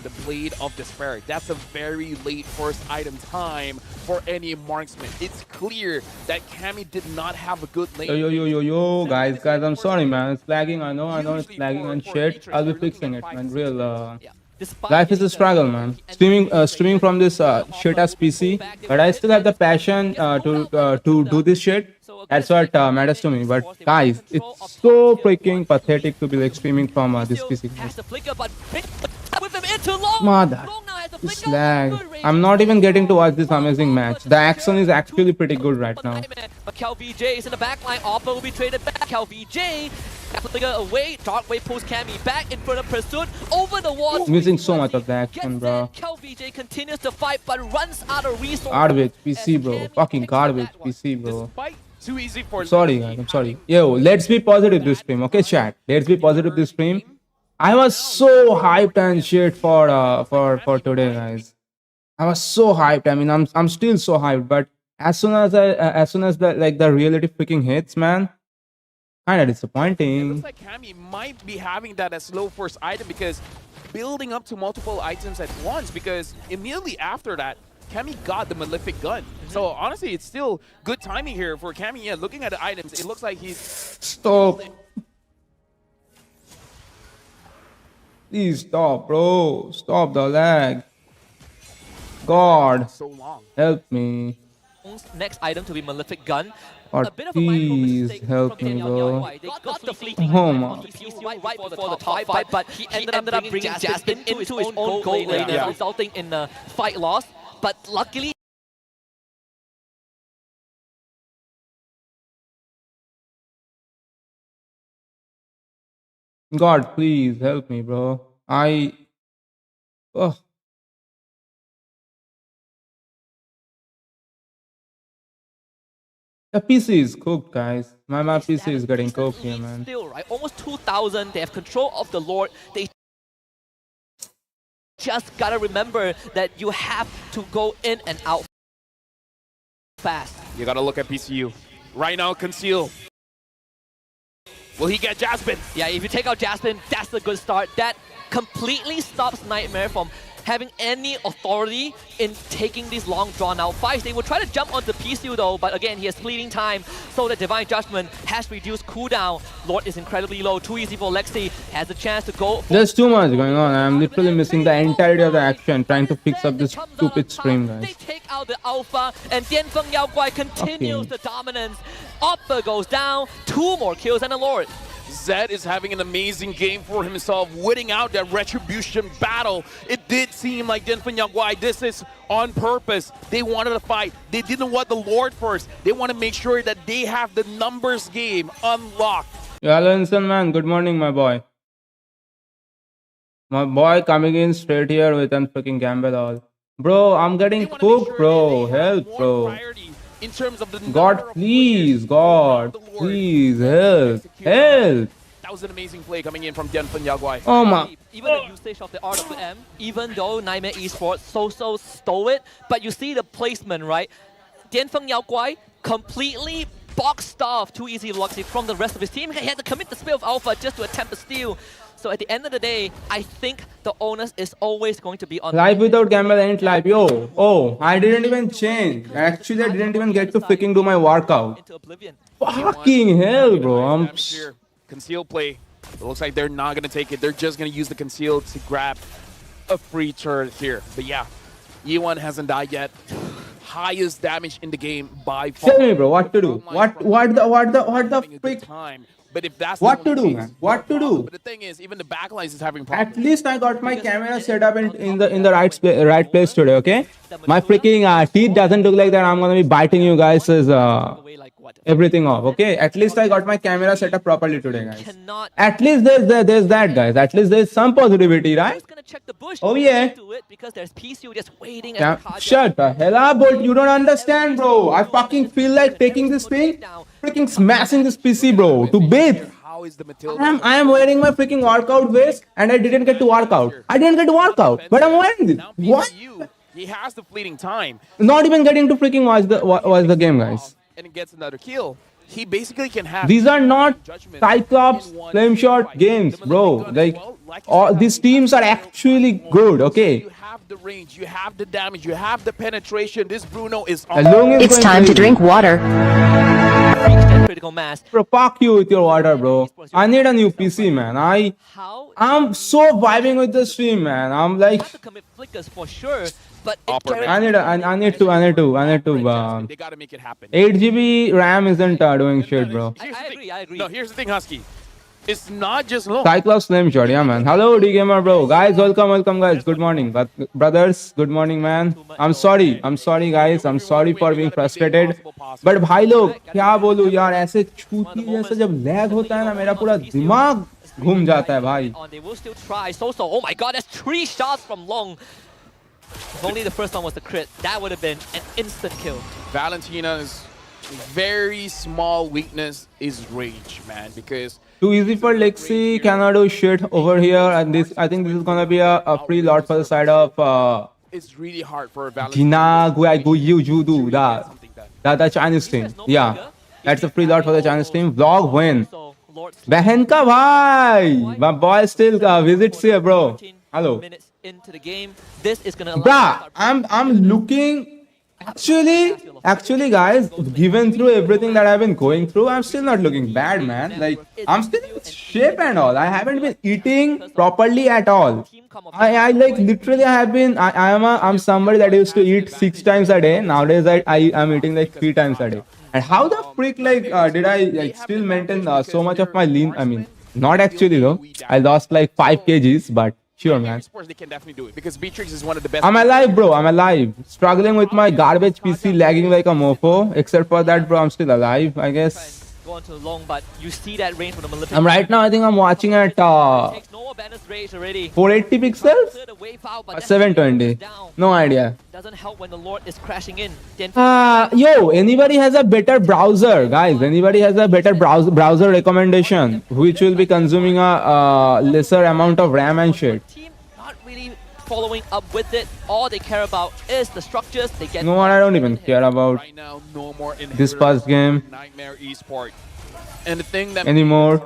the Blade of Despair. That's a very late first item time for any marksman. It's clear that Cammy did not have a good lane. Yo, guys, I'm sorry, man. It's lagging. I know it's lagging and shit. I'll be fixing it, man. Life is a struggle, man. Streaming from this shit ass PC, but I still have the passion to do this shit. That's what matters to me. But guys, it's so freaking pathetic to be like streaming from this PC. Mother, this lag. I'm not even getting to watch this amazing match. The action is actually pretty good right now. But KelVJ is in the back line. Offer will be traded back. KelVJ flicker away. Dark Wave pulls Cammy back in front of Pursuit. Over the wall. Missing so much of the action, bro. KelVJ continues to fight but runs out of resources. Garbage PC, bro. Fucking garbage PC, bro. Too easy for sorry, guys. I'm sorry. Yo, let's be positive this stream, okay, chat? Let's be positive this stream. I was so hyped and shit for today, guys. I was so hyped. I mean, I'm still so hyped, but as soon as the reality freaking hits, man, kind of disappointing. It looks like Cammy might be having that as low first item because building up to multiple items at once, because immediately after that, Cammy got the Malefic gun. So honestly, it's still good timing here for Cammy. Yeah, looking at the items, it looks like he's... Stop. Please stop, bro. Stop the lag. God, so long. Help me. Next item to be Malefic gun. God, please help me, bro. They got the fleeting right before the top fight, but he ended up bringing Jasmine into his own gold lane, resulting in a fight loss. But luckily, God, please help me, bro. Oh. The PC is cooked, guys. My PC is getting cooked here, man. Still, right? Almost 2,000. They have control of the Lord. They just gotta remember that you have to go in and out fast. You gotta look at PCU. Right now, Conceal. Will he get Jasmine? Yeah, if you take out Jasmine, that's a good start. That completely stops Nightmare from having any authority in taking these long drawn-out fights. They will try to jump onto PCU though, but again, he has fleeting time, so the Divine Judgment has reduced cooldown. Lord is incredibly low, too easy for Lexi, has a chance to go. There's too much going on. I'm literally missing the entirety of the action, trying to fix up this stupid stream, guys. They take out the Alpha, and Dianfeng Yaoguai continues the dominance. Oppa goes down, 2 more kills and a Lord. Zed is having an amazing game for himself, winning out that Retribution battle. It did seem like Dianfeng Yaoguai, this is on purpose. They wanted to fight. They didn't want the Lord first. They want to make sure that they have the numbers game unlocked. Yeah, Alanson, man, good morning, my boy. My boy coming in straight here with unfucking gamble all. Bro, I'm getting cooked, bro. Help, bro. In terms of the God, please, God, please, help, help. That was an amazing play coming in from Dianfeng Yaoguai. Oh my. Even the usage of the RWM, even though Nightmare Esports so stole it, but you see the placement, right? Dianfeng Yaoguai completely boxed off too easy Luxy from the rest of his team. He had to commit the Spirit of Alpha just to attempt to steal. So at the end of the day, I think the onus is always going to be on... Life without gamble ain't life. Yo, oh, I didn't even change. Actually, I didn't even get to freaking do my workout. Fucking hell, bro. Conceal play. It looks like they're not going to take it. They're just going to use the conceal to grab a free turret here. But yeah, Yi1 hasn't died yet. Highest damage in the game by far. Tell me, bro, what to do? What the frick? But if that's what to do, man? What to do? But the thing is, even the backlines is having problems. At least I got my camera set up in the right place today. Okay, my freaking teeth doesn't look like that. I'm gonna be biting you guys' everything off. Okay, at least I got my camera set up properly today, guys. At least there's that, guys. At least there's some positivity, right? Oh yeah. Yeah. Shut the hell up, Bolt. You don't understand, bro. I fucking feel like taking this thing, freaking smashing this PC, bro, to bathe. I am wearing my freaking workout vest and I didn't get to work out. I didn't get to work out, but I'm wearing this. What? He has the fleeting time. Not even getting to freaking watch the game, guys. And it gets another kill. he basically can have. These are not Judgment Cyclops in one flame shot fight. games, Similar bro. to DONOS Like, as well. Like you all said, these Husky, teams are you have actually one good, more. okay? You have the range, you have the damage, you have the penetration. This Bruno is As long as It's going time to crazy. drink water. Reach that critical mass. Bro, fuck you with your water, bro. I need a new PC, man. How I'm so vibing with the stream, man. I'm like, not to commit flickers for sure, but it Upper man. I need to. They gotta make it happen. 8 GB RAM isn't doing shit, bro. Here's the I thing. agree, I agree. No, here's the thing, Husky. It's not just low. Cyclops flame shot, yeah, man. Hello, D Gamer, bro. Guys, welcome, guys. Good morning, but brothers. Good morning, man. I'm sorry, guys. I'm sorry for being frustrated. But भाई लोग क्या बोलूं यार, ऐसे छूती जैसे जब lag होता है ना, मेरा पूरा दिमाग घूम जाता है भाई. They will still try. So. Oh my god, that's 3 shots from Long. If only the first one was the crit, that would have been an instant kill. Valentina's very small weakness is rage, man, because Too easy for Lexi. Cannot do shit over here, and this I think this is gonna be a free lot for the side of it's really hard for Valentina. Judu, the Chinese team. Yeah, that's a free lot for the Chinese team. Vlog win. So, Lord Behan ka bhai. My boy still visits here, bro. Hello. minutes into the game. This is gonna allow Bruh, I'm looking. Actually, guys, given through everything that I've been going through, I'm still not looking bad, man. Like, I'm still in shape and all. I haven't been eating properly at all. I like literally I'm somebody that used to eat 6 times a day. Nowadays I'm eating like 3 times a day. And how the freak like did I like still maintain so much of my lean? I mean, not actually though. I lost like 5 kgs, but sure, man. Sports, they can definitely do it because Beatrix is one of the best. I'm alive, bro. I'm alive. Struggling with my garbage PC, lagging like a mofo. Except for that, bro, I'm still alive, I guess. Going too long, but you see that range from the Maleficent. Right now, I think I'm watching at Takes no Banner's rage already. 480 pixels? Clear the wave out, but that's 720. down. No idea. Doesn't help when the Lord is crashing in. Then Yo, anybody has a better browser, guys? Anybody has a better browser recommendation, which will be consuming a lesser amount of RAM and shit? team not really following up with it. All they care about is the structures. They get No one, I don't even care about Right now, no more this past game Nightmare Esport. And the thing that anymore.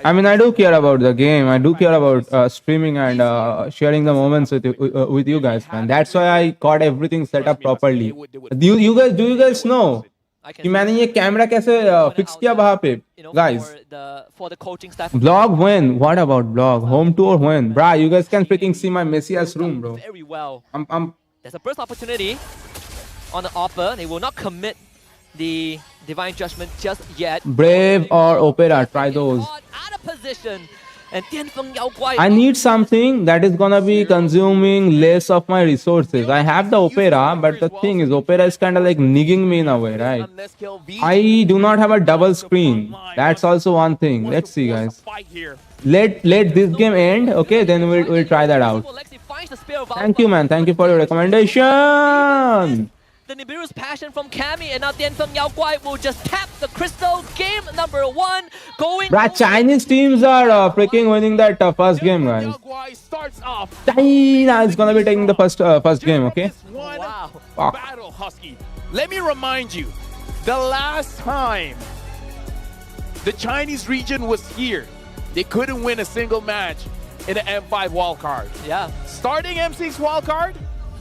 I mean, I do care about the game. I do care about streaming and sharing the moments with you guys, man. That's why I got everything set up properly. Do you guys know I can कि मैंने ये camera कैसे fix किया वहाँ पे, guys? for the coaching staff. Vlog when? What about vlog? Home tour when? Bruh, you guys can freaking see my messy ass room, bro. Very well. I'm There's a burst opportunity on the offer. They will not commit the divine judgment just yet. Brave or Opera. Try those. Out of position. And Tianfeng Yaoguai. I need something that is gonna be consuming less of my resources. I have the Opera, but the thing is, Opera is kind of like nigging me in a way, right? I do not have a double screen. That's also one thing. Let's see, guys. Let this game end, okay? Then we'll try that out. Thank you, man. Thank you for your recommendation. The Nibiru's passion from Cammy, and now Tianfeng Yaoguai will just tap the crystal. Game number 1 going. Bruh, Chinese teams are freaking winning that first game, guys. starts off. China is gonna be taking the first game, okay? Wow. Fuck. Battle, Husky. Let me remind you, the last time the Chinese region was here, they couldn't win a single match in the M5 wildcard. Yeah. Starting M6 wildcard,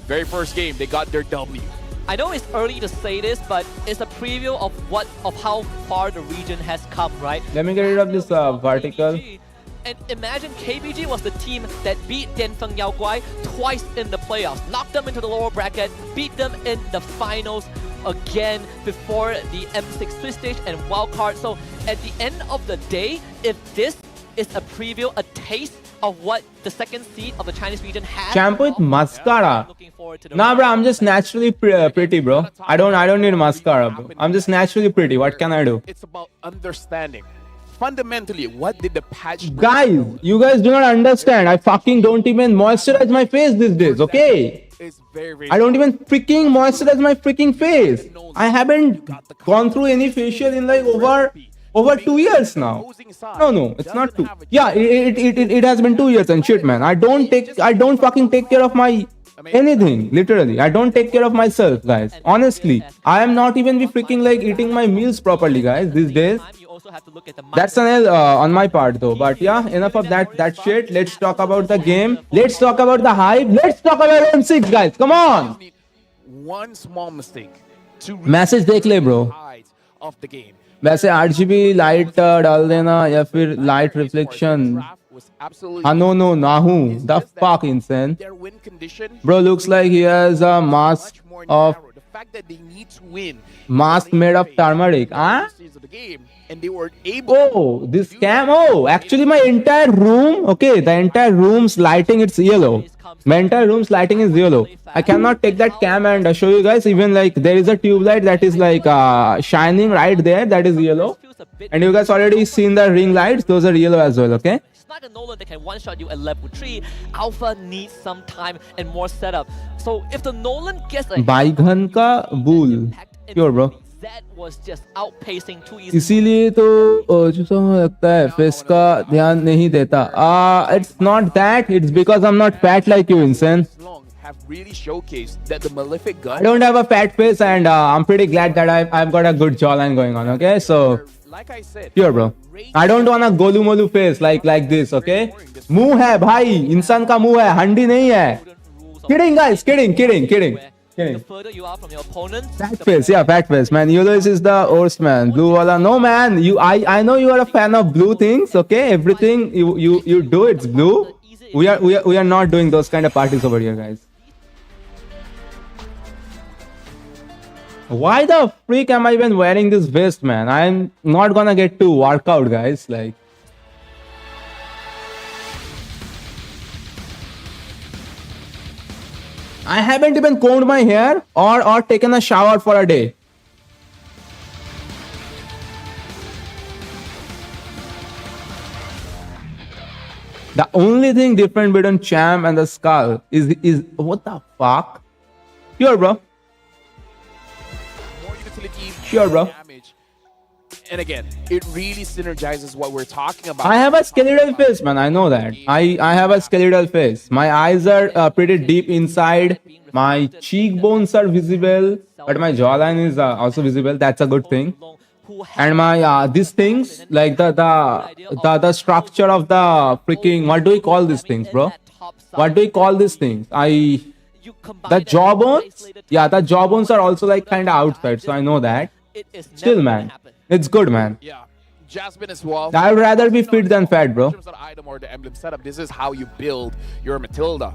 very first game, they got their W. I know it's early to say this, but it's a preview of how far the region has come, right? Let me get rid of this vertical. KBG, and imagine KBG was the team that beat Tianfeng Yaoguai twice in the playoffs, knocked them into the lower bracket, beat them in the finals again before the M6 Swiss stage and wildcard. So at the end of the day, if this is a preview, a taste of what the second seed of the Chinese region has. Champ with mascara. Looking forward to the Nah, bro, I'm just naturally pretty, bro. I don't need mascara, bro. I'm just naturally pretty. What can I do? It's about understanding. Fundamentally, what did the patch do? Guys, you guys do not understand. I fucking don't even moisturize my face these days, okay? It's very I don't even freaking moisturize my freaking face. I haven't gone through any facial in like over 2 years now. No, it's not 2. Yeah, it has been 2 years and shit, man. I don't fucking take care of my Anything, literally. I don't take care of myself, guys. Honestly, I am not even be freaking like eating my meals properly, guys, these days. That's an L on my part, though. But yeah, enough of that shit. Let's talk about the game. Let's talk about the hype. Let's talk about M6, guys. Come on. One small mistake to message देख ले bro of the game. वैसे RGB light डाल देना या फिर light reflection हाँ no ना हूँ the fuck insane Their win condition bro looks like he has a mask more of narrow. The fact that they need to win mask made of turmeric huh? stage of the game and they were able Oh, this cam. Oh, actually, my entire room. Okay, the entire room's lighting it's yellow. My entire room's lighting is yellow. I cannot take that cam and show you guys. Even like there is a tube light that is like shining right there. That is yellow. And you guys already seen the ring lights. Those are yellow as well. Okay. It's not a Nolan that can one-shot you at level 3. Alpha needs some time and more setup. So if the Nolan gets a Baigan ka bull. Sure, bro. that was just outpacing too easy. इसीलिए तो जो लगता है face का ध्यान नहीं देता it's not that it's because I'm not fat like you insane have really showcased that the malefic gun I don't have a fat face and I'm pretty glad that I've got a good jawline going on okay so like I said sure bro I don't want a Golu Molu face like this okay मुंह है भाई इंसान का मुंह है हंडी नहीं है kidding guys kidding The further you are from your opponent, fat face, yeah, fat face, man. Ulysses is the worst, man. Blue wala, no, man. I know you are a fan of blue things, okay? Everything you do, it's blue. We are not doing those kind of parties over here, guys. Why the freak am I even wearing this vest, man? I'm not gonna get to work out, guys. Like. I haven't even combed my hair or taken a shower for a day. The only thing different between Champ and the Skull is what the fuck? Sure, bro. more utility, Sure, bro. damage. And again, it really synergizes what we're talking about. I have a skeletal face, man. I know that. I have a skeletal face. My eyes are pretty deep inside. My cheekbones are visible, but my jawline is also visible. That's a good thing. And my these things, like the structure of the freaking what do we call these things, bro? What do we call these things? The jawbones? Yeah, the jawbones are also like kind of outside, so I know that. Still, man, it's good, man. Yeah, Jasmine as well. I'd rather be fit than fat, bro. In terms of the item or the emblem setup, this is how you build your Matilda.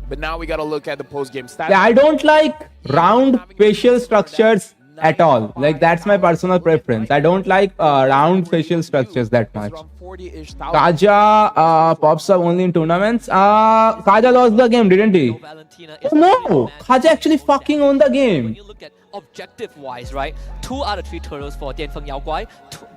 But now we gotta look at the post-game stats. Yeah, I don't like round facial structures at all. Like that's my personal preference. I don't like round facial structures that much. Around 40-ish thousand. Kaja pops up only in tournaments. Kaja lost the game, didn't he? Oh no! Kaja actually fucking won the When game. you look at objective-wise, right? 2 out of 3 turtles for Dianfeng Yao Guai.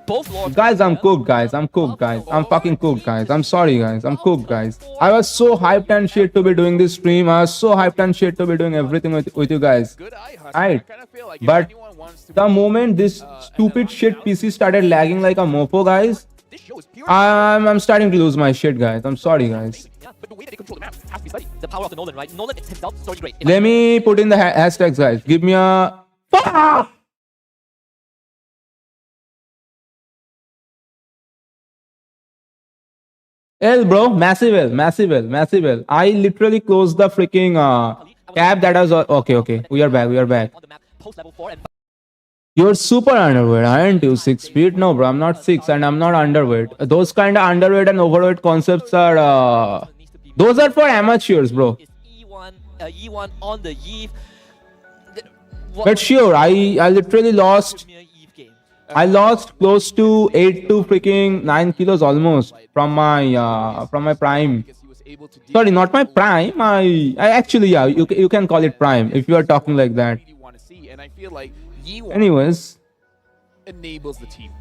Both lords. Guys, I'm cooked, guys. I'm cooked, guys. I'm fucking cooked, guys. I'm sorry, guys. I'm cooked, guys. I was so hyped and shit to be doing this stream. I was so hyped and shit to be doing everything with you guys. Good eye hustle. Right. I kinda feel like if But anyone wants to the moment this stupid shit PC started lagging like a mofo, guys, this show is pure. I'm starting to lose my shit, guys. I'm sorry, guys. But the way that they control the map has to be studied. The power of the Nolan, right? Nolan is himself so great. Let me put in the hashtags, guys. Give me a... Fuck! L, bro. Massive L. Massive L. Massive L. I literally closed the freaking tab that was... Okay. We are back. On the map, post level 4 and You're super underweight, aren't you? 6 feet? No, bro. I'm not 6 and I'm not underweight. Those kind of underweight and overweight concepts are... those are for amateurs, bro. is E1 on the Eve. But sure, I literally lost... Eve game. I lost close to 8 to freaking 9 kilos almost from my prime. Because he was able to deal Sorry, not my prime. I actually, yeah, you can call it prime if you are talking like that. really want to see. And I feel like Yi1 Anyways, enables the team.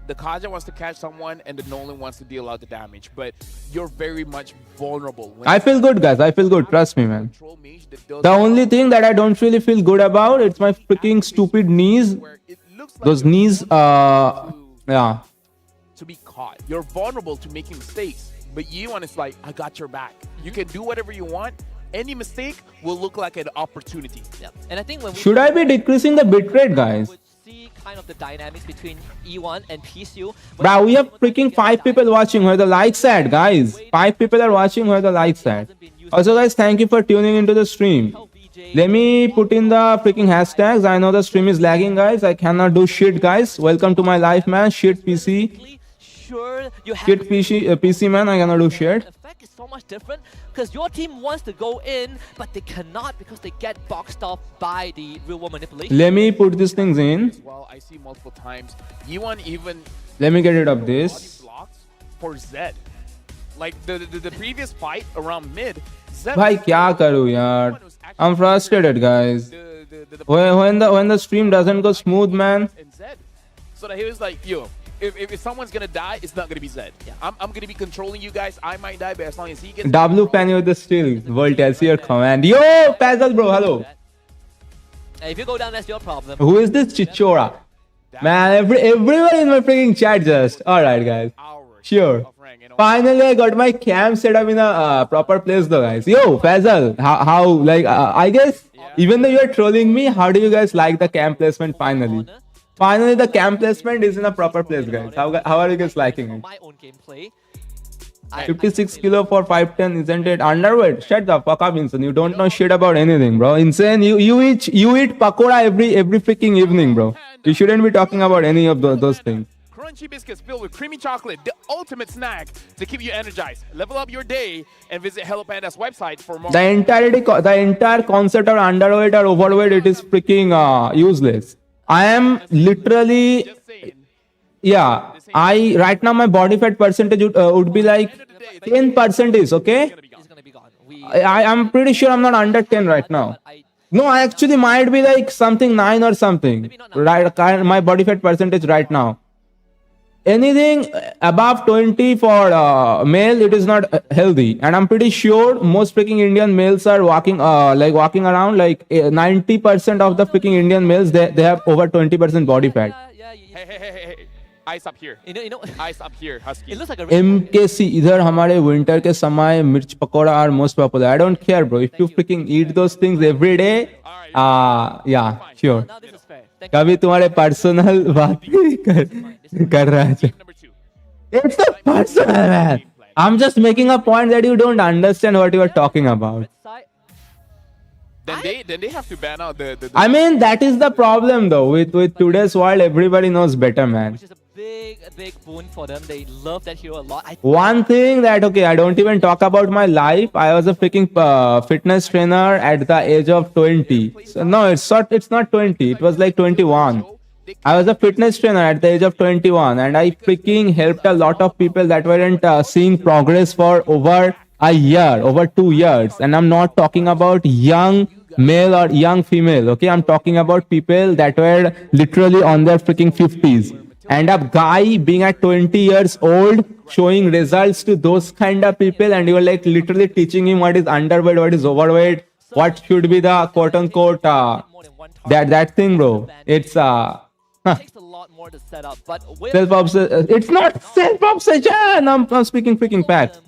The Kaja wants to catch someone and the Nolan wants to deal out the damage. But you're very much vulnerable. When I feel good, guys. I feel good. Trust me, man. control mage that does The only thing that I don't really feel good about it's my freaking stupid knees. where it looks like Those you're knees, yeah. to be caught. You're vulnerable to making mistakes. But Yi1 is like, I got your back. You can do whatever you want, any mistake will look like an opportunity. Yeah. And I think when we Should I be decreasing the bitrate, guys? would see kind of the dynamics between E1 and PSU. Bro, we have freaking 5 people watching. Where the likes at, guys? 5 people are watching. Where the likes at? Also, guys, thank you for tuning into the stream. Let me put in the freaking hashtags. I know the stream is lagging, guys. I cannot do shit, guys. Welcome to my life, man. Shit PC. Sure, you have Shit PC, man. I cannot do shit. The effect is so much different because your team wants to go in, but they cannot because they get boxed off by the real world manipulation. Let me put these things in. Well, I see multiple times. E1 even Let me get rid of body this. blocks for Zed. Like the previous fight around mid, Zed. Bhai, kya karu, yaar? I'm frustrated, guys. The When the stream doesn't go smooth, man. and Zed. So that he was like, yo, if someone's gonna die, it's not gonna be Zed. Yeah. I'm gonna be controlling you guys. I might die, but as long as he gets W Penny with the steal. World tells your command. Yo, Fazal, bro, hello. If you go down, that's your problem. Who is this Chichora? Man, everyone in my freaking chat just. Alright, guys. hours Sure. of rank, you know. Finally, I got my cam set up in a proper place, though, guys. Yo, Fazal, how like, I guess, even though you're trolling me, how do you guys like the cam placement finally? Finally, the cam placement is in a proper place, guys. How are you guys liking it? My own gameplay. 56 kilo for 510, isn't it? Underweight? Shut the fuck up, Insane. You don't know shit about anything, bro. Insane, you eat pakora every freaking evening, bro. You shouldn't be talking about any of those things. Crunchy biscuits filled with creamy chocolate, the ultimate snack to keep you energized. Level up your day and visit Hello Panda's website for more. The entire concept of underweight or overweight, it is freaking useless. I am literally, Just saying. yeah. Right now my body fat percentage would be like 10%, okay? It's gonna be gone. I'm pretty sure I'm not under 10 right now. No, I actually might be like something 9 or something. Right, my body fat percentage right now. Anything above 20 for male, it is not healthy. And I'm pretty sure most freaking Indian males are walking around like 90% of the freaking Indian males, they have over 20% body fat. Hey. Ice up here. You know, Ice up here, Husky. it looks like a MKC इधर हमारे winter के समय मिर्च pakora are most popular. I don't care, bro. If you freaking eat those things every day, yeah, sure. Now this is fair. Thank you. कभी तुम्हारे personal बात ही कर रहा है. Number 2. It's not personal, man. I'm just making a point that you don't understand what you are talking about. Side. Then they have to ban out the I mean, that is the problem, though. With today's world, everybody knows better, man. Which is a big boon for them. They love that hero a lot. One thing that, okay, I don't even talk about my life. I was a freaking fitness trainer at the age of 20. So no, it's not 20. It was like 21. I was a fitness trainer at the age of 21, and I freaking helped a lot of people that weren't seeing progress for over a year, over 2 years. And I'm not talking about young male or young female, okay? I'm talking about people that were literally on their freaking 50s. And a guy being at 20 years old showing results to those kind of people, and you were like literally teaching him what is underweight, what is overweight, what should be the quote unquote that thing, bro. It's It takes a lot more to set up, but self-obsession. It's not self-obsession. I'm speaking freaking facts.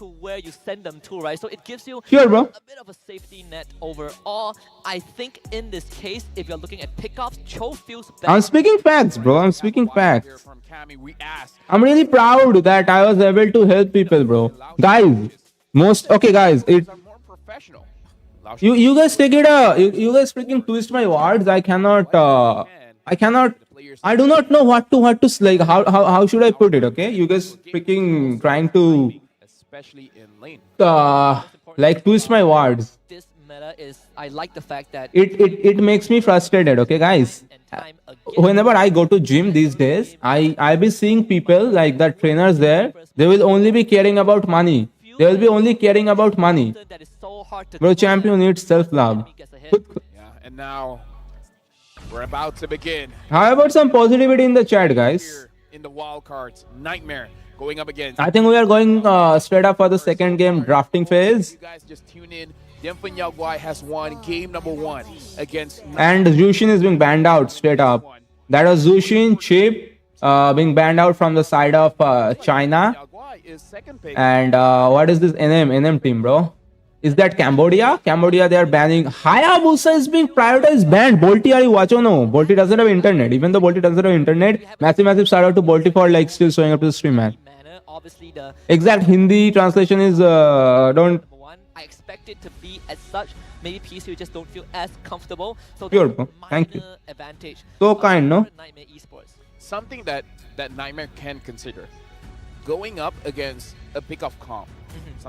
to where you send them to, right? So it gives you Sure, bro. a bit of a safety net overall. I think in this case, if you're looking at pickups, Cho feels better. I'm speaking facts, bro. I'm speaking facts. From Cammy, we asked. I'm really proud that I was able to help people, bro. Guys, guys, it. Are more professional. You guys take it. You guys freaking twist my words. I cannot. I do not know what to like. How should I put it? Okay, you guys freaking trying to especially in lane. like twist my words. This meta is, I like the fact that It makes me frustrated. Okay, guys. and time again. Whenever I go to gym these days, I be seeing people like the trainers there. They will only be caring about money. They will be only caring about money. That is so hard to Bro, do. champion needs self-love. Enemy gets a hit. Yeah, and now we're about to begin. How about some positivity in the chat, guys? Here in the wild cards, Nightmare going up against. I think we are going straight up for the second game drafting phase. You guys just tune in. Denfeng Yaoguai has won game number 1 against. And Zushin is being banned out straight up. That was Zushin, Chip, being banned out from the side of China. Yaoguai is second pick. And what is this NM team, bro? Is that Cambodia? Cambodia, they are banning. Hayabusa is being prioritized, banned. Bolty, are you watching? No, Bolty doesn't have internet. Even though Bolty doesn't have internet, massive shout out to Bolty for like still showing up to the stream, man. Obviously, the Exact Hindi translation is don't. one, I expect it to be as such. Maybe PC just don't feel as comfortable. So Sure, that's bro. a Thank you. minor advantage. So kind, no? Nightmare Esports. Something that Nightmare can consider. Going up against a pick-off comp.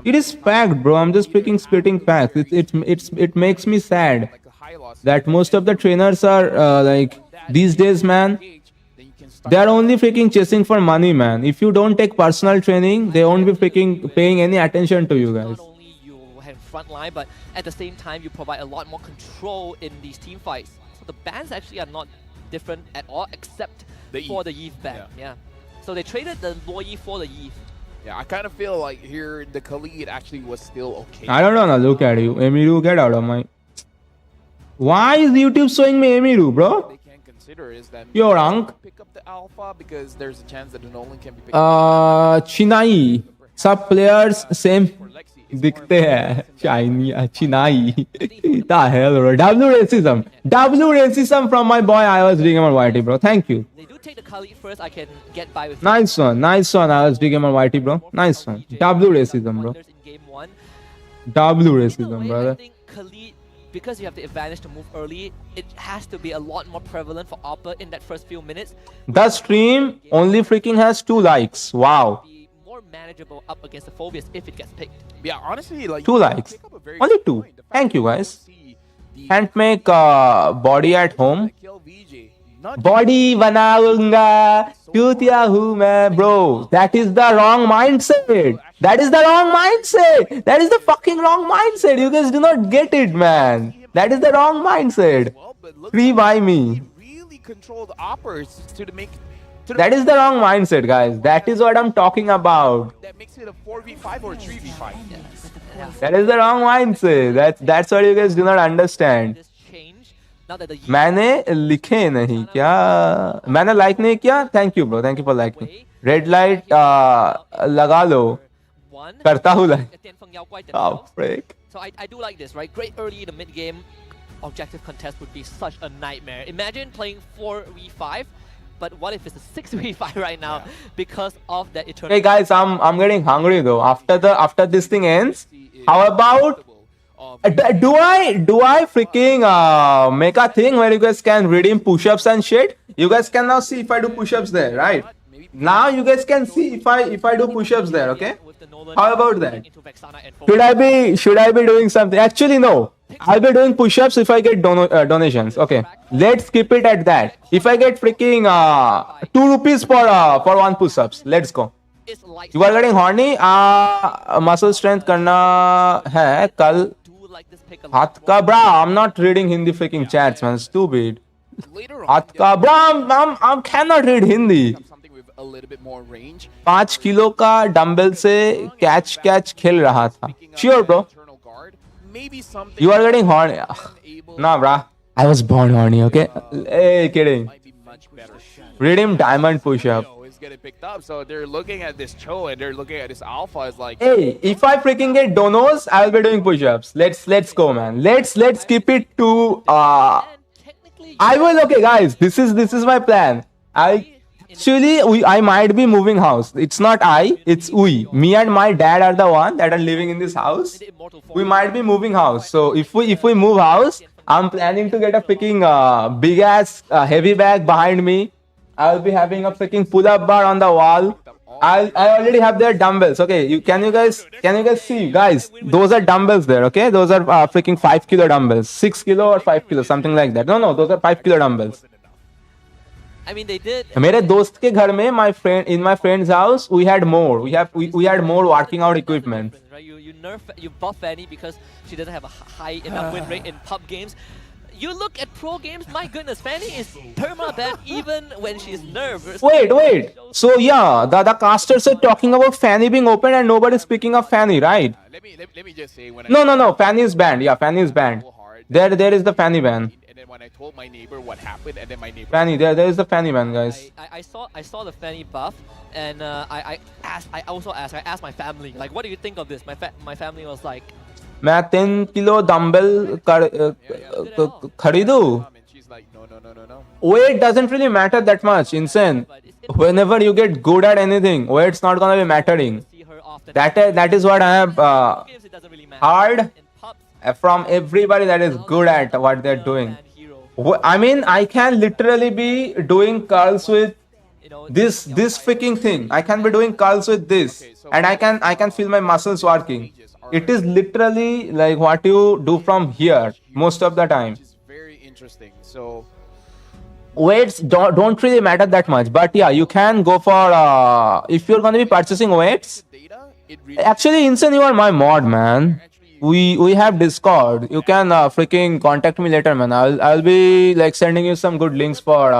It is fact, bro. I'm just freaking spitting facts. It makes me sad Like a high loss. that most of the trainers are like these days, man. Then you can start They are only freaking chasing for money, man. If you don't take personal training, they won't be freaking paying any attention to you guys. Not only you have front line, but at the same time you provide a lot more control in these team fights. So the bans actually are not different at all, except The for Eve. the Eve ban. Yeah. So they traded the Loyi for the Eve. Yeah, I kind of feel like here the Khalid actually was still okay. I don't wanna look at you. Emiru, get out of my. Why is YouTube showing me Emiru, bro? They can consider is that Yo, Rank. pick up the alpha because there's a chance that the Nolan can be picked Chinai. सब players same for Lexi. दिखते हैं. Chinai. The hell, bro. W racism from my boy. I was digging on YT, bro. Thank you. They do take the Khalid first, I can get by with Nice one. I was digging on YT, bro. Nice one. W racism, bro. Wonders in game one. W Either racism, way, I brother. think Khalid, because you have the advantage to move early, it has to be a lot more prevalent for Oppa in that first few minutes. The stream only freaking has 2 likes. Wow. Be more manageable up against the Phobias if it gets picked. Yeah, honestly, like 2 likes. pick up a very Only good 2. point. The fact Thank that you, guys. see the Can't make body at home. kill VJ, not Body बनाऊंगा चूतिया हूँ मैं, bro. That is the wrong mindset. That is the wrong mindset. That is the fucking wrong mindset. You guys do not get it, man. That is the wrong mindset. well, but look Free by me. he really controlled oppers to make to the That is the wrong mindset, guys. That is what I'm talking about. that makes it a 4v5 or 3v5. Yeah. That is the wrong mindset. That's what you guys do not understand. This change, now that the मैंने लिखे नहीं क्या मैंने like नहीं किया thank you bro thank you for liking red light लगा लो one, करता हूँ like Tianfeng Yao Guai oh themselves. frick So I do like this, right? Great early in the mid game. Objective contest would be such a nightmare. Imagine playing 4v5, but what if it's a 6v5 right now because of that eternal. hey guys I'm getting hungry though after this thing ends how about do I freaking make a thing where you guys can redeem push-ups and shit? You guys can now see if I do push-ups there, right? Now you guys can see if I do push-ups there, okay? With the Nolan How about that? into Vexana and Phobias. Should I be doing something? Actually, no. I'll be doing push-ups if I get donations. Okay, let's keep it at that. If I get freaking 2 rupees for 1 push-ups, let's go. It's like You are getting horny? Muscle strength करना है कल. do like this pick a lot हाथ का bra. I'm not reading Hindi freaking chats, man. Stupid. Later on, हाथ का bra. I cannot read Hindi. something with a little bit more range. 5 kilo का dumbbell से catch खेल रहा था. Sure, bro. Internal guard, maybe something You are getting horny. able Nah, brah. I was born horny, okay? Hey, kidding. might be much better. Redeem diamond push-up. Is getting picked up, so they're looking at this Cho and they're looking at this Alpha as like, Hey, if I freaking get donos, I'll be doing push-ups. Let's go, man. Let's keep it to and technically I will okay guys. This is my plan. I might be moving house. It's not I, it's we. Me and my dad are the one that are living in this house. the immortal form. We might be moving house. So if we move house, I'm planning to get a freaking big ass heavy bag behind me. I'll be having a freaking pull-up bar on the wall. I already have their dumbbells. Okay, can you guys see, guys? Those are dumbbells there. Okay, those are freaking 5 kilo dumbbells, 6 kilo or 5 kilo, something like that. No, those are 5 kilo dumbbells. I mean, they did. मेरे दोस्त के घर में in my friend's house we had more. We had more working out equipment. Right? You buff Fanny because she doesn't have a high enough win rate in pub games. You look at pro games, my goodness, Fanny is perma-banned even when she's nervous. Wait. So yeah, the casters are talking about Fanny being open and nobody's speaking of Fanny, right? let me just say when No. Fanny is banned. Yeah, Fanny is banned. There is the Fanny ban. and then when I told my neighbor what happened, and then my neighbor Fanny, there is the Fanny ban, guys. I saw the Fanny buff, and I asked my family, like, what do you think of this? My family was like, मैं 10 kilo dumbbell खरीदूं. She's like, no. Weight doesn't really matter that much, insane. Whenever you get good at anything, weight's not gonna be mattering. That is what I have heard from everybody that is good at what they're doing. I mean, I can literally be doing curls with this freaking thing. I can be doing curls with this, and I can feel my muscles working. It is literally like what you do from here most of the time. Which is very interesting. So Weights don't really matter that much, but yeah, you can go for if you're gonna be purchasing weights. data, it really Actually, Insane, you are my mod, man. We have Discord. You can freaking contact me later, man. I'll be like sending you some good links for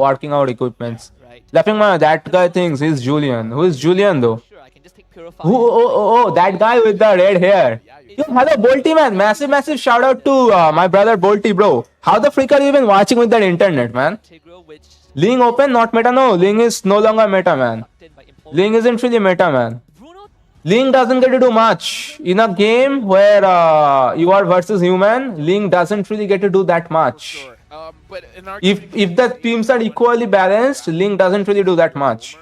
working out equipments. Right. Laughing, man. That guy thinks he's Julian. Who is Julian though? Sure, I can just take Purify. Oh, that guy with the red hair. Yo, hello, Bolty, man. Massive shout out to my brother Bolty, bro. How the freak are you even watching with that internet, man? Integral, which Ling open, not meta. No, Ling is no longer meta, man. by Impulse. Ling isn't really meta, man. Bruno, Ling doesn't get to do much. In a game where you are versus human, Ling doesn't really get to do that much. sure. But in our If the teams are equally balanced, Ling doesn't really do that much.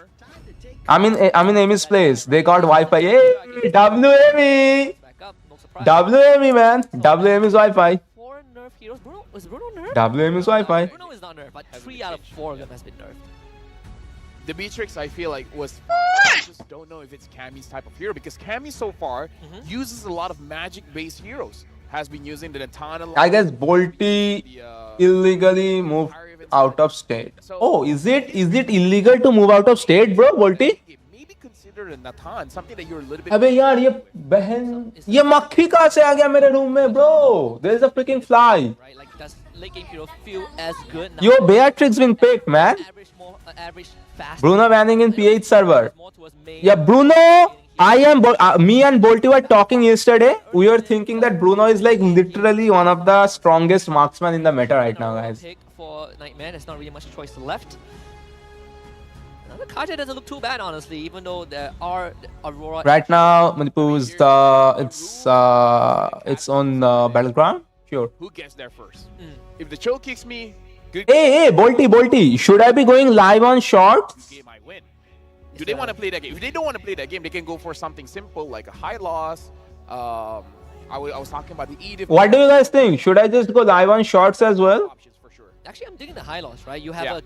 I mean Amy's place. They got Wi-Fi. Hey, WME! back up, no surprise. WME, man. WME's Wi-Fi. 4 nerf heroes. Bruno, was Bruno nerfed? WME's Wi-Fi. Bruno is not nerfed, but 3 out of 4 of them has been nerfed. the Beatrix, I feel like was fine. I just don't know if it's Cammy's type of hero because Cammy so far uses a lot of magic-based heroes. Has been using the Natana a lot. I guess Bolty illegally moved out of state. Oh, is it illegal to move out of state, bro, Bolty? Maybe consider a Natan something that you're a little bit. अबे यार ये बहन ये मक्खी कहाँ से आ गया मेरे रूम में bro? There is a freaking fly. Right, like does late game hero feel as good now? Yo, Beatrix been picked, man. Average fast. Bruno banning in PH server. More towards main. Yeah, Bruno. Me and Bolty were talking yesterday. We were thinking that Bruno is like literally one of the strongest marksmen in the meta right now, guys. Pick for Nightmare. There's not really much choice left. Another Kaja doesn't look too bad, honestly, even though there are Aurora. Right now, Manipur's it's on Battleground. Sure. Who gets there first? If the Cho kicks me, good Hey, Bolty. Should I be going live on shorts? game, I win. Do they want to play that game? If they don't want to play that game, they can go for something simple like a high loss. I was talking about the Edith. What do you guys think? Should I just go live on shorts as well? Options for sure. Actually, I'm digging the high loss, right? You have Yeah.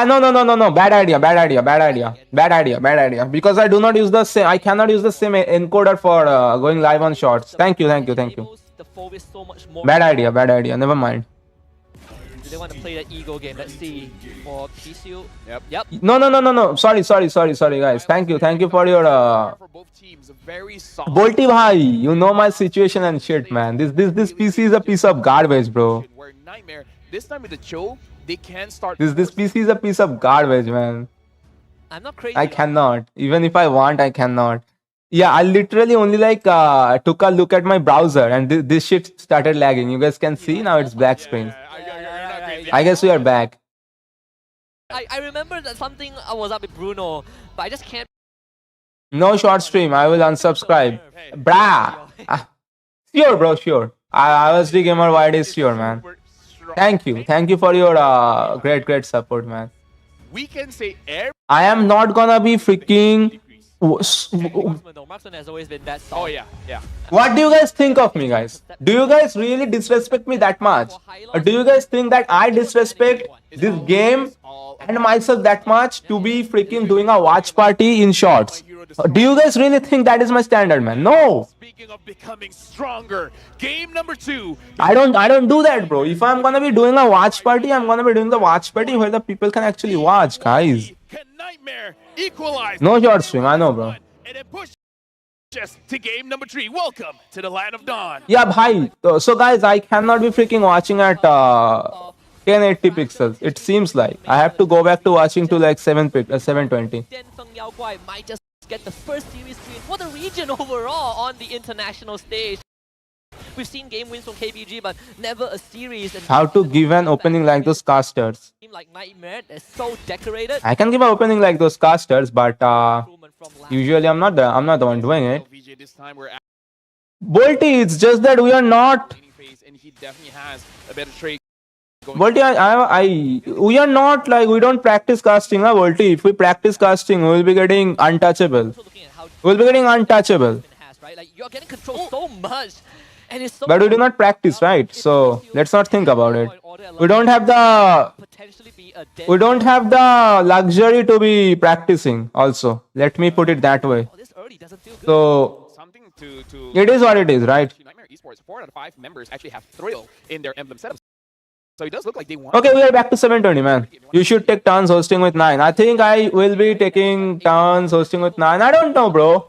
No. Bad idea. Because I do not use the same. I cannot use the same encoder for going live on shorts. Thank you. The foe is so much more. Bad idea. Never mind. Do they want to play that ego game? Let's see. For PCU. Yep. No. Sorry, guys. Thank you for your For both teams, a very solid. Bolty bhai. You know my situation and shit, man. This PC is a piece of garbage, bro. Where Nightmare this time with the Cho, they can start. This PC is a piece of garbage, man. I'm not crazy. I cannot. Even if I want, I cannot. Yeah, I literally only like took a look at my browser and this shit started lagging. You guys can see now it's black screen. I guess we are back. I remember that something I was up with Bruno, but I just can't. No short stream. I will unsubscribe. Brah. Sure, bro. Sure. I was the gamer. Wide is sure, man. Thank you for your great support, man. We can say every. I am not gonna be freaking. Marksman has always been that Oh solid. yeah. What do you guys think of me, guys? Do you guys really disrespect me that much? Or do you guys think that I disrespect this game and myself that much to be freaking doing a watch party in shorts? Do you guys really think that is my standard, man? No. Speaking of becoming stronger, game number 2. I don't do that, bro. If I'm gonna be doing a watch party, I'm gonna be doing the watch party where the people can actually watch, guys. Can Nightmare equalize? No short stream, I know, bro. And it pushes us to game number 3. Welcome to the land of Dawn. Yeah, bhai. So guys, I cannot be freaking watching at 1080 pixels. It seems like I have to go back to watching to like 720. Denfeng Yao Guai might just get the first series win for the region overall on the international stage. We've seen game wins from KBG, but never a series. And How to give an opening like those casters? team like Nightmare, they're so decorated. I can give an opening like those casters, but Improvement from last usually I'm not the one doing it. VJ this time we're Volty, it's just that we are not. Phase, and he definitely has a better trade going. Volty, we are not like, we don't practice casting, huh, Volty? If we practice casting, we'll be getting untouchable. Also looking at how We'll be getting untouchable. has, right? Like you're getting control so much, and it's so. But we do not practice, right? So let's not think about it. We don't have the potentially be a dead. we don't have the luxury to be practicing also. Let me put it that way. Oh, this early doesn't feel good. So Something to it is what it is, right? Nightmare Esports. 4 out of 5 members actually have Thrill in their emblem setups. So it does look like they want. Okay, we are back to 720, man. You should take turns hosting with 9. I think I will be taking turns hosting with 9. I don't know, bro.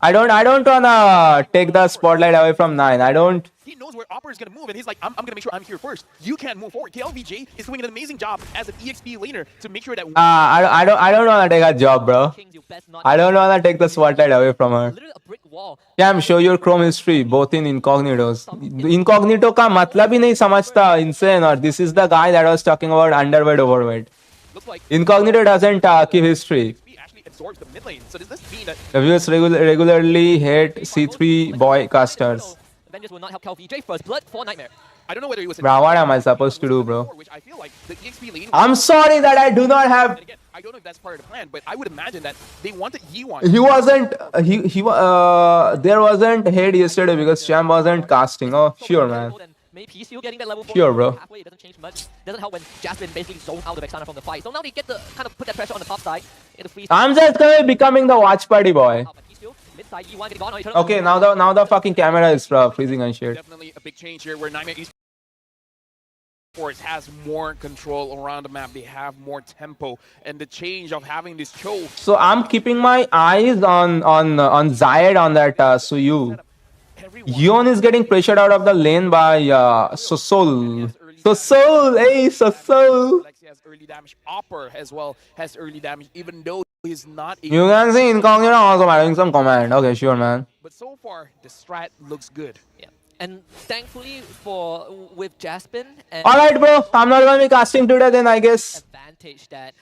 I don't wanna take the spotlight away from 9. I don't. He knows where Opera is going to move, and he's like, I'm going to make sure I'm here first. You can't move forward. KLVJ is doing an amazing job as an EXP laner to make sure that. I don't wanna take a job, bro. Kings, you best not. I don't wanna take the spotlight away from her. Literally a brick wall. Cam, show your Chrome history, both in incognitos. Incognito का मतलब ही नहीं समझता, insane. Or this is the guy that was talking about underweight, overweight. Looks like Incognito doesn't keep history. he actually absorbs the mid lane. So does this mean that The viewers regularly hate C3 boy casters. Avengers will not help KLVJ first blood for Nightmare. I don't know whether he was. Bro, what am I supposed to do, bro? Which I feel like the EXP lane. I'm sorry that I do not have. And again, I don't know if that's part of the plan, but I would imagine that they wanted he He wasn't. There wasn't hate yesterday because Cham wasn't casting. Oh, sure, man. Maybe he's still getting that level 4. Sure, bro. Halfway, it doesn't change much. Doesn't help when Jasmine basically zones out the Vexana from the fight. So now they get to kind of put that pressure on the top side. In the freeze. I'm just gonna be becoming the watch party boy. But he's still mid-side. E1 getting gone on Eternal. Okay, now the fucking camera is freezing and shit. definitely a big change here where Nightmare Esports has more control around the map. They have more tempo, and the change of having this choke. So I'm keeping my eyes on Zayed on that Suyu. Everyone Yon is getting pressured out of the lane by Sosol. Sosol, hey Sosol. Alexi has early damage. Opper as well has early damage, even though he's not. You can see Incognito also having some command. Okay, sure, man. But so far, the strat looks good. Yeah. And thankfully with Jasmine and All right, bro. I'm not gonna be casting today. Then I guess advantage that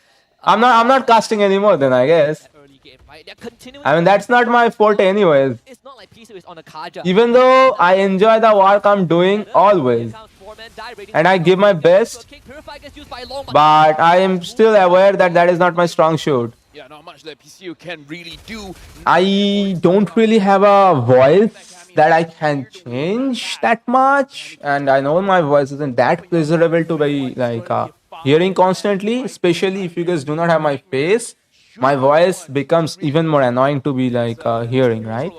I'm not casting anymore. Then I guess. early game, right? They're continuing. I mean that's not my forte, anyways. It's not like PC is on a Kaja. Even though I enjoy the work I'm doing always, and I give my best, but I am still aware that that is not my strong suit. Yeah, not much that PCU can really do. I don't really have a voice that I can change that much, and I know my voice isn't that pleasurable to be like hearing constantly, especially if you guys do not have my face. My voice becomes even more annoying to be like hearing, right?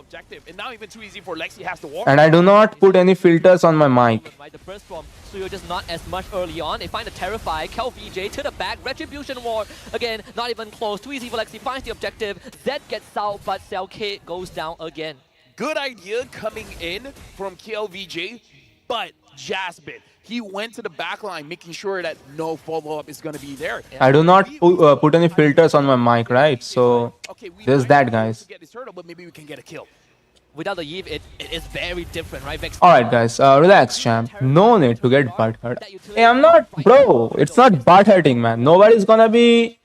And now even too easy for Lexi has to walk. And I do not put any filters on my mic. Right, the first from Suyo just not as much early on. They find the Terrify, KLVJ to the back, Retribution Ward. Again, not even close. Too easy for Lexi, finds the objective. Zed gets out, but Selkit goes down again. Good idea coming in from KLVJ, but Jasmine, he went to the back line, making sure that no follow-up is going to be there. I do not put any filters on my mic, right? So there's that, guys. Get this turtle, but maybe we can get a kill. Without the Eve, it is very different, right? Vex Alright, guys, relax, champ. No need to get butthurt. Hey, I'm not, bro. It's not butthurting, man. Nobody's gonna be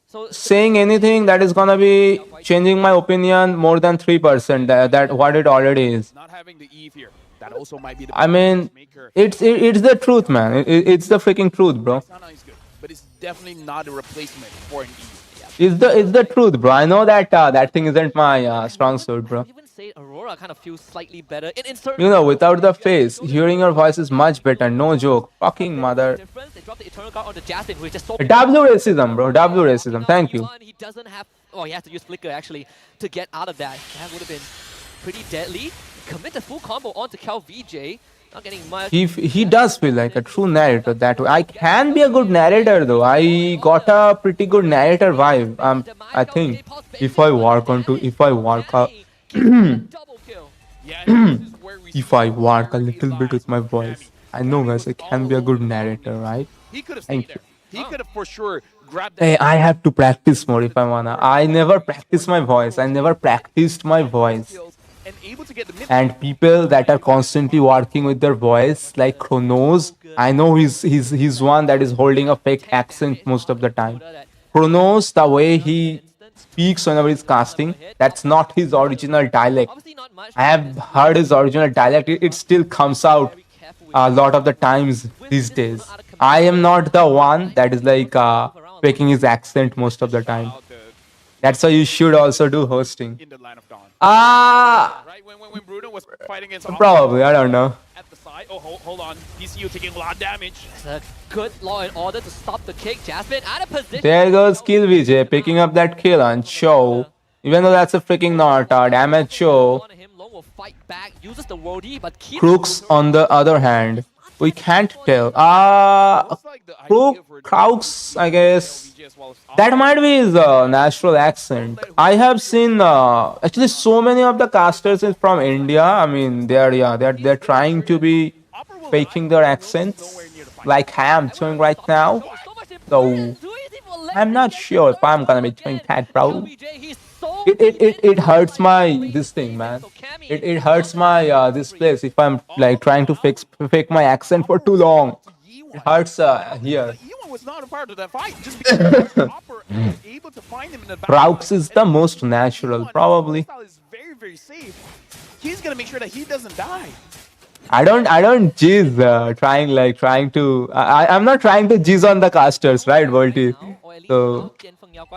so saying anything that is gonna be changing my opinion more than 3%. That what it already is. Not having the Eve here, that also might be the I mean, it's the truth, man. It's the freaking truth, bro. Sana is good, but it's definitely not a replacement for an Eve. It's the truth, bro. I know that that thing isn't my strong suit, bro. even say Aurora kind of feels slightly better in certain You know, without the face, hearing your voice is much better. No joke. Fucking mother. difference. They drop the Eternal Guard on the Jasmine, who is just so W racism, bro. W racism. Thank you. He doesn't have. Oh, he has to use Flicker actually to get out of that. That would have been pretty deadly. Commit the full combo onto KLVJ. Not getting much. He does feel like a true narrator that way. I can be a good narrator though. I got a pretty good narrator vibe. I think if I work a Double kill. Yeah, this is where we if I work a little bit with my voice, I know guys I can be a good narrator, right? He could have Thank stayed there. He could have for sure grabbed that. Hey, I have to practice more if I wanna. I never practice my voice. I never practiced my voice. Skills and able to get the mid. And people that are constantly working with their voice, like Chronos, I know he's one that is holding a fake accent most of the time. Chronos, the way he speaks whenever he's casting. That's not his original dialect. Obviously not much. I have heard his original dialect. It still comes out a lot of the times these days. I am not the one that is like faking his accent most of the time. That's why you should also do hosting. In the line of dawn. Ah, Right when Bruno was fighting against probably. I don't know. at the side. Oh, hold on. PCU taking a lot of damage. It's a good law and order to stop the kick. Jasmine out of position. There goes Kill VJ picking up that kill on Cho. Even though that's a freaking not damage Cho. One of him, Long will fight back, uses the roadie, but keeps Crooks on the other hand. We can't tell. Looks like the idea for Crooks, I guess. LVG as well as That might be his natural accent. I have seen actually so many of the casters is from India. I mean, they're trying to be faking their accents, like I am doing right now. so much So importance. Too easy for Left. I'm not sure if I'm gonna be doing that, bro. LBJ, he's so It hurts my this thing, man. It hurts my this place if I'm like trying to fake my accent for too long. It hurts here. E1 was not a part of that fight just because Hopper was able to find him in the back. Raux is the most natural, probably. Style is very, very safe. He's gonna make sure that he doesn't die. I don't jizz trying to I'm not trying to jizz on the casters, right, Volty? So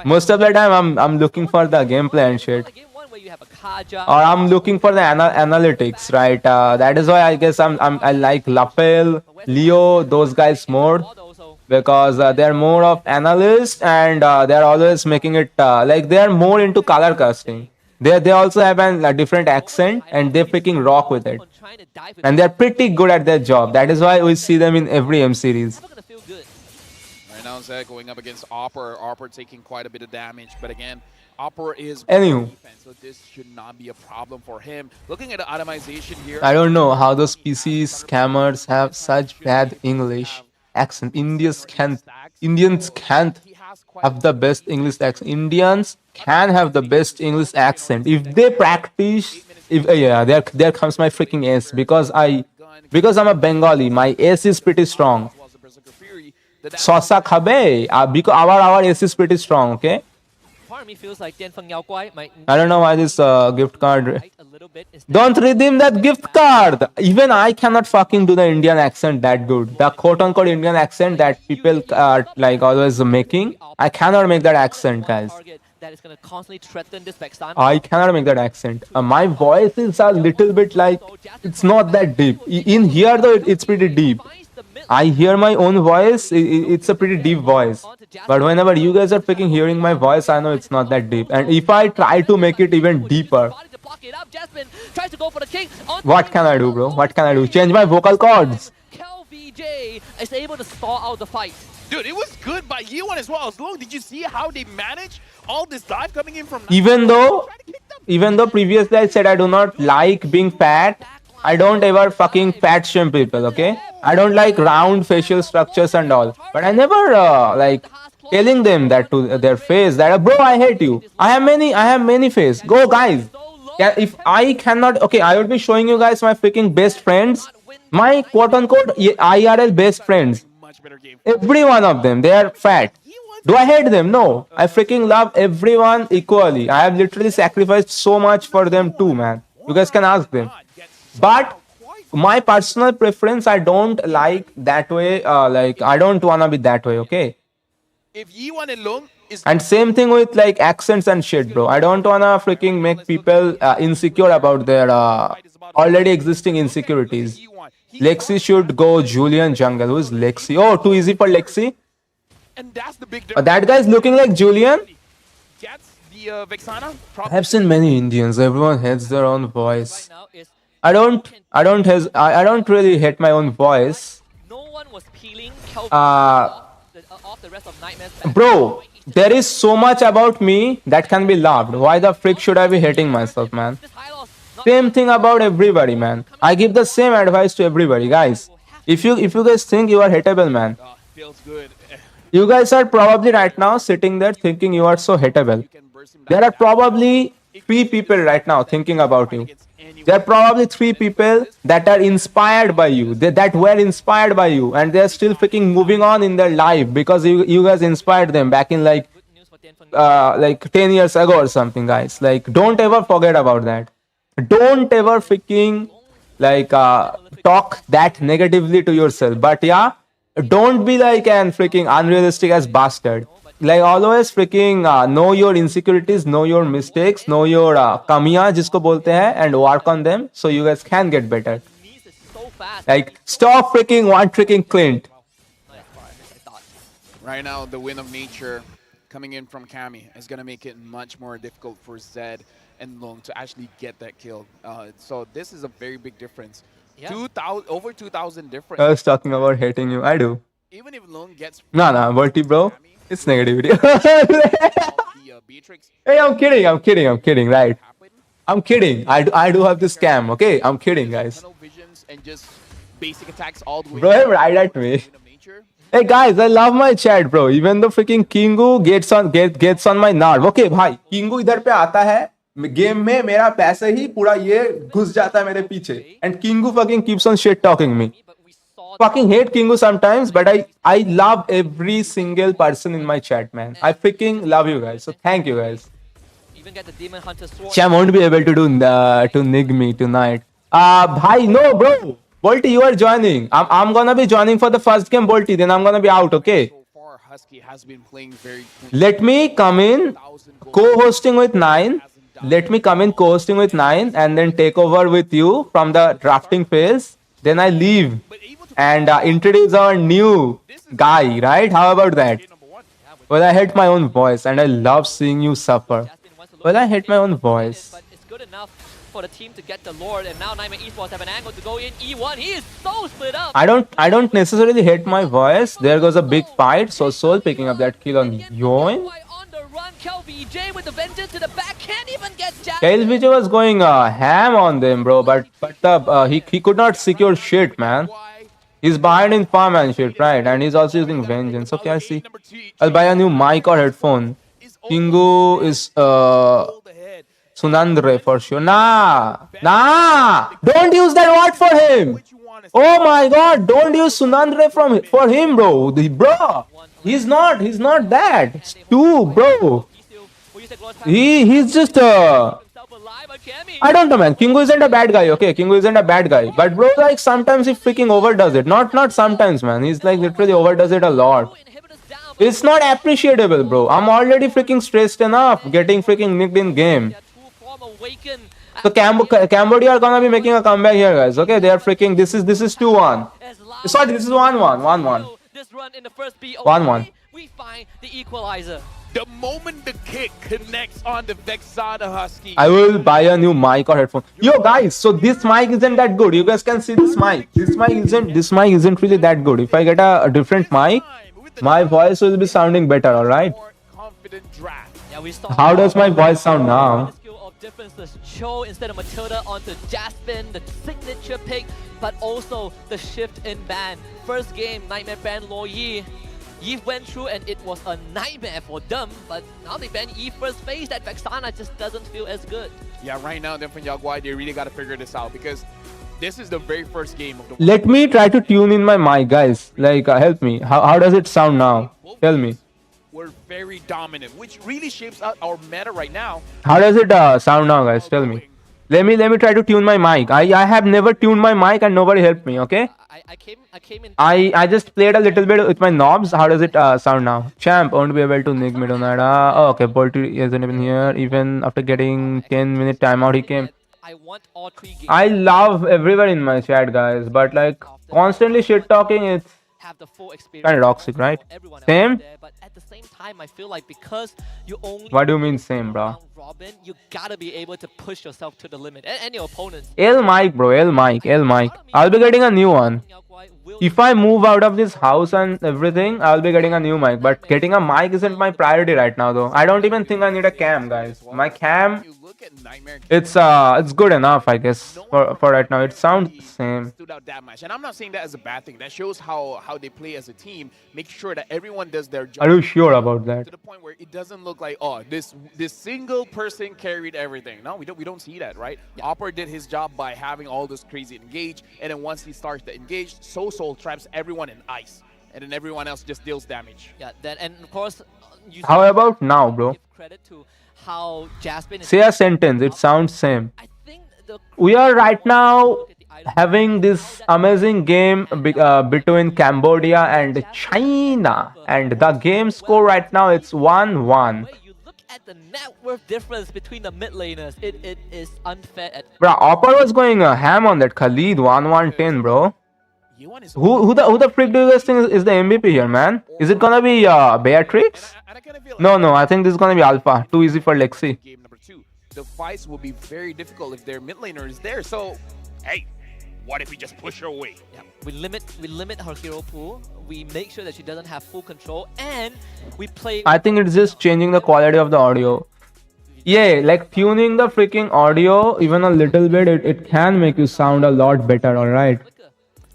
most of the time I'm looking for the gameplay and shit. Game one where you have a Kaja. Or I'm looking for the analytics, right? That is why I guess I like Lapel, Leo, those guys more because they're more of analysts and they're always making it like they're more into color casting. They also have a different accent and they freaking rock with it. And they're pretty good at their job. That is why we see them in every M series. Never gonna feel good. Right now, Zed going up against Opper. Opper taking quite a bit of damage, but again, Opper is Anywho. defense, so this should not be a problem for him. Looking at the itemization here, I don't know how those PC scammers have such bad English accent. Indians can't have the best English accent. Indians can have the best English accent if they practice. If yeah, there comes my freaking S because I'm a Bengali. My S is pretty strong. as well as the Berserker Fury, the Sosa khabe. Because our S is pretty strong. Okay. Part of me feels like Dian Feng Yao Guai might I don't know why this gift card. fight a little bit instead. Don't redeem that gift card. Even I cannot fucking do the Indian accent that good. The quote-unquote Indian accent that people are like always making. I cannot make that accent, guys. Target that is gonna constantly threaten this backstand. I cannot make that accent. My voice is a little bit like it's not that deep. In here though, it's pretty deep. Finds the mid- I hear my own voice. It's a pretty deep voice. But whenever you guys are freaking hearing my voice, I know it's not that deep. And if I try to make it even deeper, Body to block it up. Jasmine tries to go for the king. what can I do, bro? What can I do? Change my vocal cords. Kel VJ is able to stall out the fight. Dude, it was good by E1 as well. As long, did you see how they managed all this dive coming in from? Even though previously I said I do not like being fat, I don't ever fucking fat shame people, okay? I don't like round facial structures and all. But I never like telling them that to their face that bro, I hate you. I have many face. Go guys. Yeah, if I cannot, okay, I will be showing you guys my freaking best friends, my quote unquote IRL best friends. Much better game. Every one of them, they are fat. Do I hate them? No. I freaking love everyone equally. I have literally sacrificed so much for them too, man. You guys can ask them. But my personal preference, I don't like that way. Like, I don't want to be that way, okay? If E1 alone is And same thing with like accents and shit, bro. I don't want to freaking make people insecure about their already existing insecurities. E1, Lexi should go Julian Jungle. Who is Lexi? Oh, too easy for Lexi. and that's the big difference. That guy is looking like Julian. Gets the Vexana. I have seen many Indians. Everyone hates their own voice. Now is I don't really hate my own voice. no one was peeling Kel Uh, off the rest of Nightmare's back. Bro, there is so much about me that can be loved. Why the frick should I be hating myself, man? This high loss, not Same thing about everybody, man. I give the same advice to everybody, guys. If you guys think you are hateable, man, Feels good. you guys are probably right now sitting there thinking you are so hateable. Can burst him There are probably 3 people right now thinking about you. There are probably 3 people that are inspired by you, that were inspired by you, and they're still freaking moving on in their life because you guys inspired them back in like like 10 years ago or something, guys. Like, don't ever forget about that. Don't ever freaking like talk that negatively to yourself. But yeah, don't be like an freaking unrealistic as bastard. Like always freaking know your insecurities, know your mistakes, know your kamiyan jisko bolte hai, and work on them so you guys can get better. Like stop freaking one tricking Clint. Right now, the win of nature coming in from Kami is going to make it much more difficult for Zed and Long to actually get that kill. So this is a very big difference. Yeah. 2,000 over 2,000 difference. I was talking about hating you. I do. Even if Long gets Nah, Bertie bro. It's negativity. the Beatrix Hey, I'm kidding, right? I'm kidding. I do have this scam, okay? I'm kidding, guys. tunnel visions and just basic attacks all the way. Bro, you're right at me. Win of nature. Hey guys, I love my chat, bro. Even though freaking Kingu gets on my nerve. Okay, भाई, Kingu इधर पे आता है game में मेरा पैसे ही पूरा ये घुस जाता है मेरे पीछे. And Kingu fucking keeps on shit talking me. Fucking hate Kingu sometimes, but I love every single person in my chat, man. I freaking love you guys. So thank you guys. Even get the Demon Hunter sword. Cham won't be able to do to nig me tonight. Bhai, no, bro. Bolty, you are joining. I'm gonna be joining for the first game, Bolty. Then I'm gonna be out, okay? So far, Husky has been playing very cool. Let me come in co-hosting with 9. Let me come in co-hosting with 9 and then take over with you from the drafting phase. Then I leave and introduce our new guy, right? How about that? Well, I hate my own voice and I love seeing you suffer. Well, I hate my own voice. But it's good enough for the team to get the Lord, and now Nightmare Esports have an angle to go in E1. He is so split up. I don't necessarily hate my voice. There goes a big fight. So Soul picking up that kill on Yoin. On the run, Kel VJ with the vengeance to the back, can't even get jacked. Kyle Vijay was going ham on them, bro. But he could not secure shit, man. He's behind in farm and shit, right? And he's also using vengeance. Okay, I see. I'll buy a new mic or headphone. Kingu is Sunandre for sure. Nah. Don't use that word for him. Oh my god, don't use Sunandre for him, bro. He's not that. It's too, bro. He's just I don't know, man. Kingu isn't a bad guy, okay? Kingu isn't a bad guy. But bro, like sometimes he freaking overdoes it. Not sometimes, man. He's like literally overdoes it a lot. It's not appreciable, bro. I'm already freaking stressed enough getting freaking nicked in game. So Cambodia are gonna be making a comeback here, guys. Okay, they are freaking. This is 2-1. Sorry, this is 1-1. 1-1. This run in the first BO, 1-1. we find the equalizer. The moment the kick connects on the Vexada Husky. I will buy a new mic or headphone. Yo, guys. So this mic isn't that good. You guys can see this mic. This mic isn't really that good. If I get a different mic, my voice will be sounding better. All right. Confident draft. Yeah, we saw How does my voice sound now? Differences Cho instead of Matilda onto Jaspin, the signature pick, but also the shift in ban. First game, Nightmare ban Lo Yi. Yi went through and it was a nightmare for them, but now they ban Yi first phase. That Vexana just doesn't feel as good. Yeah, right now, then from Yaguai, they really got to figure this out because this is the very first game of the. Let me try to tune in my mic, guys. Like, help me. How does it sound now? Tell me. We're very dominant, which really shapes out our meta right now. How does it sound now, guys? Tell me. Let me try to tune my mic. I have never tuned my mic and nobody helped me. Okay. I came in. I just played a little bit with my knobs. How does it sound now? Champ won't be able to nick me tonight. Oh, okay. Bolty isn't even here. Even after getting 10-minute timeout, he came. I want all 3 games. I love everyone in my chat, guys, but like constantly shit talking, it's have the full experience. kind of toxic, right? Everyone else Same. there, but at the same time, I feel like because you only. What do you mean same, bro? round Robin, you gotta be able to push yourself to the limit, and your opponents. L mic, bro. L mic. I'll be getting a new one. If I move out of this house and everything, I'll be getting a new mic. But getting a mic isn't my priority right now, though. I don't even think I need a cam, guys. My cam, You look at Nightmare. it's good enough, I guess, for right now. It sounds same. Stood out that much, and I'm not saying that as a bad thing. That shows how they play as a team. Make sure that everyone does their job. Are you sure about that? To the point where it doesn't look like, oh, this single person carried everything. No, we don't see that, right? Opera did his job by having all this crazy engage, and then once he starts to engage, Soul traps everyone in ice. and then everyone else just deals damage. Yeah, then and of course, you How about now, bro? give credit to how Jasmine is. Say a sentence. It sounds same. I think the We are right now having this amazing game between Cambodia and China, and the game score right now it's 1-1. way you look at the net worth difference between the mid laners, it is unfair at. Bro, Opper was going ham on that Khalid 1-1-10, bro. Yuan is Who the frick do you guys think is the MVP here, man? Is it gonna be Beatrix? and I kind of feel like No, I think this is gonna be Alpha. Too easy for Lexi. game number 2. The fights will be very difficult if their mid laner is there. So, hey, what if we just push her away? Yeah, we limit her hero pool. We make sure that she doesn't have full control, and we play. I think it's just changing the quality of the audio. Yeah, like tuning the freaking audio even a little bit, it can make you sound a lot better, alright?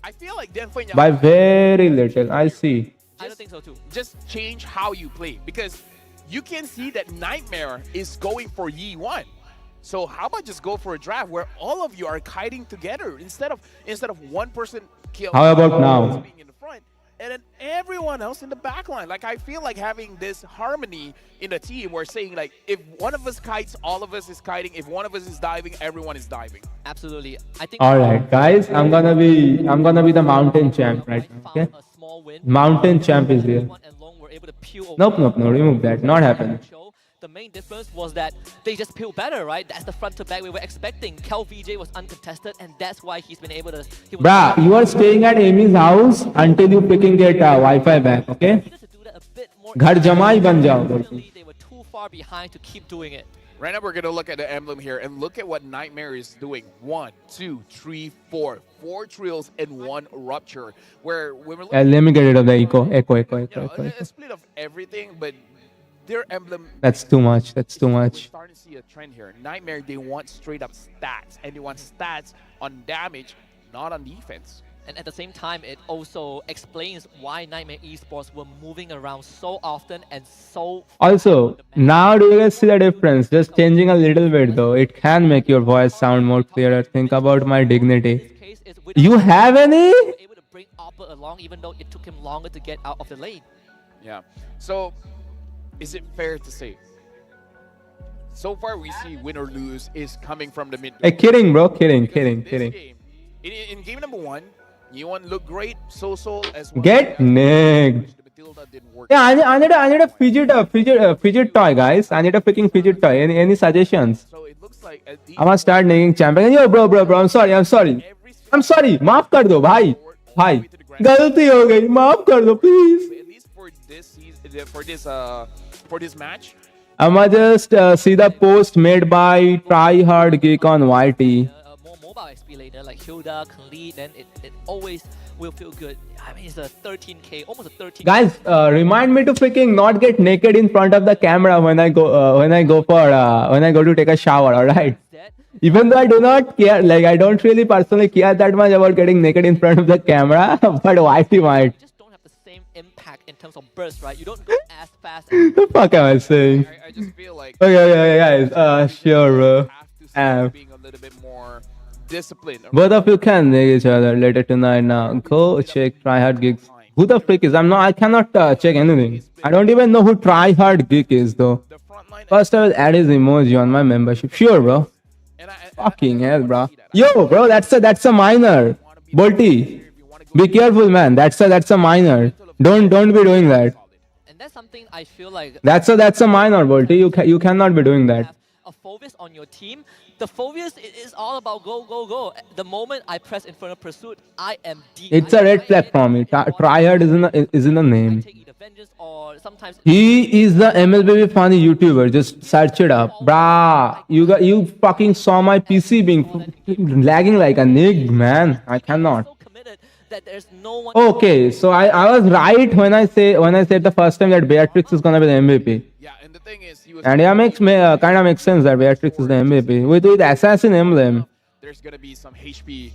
I feel like Denfeng By very little, I see. I don't think so too. just change how you play, because you can see that Nightmare is going for Yi Wan. So how about just go for a draft where all of you are kiting together instead of one person kill. How about now? Being in the front, and then everyone else in the back line. Like, I feel like having this harmony in the team, where saying like, if one of us kites, all of us is kiting. If one of us is diving, everyone is diving. Absolutely, I think. Alright, guys, I'm gonna be the mountain champ right now. Okay? A small win. Mountain champ is here. And Long were able to peel over. Nope, remove that. Not happening. The main difference was that they just peel better, right? That's the front to back we were expecting. Kel VJ was uncontested, and that's why he's been able to. Bruh, you are staying at Amy's house until you freaking get Wi-Fi back, okay? Needed to do that a bit more. Ghar jamai ban jao. They were too far behind to keep doing it. Right now, we're going to look at the emblem here and look at what Nightmare is doing. 1, 2, 3, 4. 4 trills and 1 rupture. Where when we're looking Let me get rid of the echo. a split of everything, but their emblem. That's too much. That's too We're much. starting to see a trend here. Nightmare, they want straight up stats, and they want stats on damage, not on defense. And at the same time, it also explains why Nightmare Esports were moving around so often and so. Also, now do you guys see the difference? Just changing a little bit though, it can make your voice sound more clearer. Think about my dignity. You have any? Able to bring Oppa along, even though it took him longer to get out of the lane. Yeah. So, is it fair to say? So far, we see win or lose is coming from the mid. Hey, kidding, bro. Kidding. This game, in game number 1, Yuan looked great. So as well. Get nicked. The Matilda didn't work. Yeah, I need a fidget toy, guys. I need a freaking fidget toy. Any suggestions? So it looks like at the I must start nicking champion. Yo, bro. I'm sorry. I'm sorry. माफ कर दो, भाई. गलती हो गई. माफ कर दो, please. at least for this season, for this match. I'ma just see the post made by Try Hard Geek on YT. More mobile XP later, like Hilda, Khalid, then it always will feel good. I mean, it's a 13k, almost a 13k. Guys, remind me to freaking not get naked in front of the camera when I go to take a shower. All right. Even though I do not care, like I don't really personally care that much about getting naked in front of the camera, but YT might. Just don't have the same impact in terms of burst, right? You don't go as fast. The fuck am I saying? I just feel like Okay, guys. Sure, bro. have to start being a little bit more disciplined. Both of you can make each other later tonight. Now go check Try Hard Gigs. Who the freak is? I cannot check anything. I don't even know who Try Hard Geek is though. The front line. First I will add his emoji on my membership. Sure, bro. Fucking hell, bro. Yo, bro, that's a minor. Bolty, be careful, man. That's a minor. Don't be doing that. And that's something I feel like. That's a minor, Bolty. You cannot be doing that. Have a Phobius on your team. The Phobius is all about go. The moment I press Infernal Pursuit, I am deep. It's a red flag for me. Tryhard is in the name. Take either vengeance or sometimes. He is the MLBB funny YouTuber. Just search it up, brah. You fucking saw my PC being lagging like a nig, man. I cannot. So committed that there's no one. Okay, so I was right when I said the first time that Beatrix is gonna be the MVP. Yeah, and the thing is, he was. And yeah, kind of makes sense that Beatrix is the MVP with Assassin emblem. There's gonna be some HP.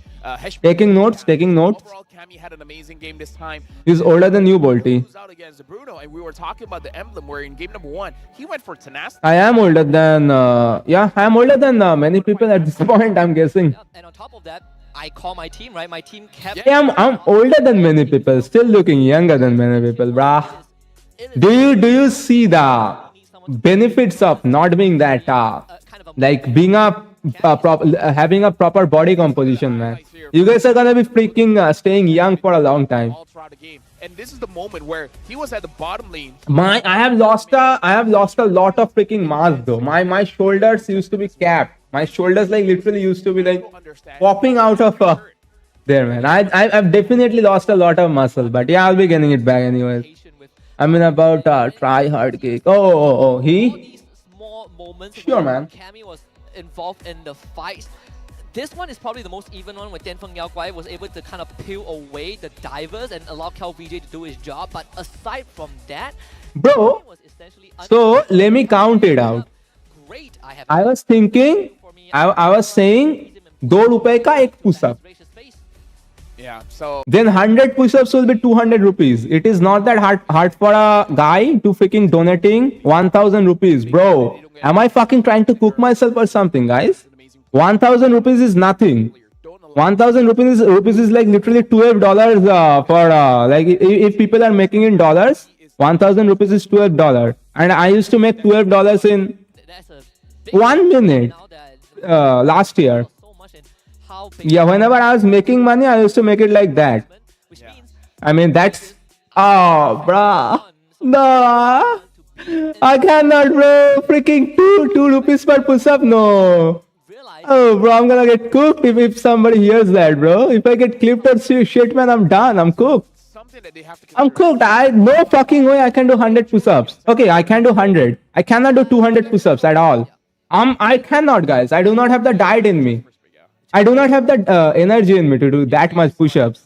Taking notes. Overall, Cammy had an amazing game this time. He's older than you, Bolty. Was out against Bruno, and we were talking about the emblem where in game number 1 he went for tenacity. I am older than I am older than many people at this point. I'm guessing. And on top of that, I call my team, right? My team kept. Hey, I'm older than many people, still looking younger than many people, brah. Do you see the benefits of not being that like being having a proper body composition, man? You guys are gonna be freaking staying young for a long time. All throughout the game. And this is the moment where he was at the bottom lane. I have lost a lot of freaking mass though. My shoulders used to be capped. My shoulders like literally used to be like popping out of there, man. I've definitely lost a lot of muscle, but yeah, I'll be getting it back anyways. I mean about try hard kick. Oh, he. These small moments Sure, where man. Cammy was involved in the fights. This one is probably the most even one where Denfeng Yao Guai was able to kind of peel away the divers and allow KelVJ to do his job. But aside from that, Bro, Cammy was essentially so let me count it out. great. I was thinking, I was saying, ₹2 ka ek push-up. Yeah, so Then 100 push-ups will be 200 rupees. It is not that hard for a guy to freaking donating 1000 rupees, bro. Am I fucking trying to cook myself or something, guys? 1000 rupees is nothing. 1000 rupees is like literally $12 for like if people are making in dollars, 1000 rupees is $12, and I used to make $12 in That's a big 1 minute now that last year. so much in how big Yeah, whenever I was making money, I used to make it like that. which means I mean, that's oh, bruh. No, I cannot, bro. Freaking two rupees per push-up. No. realize Oh, bro, I'm gonna get cooked if somebody hears that, bro. If I get clipped or shit, man, I'm done. I'm cooked. something that they have to I'm consider. cooked. No fucking way I can do 100 push-ups. Okay, I can do 100. I cannot do 200 push-ups at all. I cannot, guys. I do not have the diet in me. I do not have the energy in me to do that much push-ups.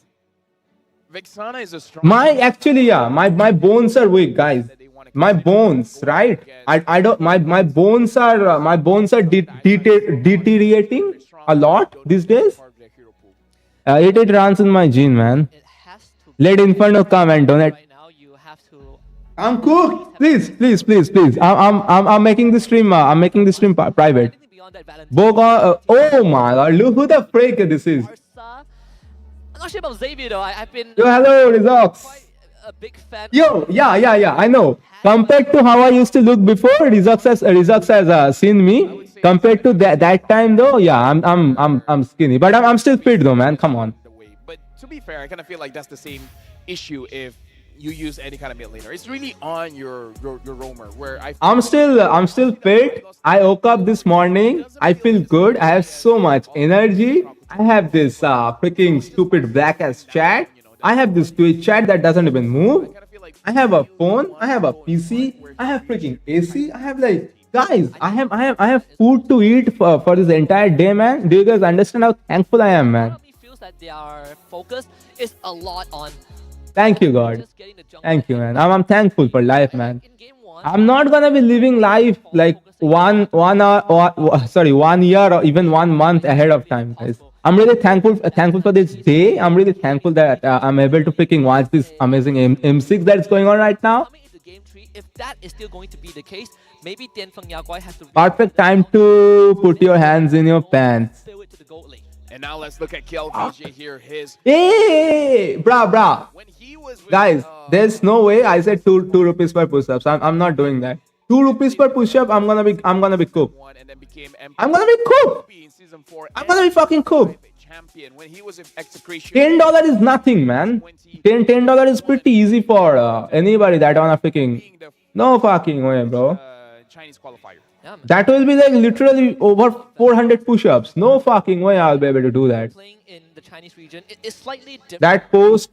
Vexana is a strong My bones are weak, guys. My bones, right? I don't. My bones are deteriorating a lot these days. It runs in my gene, man. it has to Let Inferno come and donate. right now you have to I'm cooked. Please. I'm making the stream. I'm making the stream private. anything beyond that balance. Boga. Oh my God! Look who the freak this is. Barca, I'm not sure about Xavier though. I've been Yo, hello, Rizox. quite a big fan. Yo, yeah. I know. Compared to how I used to look before, Rizox has seen me. Compared to that time though, yeah, I'm skinny, but I'm still fit though, man. Come on. the way. But to be fair, I kind of feel like that's the same issue if you use any kind of mid laner. It's really on your roamer where I'm still fit. I woke up this morning. I feel good. I have so much energy. I have this freaking stupid black ass chat. I have this Twitch chat that doesn't even move. I have a phone. I have a PC. I have freaking AC. I have like guys. I have food to eat for this entire day, man. Do you guys understand how thankful I am, man? Part of me feels that their focus is a lot on Thank you, God. just getting the jungle. Thank you, man. I'm thankful for life, man. In game one, I'm not gonna be living life like one year or even 1 month ahead of time, guys. I'm really thankful for this day. I'm really thankful that I'm able to freaking watch this amazing M6 that's going on right now. coming into game 3, if that is still going to be the case, maybe Denfeng Yao Guai has to Perfect time to put your hands in your pants. fill it to the gold lane. And now let's look at KelVJ here. His Hey, brah. when he was with, Guys, there's no way I said two rupees per push-ups. I'm not doing that. 2 rupees per push-up. I'm gonna be cooked. one and then became MVP I'm gonna be cooked. in season 4. I'm gonna be fucking cooked. Champion when he was in execration. $10 is nothing, man. $10 is pretty easy for anybody that wanna freaking. Being the No fucking way, bro. Chinese qualifier. Yeah, man. That will be like literally over 400 push-ups. No fucking way I'll be able to do that. Playing in the Chinese region, it is slightly different. That post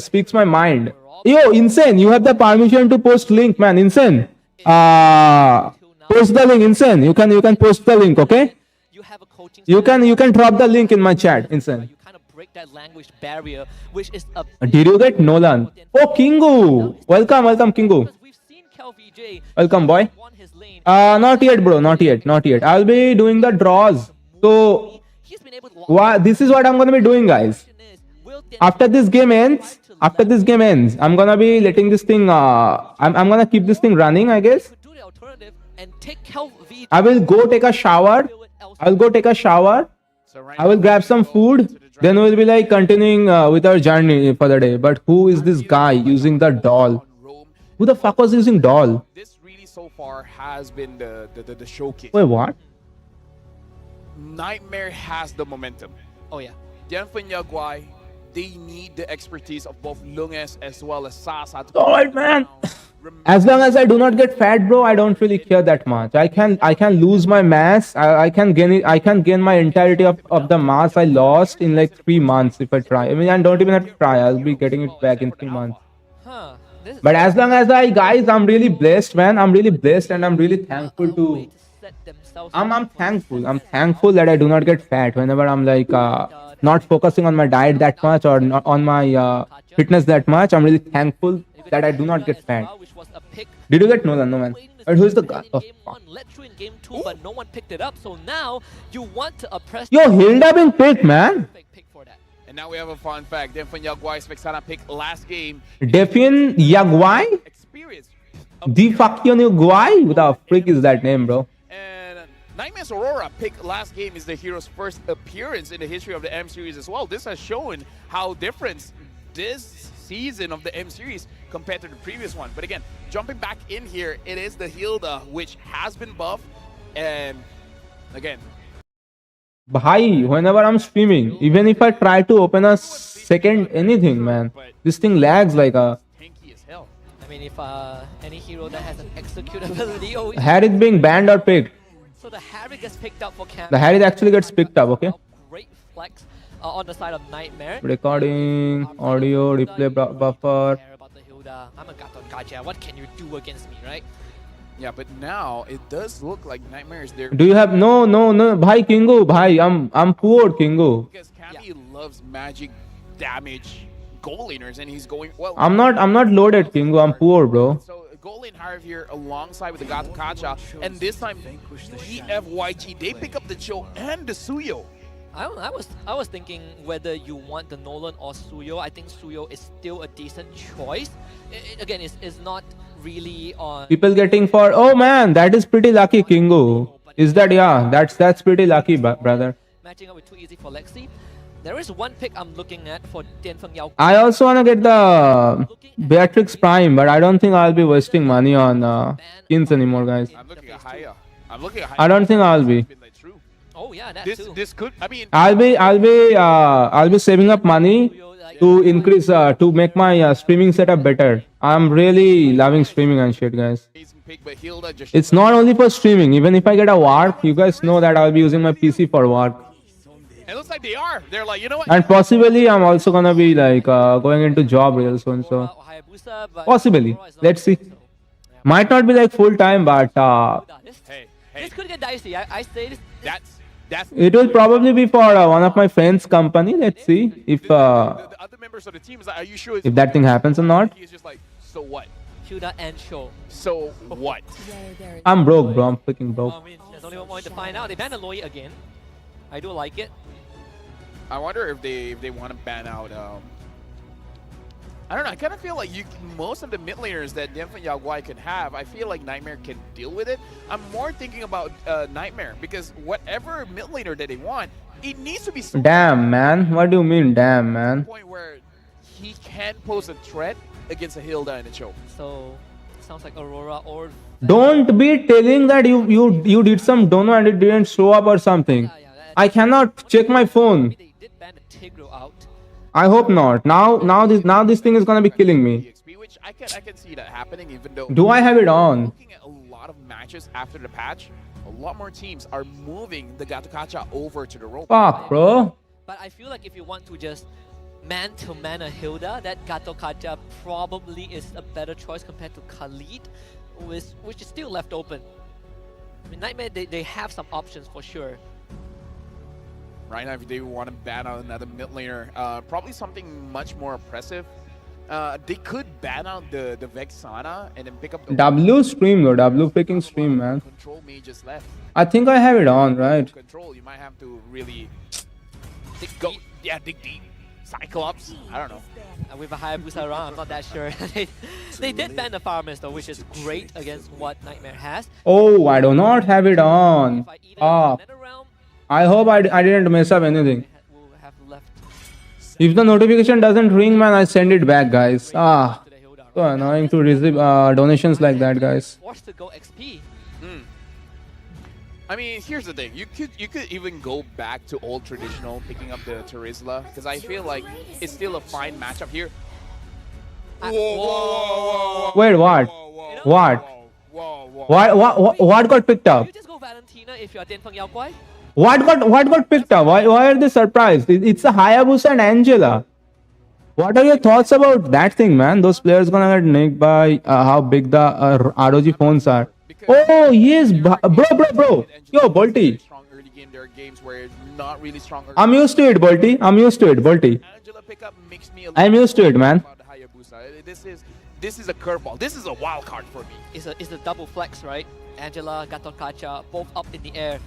speaks my mind. Yo, Insane, you have the permission to post link, man. Insane. Post the link, Insane. You can post the link, okay? You have a coaching You style can drop the link in my chat, where Insane. you kind of break that language barrier, which is a Did you get Nolan? Oh, Kingu. Welcome, Kingu. because we've seen KelVJ Welcome, boy. won his lane. Not yet, bro. Not yet. I'll be doing the draws. So, He's been able to this is what I'm gonna be doing, guys. After this game ends, I'm gonna be letting this thing. I'm gonna keep this thing running, I guess. do the alternative and take KelVJ. I will go take a shower. I'll go take a shower. So right I will now, grab some we go food. to the Then we'll be like continuing with our journey for the day. But who is this guy using the doll? Who the fuck was using doll? This really so far has been the showcase. Wait, what? Nightmare has the momentum. Oh yeah. Dianfen Yaguai, they need the expertise of both Lunges as well as Sasa. Alright, man. As long as I do not get fat, bro, I don't really care that much. I can lose my mass. I can gain it. I can gain my entirety of the mass I lost in like 3 months if I try. I mean, I don't even have to try. I'll be getting it back in 3 months. Huh. This is But as long as guys, I'm really blessed, man. I'm really blessed, and I'm really thankful to. set themselves I'm thankful. I'm thankful that I do not get fat whenever I'm like not focusing on my diet that much or not on my fitness that much. I'm really thankful that I do not get fat. which was a pick. Did you get Nolan? No, man. But who's the guy? In Oh, game one, led through in game two, but no one picked it up. So now you want to oppress. yo, Hilda being picked, man. Pick for that. And now we have a fun fact. Dianfen Yaguai's Vexana pick last game. Defian Yaguai? Experience. The fucking Yaguai? What the freak is that name, bro? And Nightmare's Aurora pick last game is the hero's first appearance in the history of the M series as well. This has shown how different this season of the M series compared to the previous one. But again, jumping back in here, it is the Hilda which has been buffed. And again, Bhai, whenever I'm streaming, even if I try to open a second anything, man, this thing lags like a. tanky as hell. I mean, if any hero that has an execute ability, oh, Harith being banned or picked. so the Harry gets picked up for Cam. The Harith actually gets picked up, okay? Great flex on the side of Nightmare. Recording, audio, replay buffer. Care about the Hilda. I'm a Gato Gacha. What can you do against me, right? Yeah, but now it does look like Nightmare is there. Do you have no? Bhai Kingu, bhai, I'm poor Kingu. Because Cammy loves magic damage goal laners and he's going well. I'm not loaded Kingu, I'm poor, bro. So goal lane Harv here alongside with the Gato Kacha, and this time GFYG they pick up the Cho and the Suyo. I was thinking whether you want the Nolan or Suyo. I think Suyo is still a decent choice. Again, it's not really on. People getting for, oh man, that is pretty lucky Kingu. Is that, yeah, that's pretty lucky, brother. Matching up with too easy for Lexi. There is one pick I'm looking at for Dianfen Yao. I also want to get the Beatrix Prime, but I don't think I'll be wasting money on skins anymore, guys. I'm looking at Haya. I'm looking at Haya. I don't think I'll be. Oh yeah, that This too. this could. I mean, I'll be saving up money to increase to make my streaming setup better. I'm really loving streaming and shit, guys. amazing pick, but Hilda just. It's not only for streaming. Even if I get a warp, you guys know that I'll be using my PC for warp. It looks like they are. They're like, you know what? And possibly I'm also gonna be like going into job real soon. So Hayabusa, but possibly, Aurora is not let's see. ready, so, yeah. Might not be like full time, but This, Hey, this could get dicey. I say this. that's. it will probably be for one of my friends' company. Let's see if the other members of the team is like, are you sure? if that thing happens or not. He's just like, so what? Hilda and Show. So what? I'm broke, bro. I'm freaking broke. I mean, there's only one point to find out. They banned Aloy again. I do like it. I wonder if they want to ban out. I don't know. I kind of feel like most of the mid laners that Dianfen Yaguai can have, I feel like Nightmare can deal with it. I'm more thinking about Nightmare because whatever mid laner that they want, it needs to be so Damn, man. What do you mean, damn, man? point where he can pose a threat against a Hilda and a Cho. So, sounds like Aurora or. Don't be telling that you did some dono and it didn't show up or something. I cannot check my phone. They did ban the Tigro out. I hope not. Now this thing is gonna be killing me. EXP, which I can see that happening, even though. Do I have it on? Looking at a lot of matches after the patch, a lot more teams are moving the Gatokacha over to the role. Fuck, bro. But I feel like if you want to just man-to-man a Hilda, that Gato Kacha probably is a better choice compared to Khalid, which is still left open. I mean, Nightmare, they have some options for sure. Right now, if they want to ban out another mid laner, probably something much more oppressive. They could ban out the Vexana and then pick up the W stream though. W freaking stream, man. Control mages left. I think I have it on, right? Control, you might have to really Dig go. deep. Yeah, dig deep. Cyclops. I don't know. With a Hayabusa around, I'm not that sure. they did ban the Farmers though, which is great against what Nightmare has. Oh, I do not have it on. If I either Ah, another round, I hope I didn't mess up anything. we'll have left If the notification doesn't ring, man, I send it back, guys. Ah, so annoying to receive donations like that, guys. Forced to go XP. I mean, here's the thing. You could even go back to old traditional, picking up the Terizla, because I feel like it's still a fine matchup here. Wait, what? What? What got picked up? You just go Valentina if you're Dianfeng Yao Guai. What got picked up? Why are they surprised? It's a Hayabusa and Angela. What are your thoughts about that thing, man? Those players gonna get nicked by how big the ROG phones are. Oh, yes, bro. Yo, Bolty. Strong early game. There are games where it's not really strong. I'm used to it, Bolty. Angela pickup makes me. I'm used to it, man. About the Hayabusa. This is a curveball. This is a wild card for me. It's a double flex, right? Angela, Gaton Kacha, both up in the air.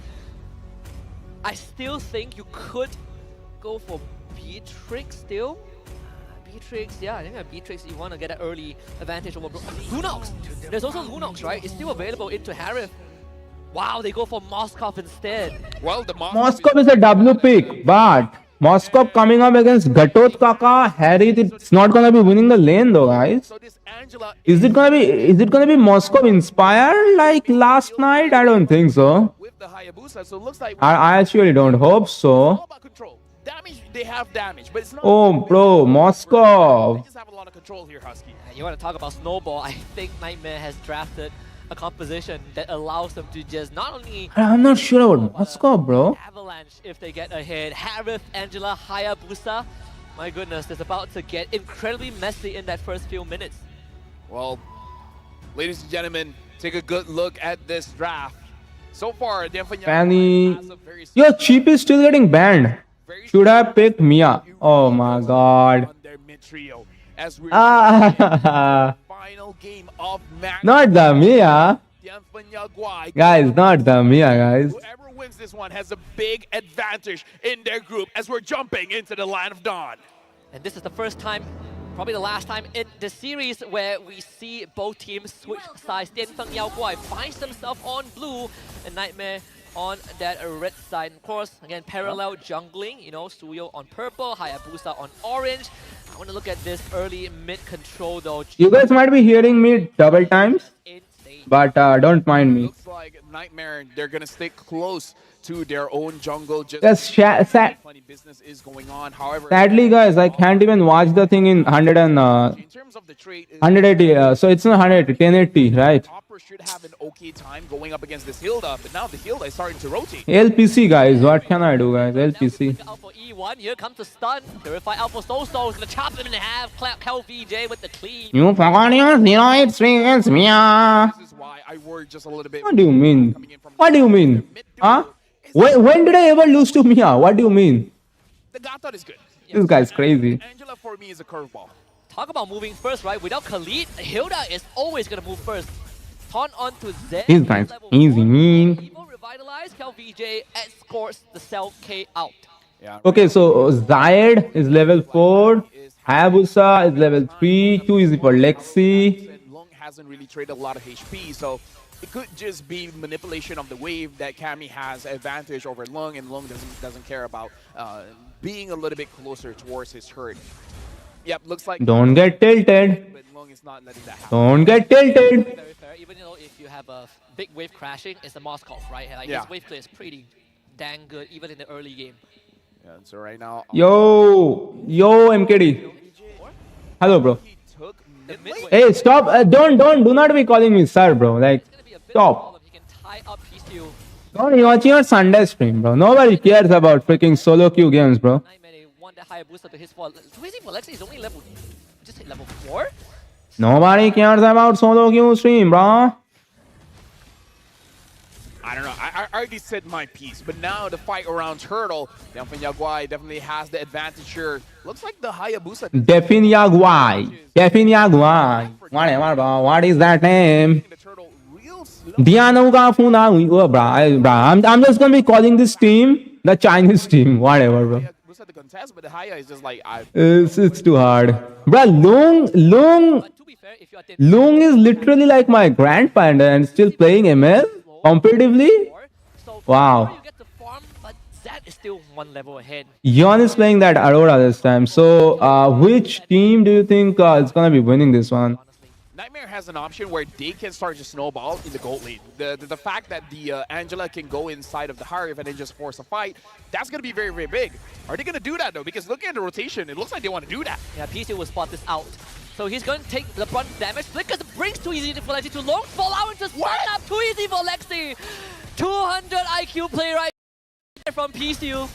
I still think you could go for Beatrix still. Beatrix, yeah, I think Beatrix, you want to get an early advantage over Lunox. There's also Lunox, right? It's still available into Harith. Wow, they go for Moskov instead. Well, the Moskov is a W pick, but Moskov coming up against Gatot Kaka, Harith, it's not gonna be winning the lane though, guys. So this Angela Is it gonna be Moskov inspired like last night? I don't think so. with the Hayabusa, so it looks like I actually don't hope all so. about control. Damage, they have damage, but it's not. Oh, bro, They Moskov. just have a lot of control here, Husky. You want to talk about Snowball, I think Nightmare has drafted a composition that allows them to just not only I'm not sure about Moskov, bro. avalanche if they get ahead. Harith, Angela, Hayabusa. My goodness, it's about to get incredibly messy in that first few minutes. Well, ladies and gentlemen, take a good look at this draft. So far, Dianfeng Fanny. has a very Yo, Cheap is still getting banned. Should have picked Mia. Oh my god. on their mid trio as we're Ah, final game of match. not the Mia. Dianfeng Yaguai. Guys, not the Mia, guys. Whoever wins this one has a big advantage in their group as we're jumping into the Land of Dawn. And this is the first time, probably the last time in the series where we see both teams switch sides. Dianfeng Yao Guai finds themselves on blue and Nightmare on that red side. Of course, again, parallel jungling, you know, Suyo on purple, Hayabusa on orange. I want to look at this early mid control though. You guys might be hearing me double times, Insane. but don't mind me. Looks like Nightmare, they're going to stick close to their own jungle. Just Yes, funny business is going on. However, sadly, guys, I can't even watch the thing in 100 and in terms of the trade, 180. So it's not 180, 1080, right? Hopper should have an okay time going up against this Hilda, but now the Hilda is starting to rotate. LPC, guys. What can I do, guys? Now we LPC. look out for E1. Here comes the stun. Purify out for Soso. He's gonna chop him in half. Clap Kel VJ with the clean. You forgot your 083 against Mia. This is why I worry just a little bit. What do you mean? Coming in from What do you mean? Huh? When did I ever lose to Mia? What do you mean? The Gatot is good. This guy's crazy. Angela for me is a curveball. Talk about moving first, right? Without Khalid, Hilda is always gonna move first. Taunt on to Zed. This guy's level easy, 4. mean. Evo revitalize. Kel VJ escorts the Cell K out. Yeah. Okay, so Zayed is level 4. Hayabusa is level 3. Too easy for Lexi. And Lung hasn't really traded a lot of HP, so it could just be manipulation of the wave that Cammy has advantage over Lung, and Lung doesn't care about being a little bit closer towards his herd. Yep, looks like Don't get tilted. but Lung is not letting that happen. Don't get tilted. Very fair. Even though if you have a big wave crashing, it's the Moskov, right? Like Yeah. his wave play is pretty dang good, even in the early game. Yeah, so right now, Yo, MKD. Hello, bro. he took The mid mid lane. wave Hey, stop. Do not be calling me sir, bro. Like, is gonna be a bit stop. of a problem. He can tie up PCU. don't watch your Sunday stream, bro. Nobody cares about freaking solo queue games, bro. Nightmare, they want that higher booster to his fall. Crazy for Lexi is only level, just hit level 4? Nobody cares about solo queue stream, bro. I don't know. I already said my piece, but now the fight around Turtle, Dianfeng Yaguai definitely has the advantage here. Looks like the Hayabusa. Defin Yaguai. Whatever, bro. What is that name? The Turtle real slow. Dianuga Funa. Oh, bro. I'm just gonna be calling this team the Chinese team. Whatever, bro. Hayabusa the contest, but the Haya is just like, It's too hard. Bro, Lung But to be fair, if you are Lung is literally like my grandfather and still playing ML competitively. So Wow. you get to farm, but Zed is still one level ahead. Yon is playing that Aurora this time. So, which team do you think is gonna be winning this one? Honestly. Nightmare has an option where they can start to snowball in the gold lane. The fact that the Angela can go inside of the Harv and then just force a fight, that's going to be very, very big. Are they going to do that, though? Because looking at the rotation, it looks like they want to do that. Yeah, PC will spot this out. So he's going to take the brunt damage. Flickers brings too easy for Lexi. Too long. Fall out and just What? up. Too easy for Lexi. 200 IQ play right there from PCU.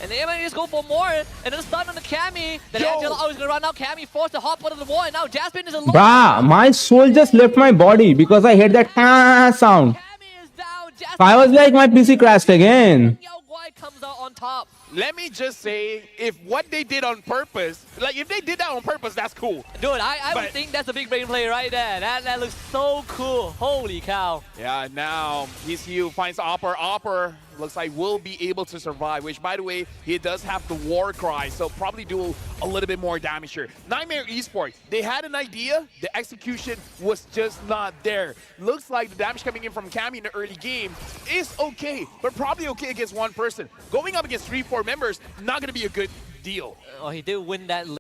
And they might just go for more. And then stun on the Cammy. Then Yo. Angela always going to run out. Cammy forced to hop out of the wall. And now Jasmine is alone. Bruh, my soul just left my body because I heard that sound. Cammy is down. Jasmine. I was like, my PC crashed again. Yao Guai comes out on top. Let me just say, if what they did on purpose, like if they did that on purpose, that's cool. Dude, I would But- think that's a big brain play right there. That looks so cool. Holy cow. Yeah, now PCU finds Opper. Opper looks like will be able to survive, which, by the way, he does have the war cry, so probably do a little bit more damage here. Nightmare Esports, they had an idea, the execution was just not there. Looks like the damage coming in from Cammy in the early game is okay, but probably okay against one person. Going up against 3-4 members, not going to be a good deal. Oh, he did win that lane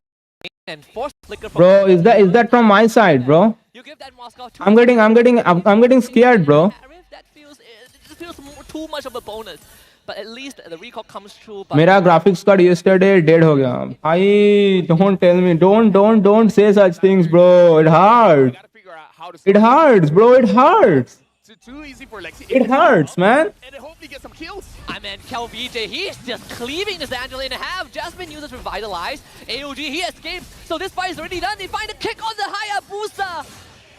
and forced Flicker from Bro, is that from my side, bro? You give that Moscow too I'm getting scared, bro. That feels it just feels too much of a bonus. But at least the recall comes through. But मेरा graphics card yesterday dead हो गया. भाई, don't tell me, don't say such things, bro. It hurts. Got to figure out how to. It hurts, bro. It hurts. Too easy for Lexi. It hurts, man. And then hopefully get some kills. I mean, Kel VJ, he's just cleaving this Angela in half. Jasmine uses Revitalize. AOG, he escapes. So this fight is already done. They find a kick on the Hayabusa.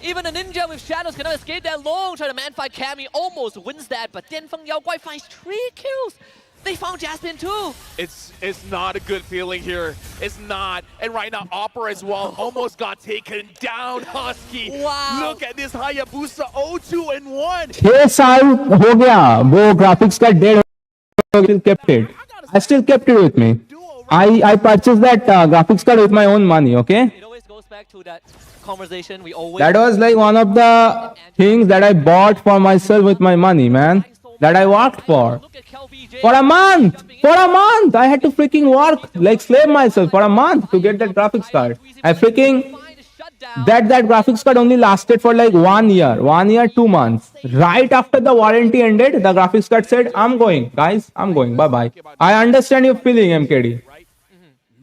Even a ninja with shadows cannot escape that long. Try to man fight Cammy, almost wins that. But then Feng Yao Guai finds 3 kills. They found Jasmine too. It's not a good feeling here. It's not. And right now, Opera as well almost got taken down, Husky. Wow. Look at this Hayabusa 0-2 and 1. 6 साल हो गया. वो graphics card dead. I still kept it. I still kept it with me. I purchased that graphics card with my own money. Okay. It always goes back to that conversation we always. That was like one of the things that I bought for myself with my money, man. That I worked for. Look at Kel VJ. For a month! For a month! I had to freaking work like slave myself for a month to get that graphics card. I freaking that graphics card only lasted for like 1 year. 1 year, 2 months. Right after the warranty ended, the graphics card said, I'm going, guys, I'm going. Bye-bye. I understand your feeling, MKD.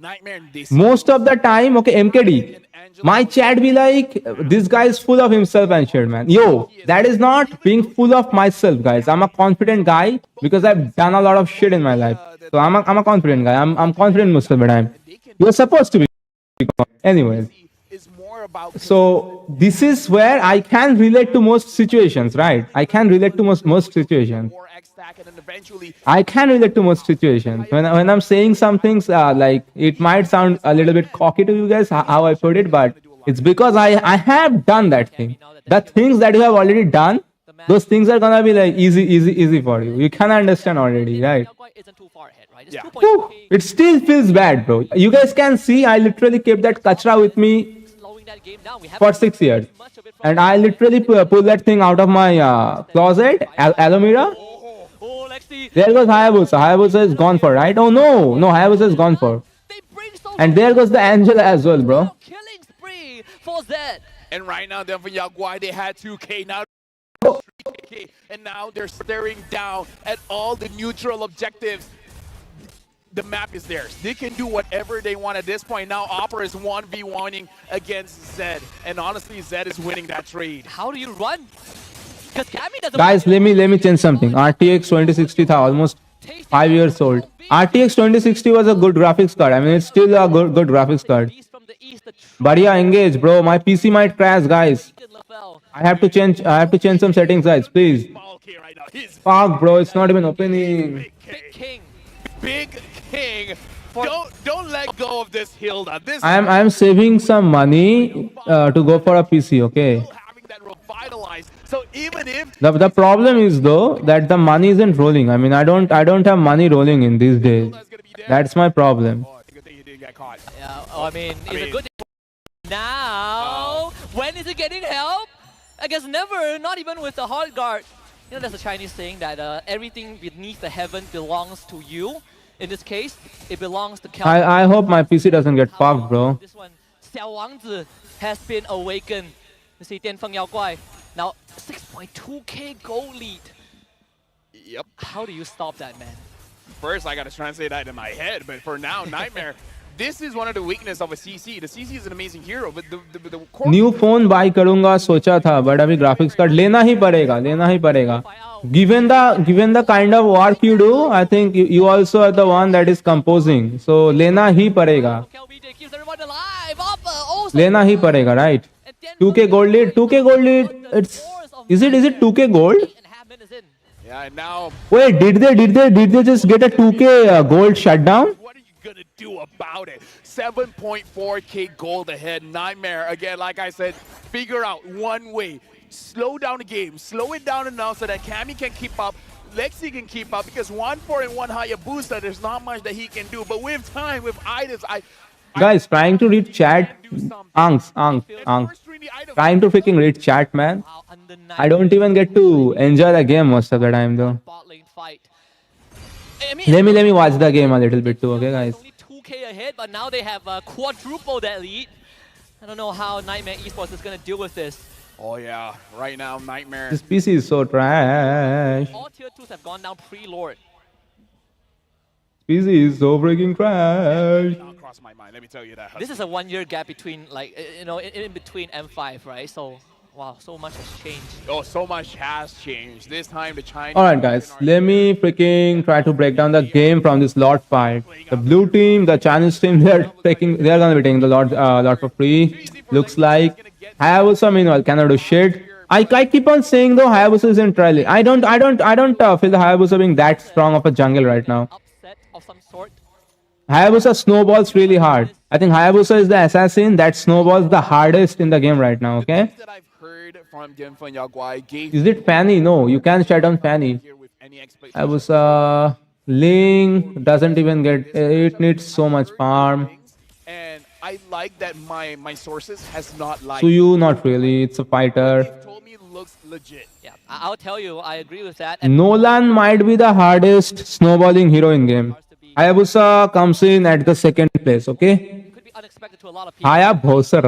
Nightmare in this. Most of the time, okay, MKD, my chat be like, this guy is full of himself and shit, man. Yo, that is not being full of myself, guys. I'm a confident guy because I've done a lot of shit in my life. So I'm a confident guy. I'm confident most of the time. You're supposed to be. Anyways. Is more about So this is where I can relate to most situations, right? I can relate to most situations. more X stack and then eventually I can relate to most situations. When I'm saying some things, like it might sound a little bit cocky to you guys, how I put it, but it's because I have done that thing. The things that you have already done, those things are gonna be like easy for you. You can understand already, right? Kel Guai isn't too far ahead, right? It's Yeah. 2 Whew, points. it still feels bad, bro. You guys can see I literally kept that kachra with me Slowing that game down. We for 6 years. much of it from And I literally pulled that thing out of my closet, Alomira. Oh, Lexi. There goes Hayabusa. Hayabusa is gone for, right? Oh no, Hayabusa is gone for. They bring so And there goes the Angela as well, bro. killing spree for Zed. and right now then for Yaguai they had 2K now 3K, and now they're staring down at all the neutral objectives. The map is theirs. They can do whatever they want at this point. Now Opera is 1v1ing against Zed. And honestly, Zed is winning that trade. How do you run? Because Cammy doesn't. Guys, let me change something. RTX 2060 tha almost 5 years old. RTX 2060 was a good graphics card. I mean, it's still a good graphics card. Beast from the east, the But yeah, engage, bro. My PC might crash, guys. True Lafel. I have to change some settings, guys. Please. Small K right now. His Fuck, bro. It's not even opening. big K. Big King. Big King. Don't let go of this Hilda. This I am saving some money to go for a PC. Okay. having that revitalized. So even if The problem is though that the money isn't rolling. I mean, I don't have money rolling in these days. Hilda's gonna be there. That's my problem. Oh, good thing he didn't get caught. Yeah, I mean, it's a mean- good thing. Now, when is he getting help? I guess never, not even with the hard guard. You know, there's a Chinese saying that everything beneath the heaven belongs to you. In this case, it belongs to Kelvin. I hope my PC doesn't get fucked, bro. This one, Xiao Wangzi has been awakened. You see, Dianfeng Yao Guai. Now, 6.2k gold lead. Yep. How do you stop that, man? First, I got to translate that in my head, but for now, Nightmare, this is one of the weaknesses of a CC. The CC is an amazing hero, but the core... new phone buy करूंगा सोचा था, but अभी graphics card लेना ही पड़ेगा. Given the kind of work you do, I think you also are the one that is composing. So लेना ही पड़ेगा. लेना ही पड़ेगा, right? 2k gold lead. Is it 2k gold? Yeah, now... Wait, did they just get a 2k gold shutdown? What are you going to do about it? 7.4k gold ahead. Nightmare, again, like I said, figure out one way. Slow down the game. Slow it down enough so that Cammy can keep up. Lexi can keep up because 1-4 and 1 Hayabusa, there's not much that he can do. But with time, with items, Guys, trying to read chat. Angs. Trying to freaking read chat, man. I don't even get to enjoy the game most of the time, though. Let me watch the game a little bit too, okay, guys? Only 2k ahead, but now they have quadrupled that lead. I don't know how Nightmare Esports is going to deal with this. Oh yeah, right now, Nightmare. This PC is so trash. All tier 2s have gone down pre-Lord. PC is so freaking trash. Not cross my mind, let me tell you that. This is a 1-year gap between, like, you know, in between M5, right? So, wow, so much has changed. Oh, so much has changed. This time, the Chinese... Alright, guys, let me freaking try to break down the game from this Lord fight. The blue team, the Chinese team, they're gonna be taking the Lord for free. Looks like Hayabusa, meanwhile, cannot do shit. I keep on saying though Hayabusa isn't trailing. I don't feel the Hayabusa being that strong of a jungle right now. Upset of some sort. Hayabusa snowballs really hard. I think Hayabusa is the assassin that snowballs the hardest in the game right now, okay? that I've heard from Dianfeng Yao Guai gave Is it Fanny? No, you can't shut down Fanny. here with any expectation. Hayabusa, Ling doesn't even get, it needs so much farm. And I like that my sources has not lied. Suyu, not really, it's a fighter. They told me it looks legit. Yeah, I'll tell you, I agree with that. And Nolan might be the hardest snowballing hero in game. Hayabusa comes in at the second place, okay? could be unexpected to a lot of people. Hayabusa.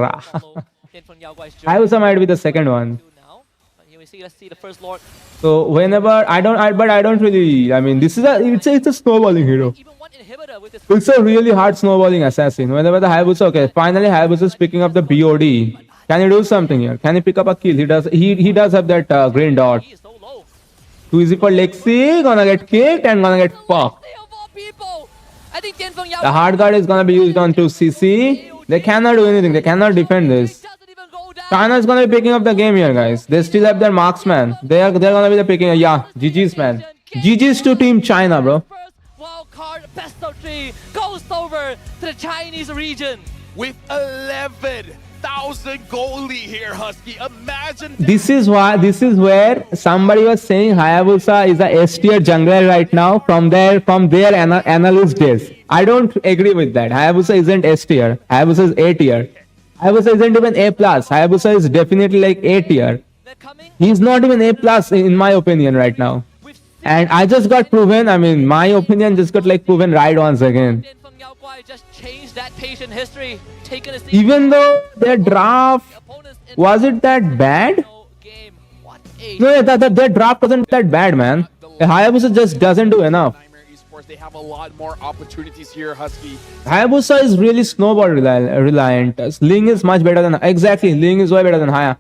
Dianfeng Yao Guai's journey Hayabusa might be the second one. now. But here we see, let's see the first Lord. So whenever I don't really, I mean, this is it's a snowballing hero. Even one inhibitor with this. It's a really hard snowballing assassin. Whenever the Hayabusa, okay, finally Hayabusa is picking up the BOD. Can he do something here? Can he pick up a kill? He does. He does have that green dot. He is so low. Too easy for Lexi. Gonna get kicked and gonna get fucked. They of all people. I think Dianfeng Yao The hard guard is gonna be used on to CC. They cannot do anything. They cannot defend this. doesn't even go down. China is gonna be picking up the game here, guys. They still have their marksman. They're gonna be the picking. Yeah, GG's, man. GG's to Team China, bro. First wild card best of 3 goes over to the Chinese region. With 11,000 goalie here, Husky. Imagine that. This is where somebody was saying Hayabusa is a S tier jungler right now from their analyst days. I don't agree with that. Hayabusa isn't S tier. Hayabusa is A tier. Hayabusa isn't even A plus. Hayabusa is definitely like A tier. They're coming He's not even A plus in my opinion right now. with And I just got proven. I mean, my opinion just got like proven right once again. Dianfeng Yao Guai just changed that patient history. Taken a seat. Even though their draft Opponents in was it that bad? no game. What a No, their draft wasn't that bad, man. Hayabusa just doesn't do enough. Nightmare Esports, they have a lot more opportunities here, Husky. Hayabusa is really snowball reliant. Ling is much better than exactly. Ling is way better than Haya.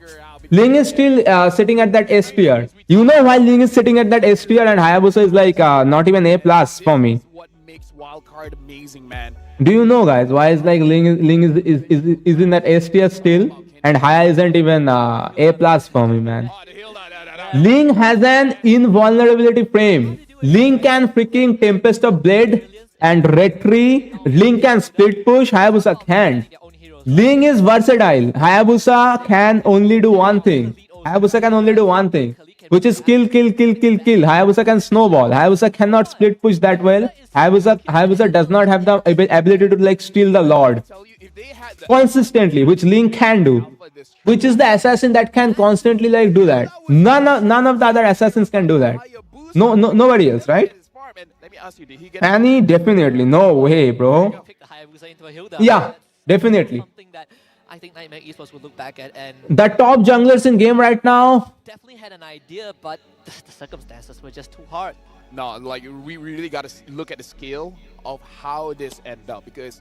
Ling is still sitting at that S tier. You know why Ling is sitting at that S tier and Hayabusa is like not even A plus for me. This is what makes Wildcard amazing, man. Do you know, guys, why is like Ling is in that S tier still and Haya isn't even A plus for me, man. Oh, the hell, Ling has an invulnerability frame. Ling can freaking Tempest of Blade and Red Tree. Ling can split push. Hayabusa can't. their own heroes. Ling is versatile. Hayabusa can only do one thing. Hayabusa can only do one thing, which is kill. Hayabusa can snowball. Hayabusa cannot split push that well. Hayabusa does not have the ability to like steal the Lord tell you, if they had the consistently, which Ling can do. which is the assassin that can constantly like do that. None of the other assassins can do that. Nobody else, right? And let me ask you, did he get Fanny, definitely. No way, bro. Pick the Hayabusa into a Hilda. Yeah, That's definitely. something that I think Nightmare Esports will look back at and The top junglers in game right now. definitely had an idea, but the circumstances were just too hard. No, like we really got to look at the scale of how this ended up, because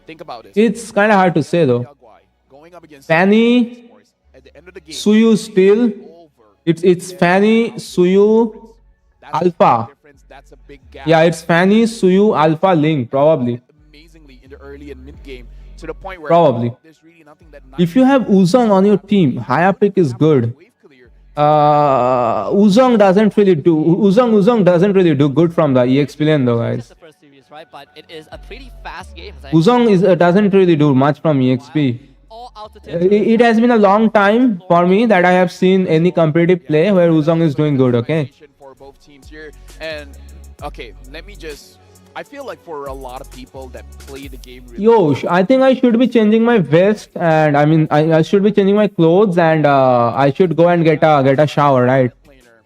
think about this. It's kind of hard to say though. Yaguai going up against Fanny, Esports at the end of the game. Suyu still. Over. It's Fanny, Suyu, That's a Alpha. big difference. That's a big gap. Yeah, it's Fanny, Suyu, Alpha, Link, probably. Amazingly in the early and mid game, to the point where Probably. there's really nothing that If you have Uzong on your team, higher pick is good. wave clear. Uzong doesn't really do. Uzong doesn't really do good from the EXP lane though, Just guys. the first series, right? But it is a pretty fast game. It's like Uzong doesn't really do much from EXP. all altitude. It has been a long time for me that I have seen any competitive play where Uzong is doing good. Okay. For both teams here, and okay, let me just. I feel like for a lot of people that play the game really Yo, I think I should be changing my vest, and I mean I should be changing my clothes, and I should go and get a shower, right? planer,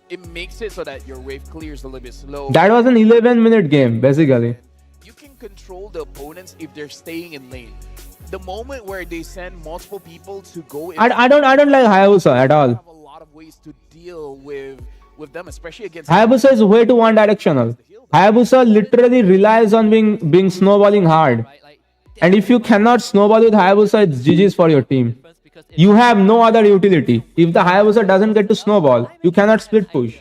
it makes it so that your wave clears a little bit slow. That was an 11-minute game, basically. You can control the opponents if they're staying in lane. The moment where they send multiple people to go in, I don't like Hayabusa at all. have a lot of ways to deal with them, especially against Hayabusa is way too one-directional. Hayabusa literally relies on being snowballing hard. Right? Like, And if you cannot snowball with Hayabusa, it's GG's for your team. because You have no other utility. If the Hayabusa doesn't get to snowball, you cannot split push.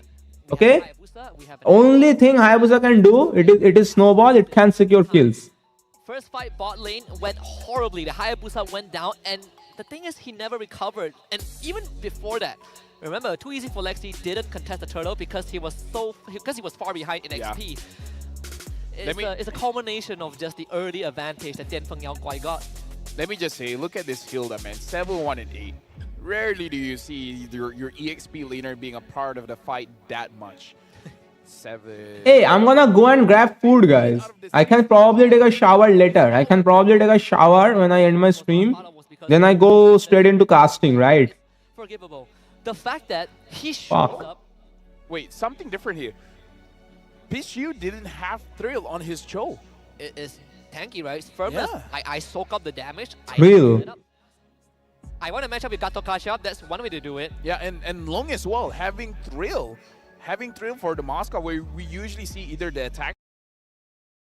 Okay? Hayabusa, we have an Only thing Hayabusa can do, it is snowball, it can secure kills. first fight bot lane went horribly. The Hayabusa went down, and the thing is, he never recovered. And even before that, remember, Too Easy for Lexi didn't contest the turtle because he was far behind in Yeah. XP. Let me- It's a culmination of just the early advantage that Dianfeng Yaoguai got. Let me just say, look at this Hilda, man. 7-1 and 8. Rarely do you see your EXP laner being a part of the fight that much. 7. Hey, I'm gonna go and grab food, guys. I can probably take a shower later. I can probably take a shower when I end my stream. Then I go straight into casting, right? Forgivable. The fact that he shows Fuck. up, Wait, something different here. Bishu didn't have Thrill on his Cho. it is tanky, right? Firmness. Yeah. I soak up the damage. Thrill. I want to match up with Gato Kashyap. That's one way to do it. Yeah, and Long as well, having Thrill for the Moscow, where we usually see either the attack.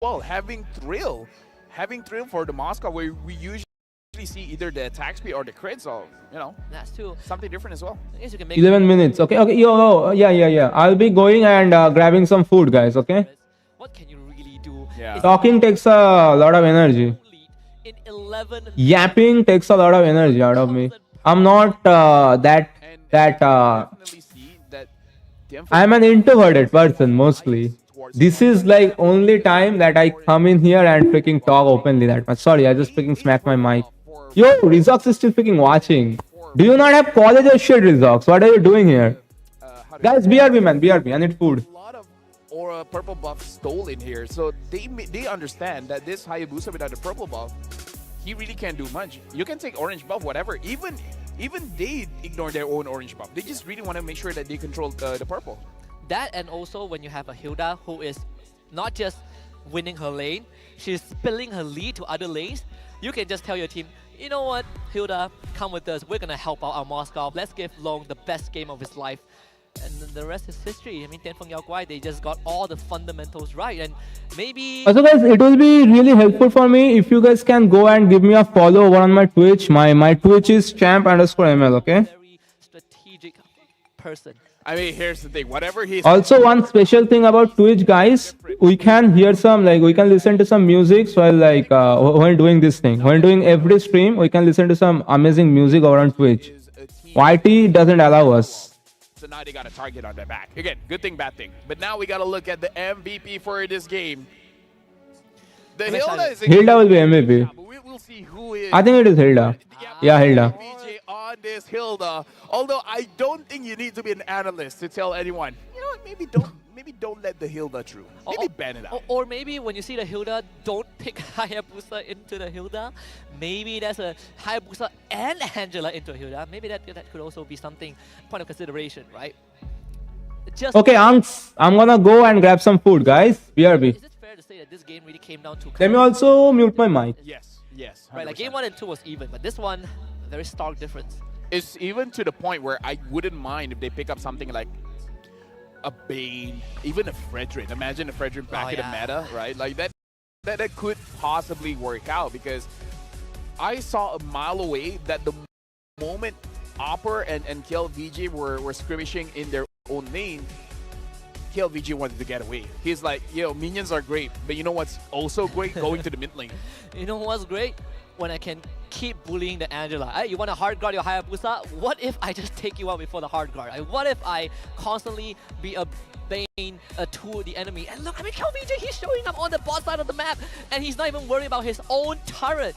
Well, having Thrill for the Moscow, where we usually see either the attack speed or the crit. So That's too. something different as well. I guess you can make 11 minutes. Okay. Yeah. I'll be going and grabbing some food, guys. Okay. What can you really do? Yeah. It's Talking takes a lot of energy. lead in 11. Yapping takes a lot of energy out of me. I'm not that. Definitely see that. I'm an introverted person mostly. This is like only time that I come in here and freaking talk openly that much. Sorry, I just freaking smacked my mic. Yo, Rizox is still freaking watching. Do you not have college or shit, Rizox? What are you doing here? Guys, BRB man, BRB. I need food. A lot of aura purple buff stole in here, so they understand that this Hayabusa without the purple buff, he really can't do much. You can take orange buff, whatever. Even they ignore their own orange buff. They just really want to make sure that they control the purple. That, and also when you have a Hilda who is not just winning her lane, she's spilling her lead to other lanes. You can just tell your team, you know what, Hilda, come with us. We're gonna help out our Moscow. Let's give Long the best game of his life. And then the rest is history. I mean, Dianfeng Yaoguai, they just got all the fundamentals right. And maybe Also guys, it will be really helpful for me if you guys can go and give me a follow over on my Twitch. My Twitch is champ_ml, okay? very strategic person. I mean, here's the thing. Whatever he's Also, one special thing about Twitch, guys, we can hear some, like, we can listen to some music while, like, while doing this thing. While doing every stream, we can listen to some amazing music over on Twitch. is a team. YT doesn't allow us. So now they got a target on their back. Again, good thing, bad thing. But now we got to look at the MVP for this game. The I'm Hilda excited. is a Hilda will be MVP. Yeah, but we'll see who is. I think it is Hilda. Yeah, Hilda. BJ on this Hilda. Although I don't think you need to be an analyst to tell anyone. You know what? maybe don't let the Hilda through. Maybe ban it out. Or maybe when you see the Hilda, don't pick Hayabusa into the Hilda. Maybe there's a Hayabusa and Angela into Hilda. Maybe that could also be something, point of consideration, right? Just Okay, Anks, I'm gonna go and grab some food, guys. BRB. Is it fair to say that this game really came down to... Let me also mute my mic. Yes, yes. 100%. Right, like game 1 and 2 was even, but this one, very stark difference. It's even to the point where I wouldn't mind if they pick up something like a Bane, even a Frederick. Imagine a Frederick back in the meta, right? Like that could possibly work out, because I saw a mile away that the moment Opper and KLVG were skirmishing in their own lane, KLVG wanted to get away. He's like, yo, minions are great, but you know what's also great? Going to the mid lane. You know what's great? When I can keep bullying the Angela. Hey, you want to hard guard your Hayabusa? What if I just take you out before the hard guard? What if I constantly be a Bane to the enemy? And look, I mean, KLVJ, he's showing up on the bot side of the map, and he's not even worried about his own turret.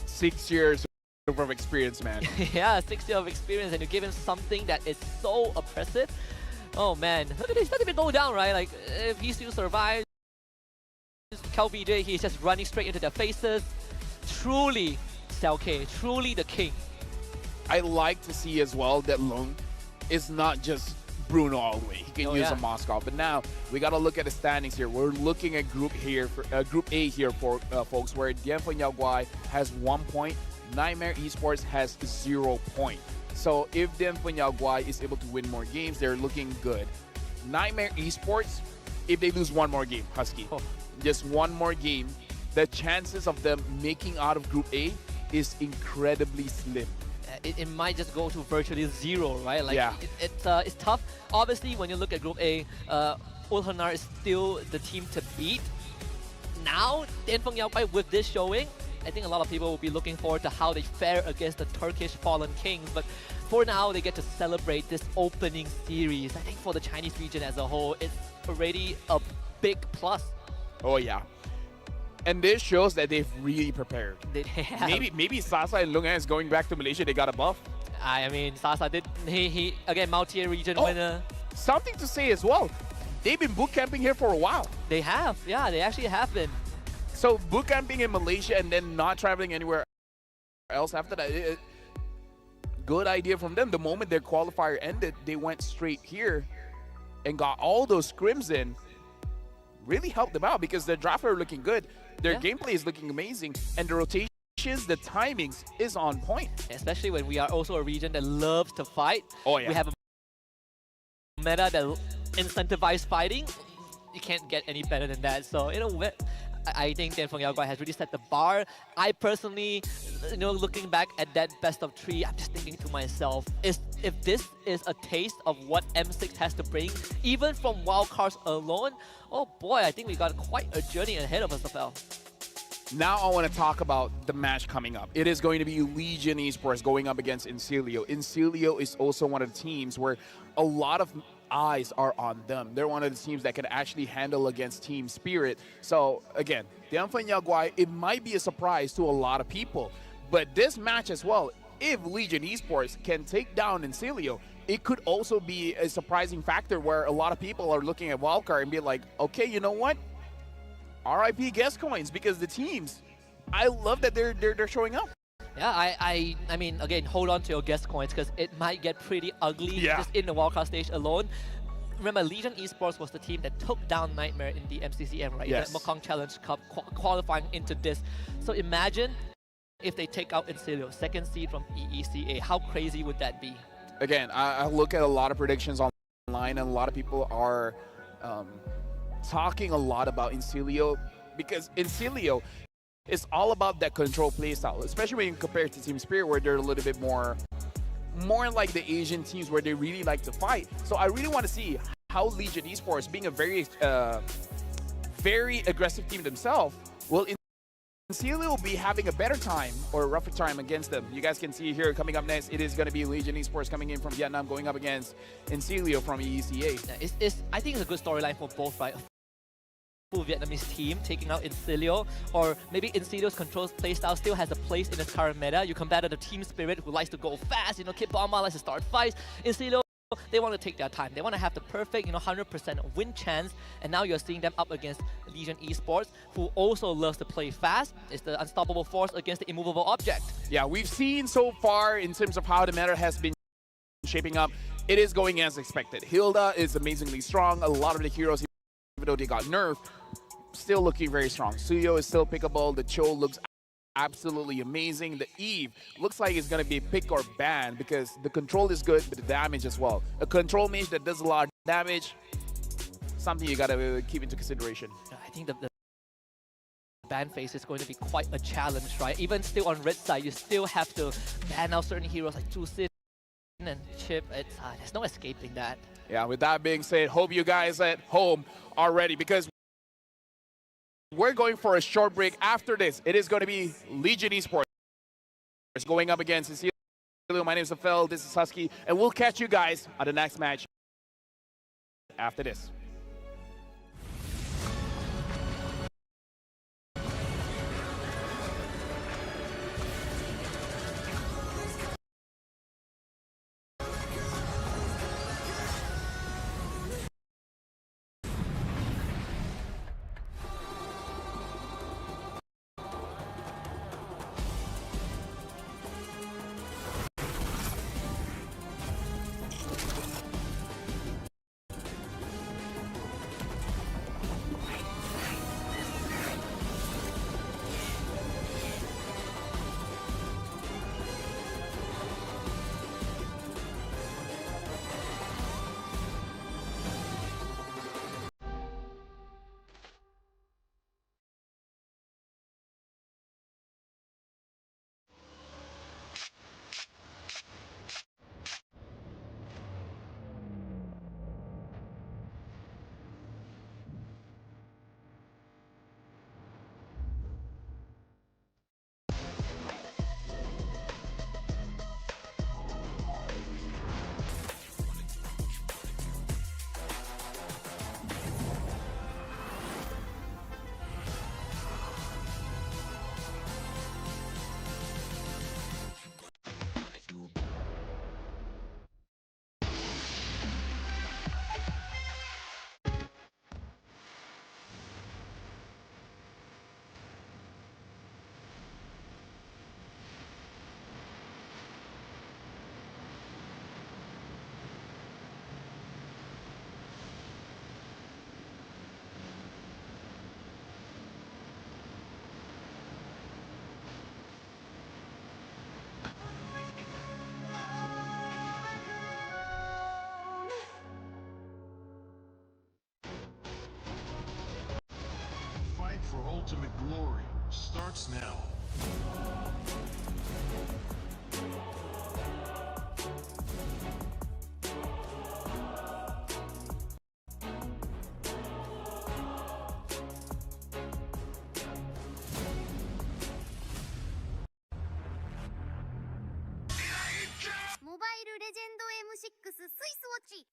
6 years of experience, man. Yeah, 6 years of experience, and you give him something that is so oppressive. Oh man, look at this, not even go down, right? Like, if he still survives, KLVJ, he's just running straight into their faces. Truly, Xiao truly the king. I like to see as well that Lung is not just Bruno all the way. He can use a Moscow. But now we got to look at the standings here. We're looking at Group A here, for folks, where Dianfeng Yaguai has 1 point, Nightmare Esports has 0 point. So if Dianfeng Yaguai is able to win more games, they're looking good. Nightmare Esports, if they lose one more game, Husky, just one more game, the chances of them making out of Group A is incredibly slim. It might just go to virtually 0, right? Like, yeah. It's tough. Obviously, when you look at Group A, Ulhanar is still the team to beat. Now, Dianfeng Yaguai with this showing, I think a lot of people will be looking forward to how they fare against the Turkish Fallen Kings. But for now, they get to celebrate this opening series. I think for the Chinese region as a whole, it's already a big plus. Oh yeah. And this shows that they've really prepared. They have. Maybe Sasa and Lungan is going back to Malaysia. They got a buff. I mean, Sasa did. He again, multi-tier region winner. Something to say as well. They've been boot camping here for a while. They have. Yeah, they actually have been. So boot camping in Malaysia and then not traveling anywhere else after that. Good idea from them. The moment their qualifier ended, they went straight here and got all those scrims in. Really helped them out because their draft are looking good. Their gameplay is looking amazing, and the rotations, the timings is on point. Especially when we are also a region that loves to fight. Oh yeah. We have a meta that incentivizes fighting. You can't get any better than that. So, you know, I think Dianfeng Yaguai has really set the bar. I personally, you know, looking back at that best of 3, I'm just thinking to myself, if this is a taste of what M6 has to bring, even from wildcards alone, oh boy, I think we got quite a journey ahead of us, Rafael. Now I want to talk about the match coming up. It is going to be Legion Esports going up against Incilio. Incilio is also one of the teams where a lot of eyes are on them. They're one of the teams that can actually handle against Team Spirit. So again, Dianfeng Yaguai, it might be a surprise to a lot of people. But this match as well, if Legion Esports can take down Incilio, it could also be a surprising factor where a lot of people are looking at Wildcard and be like, okay, you know what? RIP guest coins, because the teams, I love that they're showing up. Yeah, I mean, again, hold on to your guest coins because it might get pretty ugly just in the wildcard stage alone. Remember, Legion Esports was the team that took down Nightmare in the MCCM, right? Yes. The Mekong Challenge Cup, qualifying into this. So imagine if they take out Incilio, 2nd seed from EECA. How crazy would that be? Again, I look at a lot of predictions online, and a lot of people are talking a lot about Incilio, because Incilio is all about that control playstyle, especially when you compare it to Team Spirit, where they're a little bit more like the Asian teams where they really like to fight. So I really want to see how Legion Esports, being a very aggressive team themselves, will Incilio will be having a better time or a rougher time against them. You guys can see here coming up next, it is going to be Legion Esports coming in from Vietnam going up against Incilio from EECA. I think it's a good storyline for both, right? Full Vietnamese team taking out Incilio, or maybe Incilio's controls playstyle still has a place in its current meta. You compare to the Team Spirit, who likes to go fast, you know, Kid Bomba likes to start fights. Incilio They want to take their time. They want to have the perfect, 100% win chance. And now you're seeing them up against Legion Esports, who also loves to play fast. It's the unstoppable force against the immovable object. Yeah, we've seen so far in terms of how the meta has been shaping up. It is going as expected. Hilda is amazingly strong. A lot of the heroes, even though they got nerfed, still looking very strong. Suyo is still pickable. The Cho looks absolutely amazing. The Eve looks like it's going to be pick or ban because the control is good, but the damage as well. A control mage that does a lot of damage, something you got to keep into consideration. I think the ban phase is going to be quite a challenge, right? Even still on red side, you still have to ban out certain heroes like Jusin and Chip. There's no escaping that. Yeah, with that being said, hope you guys at home are ready because we're going for a short break. After this, it is going to be Legion Esports going up against Cecilio. My name is Afel, this is Husky, and we'll catch you guys at the next match after this. Fight for ultimate glory starts now. Mobile Legend M6 スイスウォッチ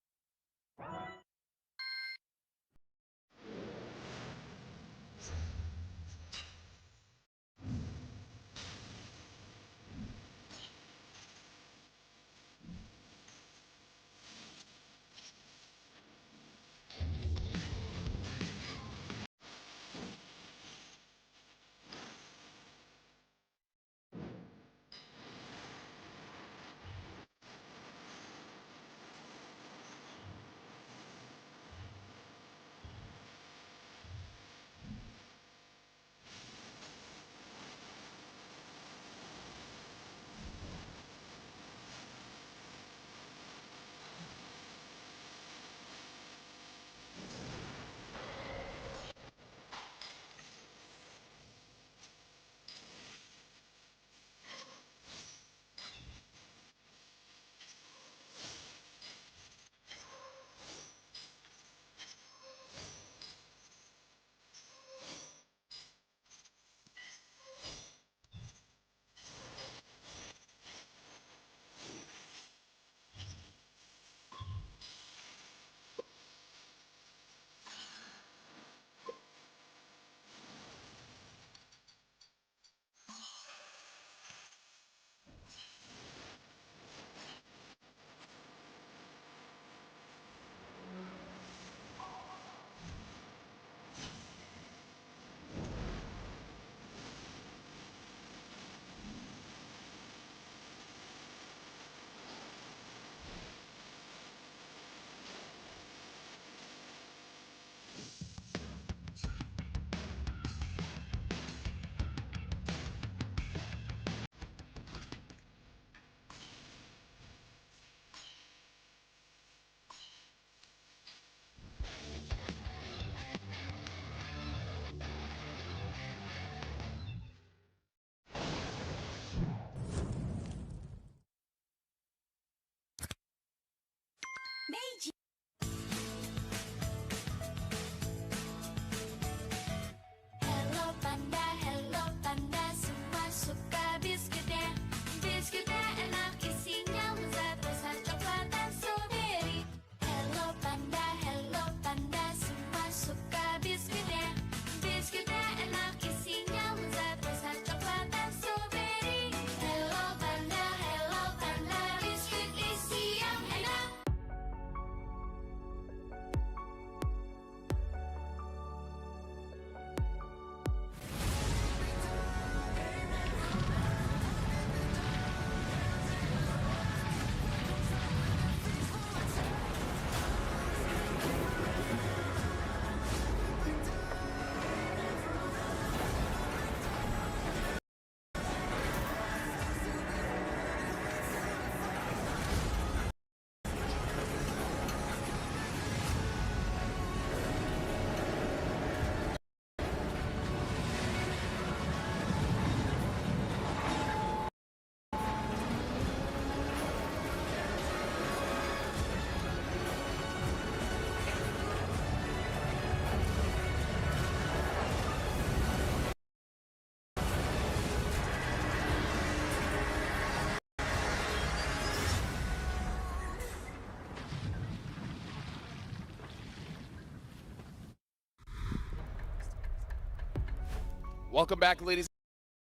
Welcome back, ladies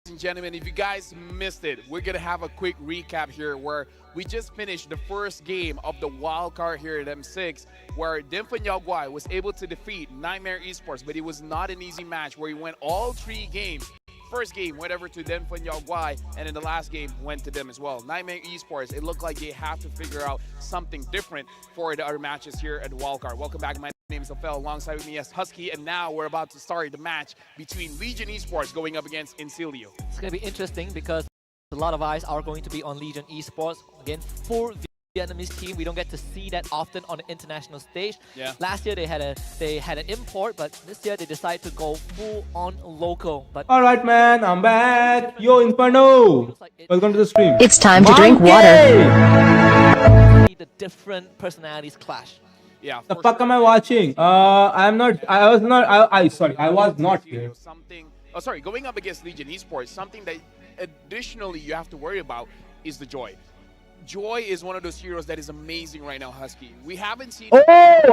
and gentlemen. If you guys missed it, we're gonna have a quick recap here where we just finished the first game of the wild card here at M6, where Dinfan Yaguai was able to defeat Nightmare Esports, but it was not an easy match where he went all 3 games. First game went over to Dinfan Yaguai, and in the last game went to them as well. Nightmare Esports, it looked like they have to figure out something different for the other matches here at the wildcard. Welcome back. My name is Ophel, alongside with me as Husky, and now we're about to start the match between Legion Esports going up against Incilio. It's going to be interesting because a lot of eyes are going to be on Legion Esports. Again, for Vietnamese team, we don't get to see that often on the international stage. Yeah. Last year they had an import, but this year they decided to go full on local. But All right, man, I'm back. Yo, Inferno. Welcome to the stream. It's time to drink water. the different personalities clash. Yeah. The fuck am I watching? I'm not. I was not. Sorry, I was not here. Something. Oh, sorry. Going up against Legion Esports, something that additionally you have to worry about is the Joy. Joy is one of those heroes that is amazing right now, Husky. We haven't seen. Oh,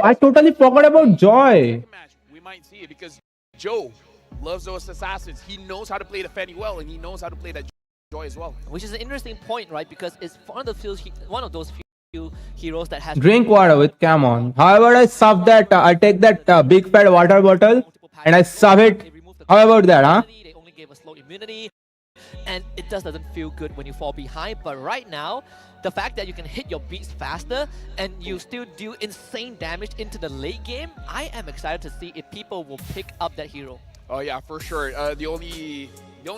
I totally forgot about Joy. Match. We might see it because Joe loves those assassins. He knows how to play the Fenny well, and he knows how to play that Joy as well. Which is an interesting point, right? Because it's one of those few heroes that has Drink water with Camon. However, I sub that. I take that big fat water bottle and I sub it. How about that, huh? They only gave a slow immunity, and it just doesn't feel good when you fall behind. But right now, the fact that you can hit your beats faster and you still do insane damage into the late game, I am excited to see if people will pick up that hero. Oh yeah, for sure. The only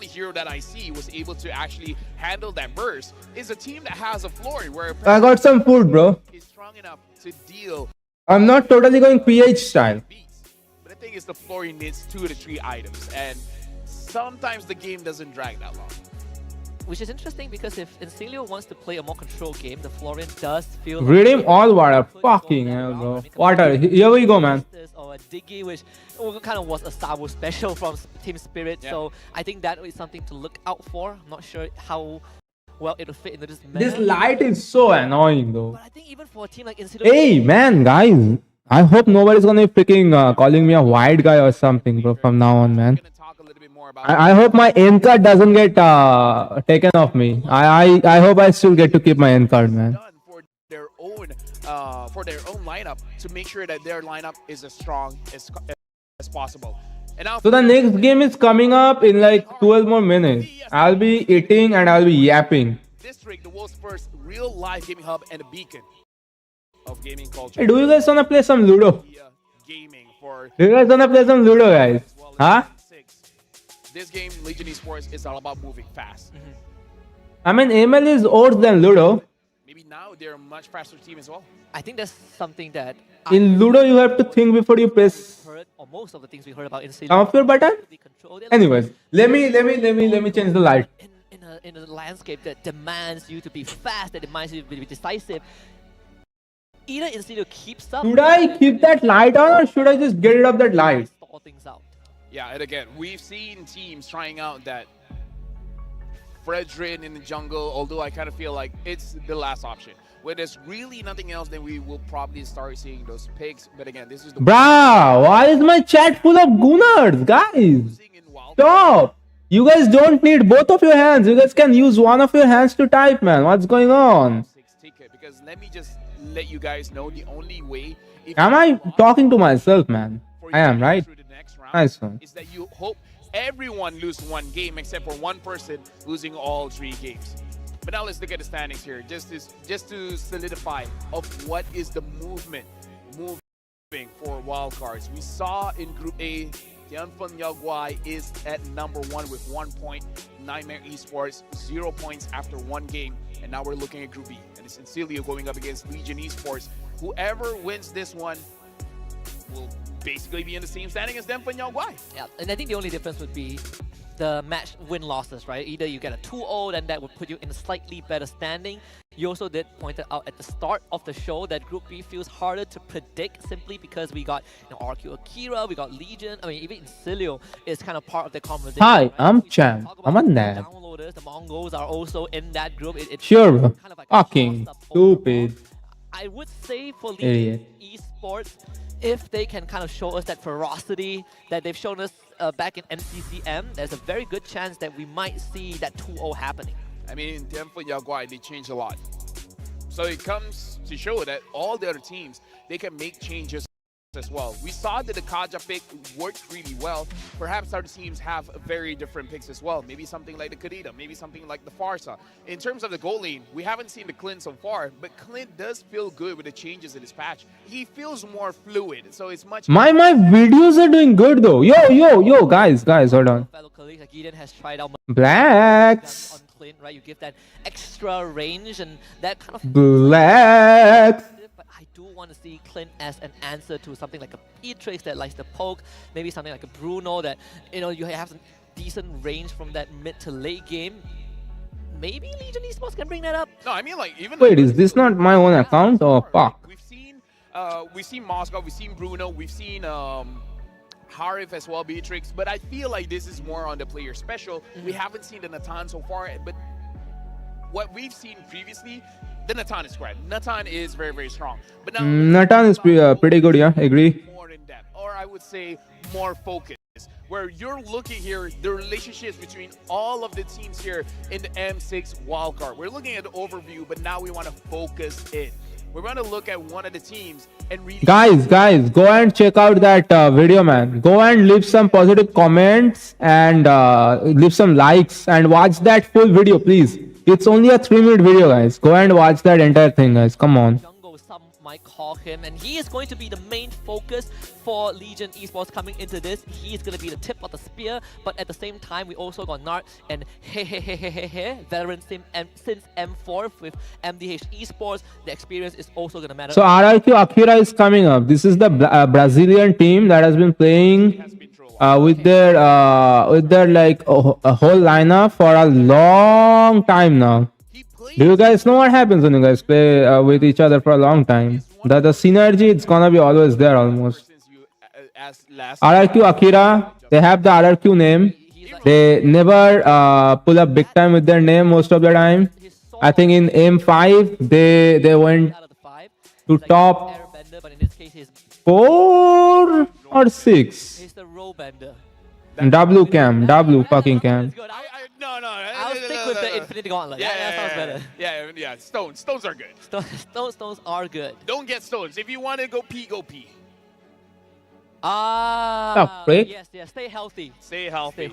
hero that I see was able to actually handle that burst is a team that has a floor where I got some food, bro. is strong enough to deal I'm not totally going PH style. beats. But the thing is, the floor needs 2 to 3 items, and sometimes the game doesn't drag that long. Which is interesting because if Incilio wants to play a more controlled game, the Florian does feel Redeem all water. Fucking hell, bro. Water. Here we go, man. Or a Diggy, which kind of was a Sabu special from Team Spirit. Yeah. So I think that is something to look out for. I'm not sure how well it'll fit into this meta. This light is so annoying, though. But I think even for a team like Incilio, Hey, man, guys. I hope nobody's gonna be freaking calling me a white guy or something, bro, from now on, man. We're gonna talk a little bit more about I hope my N card doesn't get taken off me. I hope I still get to keep my N card, man. done for their own lineup to make sure that their lineup is as strong as possible. And now So the next game is coming up in like 12 more minutes. I'll be eating and I'll be yapping. District, the world's first real live gaming hub and a beacon of gaming culture. Hey, do you guys wanna play some Ludo? Gaming for Do you guys wanna play some Ludo, guys? Huh? this game, Legion Esports, is all about moving fast. I mean, ML is worse than Ludo. Maybe now they're a much faster team as well. I think that's something that In Ludo, you have to think before you press heard, or most of the things we heard about Incilio. some of your button. They control their Anyways, let me change the light. in a landscape that demands you to be fast, that demands you to be decisive. Either Incilio keeps up, Should I keep that light on or should I just get rid of that light? stall things out. Yeah, and again, we've seen teams trying out that Fredrin in the jungle, although I kind of feel like it's the last option. Where there's really nothing else, then we will probably start seeing those picks. But again, this is the Bruh, why is my chat full of gooners, guys? thing in wild. Stop! You guys don't need both of your hands. You guys can use one of your hands to type, man. What's going on? 6 ticket, because let me just let you guys know the only way. If Am you I want talking to myself, man? for I you to am, get right? through the next round Nice one. is that you hope everyone lose one game except for one person losing all 3 games. But now let's look at the standings here, just to solidify of what is the moving for wildcards. We saw in Group A, Tianfeng Yaguai is at number 1 with 1 point. Nightmare Esports 0 points after 1 game, and now we're looking at Group B, and it's Incilio going up against Legion Esports. Whoever wins this one will basically be in the same standing as Tianfeng Yaguai. Yeah, and I think the only difference would be the match win-losses, right? Either you get a 2-0, then that would put you in a slightly better standing. You also did point it out at the start of the show that Group B feels harder to predict simply because we got RQ Akira, we got Legion, I mean even Incilio is kind of part of the conversation. Hi, right? I'm We Cham. talk I'm about a nerd. downloaders, the Mongols are also in that group. It's Sure, bro. kind of like Fucking tossed up overall. stupid. I would say for Idiot. Legion Esports, if they can kind of show us that ferocity that they've shown us back in MCCM, there's a very good chance that we might see that 2-0 happening. I mean, Denfeng Yaguai, they changed a lot. So it comes to show that all the other teams, they can make changes as well. We saw that the Kaja pick worked really well. Perhaps our teams have very different picks as well. Maybe something like the Kadita, maybe something like the Farsa. In terms of the goal lane, we haven't seen the Clint so far, but Clint does feel good with the changes in his patch. He feels more fluid, so it's much... My videos are doing good though. Yo, guys, hold on. Fellow colleagues, like Eden has tried out Blacks. on Clint, right? You give that extra range and that kind of... Blacks. But I do want to see Clint as an answer to something like a Beatrix that likes to poke, maybe something like a Bruno that, you know, you have some decent range from that mid to late game. Maybe Legion Esports can bring that up. No, I mean like even... Wait, is this not my own account or fuck? We've seen Moscow, we've seen Bruno, we've seen Harif as well, Beatrix, but I feel like this is more on the player special. We haven't seen the Natan so far, but what we've seen previously, the Natan is great. Natan is very, very strong. But now Natan is pretty good, yeah, agree. More in depth, or I would say more focused, where you're looking here, the relationships between all of the teams here in the M6 wildcard. We're looking at the overview, but now we want to focus in. We're going to look at one of the teams and really... Guys, go and check out that video, man. Go and leave some positive comments and leave some likes and watch that full video, please. It's only a 3-minute video, guys. Go and watch that entire thing, guys. Come on. Jungle, some might call him, and he is going to be the main focus for Legion Esports coming into this. He's going to be the tip of the spear, but at the same time, we also got Nart and veteran since M4 with MDH Esports. The experience is also going to matter. So RRQ Akira is coming up. This is the Brazilian team that has been playing with their like a whole lineup for a long time now. Do you guys know what happens when you guys play with each other for a long time? The synergy, it's gonna be always there almost. RRQ Akira, they have the RRQ name. They never pull up big time with their name most of the time. I think in M5 they went to top 4 or 6. He's the row bender. W cam, W fucking cam. No. I'll stick with the Infinity Gauntlet. That sounds better. Yeah. Stones are good. Stones are good. Don't get stones. If you want to go pee, go pee. Yes. Stay healthy. Stay healthy.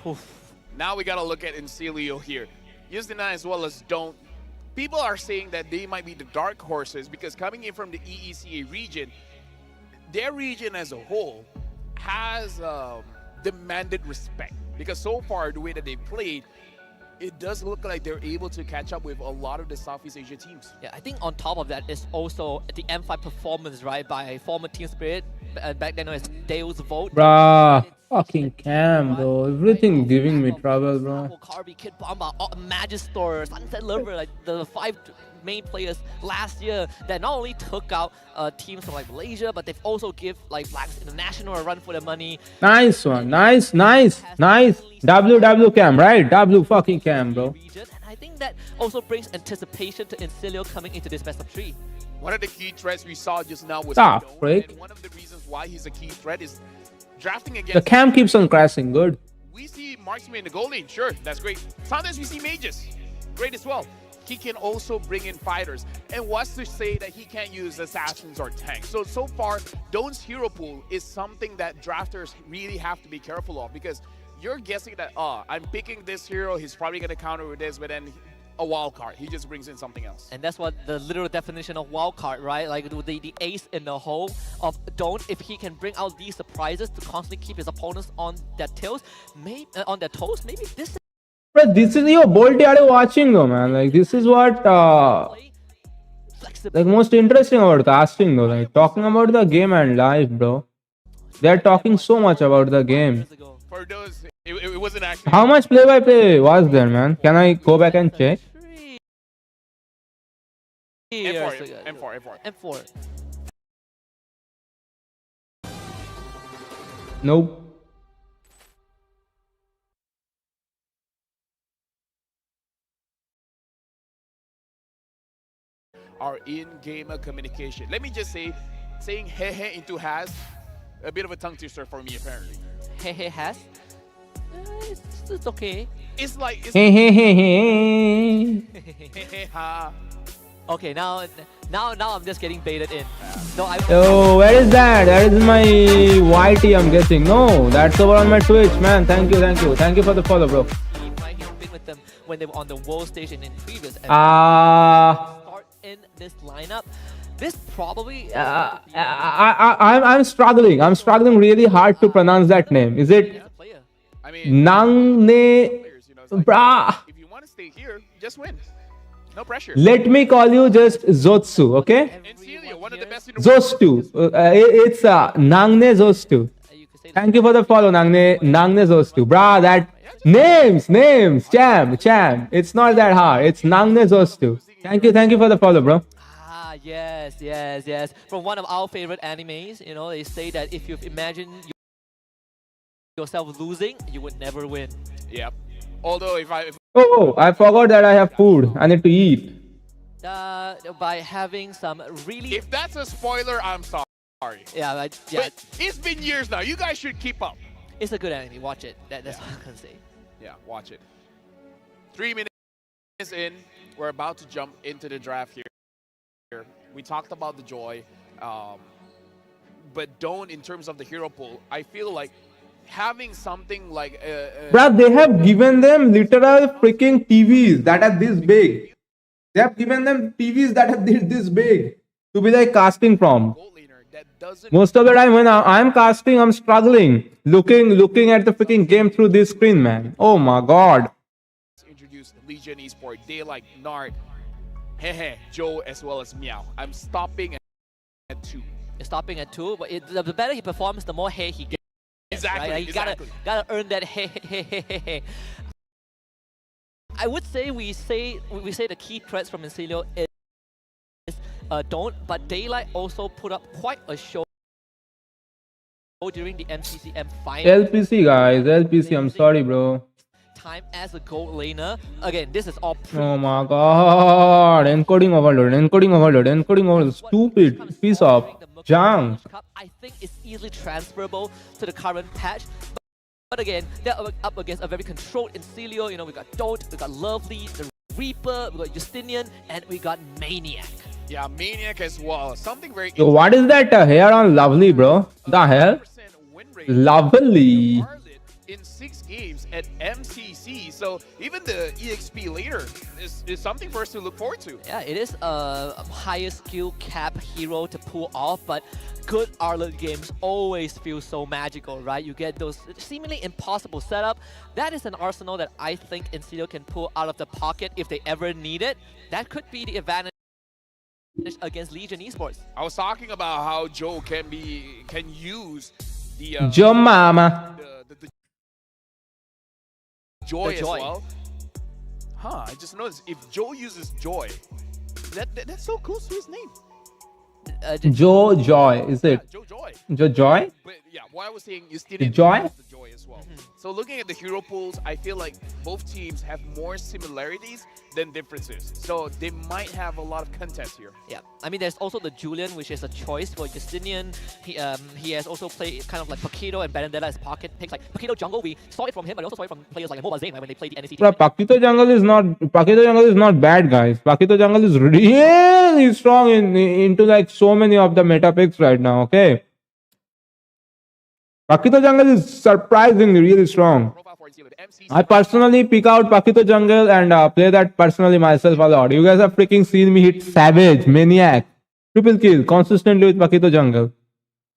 Now we got to look at Incilio here. Yuzdana as well as Don't. People are saying that they might be the dark horses because coming in from the EECA region, their region as a whole has demanded respect. Because so far, the way that they played, it does look like they're able to catch up with a lot of the Southeast Asia teams. Yeah, I think on top of that is also the M5 performance, right, by former Team Spirit, back then known as Dale's Vote. Bruh, fucking cam, bro. Everything giving me trouble, bro. Carby, Kid Bomba, Magister, Sunset Lover, like the 5 main players last year that not only took out teams from like Malaysia, but they've also give like Blacks International a run for their money. Nice one, nice. W cam, right? W fucking cam, bro. And I think that also brings anticipation to Incilio coming into this best of 3. One of the key threats we saw just now was freak. and one of the reasons why he's a key threat is drafting against... The cam keeps on crashing, good. We see marksman in the goal lane, sure, that's great. Sometimes we see mages, great as well. He can also bring in fighters. And what's to say that he can't use assassins or tanks? So far, Done's hero pool is something that drafters really have to be careful of because you're guessing that, I'm picking this hero, he's probably going to counter with this, but then a wild card. He just brings in something else. And that's what the literal definition of wild card, right? Like the ace in the hole of Don't. If he can bring out these surprises to constantly keep his opponents on their toes, maybe this is... But this is your Bolty are you watching though, man. Like this is what like most interesting about casting though. Like talking about the game and life, bro. They're talking so much about the game. For those, it wasn't actually... How much play-by-play was there, man? Can I go back and check? M4. Nope. Our in-gamer communication. Let me just say, saying hey into has a bit of a tongue twister for me, apparently. Hehe has. It's okay. It's like, it's Hey, hey, hey, hey. Okay, now I'm just getting baited in. No, I. Oh, where is that? That is my YT, I'm guessing. No, that's over on my Twitch, man. Thank you, thank you. Thank you for the follow, bro. Right, he's been with them when they were on the world stage and in previous. Ah. Start in this lineup. This probably. I'm struggling. I'm struggling really hard to pronounce that name. Is it Player. I mean, Nangne? players, you know, it's like, Brah. if you want to stay here, just win. No pressure. Let me call you just Zotsu, okay? And Celia, one of the best in the world. Zostu. It's Nangne Zostu. You could say Thank you for the follow, Nangne Zostu. Brah, that names, champ. It's not that hard. It's Nangne Zostu. Thank you for the follow, bro. Ah, yes. From one of our favorite animes, you know, they say that if you imagine yourself losing, you would never win. Yep. Although if Oh, I forgot that I have food. I need to eat. By having some really. if that's a spoiler, I'm sorry. Yeah, But it's been years now. You guys should keep up. it's a good anime. Watch it. That's all I can say. Yeah, watch it. 3 minutes in, we're about to jump into the draft here. We talked about the joy, but don't in terms of the hero pool. I feel like having something like Bruh, they have given them literal freaking TVs that are this big. They have given them TVs that are this big to be like casting from. goal laner that doesn't Most of the time when I'm casting, I'm struggling. Looking at the freaking game through this screen, man. Oh my god. introduce Legion Esport. They like Nart, Hehe, Joe, as well as Meow. I'm stopping at 2. It's stopping at 2, but the better he performs, the more hey he gets. Exactly, Right? You gotta earn that hey. I would say we say the key threats from Incilio is don't, but Daylight also put up quite a show during the MCCM final. LPC guys, LPC, I'm sorry, bro. Time as a gold laner. Again, this is all Oh my god. Encoding overload. Stupid piece of junk. I think it's easily transferable to the current patch. But again, they're up against a very controlled Incilio. You know, we got Don't, we got Lovely, the Reaper, we got Justinian, and we got Maniac. Yeah, Maniac as well. Something very So what is that hair on Lovely, bro? The hell? 100% win rate. Lovely. Charlotte in 6 games at MCC. So even the EXP later is something for us to look forward to. Yeah, it is a higher skill cap hero to pull off, but good Arlet games always feel so magical, right? You get those seemingly impossible setup. That is an arsenal that I think Incilio can pull out of the pocket if they ever need it. That could be the advantage against Legion Esports. I was talking about how Joe can use the Joe Mama. the joy The as joy. well. Huh, I just noticed if Joe uses joy, that's so close to his name. Joe Joy, is it? Joe Joy. Joe Joy? But yeah, what I was saying, you still didn't Joy? use the joy as well. So looking at the hero pools, I feel like both teams have more similarities than differences. So they might have a lot of contest here. Yeah, I mean, there's also the Julian, which is a choice for Justinian. He has also played kind of like Paquito and Benedetta as pocket picks. Like Paquito jungle, we saw it from him, but we also saw it from players like Mobile Zane, right, when they played the NEC. Bro, Paquito Jungle is not bad, guys. Paquito Jungle is really strong into like so many of the meta picks right now, okay? Paquito Jungle is surprisingly really strong. Profile for Incilio, the MCC. I personally pick out Paquito Jungle and play that personally myself a lot. You guys have freaking seen me hit Savage, Maniac, triple kill consistently with Paquito Jungle.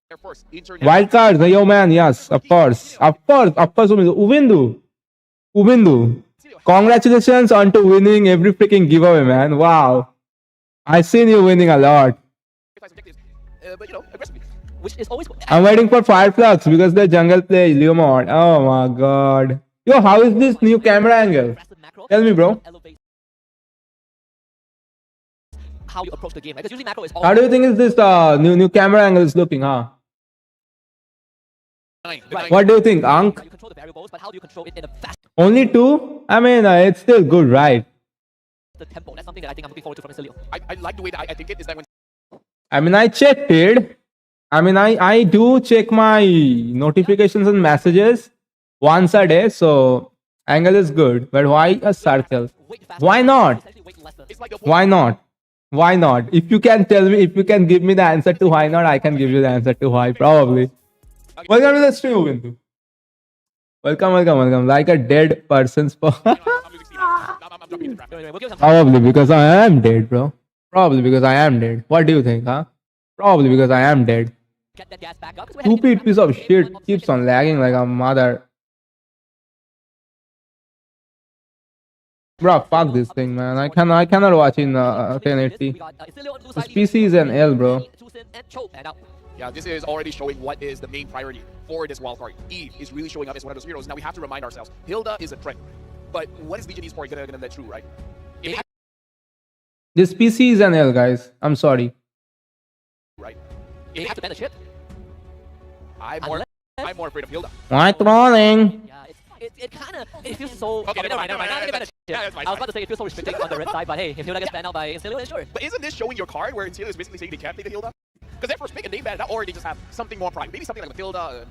Air Force, international. Wild cards, yo man, yes, of course. Ubindu. Congratulations on to winning every freaking giveaway, man. Wow. I seen you winning a lot. But you know, aggressively. Which is always. I'm waiting for Fireflux because the jungle play Leomord. Oh my god. Yo, how is this new camera angle? Tell me, bro. How you approach the game, right? Because usually macro is all. How do you think is this new camera angle is looking, huh? Right. What do you think, Ankh? You control the variables, but how do you control it in a fast Only 2? I mean, it's still good, right? tempo? That's something that I think I'm looking forward to from Incilio. I like the way that I think it is that when I mean, I checked it. I mean, I do check my notifications and messages once a day, so angle is good. But why a circle? Why not? Why not? Why not? If you can tell me, if you can give me the answer to why not, I can give you the answer to why, probably. Welcome to the stream, Ubuntu. Welcome. Like a dead person's Probably because I am dead, bro. Probably because I am dead. What do you think, huh? Probably because I am dead. Stupid piece of shit keeps on lagging like a mother. Bro, fuck this thing, man. I cannot watch in 1080. This PC is an L, bro. Yeah, this is already showing what is the main priority for this wildcard. Eve is really showing up as one of those heroes. Now we have to remind ourselves, Hilda is a threat. But what is Legion Esports gonna let through, right? This PC is an L, guys. I'm sorry. Right. They have to ban the chip. I'm more afraid of Hilda. Why trolling? Yeah, it kind of it feels so. Okay, never mind. Not gonna ban the chip. Yeah, that's fine, I was about to say it feels so restricting on the red side, but hey, if Hilda gets banned out by Insilio, then sure. But isn't this showing your card where Insilio is basically saying they can't play the Hilda? Because their first pick and they ban it out, or they just have something more prime. Maybe something like Matilda,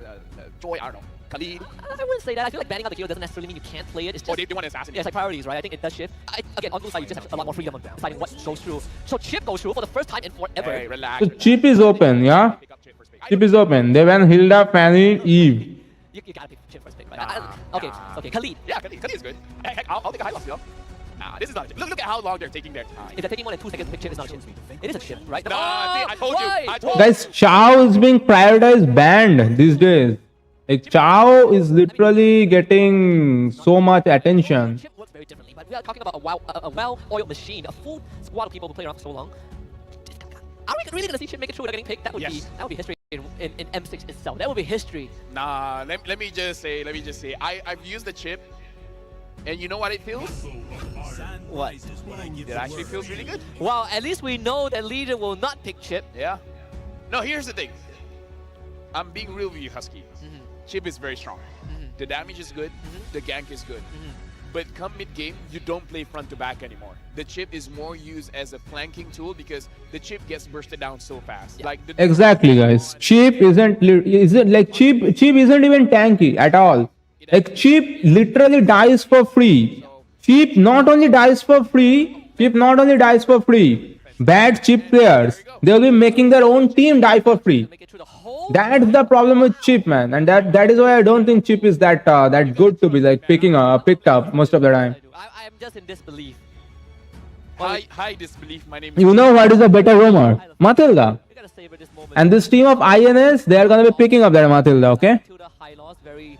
Joy, I don't know, Khalid. I wouldn't say that. I feel like banning out the hero doesn't necessarily mean you can't play it. It's Or just they want to assassinate. yeah, it's like priorities, right? I think it does shift. Again, on blue side, you just have a lot more freedom on deciding what goes through. So chip goes through for the first time in forever. Hey, relax. So chip is open, yeah? Pick up chip first pick. Chip is open. They ban Hilda, Fanny, Eve. You gotta pick chip first pick, right? Okay, Khalid. Yeah, Khalid is good. Heck, I'll take a high loss, you know? Nah, this is not a chip. Look at how long they're taking their time. If they're taking more than 2 seconds to pick chip, it's not a chip. It is a chip, right? Nah, see, I told you. Why? I told Guys, Chow is being prioritized banned these days. Like Chow is literally getting so much attention. Chip works very differently, but we are talking about a well-oiled machine, a full squad of people who play around for so long. Are we really gonna see chip make it through without getting picked? That would be history in M6 itself. That would be history. Nah, let me just say, I've used the chip, and you know what it feels? What? It actually feels really good. Well, at least we know that Legion will not pick chip. Yeah. No, here's the thing. I'm being real with you, Husky. Chip is very strong. The damage is good. The gank is good. But come mid-game, you don't play front to back anymore. The chip is more used as a flanking tool because the chip gets bursted down so fast. Yeah. Like the Exactly, guys. Chip isn't like chip isn't even tanky at all. Like chip literally dies for free. Chip not only dies for free. Bad chip players, they'll be making their own team die for free. Make it through the whole. That's the problem with chip, man, and that is why I don't think chip is that good to be like picked up most of the time. I am just in disbelief. high disbelief. My name is. You know what is a better roamer? Matilda. We gotta savor this moment. And this team of INS, they are gonna be picking up their Matilda, okay? Matilda high loss, very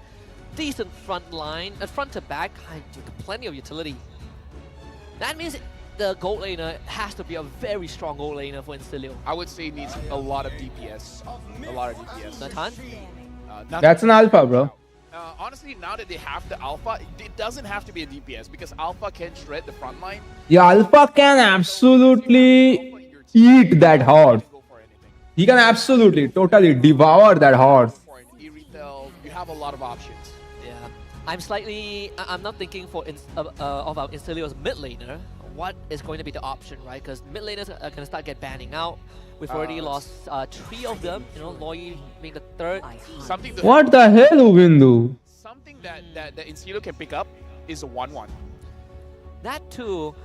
decent front line, front to back, plenty of utility. That means the gold laner has to be a very strong gold laner for Insilio. I would say it needs a lot of DPS. Nathan? That's an alpha, bro. Honestly, now that they have the alpha, it doesn't have to be a DPS because alpha can shred the front line. Yeah, alpha can absolutely eat that horse. He can absolutely, totally devour that horse. For an E-retail, you have a lot of options. Yeah. I'm not thinking for of our Insilio's mid laner. What is going to be the option, right? Because mid laners are going to start banning out. We've already lost 3 of them, you know, Loy being the 3rd. Something that, What the hell, Ubindu? something that Insilio can pick up is a 1-1. That too,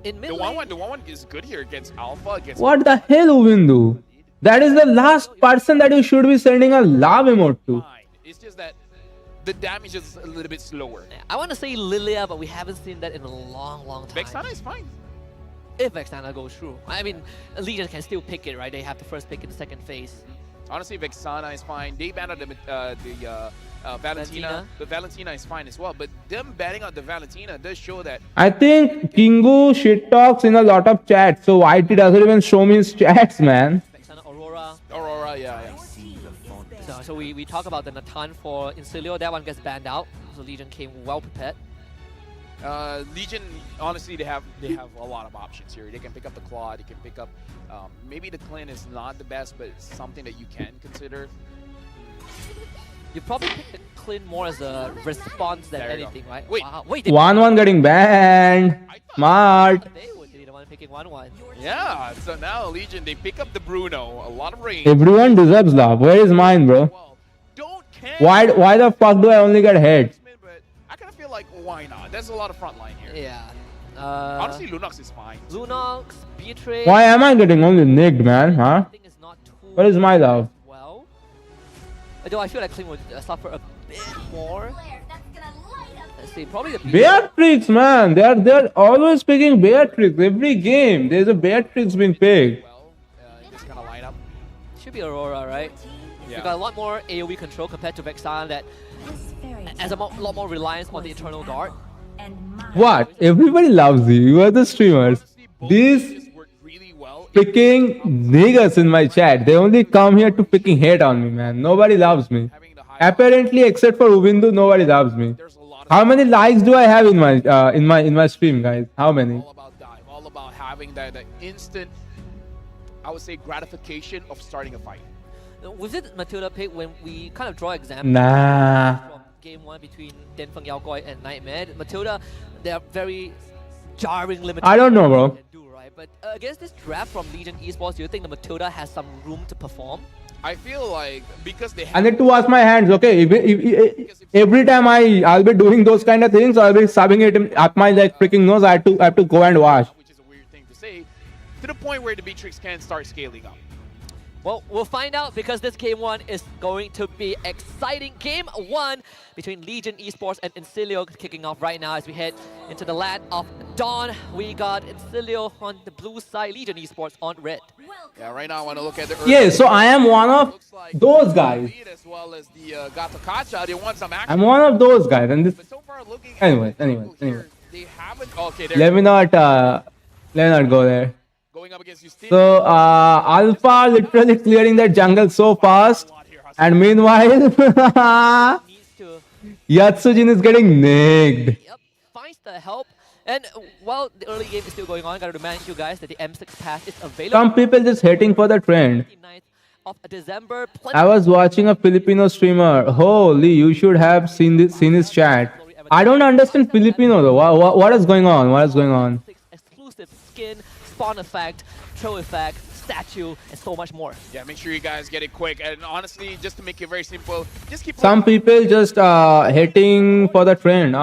in mid The lane, 1-1 is good here against alpha, against... What the hell, Ubindu? That is the last person that you should be sending a love emote to. Fine. It's just that the damage is a little bit slower. I want to say Lilia, but we haven't seen that in a long time. Vexana is fine. If Vexana goes through. I mean, Legion can still pick it, right? They have the first pick in the second phase. Honestly, Vexana is fine. They banned out the Valentina. The Valentina is fine as well. But them banning out the Valentina does show that... I think Kingu shit talks in a lot of chats, so YT doesn't even show me his chats, man. Vexana, Aurora. Aurora, yeah. So we talk about the Natan for Insilio. That one gets banned out. So Legion came well prepared. Legion, honestly, they have a lot of options here. They can pick up the Claw, they can pick up... maybe the Clint is not the best, but it's something that you can consider. You probably pick the Clint more as a response than There you go. anything, right? Wait. Wow. Wait, 1-1 getting banned. Smart. They would be the one picking 1-1. Yeah, so now Legion, they pick up the Bruno. A lot of range. Everyone deserves love. Where is mine, bro? Well, don't care. Why the fuck do I only get hit? But I kind of feel like, why not? There's a lot of front line here. Yeah. Honestly, Lunox is fine. Lunox, Beatrice. Why am I getting only nicked, man? Huh? I think it's not too What is my love? well. Although I feel like Kling would suffer a bit more. Flare that's gonna light up. Let's see, probably the Beatrix, man. They're always picking Beatrix. Every game, there's a Beatrix being picked. Well, in this kind of lineup. Should be Aurora, right? Yeah. You got a lot more AoE control compared to Vexana that has a lot more reliance on the Eternal Guard. What? Everybody loves you. You are the streamers. Honestly, both These pieces worked really well. picking niggas in my chat. They only come here to picking hate on me, man. Nobody loves me. Having the high Apparently, except for Ubindu, nobody loves me. there's a lot of How many likes do I have in my stream, guys? How many? all about dive, all about having that instant, I would say, gratification of starting a fight. Was it Matilda pick when we kind of draw examples Nah. from game 1 between Denfeng Yaokoi and Nightmare? Matilda, they are very jarring limitations. I don't know, bro. Can do, right? But against this draft from Legion Esports, do you think the Matilda has some room to perform? I feel like because they I have need to wash my hands, okay? Every time I'll be doing those kind of things, I'll be subbing it up my like freaking nose. I have to go and wash. which is a weird thing to say, to the point where the Beatrix can start scaling up. Well, we'll find out because this game 1 is going to be exciting. Game 1 between Legion Esports and Incilio kicking off right now as we head into the land of Dawn. We got Incilio on the blue side, Legion Esports on red. Yeah, right now I want to look at the Yeah, so I am one of looks like those guys. as well as the Gato Kacha. They want some action. I'm one of those guys, and this. But so far, looking Anyways, at anyways, people here, anyways. they haven't. Okay, they're Let me not go there. going up against Justine. So Alpha literally clearing that jungle so fast, and meanwhile Needs to Yatsujin is getting nicked. finds the help. And while the early game is still going on, gotta remind you guys that the M6 pass is available. Some people just hating for the trend. 29th of December. I was watching a Filipino streamer. Holy, you should have seen his chat. I don't understand Filipino though. What is going on? What is going on? Exclusive skin, spawn effect, throw effect, statue, and so much more. Yeah, make sure you guys get it quick. And honestly, just to make it very simple, just keep Some people just hating for the trend.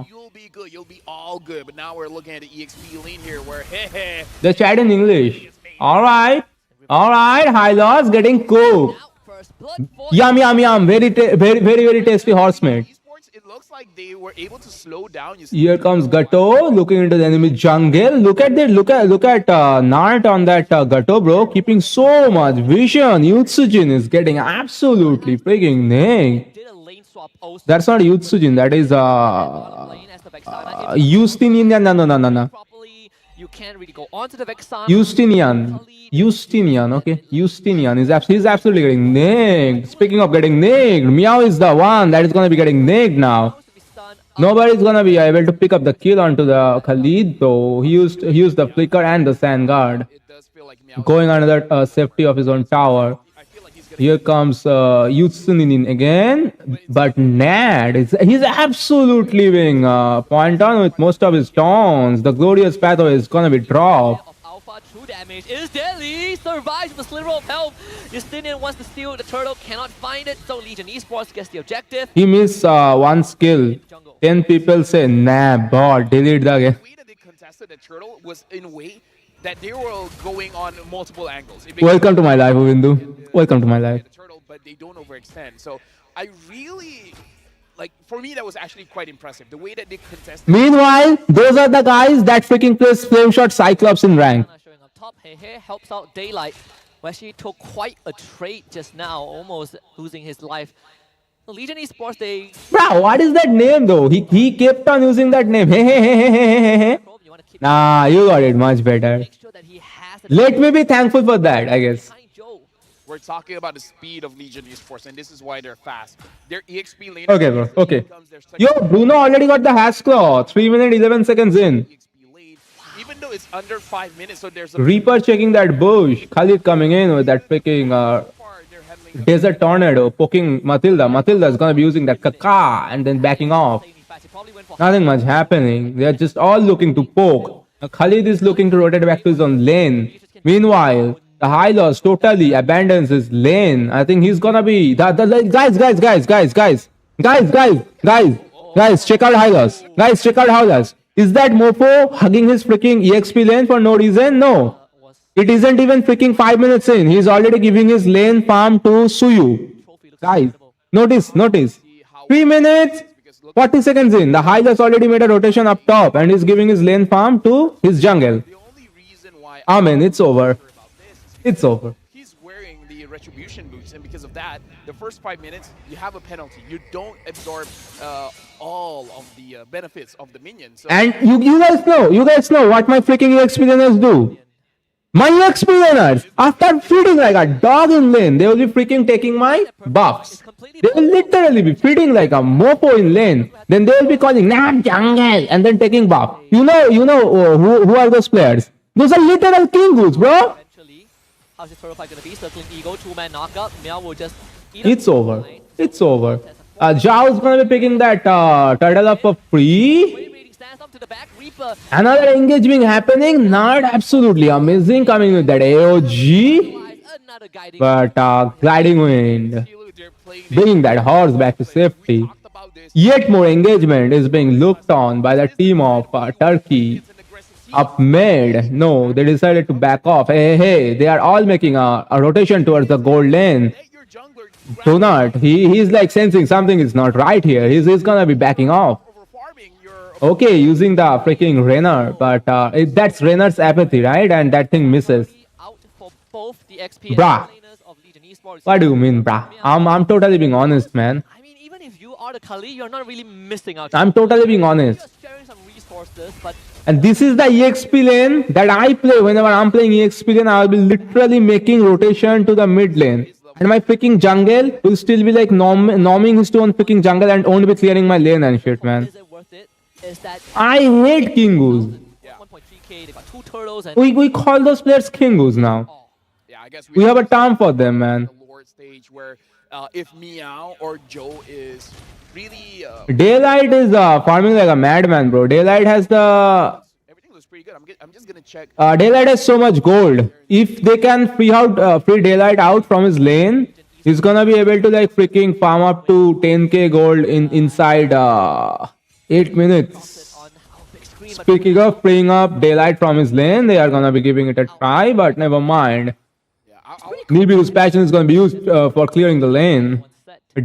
You'll be good. You'll be all good. But now we're looking at the EXP lane here where, hey, They chat in English. All right. High loss getting cooked. Out first blood for Yum yum yum. Very tasty horse meat. esports, it looks like they were able to slow down. Here comes Gato looking into the enemy jungle. Look at Nart on that Gato, bro. Keeping so much vision. Yutsujin is getting absolutely freaking nicked. did a lane swap also. That's not Yutsujin. That is Lane as the Vexana. If Justinian. No. properly, you can't really go onto the Vexana. Justinian. Okay. Justinian he's absolutely getting nicked. Speaking of getting nicked, Meow is the one that is gonna be getting nicked now. Supposed to be stunned. Nobody's gonna be able to pick up the kill onto the Khalid though. He used the flicker and the sand guard, It does feel like Meow. going under that safety of his own tower. I feel like he's gonna Here comes Yutsunin again, but Nad he's absolutely being point on with most of his taunts. The glorious pathway is gonna be dropped. Of Alpha, true damage is deadly. Survives with a sliver of health. Justinian wants to steal the turtle, cannot find it. So Legion Esports gets the objective. He missed one skill. 10 people say, nah, bot, delete the game. the way that they contested the turtle was in a way that they were going on multiple angles. It Welcome to my life, Uvindu. Welcome to my life. the turtle, but they don't overextend. So I really like. For me, that was actually quite impressive. The way that they contested. Meanwhile, those are the guys that freaking plays Flame Shot Cyclops in rank. Showing up top. Hey, helps out Daylight, who actually took quite a trade just now, almost losing his life. The Legion Esports, they Bro, what is that name though? He kept on using that name. Hey. you want to keep Nah, you got it much better. make sure that he has Let me be thankful for that, I guess. behind Joe. We're talking about the speed of Legion Esports, and this is why they're fast. Their EXP lane. Okay, bro. Okay. Yo, Bruno already got the hash claw. 3 minutes 11 seconds in. EXP lane, even though it's under 5 minutes, so there's a Reaper checking that bush. Khalid coming in with that freaking far they're handling. desert tornado, poking Matilda. Matilda is gonna be using that kaka and then backing off. In fact, he probably went for Nothing much happening. They're just all looking to poke. Khalid is looking to rotate back to his own lane. Meanwhile, the Hylos totally abandons his lane. I think he's gonna be guys, check out Hylos. Guys, check out Hylos. Is that Mopo hugging his freaking EXP lane for no reason? No. It isn't even freaking 5 minutes in. He's already giving his lane farm to Suyu. Guys, notice. 3 minutes, 40 seconds in. The Hylos already made a rotation up top and he's giving his lane farm to his jungle. The only reason why Amen, it's over. about this is It's over. he's wearing the retribution boots, and because of that, the first 5 minutes you have a penalty. You don't absorb all of the benefits of the minions. So And you guys know what my freaking EXP laners do. My EXP laners, after feeding like a dog in lane, they will be freaking taking my buffs. They will literally be feeding like a mopo in lane. Then they will be calling Nam jungle and then taking buff. You know who are those players? Those are literal kingus, bro. Eventually, how's this turtle fight gonna be? Circling Eagle, 2-man knockup. Meow will just eat It's up over. the lane. It's over. Zhao's gonna be picking that turtle up for free. Waiting, stands up to the back. Reaper. Another engagement happening. Not absolutely amazing coming with that AOG. Another guiding. But gliding wind. they're playing Bringing that horse back to safety. talked about this. Yet more engagement is being looked on by the team of Turkey. It's an aggressive team. Up mid, no, they decided to back off. Hey, they are all making a rotation towards the gold lane. Let your jungler Do not. He's like sensing something is not right here. He's gonna be backing off. overfarming your Okay, using the freaking Renner, but that's Renner's apathy, right? And that thing misses. Out for both the XP and Bruh. laners of Legion Esports. What do you mean, bruh? I'm totally being honest, man. I mean, even if you are the Kali, you're not really missing out. I'm totally being honest. You're sharing some resources, but And this is the EXP lane that I play. Whenever I'm playing EXP lane, I'll be literally making rotation to the mid lane. And my freaking jungle will still be like norming his own freaking jungle and won't be clearing my lane and shit, man. is it worth it? Is that I hate Kingus. 1.3k? They got 2 turtles and We call those players Kingus now. yeah, I guess We have a term for them, man. the Lord stage where if Meow or Joe is really Daylight is farming like a madman, bro. Daylight has the everything looks pretty good. I'm just gonna check. Daylight has so much gold. If they can free Daylight out from his lane, he's gonna be able to like freaking farm up to 10k gold inside 8 minutes. on how big screen. But Speaking of freeing up Daylight from his lane, they are gonna be giving it a try, but never mind. Yeah, Maybe his passion is gonna be used for clearing the lane.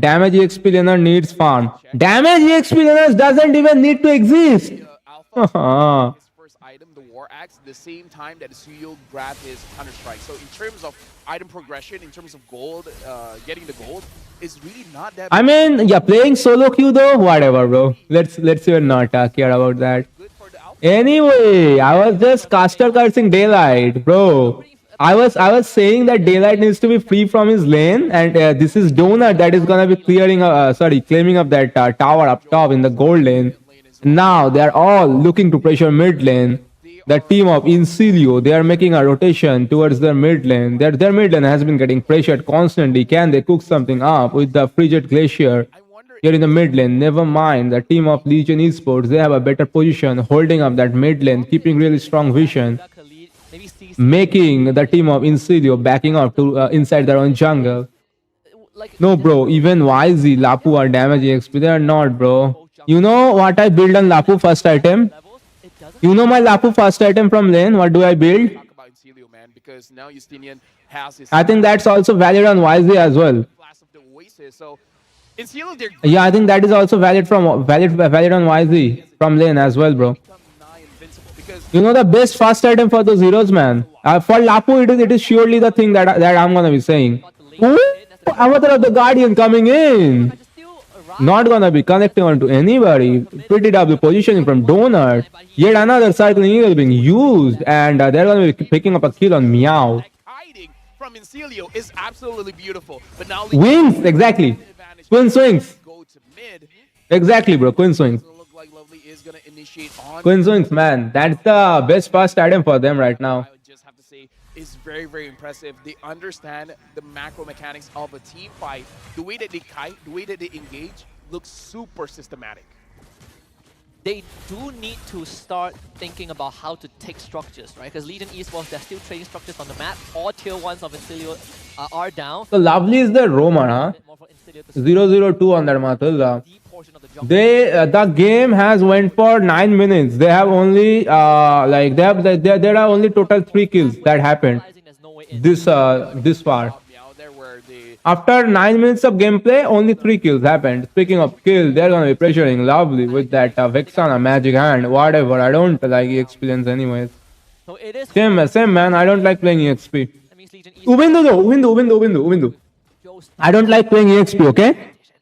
Damage EXP laner needs farm. Damage EXP laners doesn't even need to exist. Alpha his first item, the War Axe, the same time that Suyo grabbed his Counter Strike. So in terms of item progression, in terms of gold, getting the gold is really not that I mean, yeah, playing solo queue though, whatever, bro. Let's even not care about that. good for the Alpha. Anyway, I was just caster cursing Daylight, bro. I was saying that Daylight needs to be free from his lane, and this is Donut that is gonna be claiming up that tower up top in the gold lane. Now they are all looking to pressure mid lane. The team of Incilio, they are making a rotation towards their mid lane. Their mid lane has been getting pressured constantly. Can they cook something up with the Frigid Glacier I wonder here in the mid lane? Never mind. The team of Legion Esports, they have a better position, holding up that mid lane, keeping really strong vision, Khalid, maybe sees making the team of Incilio backing up to inside their own jungle. like No, bro. Even YZ, Lapu are damage XP. They are not, bro. You know what I build on Lapu first item? levels. It doesn't. You know my Lapu first item from lane? What do I build? talk about Incilio, man, because now Justinian has his I think that's also valid on YZ as well. class of the Oasis. So Incilio, they're Yeah, I think that is also valid on YZ from lane as well, bro. become nigh invincible because You know the best first item for those heroes, man. For Lapu, it is surely the thing that I'm gonna be saying. Ooh, Avatar of the Guardian coming in. Just still around. Not gonna be connecting on to anybody. Pretty W positioning from Donut. Yet another cycling eagle being used, and they're gonna be picking up a kill on Meow. hiding from Incilio is absolutely beautiful. But now Wings, exactly. Queen swings. go to mid. Exactly, bro. Queen swings. Doesn't look like Lovely is gonna initiate on. Queen swings, man. That's the best first item for them right now. I would just have to say is very, very impressive. They understand the macro mechanics of a team fight. The way that they kite, the way that they engage looks super systematic. they do need to start thinking about how to take structures, right? Because Legion Esports, they're still trading structures on the map. All tier 1s of Insilio are down. So lovely is the Roman, huh? More for Insilio to 002 on that Matilda. deep portion of the jungle. The game has went for 9 minutes. They have only there are only total 3 kills that happened Realizing there's no way in. this far. Meow there where they After 9 minutes of gameplay, only 3 kills happened. Speaking of kill, they're gonna be pressuring lovely with that Vexana magic hand. Whatever, I don't like experience anyways. So it is. Same man. I don't like playing EXP. That means Legion Esports. Ubindu. I don't like playing EXP. Okay.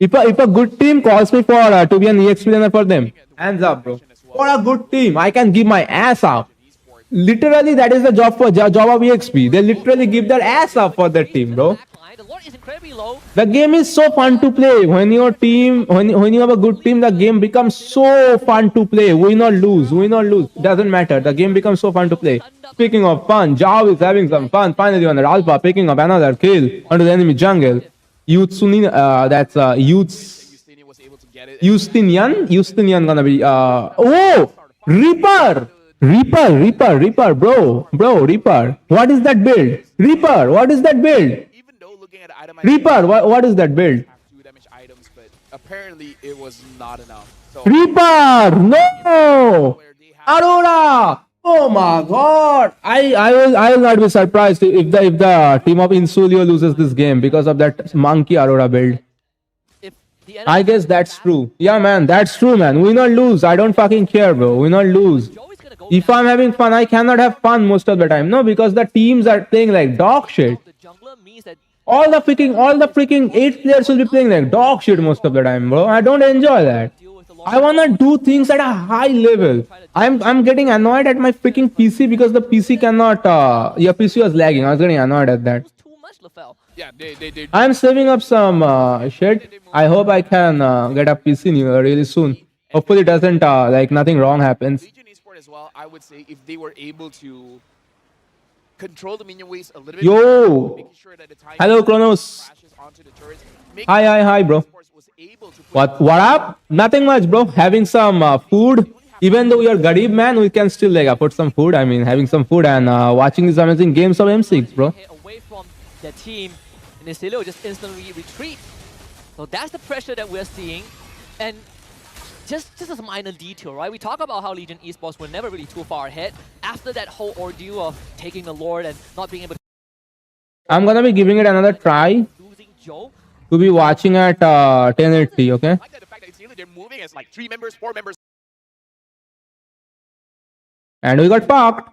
If a good team calls me for to be an EXP learner for them, hands up, bro. For a good team, I can give my ass up. Literally, that is the job of EXP. They literally give their ass up for their team, bro. The Lord is incredibly low. The game is so fun to play. When your team, when you have a good team, the game becomes so fun to play. Win or lose. Doesn't matter. The game becomes so fun to play. Speaking of fun, Jao is having some fun. Finally on the Alpha, picking up another kill onto the enemy jungle. Justinian was able to get it. Justinian gonna be Reaper, bro, Reaper. What is that build? Reaper, what is that build? Even though looking at the item, Reaper, what is that build? have 2 damage items, but apparently it was not enough. So Reaper, no! Aurora! Oh my god! I will not be surprised if the team of Insulio loses this game because of that monkey Aurora build. If the I enemy guess that's true. Yeah, man, that's true, man. Win or lose, I don't fucking care, bro. Win or lose. Joe is gonna go If I'm having fun, I cannot have fun most of the time. No, because the teams are playing like dog shit. the jungler means that All the freaking 8 players will be playing like dog shit most of the time, bro. I don't enjoy that. deal with the I wanna do things at a high level. I'm getting annoyed at my freaking PC because the PC cannot. Your PC was lagging. I was getting annoyed at that. too much, LaFell. yeah, they I'm saving up some shit. I hope I can get a PC really soon. Hopefully, it doesn't like nothing wrong happens. Legion Esports as well. I would say if they were able to control the minion waves a little bit, Yo. making sure that the time Hello, Kronos. crashes onto the turrets. Hi, bro. Was able to put What up? Nothing much, bro. Having some food. Even though we are Garib, man, we can still like afford some food. I mean, having some food and watching these amazing games of M6, bro. Hit away from their team, and Insilio just instantly retreat. So that's the pressure that we're seeing, and just as a minor detail, right? We talk about how Legion Esports were never really too far ahead after that whole ordeal of taking the Lord and not being able to I'm gonna be giving it another try losing Joe. to be watching at 1080, okay? I like that the fact that it's really they're moving as like 3 members, 4 members. And we got fucked.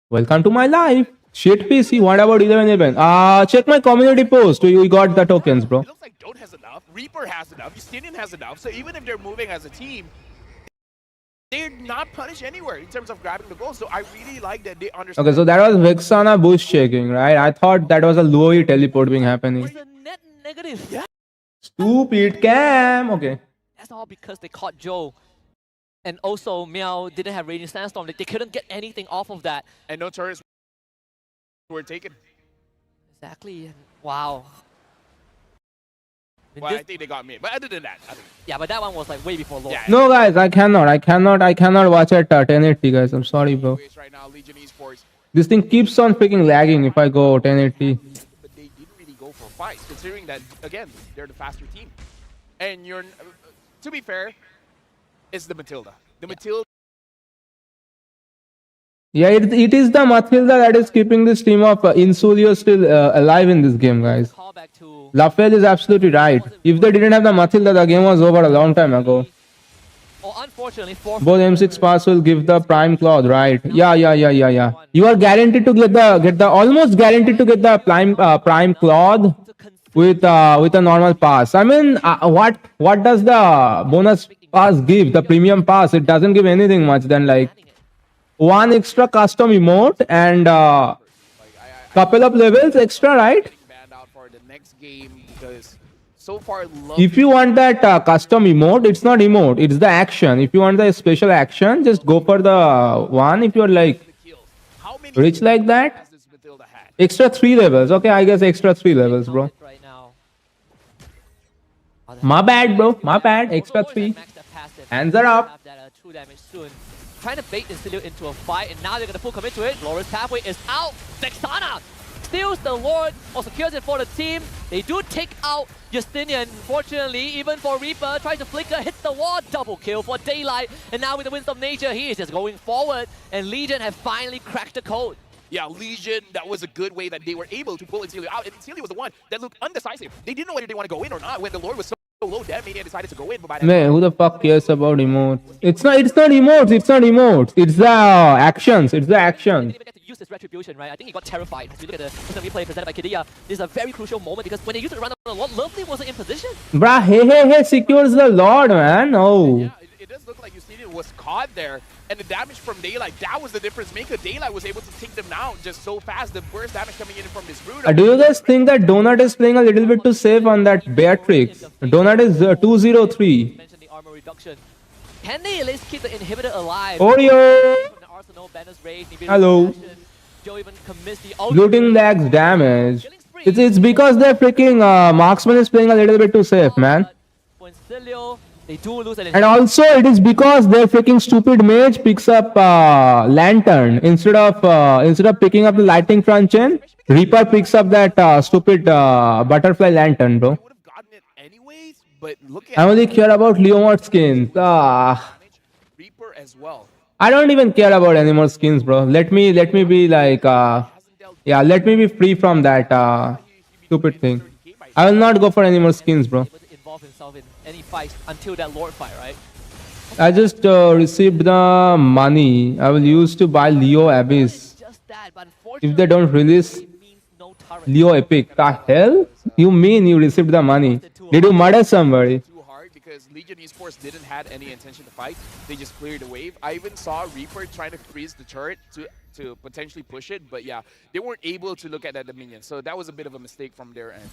Welcome to my life. Shit PC, what about 1111? Check my community post. We got the tokens, bro. It looks like Don't has enough, Reaper has enough, Justinian has enough. So even if they're moving as a team, they're not punished anywhere in terms of grabbing the goal. So I really like that they understand. Okay, so that was Vexana bush shaking, right? I thought that was a Louis teleport being happening. It's a net negative. Yeah. Stupid cam. Okay. That's all because they caught Joe. And also, Meow didn't have Raging Sandstorm. They couldn't get anything off of that. And no turrets were taken. Exactly. And wow. I mean, Well, this- I think they got me. But other than that, yeah, but that one was like way before Lord. Yeah. No, guys, I cannot watch at 1080, guys. I'm sorry, bro. right now, Legion Esports, This thing keeps on freaking lagging if I go 1080. but they didn't really go for fights, considering that, again, they're the faster team. And you're, to be fair, it's the Matilda. The Matilda. Yeah, it is the Matilda that is keeping this team of Insulio still alive in this game, guys. Call back to Lafayette is absolutely right. If they didn't have the Matilda, the game was over a long time ago. unfortunately, for Both M6 pass will give the prime cloth, right? Yeah. You are guaranteed to get the almost guaranteed to get the prime cloth with a normal pass. I mean, what does the bonus pass give? The premium pass, it doesn't give anything much than like one extra custom emote and couple of levels extra, right? Banned out for the next game because so far, If you want that custom emote, it's not emote, it's the action. If you want the special action, just go for the one. If you're like how many rich like that, has this Matilda had? extra 3 levels. Okay, I guess extra 3 levels, bro. right now. My bad, bro. My bad. Extra 3. Hands are up. 2 damage soon. Trying to bait Insilio into a fight, and now they're gonna full commit to it. Glorious Pathway is out. Vexana steals the Lord or secures it for the team. They do take out Justinian. Unfortunately, even for Reaper, tries to flicker, hits the wall, double kill for Daylight. And now with the Winds of Nature, he is just going forward. And Legion have finally cracked the code. Yeah, Legion, that was a good way that they were able to pull Insilio out. And Insilio was the one that looked undecisive. They didn't know whether they want to go in or not. When the Lord was so low, that Mania decided to go in. But by that Man, who the fuck cares about emotes? It's not emotes. It's not emotes. It's the actions. It's the actions. Didn't even get to use this retribution, right? I think he got terrified. As we look at the instant replay presented by Kidia, this is a very crucial moment because when they used it around the Lord, Lovely wasn't in position. Bruh, hey, secures the Lord, man. Oh. Yeah, it does look like Justinian was caught there. And the damage from Daylight, that was the difference maker. Daylight was able to take them down just so fast. The worst damage coming in from this Bruno. Do you guys think that Donut is playing a little bit too safe on that Beatrix? Donut is 203. Mentioned the armor reduction. Can they at least keep the inhibitor alive? Oreo! From the Arsenal, Banner's Rage, Hello. Joe even commits the Looting lags damage. It's because their freaking marksman is playing a little bit too safe, man. For Insilio, they do lose an And also, it is because their freaking stupid mage picks up lantern instead of picking up the lightning front chain. Reaper picks up that stupid butterfly lantern, bro. Would have gotten it anyways, but look at I only care about Leomord skins. Reaper as well. I don't even care about any more skins, bro. Let me be like yeah, let me be free from that stupid thing. I will not go for any more skins, bro. able to involve himself in any fight until that Lord fight, right? I just received the money I will use to buy Leo Abyss. Just that, but unfortunately, If they don't release it means no turret. Leo Epic, the hell? You mean you received the money? Did you murder somebody? Too hard because Legion Esports didn't have any intention to fight. They just cleared the wave. I even saw Reaper trying to freeze the turret to potentially push it, but yeah, they weren't able to look at that Dominion. So that was a bit of a mistake from their end.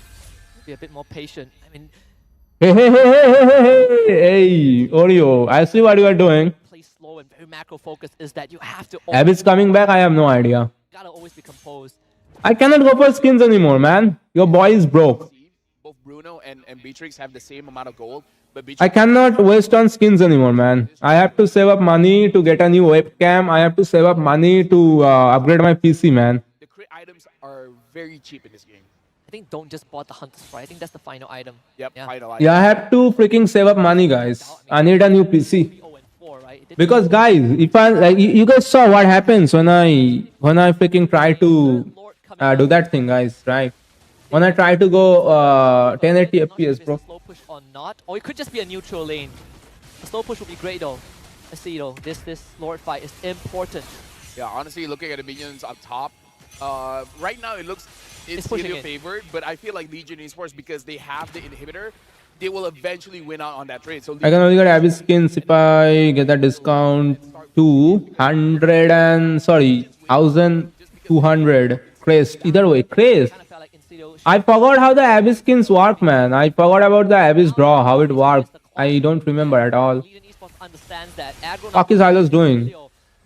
Be a bit more patient. I mean, Hey, Oreo, I see what you are doing. play slow and very macro focused is that you have to Abyss coming back? I have no idea. gotta always be composed. I cannot go for skins anymore, man. Your boy is broke. Both Bruno and Beatrix have the same amount of gold, but I Beatrix cannot waste on skins anymore, man. I have to save up money to get a new webcam. I have to save up money to upgrade my PC, man. the crit items are very cheap in this game. I think don't just bought the Hunter's Sprite. I think that's the final item. Yep, Yeah. final Yeah, I have to freaking save up money, guys. I need a new PC. 3-0-4, right? It did Because guys, if I like, you guys saw what happens when I freaking try to Lord coming do that thing, guys, right? When I try to go 1080 Not sure FPS, if bro. it's a slow push or not, or it could just be a neutral lane. A slow push would be great though. Let's see though. This Lord fight is important. Yeah, honestly, looking at the minions up top, right now it looks it's pushing Helio it. favored, but I feel like Legion Esports, because they have the inhibitor, they will eventually win out on that trade. So I can only get Abyss skins if I get that discount to 100 and sorry 1200 crest. Either way, crest. Kind of felt like Insidio I forgot how the Abyss skins work, man. I forgot about the Abyss draw, how it works. I don't remember at all. Legion Esports understands that. Aggro Fuck is Hylos doing?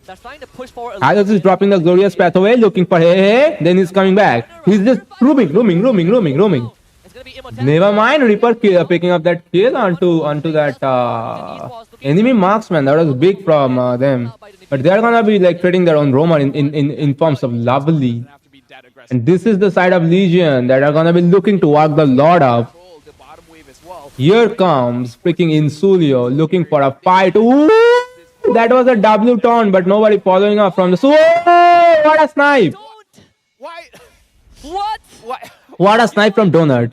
They're trying to push forward. Hylos is dropping the glorious pathway, looking for hey, then he's coming back. He's just roaming. It's gonna be immortality. Never mind, Reaper picking up that kill onto that enemy marksman. That was big from them. But they're gonna be like creating their own roamer in forms of Lovely. have to be that aggressive. And this is the side of Legion that are gonna be looking to work the Lord up. Control the bottom wave as well. Here comes freaking Insulio looking for a fight. Ooh, that was a W turn, but nobody following up from the. Whoa, what a snipe! Don't. Why? What? Why? What a snipe from Donut.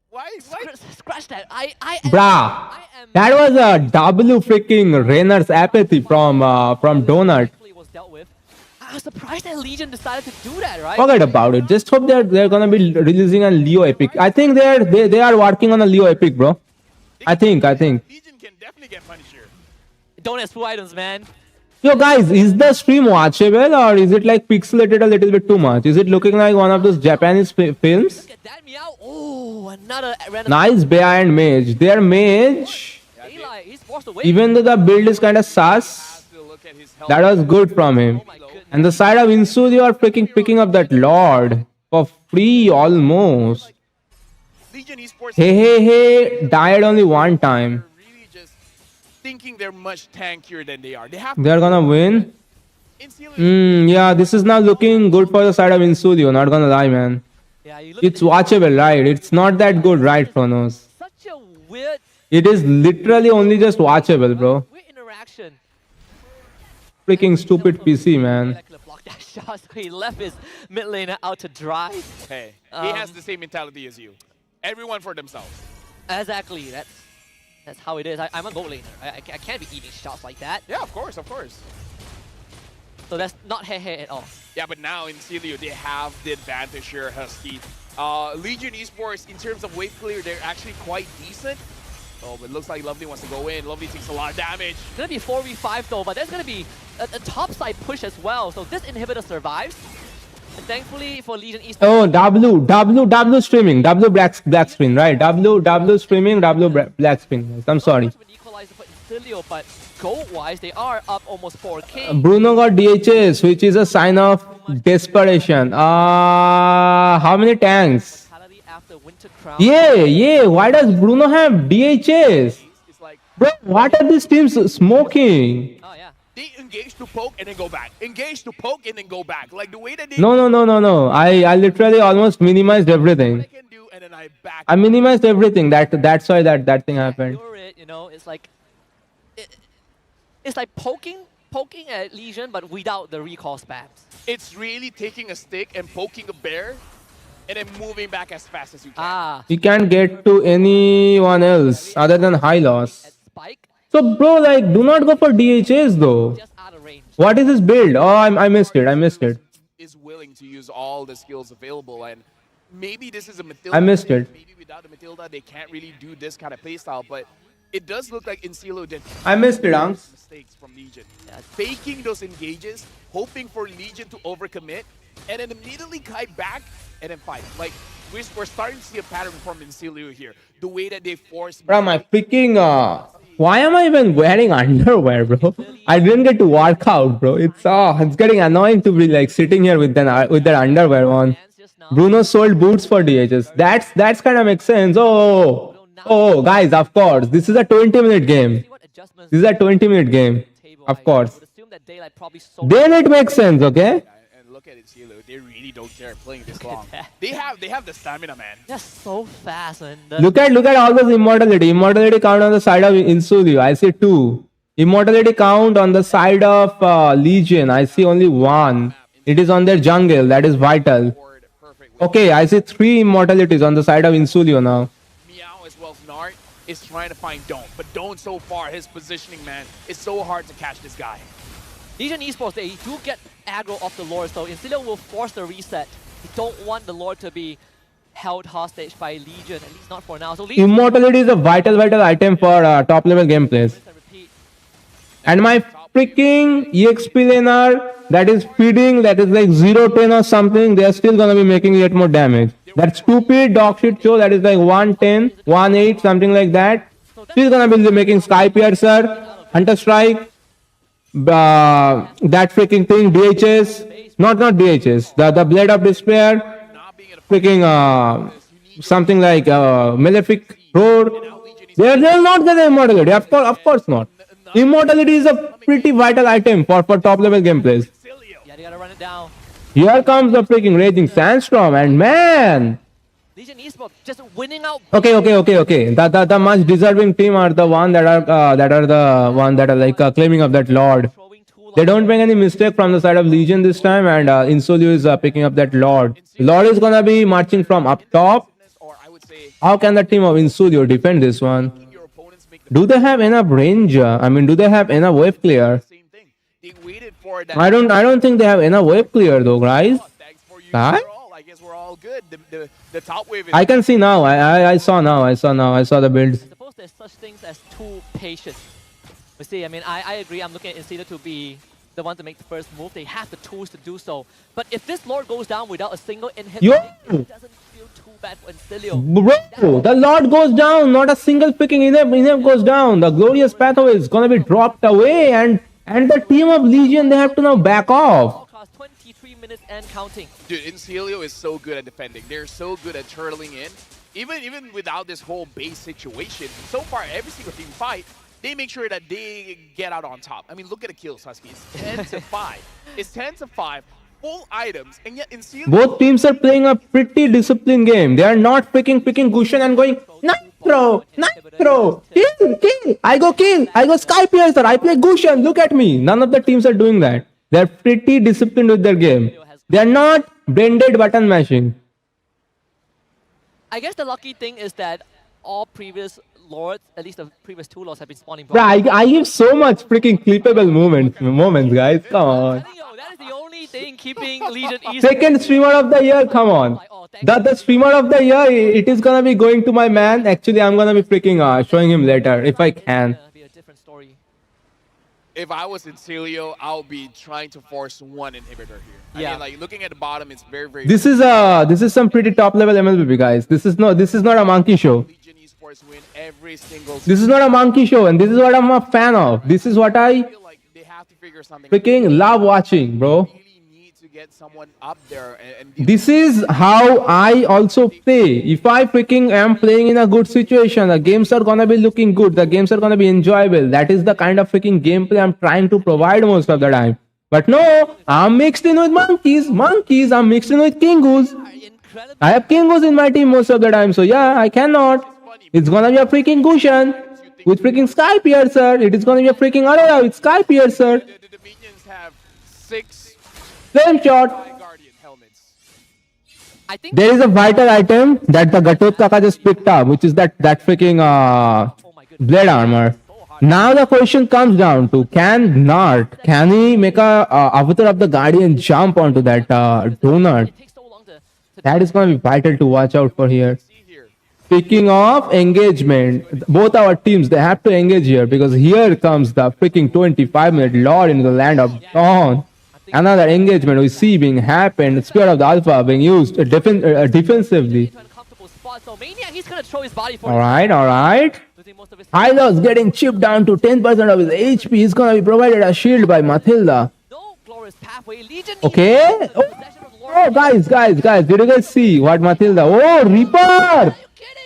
Why? Scratch that. I Bruh, am. that was a W freaking Rainer's apathy from Donut. Was dealt with. I was surprised that Legion decided to do that, right? Forget about it. Just hope they're gonna be releasing a Leo Epic. I think they are working on a Leo Epic, bro. I think. Legion can definitely get punished here. Don't ask full items, man. Yo guys, is the stream watchable or is it like pixelated a little bit too much? Is it looking like one of those Japanese films? Look at that meow. Oh, another random. Nice Bea and Mage. Their Mage, Daylight. He's forced away. even though the build is kind of sus, To look at his health. that was good from him. Oh my goodness. And the side of Insu, they are freaking picking up that Lord for free almost. Legion Esports Hey, died only one time. really just thinking they're much tankier than they are. They have They're gonna win. Insilio. Yeah, this is now looking good for the side of Insulio. Not gonna lie, man. Yeah, you look It's at watchable, right? It's not that good, right, Kronos? such a weird, It is literally only just watchable, bro. weird interaction. Freaking stupid PC, man. Could have blocked that shot, so he left his mid laner out to dry. Hey, he has the same mentality as you. Everyone for themselves. Exactly, that's how it is. I'm a gold laner. I can't be eating shots like that. Yeah, of course, of course. So that's not hair at all. Yeah, but now in Celio, they have the advantage here, Husky. Legion Esports, in terms of wave clear, they're actually quite decent. Oh, but it looks like Lovely wants to go in. Lovely takes a lot of damage. It's gonna be 4v5 though, but there's gonna be a top side push as well. So this inhibitor survives. And thankfully for Legion Esports, Oh, W streaming. W black screen, right? W streaming, black screen. I'm sorry. an equalizer for Insilio, but gold-wise, they are up almost 4k. Bruno got DHS, which is a sign of desperation. How many tanks? Mortality after Winter Crown. Yeah. Why does Bruno have DHS? It's like Bro, what are these teams smoking? Oh yeah. they engage to poke and then go back. Engage to poke and then go back. Like the way that they No. I literally almost minimized everything. I can do, and then I back. I minimized everything. That's why that thing happened. You're it, you know, it's like it's like poking at Legion, but without the recall spams. It's really taking a stick and poking a bear, and then moving back as fast as you can. Ah, You can't get to anyone else other than high loss. at Spike, So, bro, like, do not go for DHS though. just out of range. What is this build? Oh, I missed it. Is willing to use all the skills available, and maybe this is a Matilda. I missed it. Maybe without the Matilda, they can't really do this kind of playstyle, but it does look like Insilio did I missed it, Anks. mistakes from Legion. Faking those engages, hoping for Legion to overcommit, and then immediately kite back and then fight. Like, we're starting to see a pattern from Insilio here. The way that they force... Bro, my freaking why am I even wearing underwear, bro? I didn't get to work out, bro. It's getting annoying to be like sitting here with that underwear on. Hands just now. Bruno sold boots for DHS. That's kind of makes sense. Oh, guys, of course. This is a 20-minute game. See what adjustments This is a 20-minute game. table. Of I course. would assume that Daylight probably sold Then it makes sense, okay? And look at Insilio. They really don't care playing this long. that. They have the stamina, man. just so fast, and Look at all those immortality. Immortality count on the side of Insulio. I see 2. Immortality count on the side of Legion. I see only 1. It is on their jungle. That is vital. Forward, perfect. Okay, I see 3 immortalities on the side of Insulio now. Meow as well as Nart is trying to find Don't. But Don't so far, his positioning, man, it's so hard to catch this guy. Legion Esports, they do get aggro off the Lord, so Insilio will force the reset. They don't want the Lord to be held hostage by Legion, at least not for now. So Legion Immortality is a vital item for top level gameplays. and repeat. And my freaking EXP laner that is feeding, that is like 0-10 or something, they are still gonna be making yet more damage. That stupid dog shit show that is like 110, 1-8, something like that. Still gonna be making Sky Piercer, Hunter Strike, that freaking thing, DHS, not DHS, the Blade of Despair, Not being able to freaking something like Malefic Roar. They'll not get the immortality, of course not. Immortality is a pretty vital item for top level gameplays. Insilio. Yeah, they gotta run it down. Here comes the freaking Raging Sandstorm, and man, Legion Esports just winning out. okay. The much deserving team are the one that are like claiming of that Lord. Throwing two They don't make any mistake from the side of Legion this time, and Insolio is picking up that Lord. Lord is gonna be marching from up top. Or I would say, How can the team of Insolio defend this one? your opponents make the Do they have enough range? Do they have enough wave clear? same thing. They waited for that. I don't think they have enough wave clear though, guys. Thanks for you. Huh? Overall, I guess we're all good. The top wave is I can see now. I saw now. I saw the builds. I suppose there's such things as too patient. But see, I agree. I'm looking at Insilio to be the one to make the first move. They have the tools to do so. But if this Lord goes down without a single inhib, Yo! it doesn't feel too bad for Insilio. Bro, the Lord goes down. Not a single freaking inhib goes down. The glorious pathway is gonna be dropped away, and the team of Legion, they have to now back off. Cost 23 minutes and counting. Dude, Insilio is so good at defending. They're so good at turtling in. Even without this whole base situation, so far every single team fight, they make sure that they get out on top. I mean, look at the kills, Husky. It's 10 to 5. It's 10 to 5. Full items, and yet in Seal, Both teams are playing a pretty disciplined game. They are not picking Gushan and going, Nitro, kill. I go Sky Piercer, I play Gushan, look at me. None of the teams are doing that. They are pretty disciplined with their game. They are not blended button mashing. I guess the lucky thing is that all previous lords, at least the previous 2 lords, have been spawning. Bro, I give so much freaking clippable moments, guys. Come on. That is the only thing keeping Legion easy. Second streamer of the year, come on. The streamer of the year, it is gonna be going to my man. Actually, I'm gonna be freaking showing him later if I can. Be a different story. if I was in Celio, I would be trying to force one inhibitor here. I mean, like looking at the bottom, it's very, very. This is some pretty top level MLBB, guys. This is not a monkey show. Legion Esports win every single. This is not a monkey show, and this is what I'm a fan of. This is what I feel like they have to figure something. freaking love watching, bro. Really need to get someone up there and This is how I also play. If I freaking am playing in a good situation, the games are gonna be looking good. The games are gonna be enjoyable. That is the kind of freaking gameplay I'm trying to provide most of the time. But no, I'm mixed in with monkeys. I'm mixed in with kingus. I have kingus in my team most of the time. So yeah, I cannot. It's gonna be a freaking Gushan with freaking Sky Piercer. It is gonna be a freaking Aurora with Sky Piercer. the minions have 6 Flame shot. Guardian helmets. I think There is a vital item that the Gatot Kaka just picked up, which is that freaking blade armor. Now the question comes down to, can he make a avatar of the Guardian jump onto that donut? it takes so long to That is going to be vital to watch out for here. See here. Speaking of engagement, both our teams, they have to engage here, because here comes the freaking 25-minute lord into the land of dawn. Another engagement we see being happened, Spear of the Alpha being used defensively. to an uncomfortable spot. So Maniac, he's gonna throw his body for Alright. losing most of his Hylos getting chipped down to 10% of his HP. He's gonna be provided a shield by Matilda. no glorious pathway. Legion Okay. needs the possession of Lord. Oh, guys, did you guys see what Matilda? Oh, Reaper!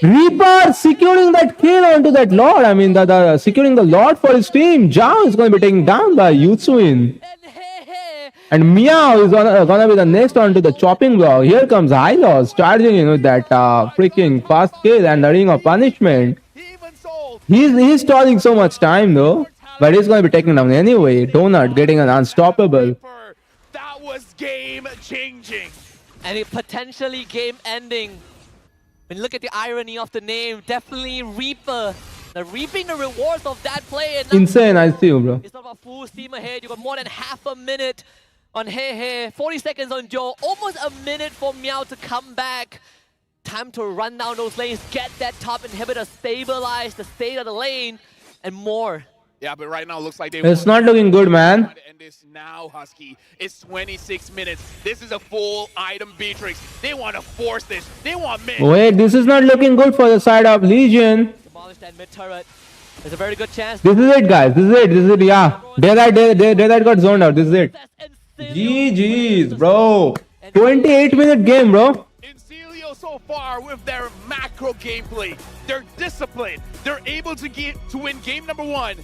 Reaper securing that kill onto that Lord. I mean, the securing the Lord for his team. Zhao is gonna be taken down by Yutsuin. And hey, And Meow is gonna be the next one to the chopping block. Here comes Hylos charging in with that freaking fast kill and the ring of punishment. He even sold. He's stalling so much time though, but he's gonna be taken down anyway. Donut getting an unstoppable. That was game changing. and it potentially game ending. When you look at the irony of the name, definitely Reaper. The reaping the rewards of that play. And now Insane, I see you, bro. it's not about full steam ahead. You got more than half a minute on Hey, 40 seconds on Joe, almost a minute for Meow to come back. Time to run down those lanes, get that top inhibitor, stabilize the state of the lane, and more. Yeah, but right now it looks like they It's not looking good, man. to end this now, Husky. It's 26 minutes. This is a full item Beatrix. They want to force this. They want mid. Wait, this is not looking good for the side of Legion. Demolish that mid turret. There's a very good chance. This is it, guys. This is it. Yeah. Daylight got zoned out. This is it. GG's, bro. 28-minute game, bro. Celio so far with their macro gameplay, their discipline, they're able to win game number 1.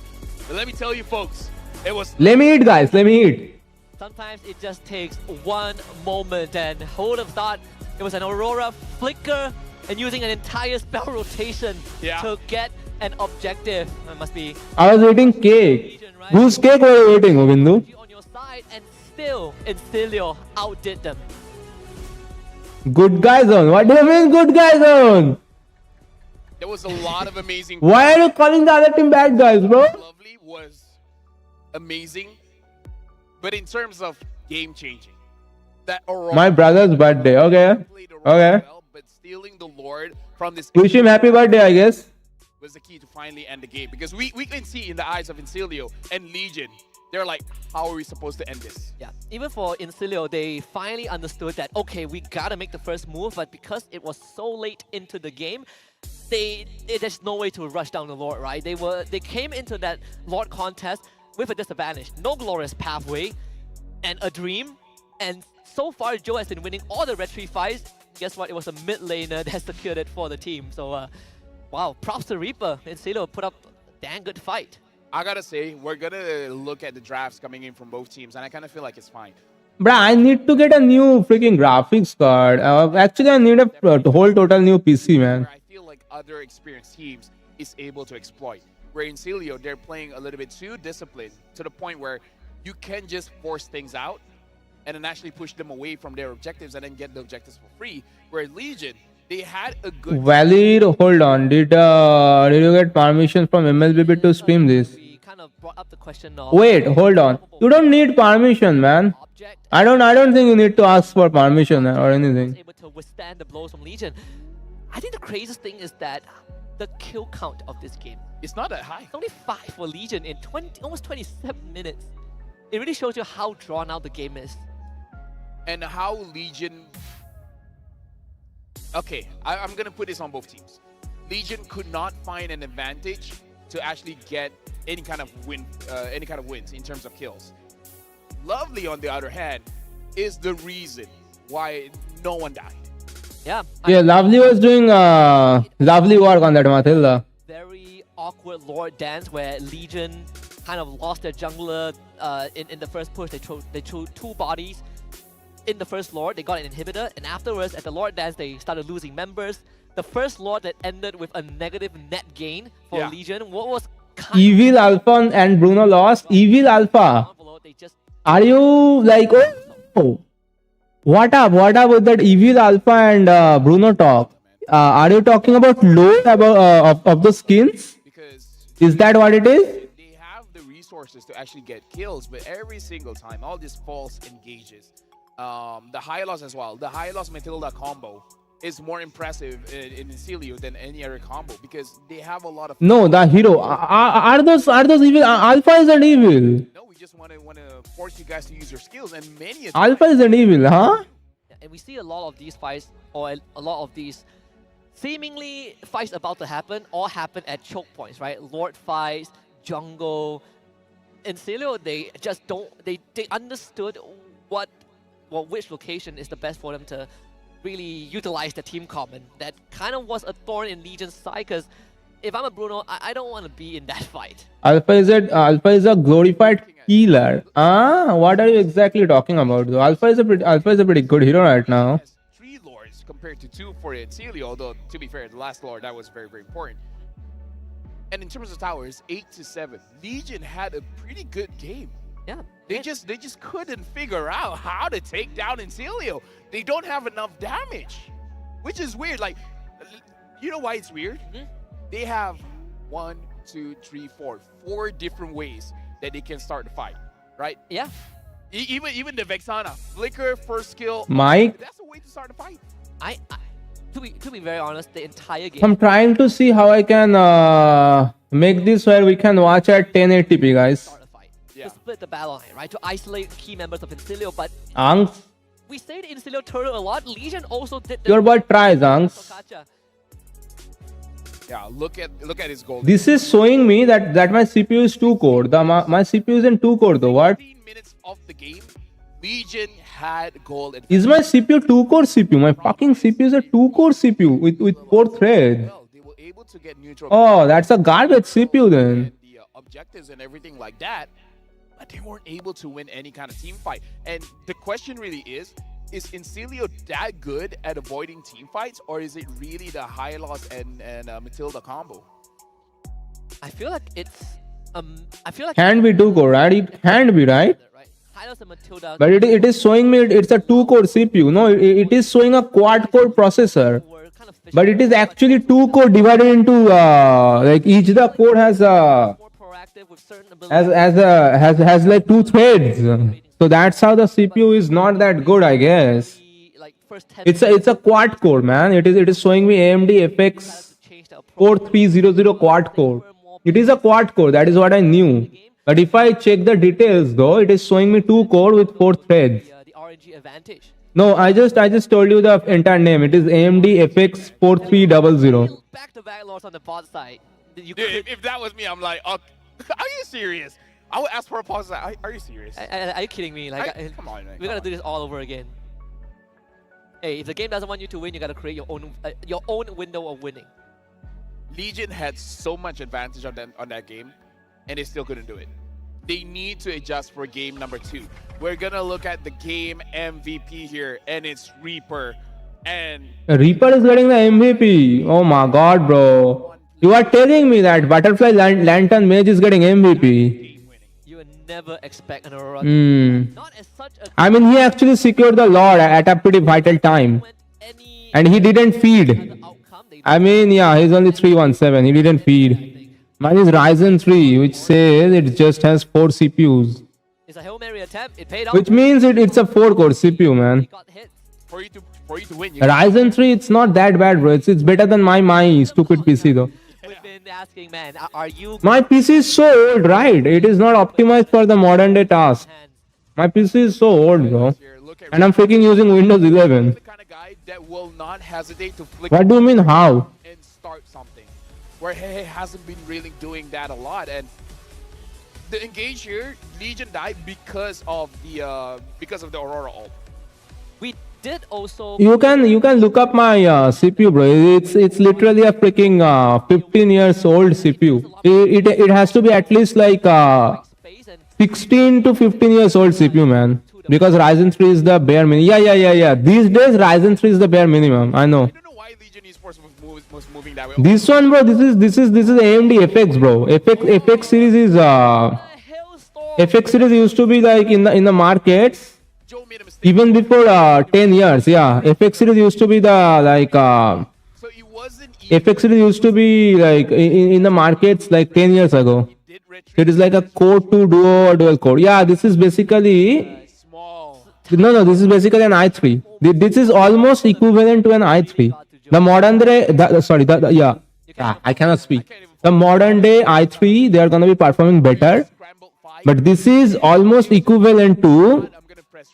But let me tell you, folks, it was Let me eat, guys. Let me eat. Sometimes it just takes one moment, and who would have thought it was an Aurora flicker and using an entire spell rotation to get an objective. It must be I was eating cake. Whose cake were you eating, Govindu? on your side, and still Instilio outdid them. Good guy zone. What do you mean, good guy zone? there was a lot of amazing. Why are you calling the other team bad guys, bro? Lovely was amazing, but in terms of game changing, that Aurora My brother's birthday. Okay. played Aurora Okay. well, but stealing the Lord from this Wish him happy birthday, I guess. was the key to finally end the game, because we can see in the eyes of Incilio and Legion, they're like, how are we supposed to end this? Yeah, even for Incilio, they finally understood that, okay, we gotta make the first move, but because it was so late into the game, there's no way to rush down the Lord, right? They came into that Lord contest with a disadvantage. No glorious pathway and a dream, and so far Joe has been winning all the red tree fights. Guess what? It was a mid laner that secured it for the team. So wow, props to Reaper. Incilio put up a dang good fight. I gotta say, we're gonna look at the drafts coming in from both teams, and I kind of feel like it's fine. Bruh, I need to get a new freaking graphics card. Actually, I need a whole total new PC, man. Where I feel like other experienced teams is able to exploit. Where in Celio, they're playing a little bit too disciplined to the point where you can just force things out and then actually push them away from their objectives and then get the objectives for free. Where Legion, they had a good Valid, hold on. Did you get permission from MLBB to stream this? We kind of brought up the question of Wait, hold on. You don't need permission, man. object. I don't think you need to ask for permission or anything. Able to withstand the blows from Legion. I think the craziest thing is that the kill count of this game. It's not that high. It's only 5 for Legion in almost 27 minutes. It really shows you how drawn out the game is. And how Legion... Okay, I'm going to put this on both teams. Legion could not find an advantage to actually get any kind of wins in terms of kills. Lovely, on the other hand, is the reason why no one died. Yeah. Yeah, Lovely was doing lovely work on that Matilda. Very awkward Lord dance where Legion kind of lost their jungler in the first push. They threw 2 bodies in the first Lord. They got an inhibitor, and afterwards at the Lord dance they started losing members. The first Lord that ended with a negative net gain for Legion. What was Evil Alpha and Bruno lost. Evil Alpha. They just Are you like, oh, what up with that Evil Alpha and Bruno talk? Are you talking about load of the skins? Because Is that what it is? they have the resources to actually get kills, but every single time, all these false engages. The high loss as well. The high loss Matilda combo is more impressive in Celio than any other combo because they have a lot of... No, the hero. Are those evil? Alpha isn't evil. No, we just want to force you guys to use your skills, and many... Alpha isn't evil, huh? and we see a lot of these fights, or a lot of these seemingly fights about to happen, all happen at choke points, right? Lord fights, jungle. In Celio, they just don't... They understood which location is the best for them to really utilize the team common. That kind of was a thorn in Legion's side, because if I'm a Bruno, I don't want to be in that fight. Alpha is a glorified healer. What are you exactly talking about though? Alpha is a pretty good hero right now. 3 lords compared to 2 for Celio, although to be fair, the last lord, that was very, very important. And in terms of towers, 8 to 7. Legion had a pretty good game. Yeah. They just couldn't figure out how to take down Celio. They don't have enough damage, which is weird. Like, you know why it's weird? They have 1, 2, 3, 4 different ways that they can start the fight, right? Yeah. Even the Vexana, flicker, first skill. Mike? That's a way to start the fight. To be very honest, the entire game. I'm trying to see how I can make this where we can watch at 1080p, guys. Start a fight. To split the battle line, right? To isolate key members of Incilio, but Angs, we say the Incilio turtle a lot. Legion also did your boy tries, Angs. Yeah, look at his goal. This is showing me that my CPU is 2 core. My CPU is in 2 core though. What? 15 minutes of the game, Legion had goal advantage. Is my CPU 2 core CPU? My fucking CPU is a 2 core CPU with 4 threads. Well, they were able to get neutral. Oh, that's a garbage CPU then. And the objectives and everything like that, but they weren't able to win any kind of team fight. And the question really is Incilio that good at avoiding team fights, or is it really the high loss and Matilda combo? I feel like it's Can be 2 core, right? It can be, right? Hylos and Matilda. But it is showing me it's a 2 core CPU. No, it is showing a quad core processor. were kind of But it is actually 2 core divided into like each the core has more proactive with certain abilities. has like 2 threads. So that's how the CPU is not that good, I guess. Like first 10 It's a quad core, man. It is showing me AMD FX 4300 quad core. It is a quad core. That is what I knew. But if I check the details, though, it is showing me 2 core with 4 threads. the RNG advantage. No, I just told you the entire name. It is AMD FX 4300. Back-to-back lords on the bot side. You Dude, could, if that was me, I'm like, are you serious? I would ask for a pause. Are you serious? are you kidding me? Like, Come on, man. we gotta do this all over again. Hey, if the game doesn't want you to win, you gotta create your own window of winning. Legion had so much advantage on that game. and they still couldn't do it. They need to adjust for game number 2. We're gonna look at the game MVP here, and it's Reaper. And Reaper is getting the MVP. Oh my god, bro. You are telling me that Butterfly Lantern Mage is getting MVP. You would never expect an Aurora. Not as such a I mean, he actually secured the Lord at a pretty vital time. any And he didn't feed. outcome. They I mean, yeah, he's only 317. He didn't feed. Mine is Ryzen 3, which says it just has 4 CPUs. It's a Hail Mary attempt. It paid off. Which means it's a 4-core CPU, man. He got hit. for you to win, you Ryzen 3, it's not that bad, bro. It's better than my stupid PC, though. We've been asking, man, are you My PC is so old, right? It is not optimized for the modern day task. hands? My PC is so old, bro. here. Look at And I'm freaking using Windows 11. the kind of guy that will not hesitate to flick What do you mean, how? and start something. Where he hasn't been really doing that a lot. And the engage here, Legion died because of the Aurora ult. We did also You can look up my CPU, bro. It's literally a freaking 15 years old CPU. It has to be at least like space and 16 to 15 years old CPU, man. Because Ryzen 3 is the bare minimum. Yeah. These days Ryzen 3 is the bare minimum. I know. I don't know why Legion Esports was moving that way. This one, bro. This is AMD FX, bro. FX series is Hailstorm. FX series used to be like in the markets. Joe made a mistake. Even before 10 years, yeah. FX series used to be the like So it wasn't even FX series used to be like in the markets like 10 years ago. did retreat It is like a core 2 duo or dual core. Yeah, this is basically small. no. This is basically an i3. This is almost equivalent to an i3. The modern day, I cannot speak. The modern day i3, they are gonna be performing better. Scrambled 5. But this is almost equivalent to I'm gonna press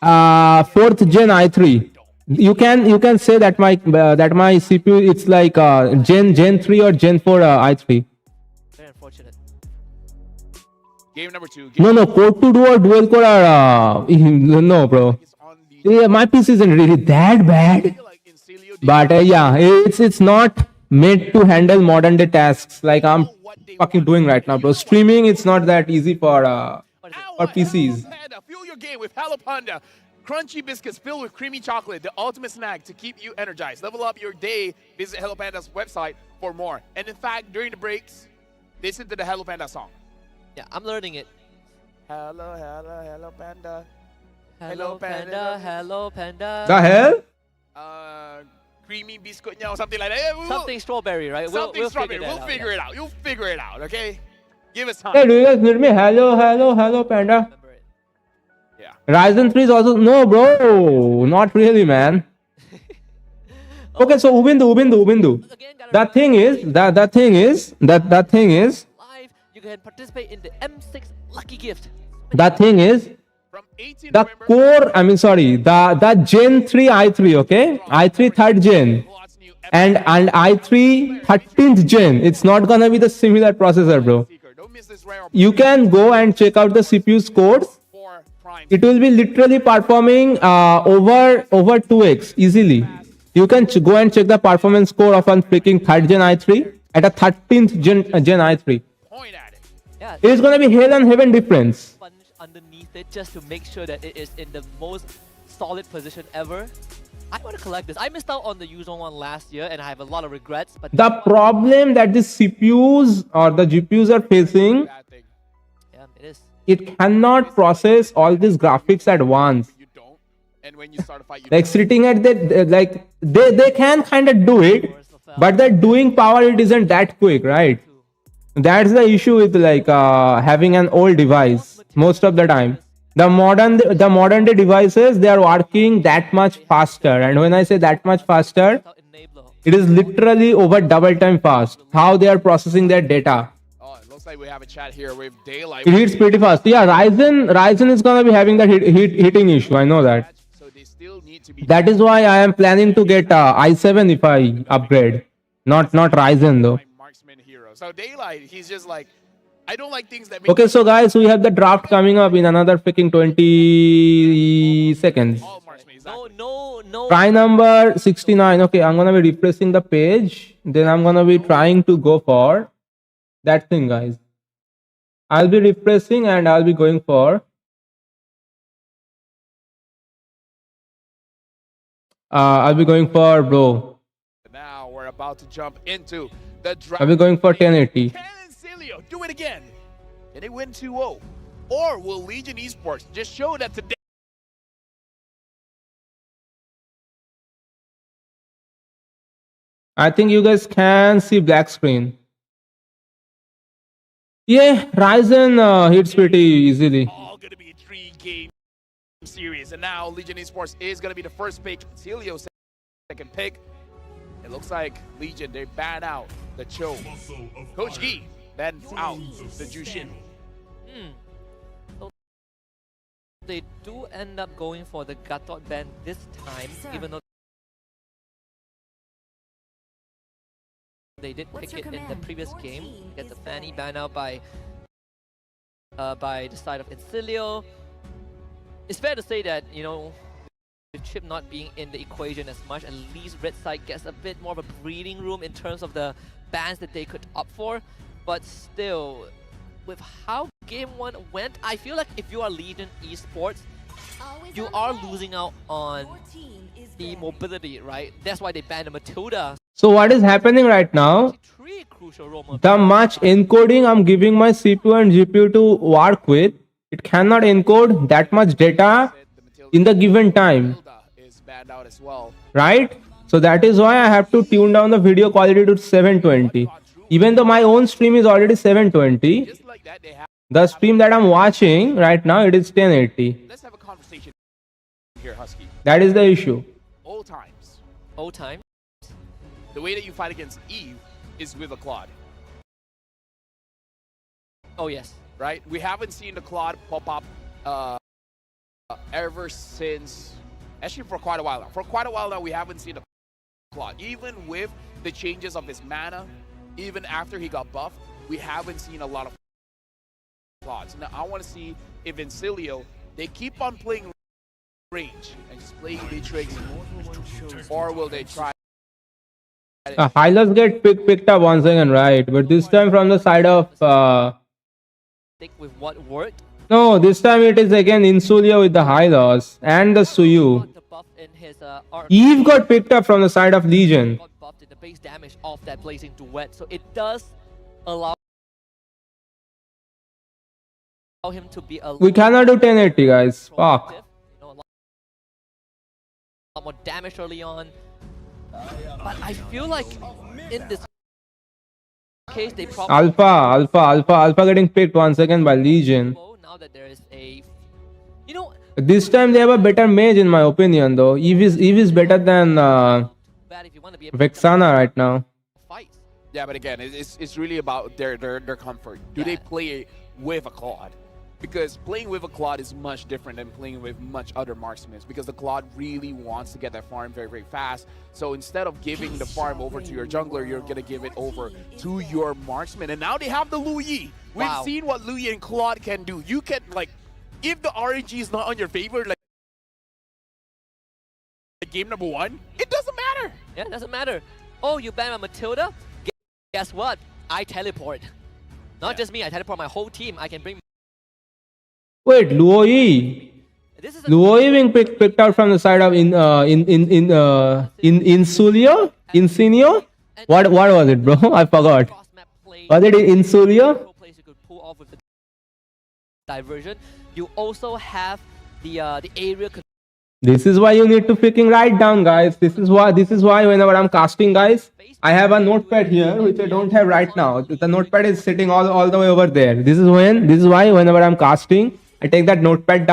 4th gen i3. You can say that my CPU it's like gen 3 or gen 4 i3. Very unfortunate. game number 2. No, core 2 duo or dual core are no, bro. Is on the Yeah, my PC isn't really that bad, like in Celio, but yeah, it's not made to handle modern day tasks like I'm fucking doing right now, bro. Streaming it's not that easy for PCs. Hello Panda, fuel your game with Hello Panda. Crunchy biscuits filled with creamy chocolate, the ultimate snack to keep you energized. Level up your day. Visit Hello Panda's website for more. And in fact, during the breaks, listen to the Hello Panda song. Yeah, I'm learning it. Hello Panda. Hello Panda, hello Panda. The hell? Creamy biscuit or something like that. Yeah, Something strawberry, right? something We'll strawberry. figure that We'll out, figure yeah. it out. You'll figure it out, okay? Give us time. Hey, do you guys hear me? Hello, Panda. Remember it. Yeah. Ryzen 3 is also no, bro. Not really, man. Okay, so Ubuntu. Again, gotta The thing is, the thing is, live, you can participate in the M6 lucky gift. the thing is, From 18 the November, core, I mean, sorry, the Gen 3 i3, okay? i3 third gen Lots new and i3 13th gen. It's not gonna be the similar processor, bro. Seeker. Don't miss this rare You can go and check out the CPU scores. for Prime. It will be literally performing over 2x easily. You can go and check the performance score of a freaking third gen i3 at a 13th gen i3. Point at it. Yeah, It is gonna be hell and heaven difference. sponge underneath it just to make sure that it is in the most solid position ever. I want to collect this. I missed out on the Use one last year and I have a lot of regrets. But The problem that the CPUs or the GPUs are facing, Bad thing. yeah, it is. it cannot process all these graphics at once. You don't. And when you start a fight, you Like don't. sitting at the like they can kind of do it, but the doing power it isn't that quick, right? That's the issue with like having an old device most of the time. The modern day devices, they are working that much faster, and when I say that much faster, Without enabler. it is literally over double time fast how they are processing their data. Oh, it looks like we have a chat here with Daylight. It hits pretty fast. Yeah, Ryzen is gonna be having that hitting issue. I know that. So they still need to be. That is why I am planning to get i7 if I upgrade. Not Ryzen though. Marksman hero. So Daylight, he's just like, I don't like things that make Okay, so guys, we have the draft coming up in another freaking 20 seconds. all marksmen. No, Exactly. no. Try number 69. Okay, I'm gonna be refreshing the page. Then I'm gonna be trying to go for that thing, guys. I'll be refreshing and I'll be going for bro. Now we're about to jump into the draft. I'll be going for 1080. Can Cilio do it again? Can they win 2-0? Or will Legion Esports just show that today? I think you guys can see black screen. Yeah, Ryzen hits pretty easily. All going to be a 3-game series. And now Legion Esports is going to be the first pick. Cilio second pick. It looks like Legion, they ban out the Cho. Coach Gee bans out the Jushin. So they do end up going for the Gatot ban this time, even though they did pick it in the previous game. Get the Fanny ban out by the side of Incilio. It's fair to say that, you know, with Chip not being in the equation as much, at least Red side gets a bit more of a breathing room in terms of the bans that they could opt for. But still, with how game 1 went, I feel like if you are Legion Esports, you are losing out on the mobility, right? That's why they banned the Matilda. So what is happening right now? Three crucial role The much encoding I'm giving my CPU and GPU to work with, it cannot encode that much data in the given time, Is banned out as well. right? So that is why I have to tune down the video quality to 720. Even though my own stream is already 720, Just like that, they have. the stream that I'm watching right now, it is 1080. Let's have a conversation here, Husky. That is the issue. Old times. old time. The way that you fight against Eve is with a Claude, Oh yes. right? We haven't seen the Claude pop up ever since, actually for quite a while now. For quite a while now, we haven't seen the Claude. Even with the changes of his mana, even after he got buffed, we haven't seen a lot of Claudes. Now, I want to see if in Cilio, they keep on playing range and just playing Matrix, or will they try? Hylos get picked up once again, right? But this time from the side of... Stick with what worked. no, this time it is again Insulia with the Hylos and the Suyu. Got the buff in his arc. Eve got picked up from the side of Legion. Got buffed in the base damage of that blazing duet, so it does allow him to be a We cannot do 1080, guys. Fuck. proactive, you know, a lot more damage early on. But I feel like in this case they probably Alpha getting picked once again by Legion. now that there is a, you know, This time they have a better mage in my opinion though. Eve is better than bad if you want to be able to Vexana right now. fight. Yeah, but again, it's really about their comfort. Do they play with a Claude? Because playing with a Claude is much different than playing with much other marksmen. Because the Claude really wants to get that farm very, very fast. So instead of giving the farm over to your jungler, you're gonna give it over to your marksman. And now they have the Luyi. We've Wow. seen what Luyi and Claude can do. You can, like, if the RNG is not on your favor, like game number 1, it doesn't matter. Yeah, it doesn't matter. Oh, you ban my Matilda? Guess what? I teleport. Not just me, I teleport my whole team. I can bring. Wait, Luoyi. This is a Luoyi being picked out from the side of Insulia? Insinio? What was it, bro? I forgot. cross-map play. Was it Insulia? Pro plays you could pull off with the diversion. You also have the area. This is why you need to freaking write down, guys. This is why whenever I'm casting, guys, I have a notepad here which I don't have right now. The notepad is sitting all the way over there. This is why whenever I'm casting, I take that notepad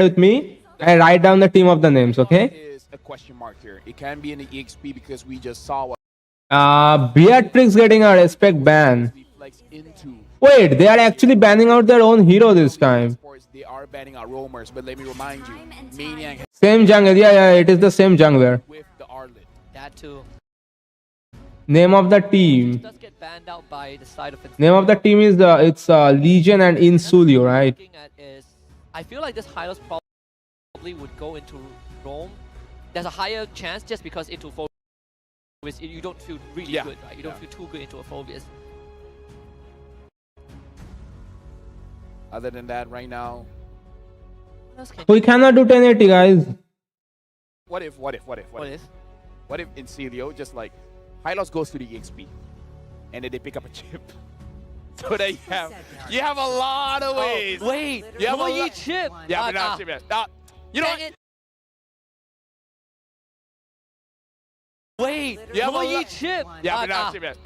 with me. I write down the team of the names. Okay. Is a question mark here. It can be in the EXP because we just saw what Beatrix getting a respect ban. we flex into. Wait, they are actually banning out their own hero this time. Sports, they are banning out roamers, but let me remind you, Maniac has Same jungler. Yeah, it is the same jungler. with the Arlet. That too. Name of the team. Does get banned out by the side of it. Name of the team is Legion and Insulio, right? Looking at is, I feel like this Hylos probably would go into Rome. There's a higher chance just because into Phobius, you don't feel really Yeah. good, right? You don't feel too good into a Phobius. Other than that, right now, What else can We cannot do 1080, guys. what if Incilio just like Hylos goes to the EXP and then they pick up a chip. So that you have a lot of ways. Oh, wait, You have a Luigi lot- chip. Yeah, but not chip yet. You know Dang what? it. Wait, You have a Luigi lot- chip. Yeah, but not chip yet.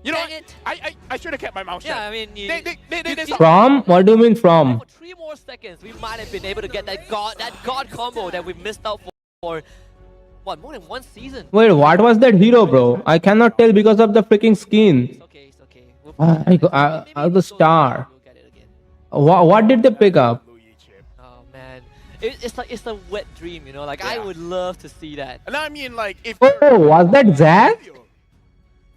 You know Dang what? it. I should have kept my mouth shut. Yeah, I mean, They- From? What do you mean from? For 3 more seconds, we might have been able to get that god combo that we missed out for what, more than 1 season. Wait, what was that hero, bro? I cannot tell because of the freaking skin. It's okay, it's okay. We'll The maybe star. we'll get it again. What did they pick up? Luigi chip. Oh man, it's a wet dream, you know. Like I Yeah. would love to see that. And I mean, like, if Oh, was that Zach?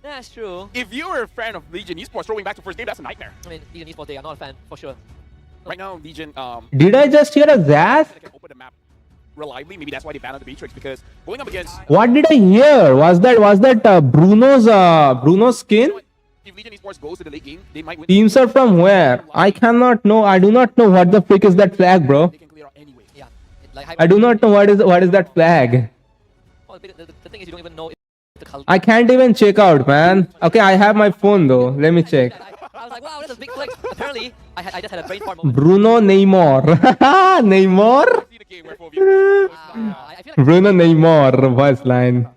That's true. if you were a fan of Legion Esports throwing back to first game, that's a nightmare. I mean, Legion Esports, they are not a fan for sure. Right now, Legion Did I just hear a Zach? they can open the map reliably. Maybe that's why they banned the Matrix, because going up against What did I hear? Was that Bruno's skin? if Legion Esports goes to the late game, they might win. Teams are from where? I cannot know. I do not know what the frick is that flag, bro. They can clear out anyway. Yeah. Like I do not know what is that flag. Oh, the thing is, you don't even know if the color. I can't even check out, man. Okay, I have my phone though. Let me check. I was like, wow, that's a big flex. Apparently, I just had a brain fart moment. Bruno Neymar. Neymar? See the game where both of you. I feel like Bruno Neymar voice line.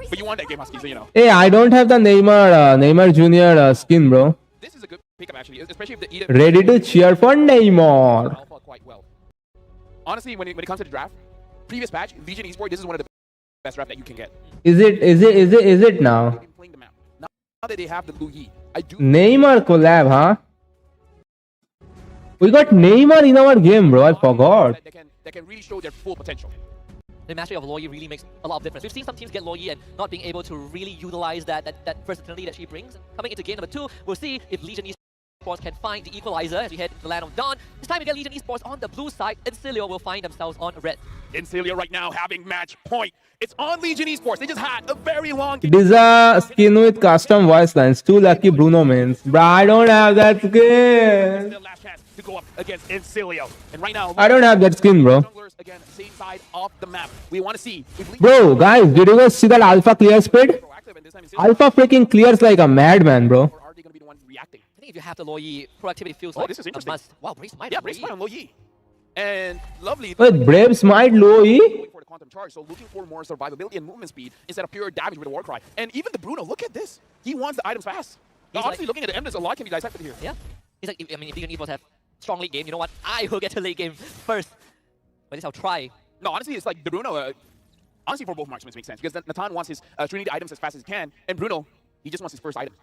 But you won that game, Husky, so you know. Hey, I don't have the Neymar Junior skin, bro. This is a good pickup, actually, especially if the Edith Ready to cheer for Neymar. Alpha quite well. Honestly, when it comes to the draft, previous patch, Legion Esports, this is one of the best draft that you can get. Is it now? They've been playing the map. Now that they have the Luigi, I do Neymar collab, huh? We got Neymar in our game, bro. I forgot. that can really show their full potential. the mastery of Loyi really makes a lot of difference. We've seen some teams get Loyi and not being able to really utilize that versatility that she brings. Coming into game number 2, we'll see if Legion Esports can find the equalizer as we head to the land of Dawn. It's time to get Legion Esports on the blue side, and Cilio will find themselves on red. Incilio right now having match point. It's on Legion Esports. They just had a very long It is a skin with custom voice lines. Too lucky Bruno means. Bruh, I don't have that skin. Still last chance to go up against Incilio. And right now, I don't have that skin, bro. junglers again, same side of the map. We want to see if Legion Bro, guys, did you guys see that alpha clear speed? proactive, and this time Incilio Alpha freaking clears like a madman, bro. or are they going to be the ones reacting? I think if you have the Loyi, proactivity feels Oh, like this is a interesting. must. Wow, Brace Might. Yeah, Brace on Loyi. And lovely. Wait, Brave Smite low E? Going for the quantum charge, so looking for more survivability and movement speed instead of pure damage with the war cry. And even the Bruno, look at this. He wants the items fast. He's Honestly, like- looking at the evidence, a lot can be dissected here. Yeah. He's like, I mean, if Legion Esports have strong late game, you know what? I will get to late game first. But this I'll try. No, honestly, it's like the Bruno. Honestly, for both marksmen, it makes sense because Natan wants his Trinity items as fast as he can, and Bruno, he just wants his first item.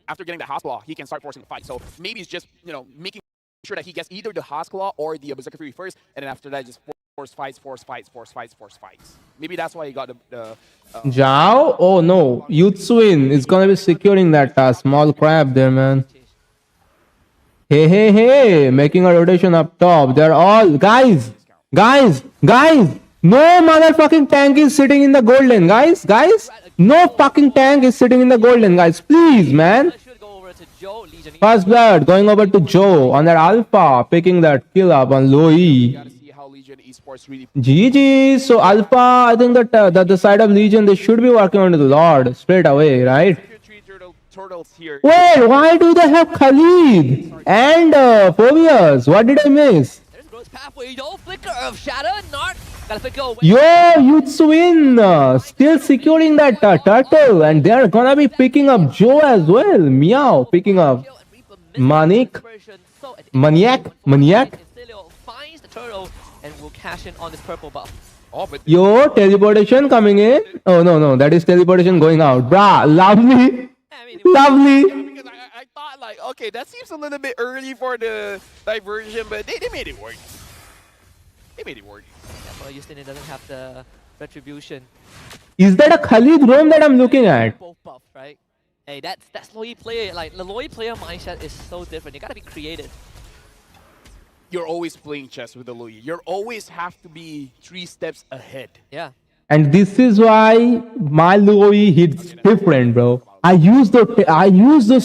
After getting the Hospitalaw, he can start forcing the fight. So maybe it's just making sure that he gets either the Hospitalaw or the Berserker Fury first, and then after that, just force fights. Maybe that's why he got the Zhao? Oh no, Yutsuin is gonna be securing that small crab there, man. Hey, making a rotation up top. They're all guys. No motherfucking tank is sitting in the golden, guys. No fucking tank is sitting in the golden, guys. Please, man. I should go over to Joe, Legion First blood going over to Joe on that alpha, picking that kill up on low E. gotta see how Legion Esports really. GG. So alpha, I think that the side of Legion they should be working on the Lord straight away, right? Three turtles here. Wait, why do they have Khalid and Phobias? What did I miss? There's Gross Pathway, though. Flicker of Shadow, Narc. Gotta flicker away. Yo, Yutsuin still securing that turtle, and they are gonna be picking up Joe as well. Meow, picking up Manik. Maniac. Incilio finds the turtle and will cash in on this purple buff. Oh, but Yo, teleportation coming in. Oh no, that is teleportation going out. Bruh, lovely, I mean, lovely. because I thought like, okay, that seems a little bit early for the diversion, but they made it work. well, Houston doesn't have the retribution. Is that a Khalid roam that I'm looking at? Both buff, right? Hey, that's Loyi player. Like the Loyi player mindset is so different. You gotta be creative. You're always playing chess with the Louis. You always have to be 3 steps ahead. Yeah. And this is why my Louis hits different, bro. I use those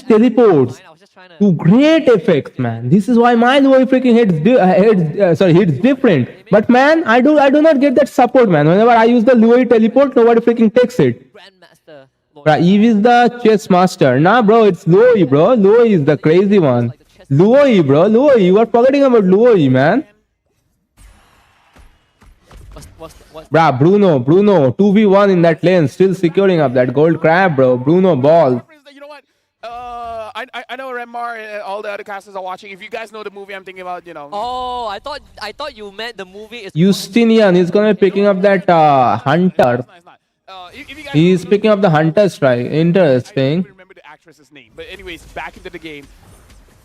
teleports. I was just trying to to great effects, man. This is why my Luoi freaking hits different. But man, I do not get that support, man. Whenever I use the Luoi teleport, nobody freaking takes it. Grandmaster. Right, Eve is the chess master. Nah, bro, it's Luoi, bro. Luoi is the crazy one. Luoi, bro. Luoi, you are forgetting about Luoi, man. What's Bruh, Bruno, 2v1 in that lane, still securing up that gold crab, bro. Bruno ball. You know what? I know Remar and all the other casters are watching. If you guys know the movie, I'm thinking about, Oh, I thought you meant the movie is. Justinian is gonna be picking up that hunter. It's not. If you guys He's picking up the hunter strike. I don't Interesting. even remember the actress's name. But anyways, back into the game.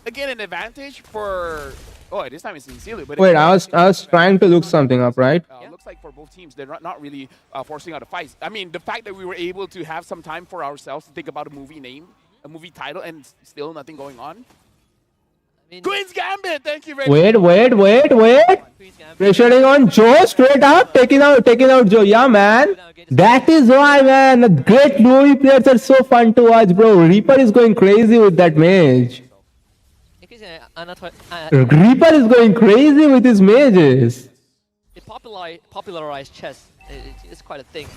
Again, an advantage for... Oh, this time it's in Sealy. But Wait, I was trying to look something up, right? Looks like for both teams, they're not really forcing out a fight. I mean, the fact that we were able to have some time for ourselves to think about a movie name, a movie title, and still nothing going on. Queen's Gambit, thank you very much. Wait. Queen's Gambit. Pressuring on Joe straight up, taking out Joe. Yeah, man. That is why, man. The great Louis players are so fun to watch, bro. Reaper is going crazy with that mage. Reaper is going crazy with his mages. It popularized chess. It's quite a thing.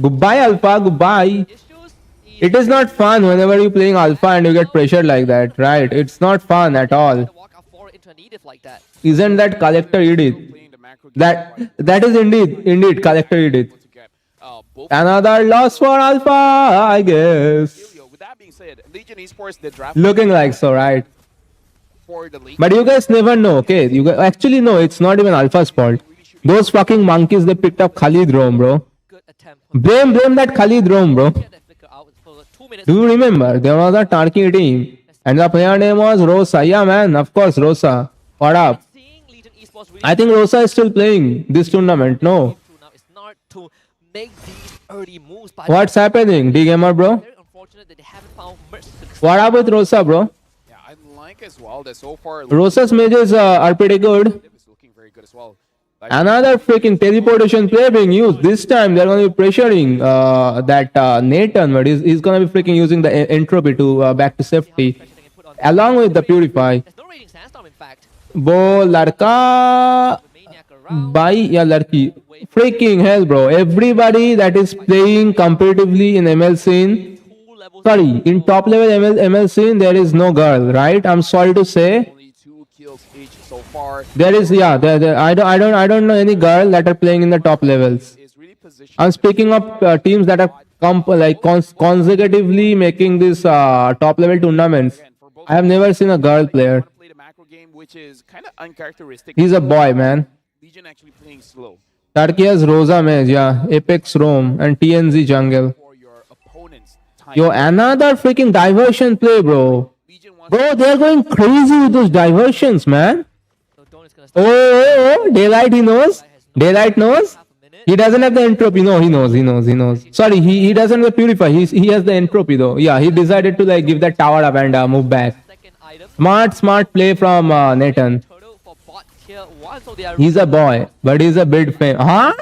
Goodbye, Alpha. Goodbye. Issues. It is not fun whenever you're playing Alpha and you get pressured like that, right? It's not fun at all. Walk out forward into an Edith like that. Isn't that Collector Edith? Playing the macro game That is indeed Collector Edith. to get both. Another loss for Alpha, I guess. With that being said, Legion Esports, the draft Looking like so, right? for the league. But you guys never know, okay? Actually, no, it's not even Alpha's fault. Those fucking monkeys, they picked up Khalid Rome, bro. Good attempt. Blame that Khalid Rome, bro. Get that flicker out for 2 minutes. Do you remember? There was a Turkey team. And the player name was Rosa. Yeah, man, of course, Rosa. What up? Seeing Legion Esports really I think Rosa is still playing this tournament. No. now is not to make these early moves. But What's happening, D-Gamer, bro? very unfortunate that they haven't found much success. What up with Rosa, bro? Yeah, I like as well that so far Rosa's mages are pretty good. is looking very good as well. Another freaking teleportation play being used. This time they're going to be pressuring that Nathan, but he's going to be freaking using the entropy to back to safety. Along with the purify. There's no raging sandstorm, in fact. Bo ladka The maniac around. bhai ya ladki. Freaking hell, bro. Everybody that is playing competitively in ML scene, 2 levels. sorry, in top level ML scene, there is no girl, right? I'm sorry to say. Only 2 kills each so far. There is, yeah, I don't know any girl that are playing in the top levels. Is really positioned. I'm speaking of teams that are consecutively making this top level tournaments. I have never seen a girl player. Want to play the macro game, which is kind of uncharacteristic. He's a boy, man. Legion actually playing slow Turkey has Rosa Mage, yeah, Apex Rome, and TNZ Jungle. for your opponent's time. Yo, another freaking diversion play, bro. Legion wants Bro, they're going crazy with those diversions, man. So DONOS gonna start Oh, Daylight, he knows. Daylight knows. half a minute. He doesn't have the entropy. No, he knows. Sorry, he doesn't have the purify. He has the entropy though. Yeah, he decided to like give that tower up and move back. Second item. Smart play from Nathan. Turtle for bot tier 1. So they are He's a boy, but he's a bit fame. Huh?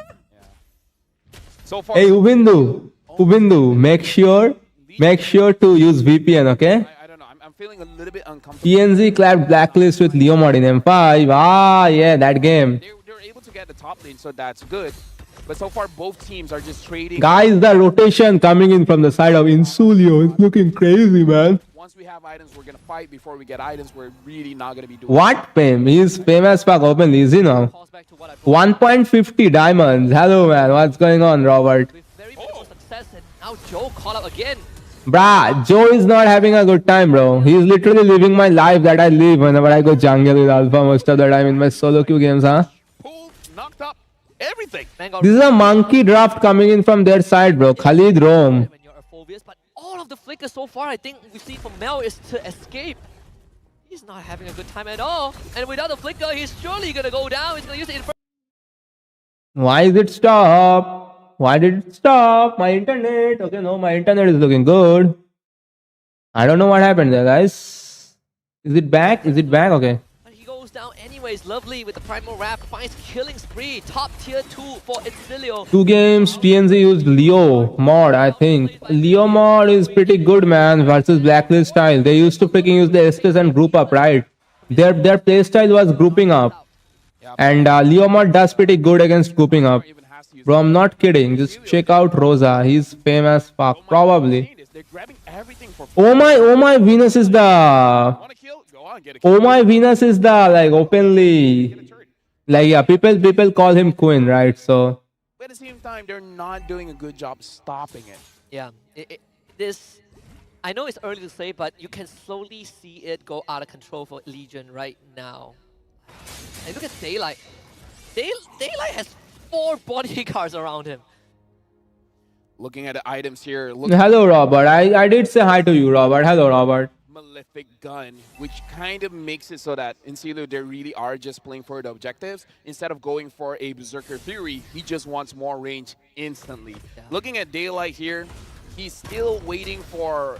so far. Hey, Ubindu, make sure to use VPN, okay? I don't know. I'm feeling a little bit uncomfortable. TNZ clapped blacklist with Leomod in M5. Ah, yeah, that game. They're able to get the top lane, so that's good. But so far, both teams are just trading. Guys, the rotation coming in from the side of Insulio is looking crazy, man. Once we have items, we're gonna fight. Before we get items, we're really not gonna be doing. What fame? He's famous fuck openly, is he now? Calls back to what I brought 1.50 diamonds. Hello, man. What's going on, Robert? with very minimal success, and now Joe caught up again. Bruh, Joe is not having a good time, bro. He's literally living my life that I live whenever I go jungle with Alpha most of the time in my solo queue games, huh? Pulled, knocked up, everything. Man got This is a monkey draft coming in from their side, bro. Khalid Rome. when you're a phobias, but all of the flickers so far, I think we see from Mel is to escape. He's not having a good time at all, and without the flicker, he's surely gonna go down. He's gonna use it in front. Why is it stop? Why did it stop? My internet. Okay, no, my internet is looking good. I don't know what happened there, guys. Is it back? Okay. But he goes down anyway. anyways, Lovely with the Primal Wrap finds killing spree. Top tier 2 for Incilia. 2 games, TNZ used Leo mod, I think. Leo mod is pretty good, man, versus Blacklist style. They used to freaking use the Estes and group up, right? Their playstyle was grouping up. And Leo mod does pretty good against grouping up. Bro, I'm not kidding. Just check out Rosa. He's famous fuck, probably. They're grabbing everything for Oh my Venus is the... want to kill? Go on, get a kill. Oh my Venus is the, like, openly... Like, yeah, people call him Queen, right? So... But at the same time, they're not doing a good job stopping it. Yeah, this, I know it's early to say, but you can slowly see it go out of control for Legion right now. And look at Daylight. Daylight has 4 bodyguards around him. Looking at the items here, look Hello, Robert. I did say hi to you, Robert. Hello, Robert. Malefic gun, which kind of makes it so that in Silo they really are just playing for the objectives. Instead of going for a Berserker Fury, he just wants more range instantly. Yeah. Looking at Daylight here, he's still waiting for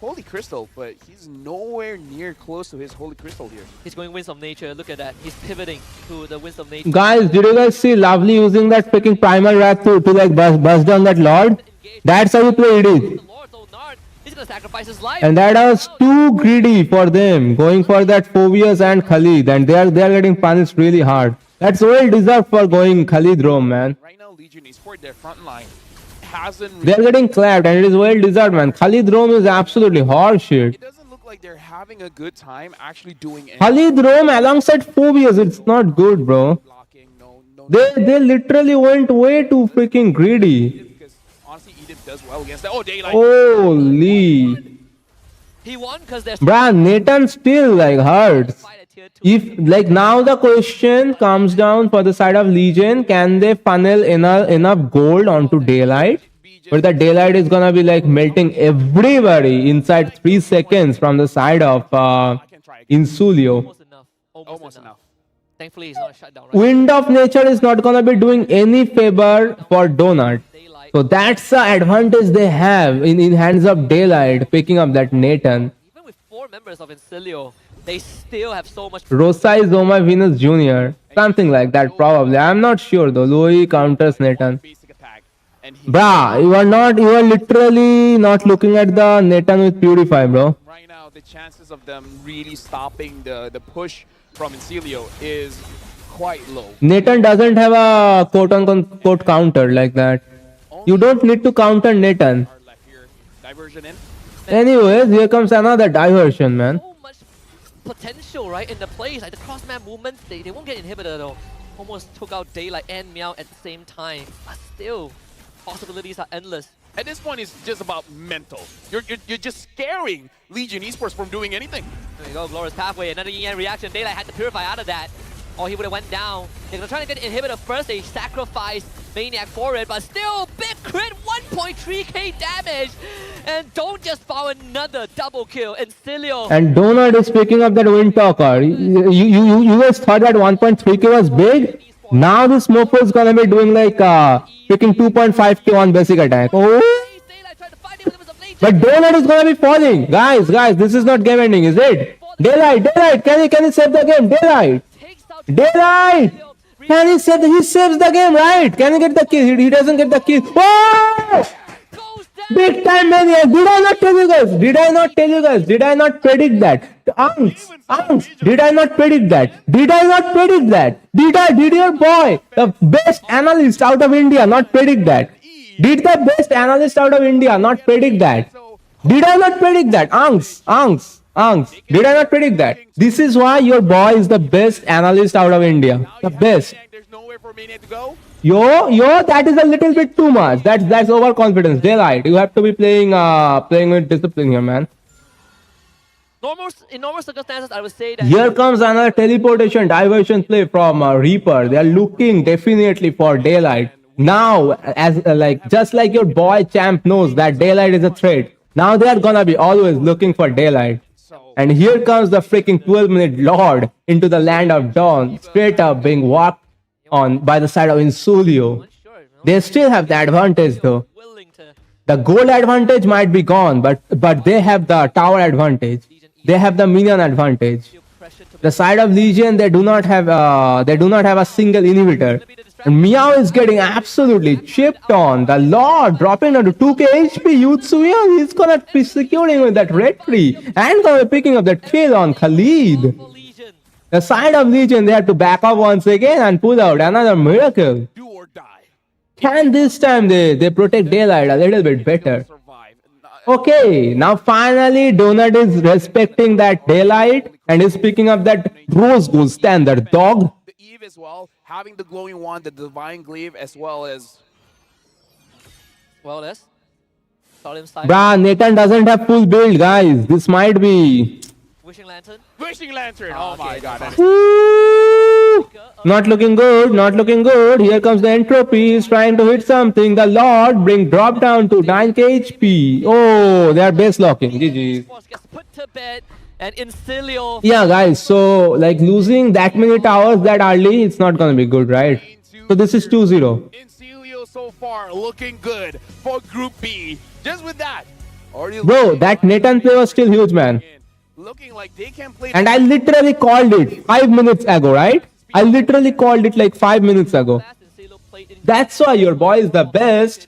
Holy Crystal, but he's nowhere near close to his Holy Crystal here. He's going Winds of Nature. Look at that. He's pivoting to the Winds of Nature. Guys, did you guys see Lovely using that freaking primal rat to like bust down that lord? That's how you play it. The Lord, so Nard, he's gonna sacrifice his life. And that was too greedy for them, going for that Phobius and Khalid, and they are getting punished really hard. That's well deserved for going Khalid Rome, man. Right now, Legion Esports, their front line hasn't. They are getting clapped, and it is well deserved, man. Khalid Rome is absolutely horseshit. It doesn't look like they're having a good time actually doing anything. Khalid Rome alongside Phobius, it's not good, bro. Blocking, no. They literally went way too freaking greedy. Because honestly, Edith does well against that. Oh, Daylight. Holy. He won because there's Bruh, Nathan still like hurts. fight at tier 2. If like now the question comes down for the side of Legion, can they funnel enough gold onto Daylight? But the Daylight is gonna be like melting everybody inside 3 seconds from the side of Insulio. Almost enough. Almost enough. Thankfully, he's not shut down. Right? Wind of Nature is not gonna be doing any favor for Donut. Daylight. So that's the advantage they have in hands of Daylight picking up that Nathan. Even with 4 members of Incilio, they still have so much. Rosa is Oma Venus Jr. Something like that probably. I'm not sure though. Louis counters Nathan. Basic attack. And Bruh, you are literally not looking at the Nathan with Purify, bro. right now, the chances of them really stopping the push from Incilio is quite low. Nathan doesn't have a quote-unquote counter like that. You don't need to counter Nathan. Our left here, diversion in. Anyways, here comes another diversion, man. So much potential, right, in the plays. Like the cross-map movements, they won't get inhibited though. Almost took out Daylight and Meow at the same time. But still, possibilities are endless. At this point, it's just about mental. You're just scaring Legion Esports from doing anything. There you go, Glorious Pathway, another yin reaction. Daylight had to purify out of that, or he would have went down. They're gonna try to get inhibitor first. They sacrifice Maniac for it, but still, big crit, 1.3k damage. And don't just foul another double kill. Incilio. And Donut is picking up that Wind Talker. You guys thought that 1.3k was big? Now this mofo is gonna be doing like freaking 2.5k on basic attack. Oh! Daylight tried to fight him with the Nature. But Donut is gonna be falling. Guys, this is not game ending, is it? Daylight, can you save the game? Daylight! Takes out Daylight! Can he save he saves the game, right? Can he get the kill? He doesn't get the kill. Whoa! goes down. Big time maniac. Did I not tell you guys? Did I not tell you guys? Did I not predict that? Anks, did I not predict that? Did I not predict that? Did your boy, the best analyst out of India, not predict that? Did the best analyst out of India not predict that? Did I not predict that? Anks, did I not predict that? This is why your boy is the best analyst out of India. The best. There's nowhere for Maniac to go. Yo, that is a little bit too much. That's overconfidence. Daylight, you have to be playing with discipline here, man. In normal circumstances, I would say that Here comes another teleportation diversion play from Reaper. They are looking definitely for Daylight. Now, as just like your boy Champ knows that Daylight is a threat. Now they are gonna be always looking for Daylight. And here comes the freaking 12-minute Lord into the land of Dawn, straight up being walked on by the side of Insulio. They still have the advantage though. willing to The gold advantage might be gone, but they have the tower advantage. They have the minion advantage. The side of Legion, they do not have a single inhibitor. And Meow is getting absolutely chipped on. The Lord dropping down to 2k HP. Yutsuya, he's gonna be securing with that red tree and gonna be picking up that kill on Khalid. The side of Legion, they have to back up once again and pull out another miracle. Do or die. Can this time they protect Daylight a little bit better? Survive. Okay, now finally Donut is respecting that Daylight and is picking up that Rose Gold standard dog. The Eve as well, having the glowing wand, the divine glaive, as well as That's Solemn Side. Bruh, Nathan doesn't have full build, guys. This might be Wishing Lantern. Wishing Lantern. Oh my Okay. god. Woo! Not looking good, not looking good. Here comes the entropy. He's trying to hit something. The Lord bring drop down to 9k HP. Oh, they are base locking. GG. Force gets put to bed, and Incilio. Yeah, guys. So, like, losing that many towers that early, it's not gonna be good, right? So this is 2-0. Incilio so far looking good for Group B. Just with that. Already Bro, that Nathan play was still huge, man. looking like they can play. And I literally called it 5 minutes ago, right? I literally called it like 5 minutes ago. Incilio played in That's why your boy is the best.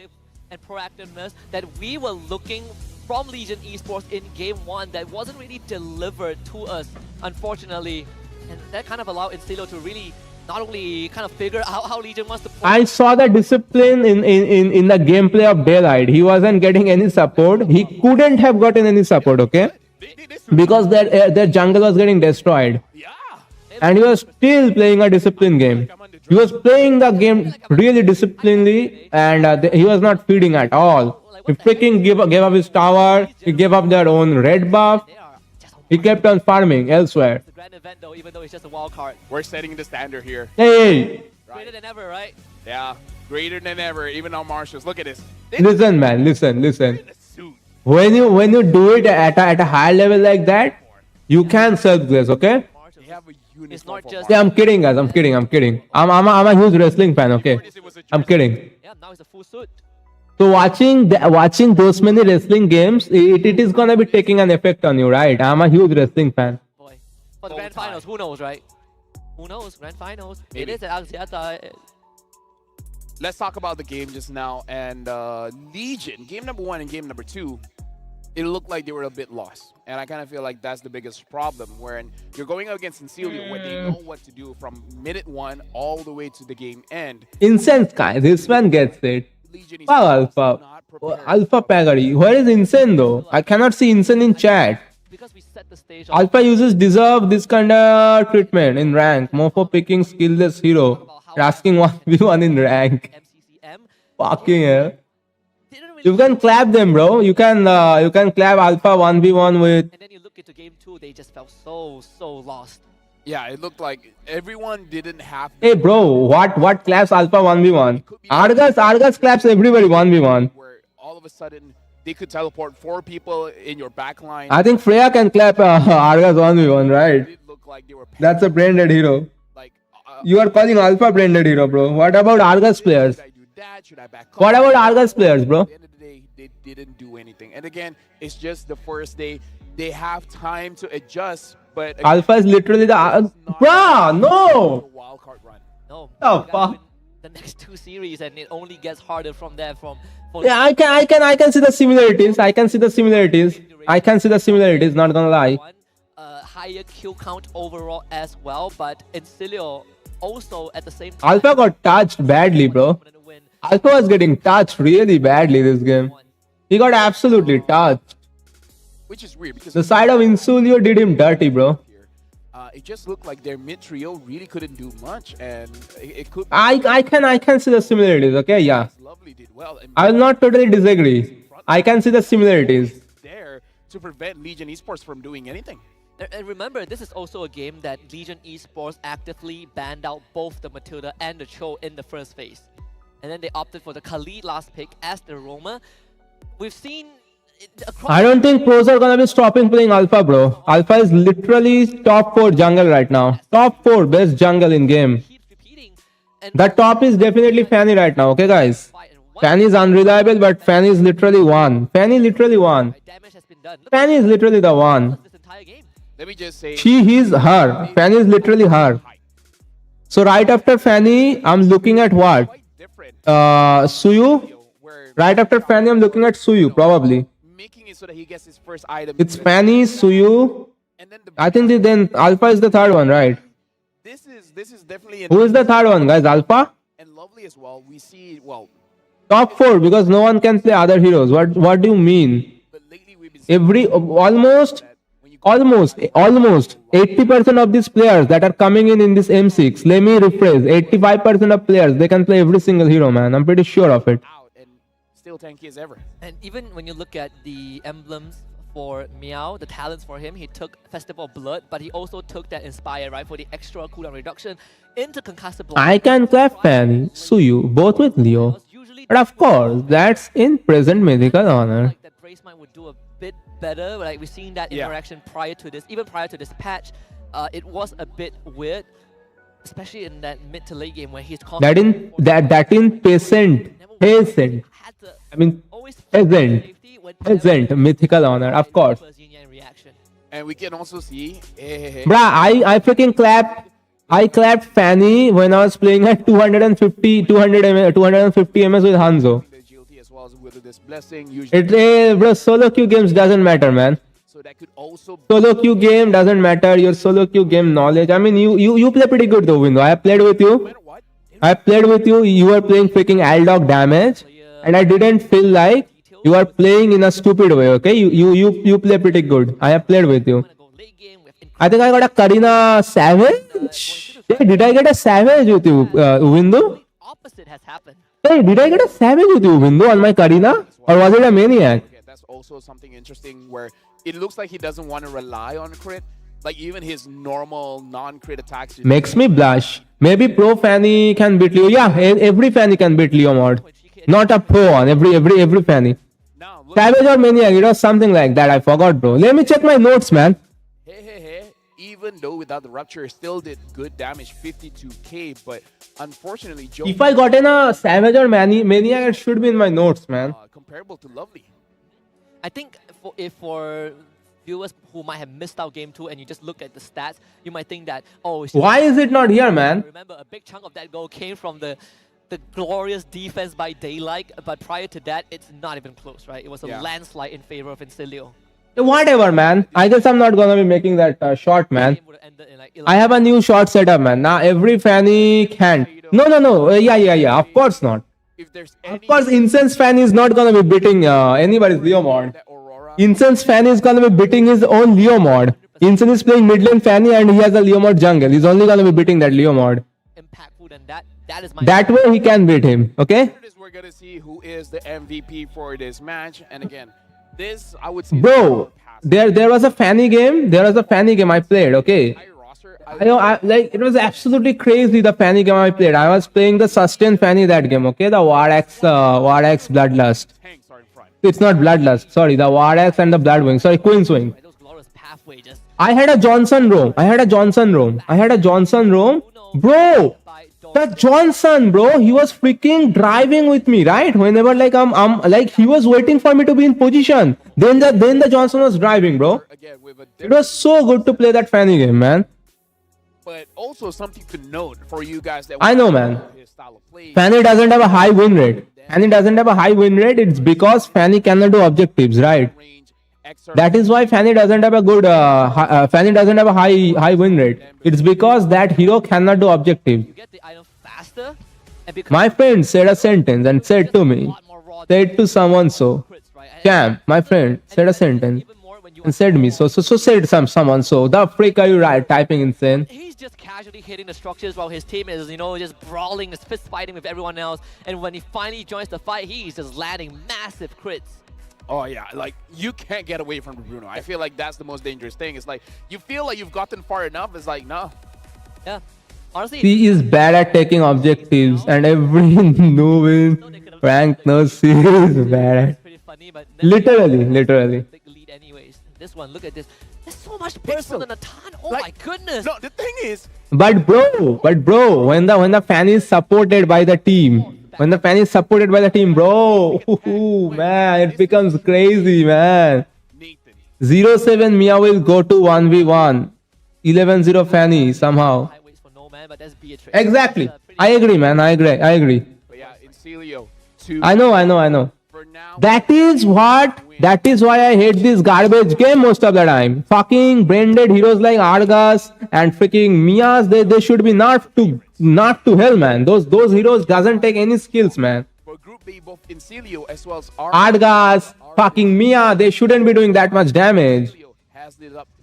and proactiveness that we were looking from Legion Esports in Game 1 that wasn't really delivered to us, unfortunately. And that kind of allowed Incilio to really not only kind of figure out how Legion wants to play. I saw the discipline in the gameplay of Daylight. He wasn't getting any support. He couldn't have gotten any support, okay? Because their jungle was getting destroyed. Yeah. And he was still playing a disciplined game. He was playing the game really disciplinedly, and he was not feeding at all. He freaking gave up his tower. He gave up their own red buff. They are just He kept on farming elsewhere. the grand event though, even though it's just a wild card. We're setting the standard here. Hey, Greater than ever, right? Yeah. Greater than ever, even on Marshals. Look at this. listen, man, listen. In the suit. When you do it at a high level like that, you can self-glaze, okay? They have a uniform. It's not for just- Yeah, I'm kidding, guys. I'm kidding. I'm a huge wrestling fan, okay? I'm kidding. Yeah, now it's a full suit. So watching those many wrestling games, it is gonna be taking an effect on you, right? I'm a huge wrestling fan. Boy. For the Bow grand tie. finals, who knows, right? Who knows? Grand finals. Maybe. It is at Axiata. Let's talk about the game just now. And Legion, game number 1 and game number 2, it looked like they were a bit lost. And I kind of feel like that's the biggest problem, wherein you're going up against Incilio when they know what to do from minute 1 all the way to the game end. Incense guy, this man gets it. Legion is Wow, Alpha. not prepared. Alpha Pagari. Where is Incense though? I cannot see Incense in chat. Because we set the stage. Alpha users deserve this kind of treatment in rank. More for picking skillless hero. Asking 1v1 in rank. MCCM Fucking hell. didn't really. You can clap them, bro. You can clap Alpha 1v1 with. And then you look into game 2, they just felt so lost. Yeah, it looked like everyone didn't have. Hey, bro, what claps Alpha 1v1? Argus claps everybody 1v1. Where all of a sudden they could teleport 4 people in your back line. I think Freya can clap Argus 1v1, right? It looked like they were That's a branded hero. like. You are calling Alpha branded hero, bro. What about Argus players? Should I do that? Should I back up? What about Argus players, bro? At the end of the day, they didn't do anything. And again, it's just the first day. They have time to adjust, but again, Alpha is literally the. Bruh, no! a wild card run. No. Oh, you gotta fuck. win the next 2 series, and it only gets harder from there. From Yeah, I can see the similarities. I can see the similarities. Not gonna lie. One, higher kill count overall as well, but Incilio also at the same time. Alpha got touched badly, bro. wanted to win. Alpha was getting touched really badly this game. He got absolutely touched. Which is weird because The side of Insulio did him dirty, bro. here, it just looked like their mid trio really couldn't do much, and it could. I can see the similarities. Okay, yeah. Lovely did well. And I will not totally disagree. I can see the similarities. there to prevent Legion Esports from doing anything. And remember, this is also a game that Legion Esports actively banned out both the Matilda and the Cho in the first phase. And then they opted for the Khalid last pick as the Roma. We've seen across I don't think pros are gonna be stopping playing Alpha, bro. Alpha is literally top 4 jungle right now. Top 4 best jungle in game. keeps repeating. And The top is definitely Fanny right now, okay guys? fight and one Fanny is unreliable, but Fanny is literally one. Fanny literally won. damage has been done. Look Fanny is literally the one. at this entire game. Let me just say. He's her. Fanny is literally her. So right after Fanny, I'm looking at what? Quite different. Suyu. Where Right after Fanny, I'm looking at Suyu, probably. making it so that he gets his first item. It's Fanny, Suyu. And then I think then Alpha is the third one, right? this is definitely Who is the third one, guys? Alpha? and lovely as well. We see Top 4 because no one can play other heroes. What do you mean? but lately we've been seeing Every almost when you go almost 80% of these players that are coming in this M6. Let me rephrase. 85% of players they can play every single hero, man. I'm pretty sure of it. out and still tanky as ever. And even when you look at the emblems for Meow, the talents for him, he took Festival of Blood, but he also took that Inspire, right, for the extra cooldown reduction into Concussive Blast. I can clap Fanny, Suyu, both with Leo. But of course, that's in present mythical honor. Like that Brace Mind would do a bit better. Like we've seen that Yeah. interaction prior to this, even prior to this patch. It was a bit weird, especially in that mid to late game where he's That in peasant. had to I mean always peasant. safety when Peasant, mythical honor, of course. reaction. And we can also see Bruh, I freaking clapped. I clapped Fanny when I was playing at 250 ms with Hanzo. the GLT as well as with this blessing usually. Bro, solo queue games doesn't matter, man. So that could also Solo queue game doesn't matter. Your solo queue game knowledge. I mean, you play pretty good though, Window. I have played with you. matter what. I played with you. You were playing freaking Aldog damage, and I didn't feel like you are playing in a stupid way. Okay, you play pretty good. I have played with you. Gonna go late game with I think I got a Karina Savage. Hey, did I get a Savage with you, Window? opposite has happened. Hey, did I get a Savage with you, Window, on my Karina? Or was it a Maniac? Okay, that's also something interesting where it looks like he doesn't want to rely on crit. Like even his normal non-crit attacks. Makes me blush. Maybe Pro Fanny can beat Leo. Yeah, every Fanny can beat Leo mod. Not a Pro one. Every Fanny. Now look, Savage or Maniac, it was something like that. I forgot, bro. Let me check my notes, man. hey. Even though without the rupture, still did good damage, 52k. But unfortunately, Joe If I got in a Savage or Maniac, it should be in my notes, man. comparable to Lovely. I think for viewers who might have missed out game 2 and you just look at the stats, you might think that, oh, it's just Why is it not here, man? remember a big chunk of that goal came from the glorious defense by Daylight, but prior to that, it's not even close, right? It was a Yeah. landslide in favor of Incilio. Whatever, man. I guess I'm not gonna be making that shot, man. Game would have ended in like I have a new shot setup, man. Now every Fanny can. No. Yeah. Of course not. If there's any Of course, Incense Fan is not gonna be beating anybody's Leo mod. that Aurora, Incense Fan is gonna be beating his own Leo mod. Incense is playing mid lane Fanny and he has a Leo mod jungle. He's only gonna be beating that Leo mod. impactful than that. That is my That way he can beat him. Okay? after this, we're gonna see who is the MVP for this match. And again, this I would say Bro, there was a Fanny game. There was a Fanny game I played. Okay. entire roster. I know, like it was absolutely crazy the Fanny game I played. I was playing the sustain Fanny that game. Okay, the Wardax Bloodlust. Tanks are in front. It's not Bloodlust. Sorry, the Wardax and the Bloodwing. Sorry, Queen's Wing. Right, those glorious pathway just I had a Johnson roam. Bro, that Johnson, bro, he was freaking driving with me, right? Whenever like I'm like he was waiting for me to be in position. Then the Johnson was driving, bro. Again, with a It different, was so good to play that Fanny game, man. but also something to note for you guys that I know, man. his style of play. Fanny doesn't have a high win rate. It's because Fanny cannot do objectives, right? range, extra That is why Fanny doesn't have a good Fanny doesn't have a high win rate. It's because that hero cannot do objectives. you get the item faster, and because My friend said a sentence and said to me, said to someone so, Cam, my friend said a sentence and said me so said someone so. The freak are you right typing insane? he's just casually hitting the structures while his team is, just brawling, is fist fighting with everyone else. And when he finally joins the fight, he's just landing massive crits. Oh yeah, like you can't get away from Bruno. I feel like that's the most dangerous thing. It's like you feel like you've gotten far enough. It's like no. Yeah. Honestly, He is bad at taking objectives and every noob Frank knows he is bad at. it's pretty funny, but never Literally. big lead anyways. This one, look at this. There's so much pixel in a ton. Oh Like- my goodness. No, the thing is, But bro, when the fan is supported by the team, bro, man, it becomes crazy, man. Nathan, 0-7 Mia will go to 1v1. 11-0 Fanny somehow. High weights for no man, but that's Beatrice. Exactly. That's a pretty I agree, man. I agree. But yeah, in Celio, two. I know. For now, That is why I hate this garbage game most of the time. Fucking brain-dead heroes like Argas and freaking Mias, they should be not to hell, man. Those heroes doesn't take any skills, man. for Group B, both in Celio as well as Argas, fucking Mia, they shouldn't be doing that much damage. Celio has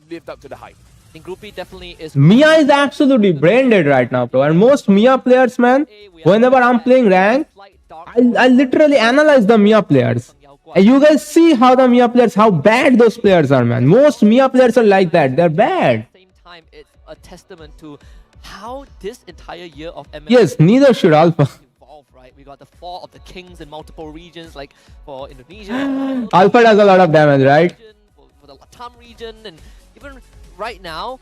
lived up to the hype. In Group B, definitely is. Mia is absolutely brain-dead right now, bro. And most Mia players, man, whenever I'm playing rank, I literally analyze the Mia players. And you guys see how the Mia players, how bad those players are, man. Most Mia players are like that. They're bad. At the same time, it's a testament to how this entire year of ML Yes, neither should Alpha. evolved, right? We got the fall of the kings in multiple regions, like for Indonesia, Alpha does a lot of damage, right? for the Latam region, and even right now,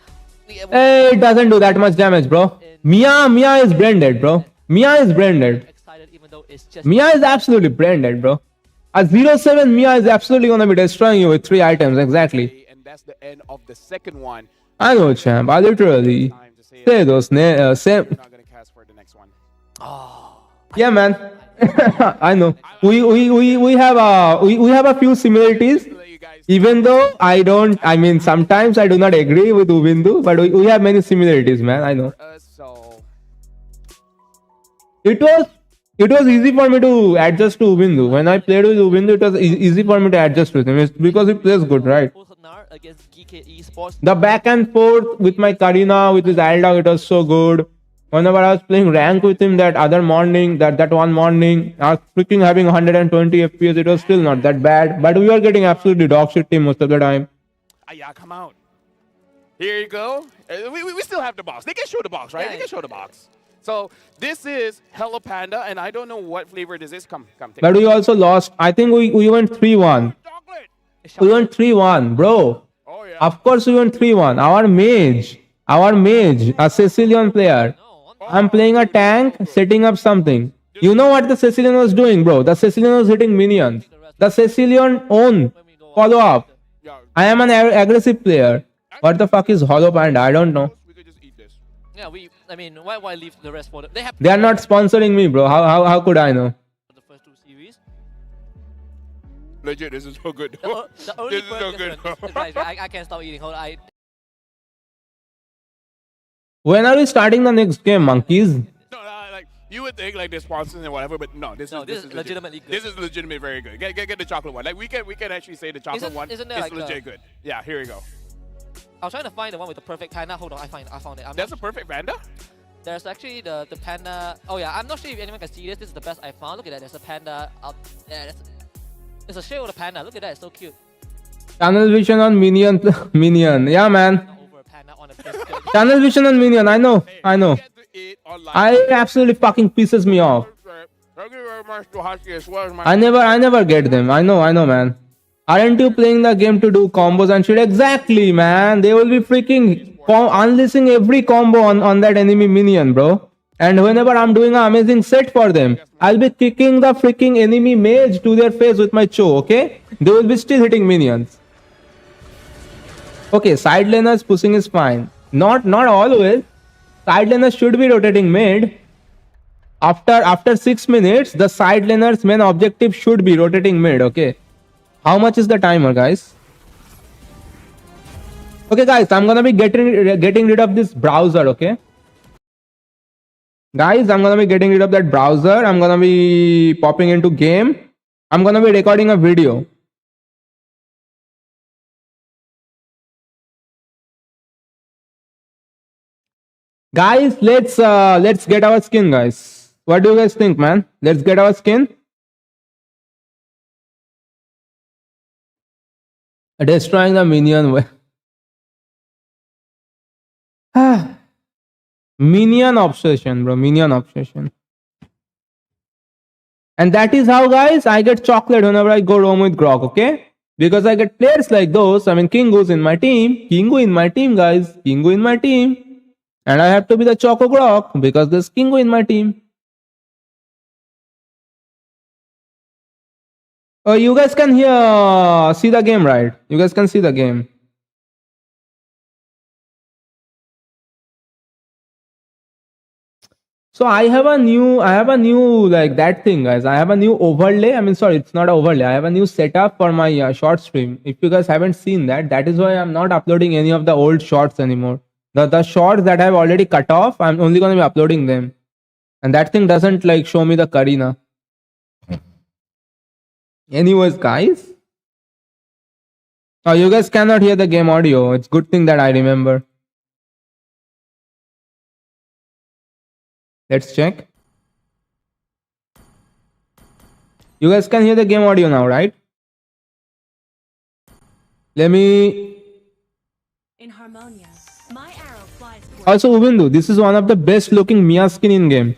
Hey, it doesn't do that much damage, bro. Mia is brain-dead, bro. Mia is brain-dead. excited even though it's just Mia is absolutely brain-dead, bro. A 0-7 Mia is absolutely gonna be destroying you with 3 items, exactly. And that's the end of the second one. I know, champ. I literally Time to say say those same. we're not gonna cast for the next one. Yeah, man. I know. We have a few similarities. Let you guys Even though I mean, sometimes I do not agree with Ubindu, but we have many similarities, man. I know. so It was easy for me to adjust to Ubindu. When I played with Ubindu, it was easy for me to adjust with him. It's because he plays good, right? against Geek Esports. The back and forth with my Karina, with his Aldog, it was so good. Whenever I was playing rank with him that other morning, that one morning, I was freaking having 120 FPS. It was still not that bad, but we were getting absolutely dog shit team most of the time. yeah, come out. Here you go. We still have the box. They can show the box, right? Yeah, They can show the box. So this is Hello Panda, and I don't know what flavor this is. Come, take But we also lost. I think we went 3-1. chocolate. We went 3-1, bro. Oh yeah. Of course we went 3-1. Our mage, a Sicilian player. I'm playing a tank, setting up something. You know what the Sicilian was doing, bro? The Sicilian was hitting minions. The Sicilian own follow up. Yeah. I am an aggressive player. What the fuck is Hollow Panda? I don't know. We could just eat this. Yeah, I mean, why leave the rest for them? They have They are not sponsoring me, bro. How could I know? the first 2 series. Legit, this is so good. The only This is so good. Guys, I can't stop eating. Hold on, When are we starting the next game, monkeys? No, like you would think like they're sponsors and whatever, but no, this is legit. legitimately good. This is legitimately very good. Get the chocolate one. Like we can actually say the chocolate one isn't there is like legit good. Yeah, here we go. I was trying to find the one with the perfect panda. Hold on, I found it. That's a perfect panda. There's actually the panda. Oh yeah, I'm not sure if anyone can see this. This is the best I found. Look at that. There's a panda out there. There's a shade of the panda. Look at that. It's so cute. Channel vision on minion. Yeah, man. Over a panda on a biscuit. Channel vision on minion. I know. Get to eat online. I absolutely fucking pisses me off. Thank you very much to Hashi as well as my. I never get them. I know, man. Aren't you playing the game to do combos and shit? Exactly, man. They will be freaking unleashing every combo on that enemy minion, bro. And whenever I'm doing an amazing set for them, I'll be kicking the freaking enemy mage to their face with my Cho, okay? They will be still hitting minions. Okay, side laners pushing is fine. Not always. Side laners should be rotating mid. After 6 minutes, the side laner's main objective should be rotating mid, okay? How much is the timer, guys? Okay, guys, I'm gonna be getting rid of this browser, okay? Guys, I'm gonna be getting rid of that browser. I'm gonna be popping into game. I'm gonna be recording a video. Guys, let's get our skin, guys. What do you guys think, man? Let's get our skin. Destroying the minion. Minion obsession, bro. Minion obsession. And that is how, guys, I get chocolate whenever I go roam with Grok, okay? Because I get players like those. I mean, Kingu's in my team. Kingu in my team, guys. Kingu in my team. And I have to be the Choco Grok because there's Kingu in my team. Oh, you guys can see the game, right? You guys can see the game. So I have a new like that thing, guys. I have a new overlay. I mean, sorry, it's not an overlay. I have a new setup for my short stream. If you guys haven't seen that, that is why I'm not uploading any of the old shorts anymore. The shorts that I've already cut off, I'm only going to be uploading them. And that thing doesn't like show me the Karina. Anyways, guys. Oh, you guys cannot hear the game audio. It's good thing that I remember. Let's check. You guys can hear the game audio now, right? Let me... In Harmonia, my arrow flies towards Also, Ubindu, this is one of the best looking Mia skin in game.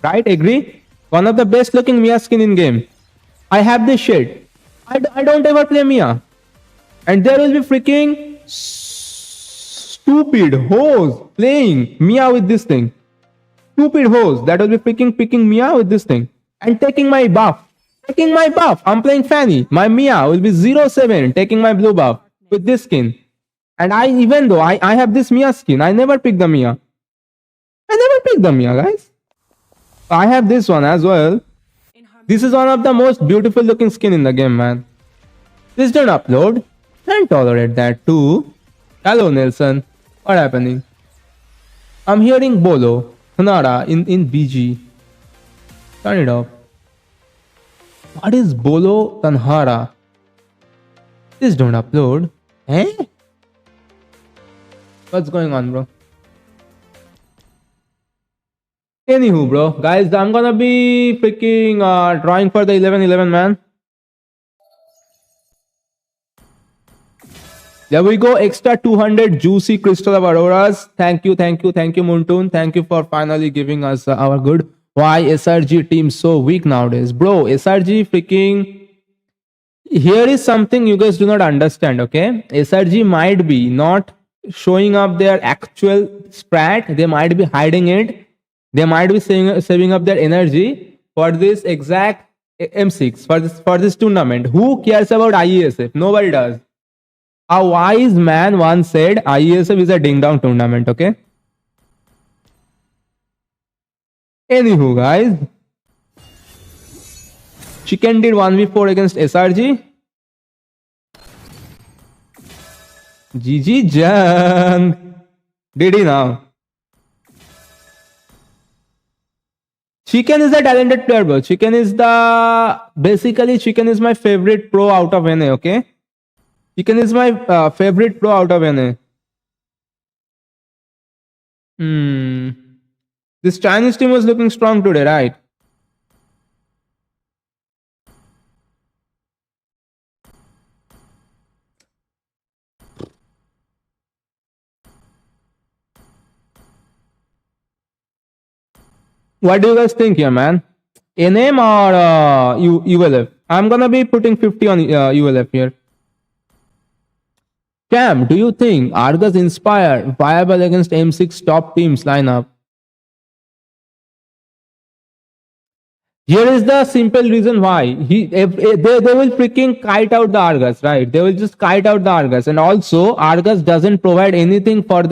Right? Agree? One of the best looking Mia skin in game. I have this shit. I don't ever play Mia. And there will be freaking stupid hoes playing Mia with this thing. Stupid hoes that will be freaking picking Mia with this thing. And taking my buff. Taking my buff. I'm playing Fanny. My Mia will be 0-7 taking my blue buff with this skin. And even though I have this Mia skin, I never pick the Mia. I never pick the Mia, guys. I have this one as well. This is one of the most beautiful looking skin in the game, man. Please don't upload. Can't tolerate that too. Hello, Nelson. What happening? I'm hearing Bolo, Hanara in BG. Turn it off. What is Bolo Tanhara? Please don't upload. Eh? What's going on, bro? Anywho, bro. Guys, I'm gonna be freaking drawing for the 11-11, man. There we go. Extra 200 juicy crystal of auroras. Thank you, Muntoon. Thank you for finally giving us our good. Why SRG team so weak nowadays? Bro, SRG freaking... Here is something you guys do not understand, okay? SRG might be not showing up their actual strat. They might be hiding it. They might be saving up their energy for this exact M6, for this tournament. Who cares about IESF? Nobody does. A wise man once said IESF is a ding-dong tournament, okay? Anywho, guys. Chicken did 1v4 against SRG. GG Jang. Did he now? Chicken is a talented player, bro. Chicken is my favorite pro out of NA, okay? Chicken is my favorite pro out of NA. This Chinese team was looking strong today, right? What do you guys think here, man? NM or ULF? I'm gonna be putting 50 on ULF here. Cam, do you think Argus Inspire viable against M6 top teams lineup? Here is the simple reason why. They will freaking kite out the Argus, right? They will just kite out the Argus. And also, Argus doesn't provide anything for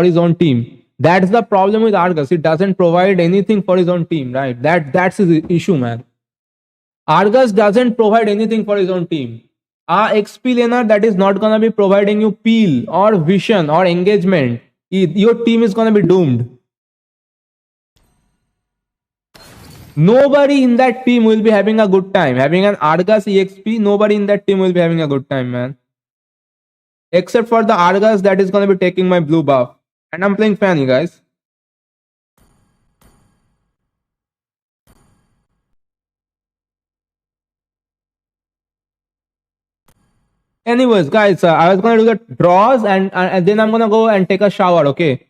his own team. That's the problem with Argus. It doesn't provide anything for his own team, right? That's his issue, man. Argus doesn't provide anything for his own team. A XP laner that is not gonna be providing you peel or vision or engagement, your team is gonna be doomed. Nobody in that team will be having a good time. Having an Argus EXP, nobody in that team will be having a good time, man. Except for the Argus that is gonna be taking my blue buff. And I'm playing Fanny, guys. Anyways, guys, I was gonna do the draws and then I'm gonna go and take a shower, okay?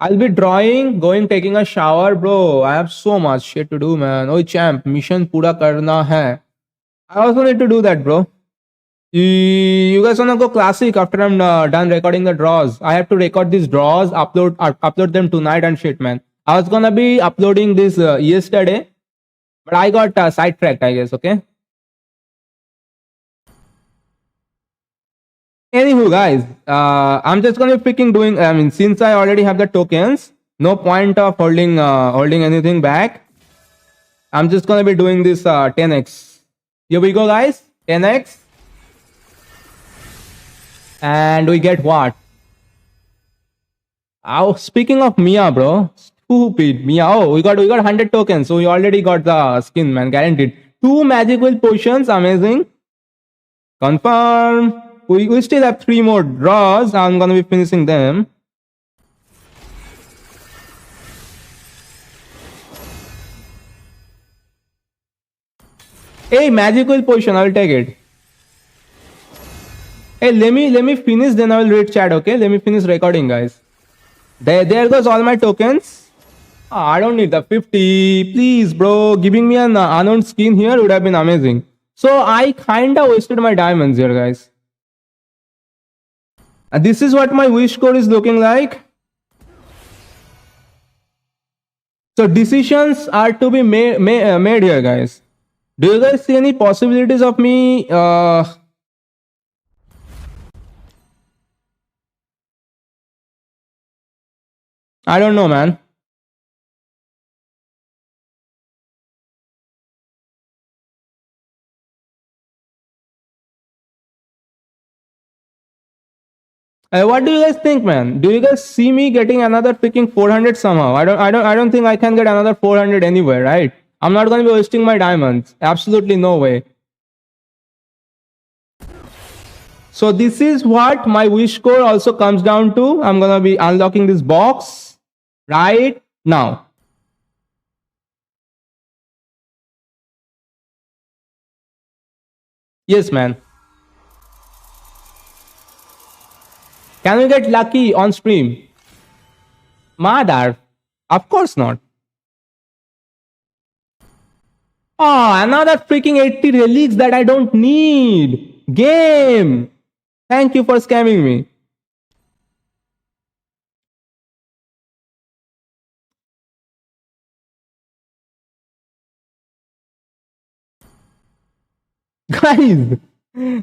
I'll be drawing, taking a shower, bro. I have so much shit to do, man. Oh, champ, mission pura karna hai. I also need to do that, bro. You guys wanna go classic after I'm done recording the draws? I have to record these draws, upload them tonight and shit, man. I was gonna be uploading this yesterday, but I got sidetracked, I guess, okay? Anywho, guys, I'm just gonna be freaking doing. I mean, since I already have the tokens, no point of holding anything back. I'm just gonna be doing this 10x. Here we go, guys. 10x, and we get what? Oh, speaking of Mia, bro. Stupid Mia. Oh, we got 100 tokens, so we already got the skin, man. Guaranteed. 2 magic wheel potions, amazing. Confirm. We still have 3 more draws. I'm gonna be finishing them. Hey, magical potion, I'll take it. Hey, let me finish, then I will read chat, okay? Let me finish recording, guys. There goes all my tokens. I don't need the 50. Please, bro, giving me an unknown skin here would have been amazing. So I kinda wasted my diamonds here, guys. This is what my wish code is looking like. So decisions are to be made here, guys. Do you guys see any possibilities of me I don't know, man. What do you guys think, man? Do you guys see me getting another freaking 400 somehow? I don't think I can get another 400 anywhere, right? I'm not going to be wasting my diamonds. Absolutely no way. So this is what my wish code also comes down to. I'm going to be unlocking this box right now. Yes, man. Can we get lucky on stream? Mother. Of course not. Oh, another freaking 80 relics that I don't need. Game. Thank you for scamming me.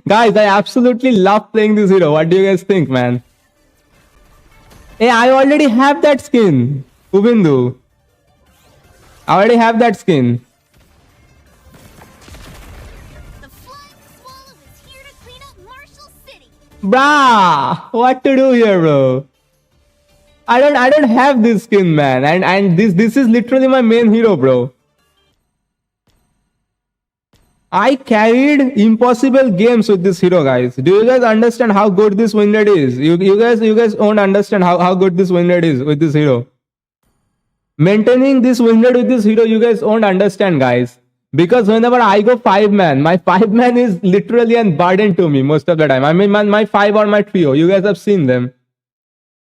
Guys, I absolutely love playing this hero. What do you guys think, man? Hey, I already have that skin. Ubindu. I already have that skin. The Flying Swallow is here to clean up Marshall City. Brah, what to do here, bro? I don't have this skin, man. And this is literally my main hero, bro. I carried impossible games with this hero, guys. Do you guys understand how good this win rate is? You guys won't understand how good this win rate is with this hero. Maintaining this win rate with this hero, you guys won't understand, guys. Because whenever I go 5-man, my 5-man is literally a burden to me most of the time. I mean, my 5 or my trio, you guys have seen them.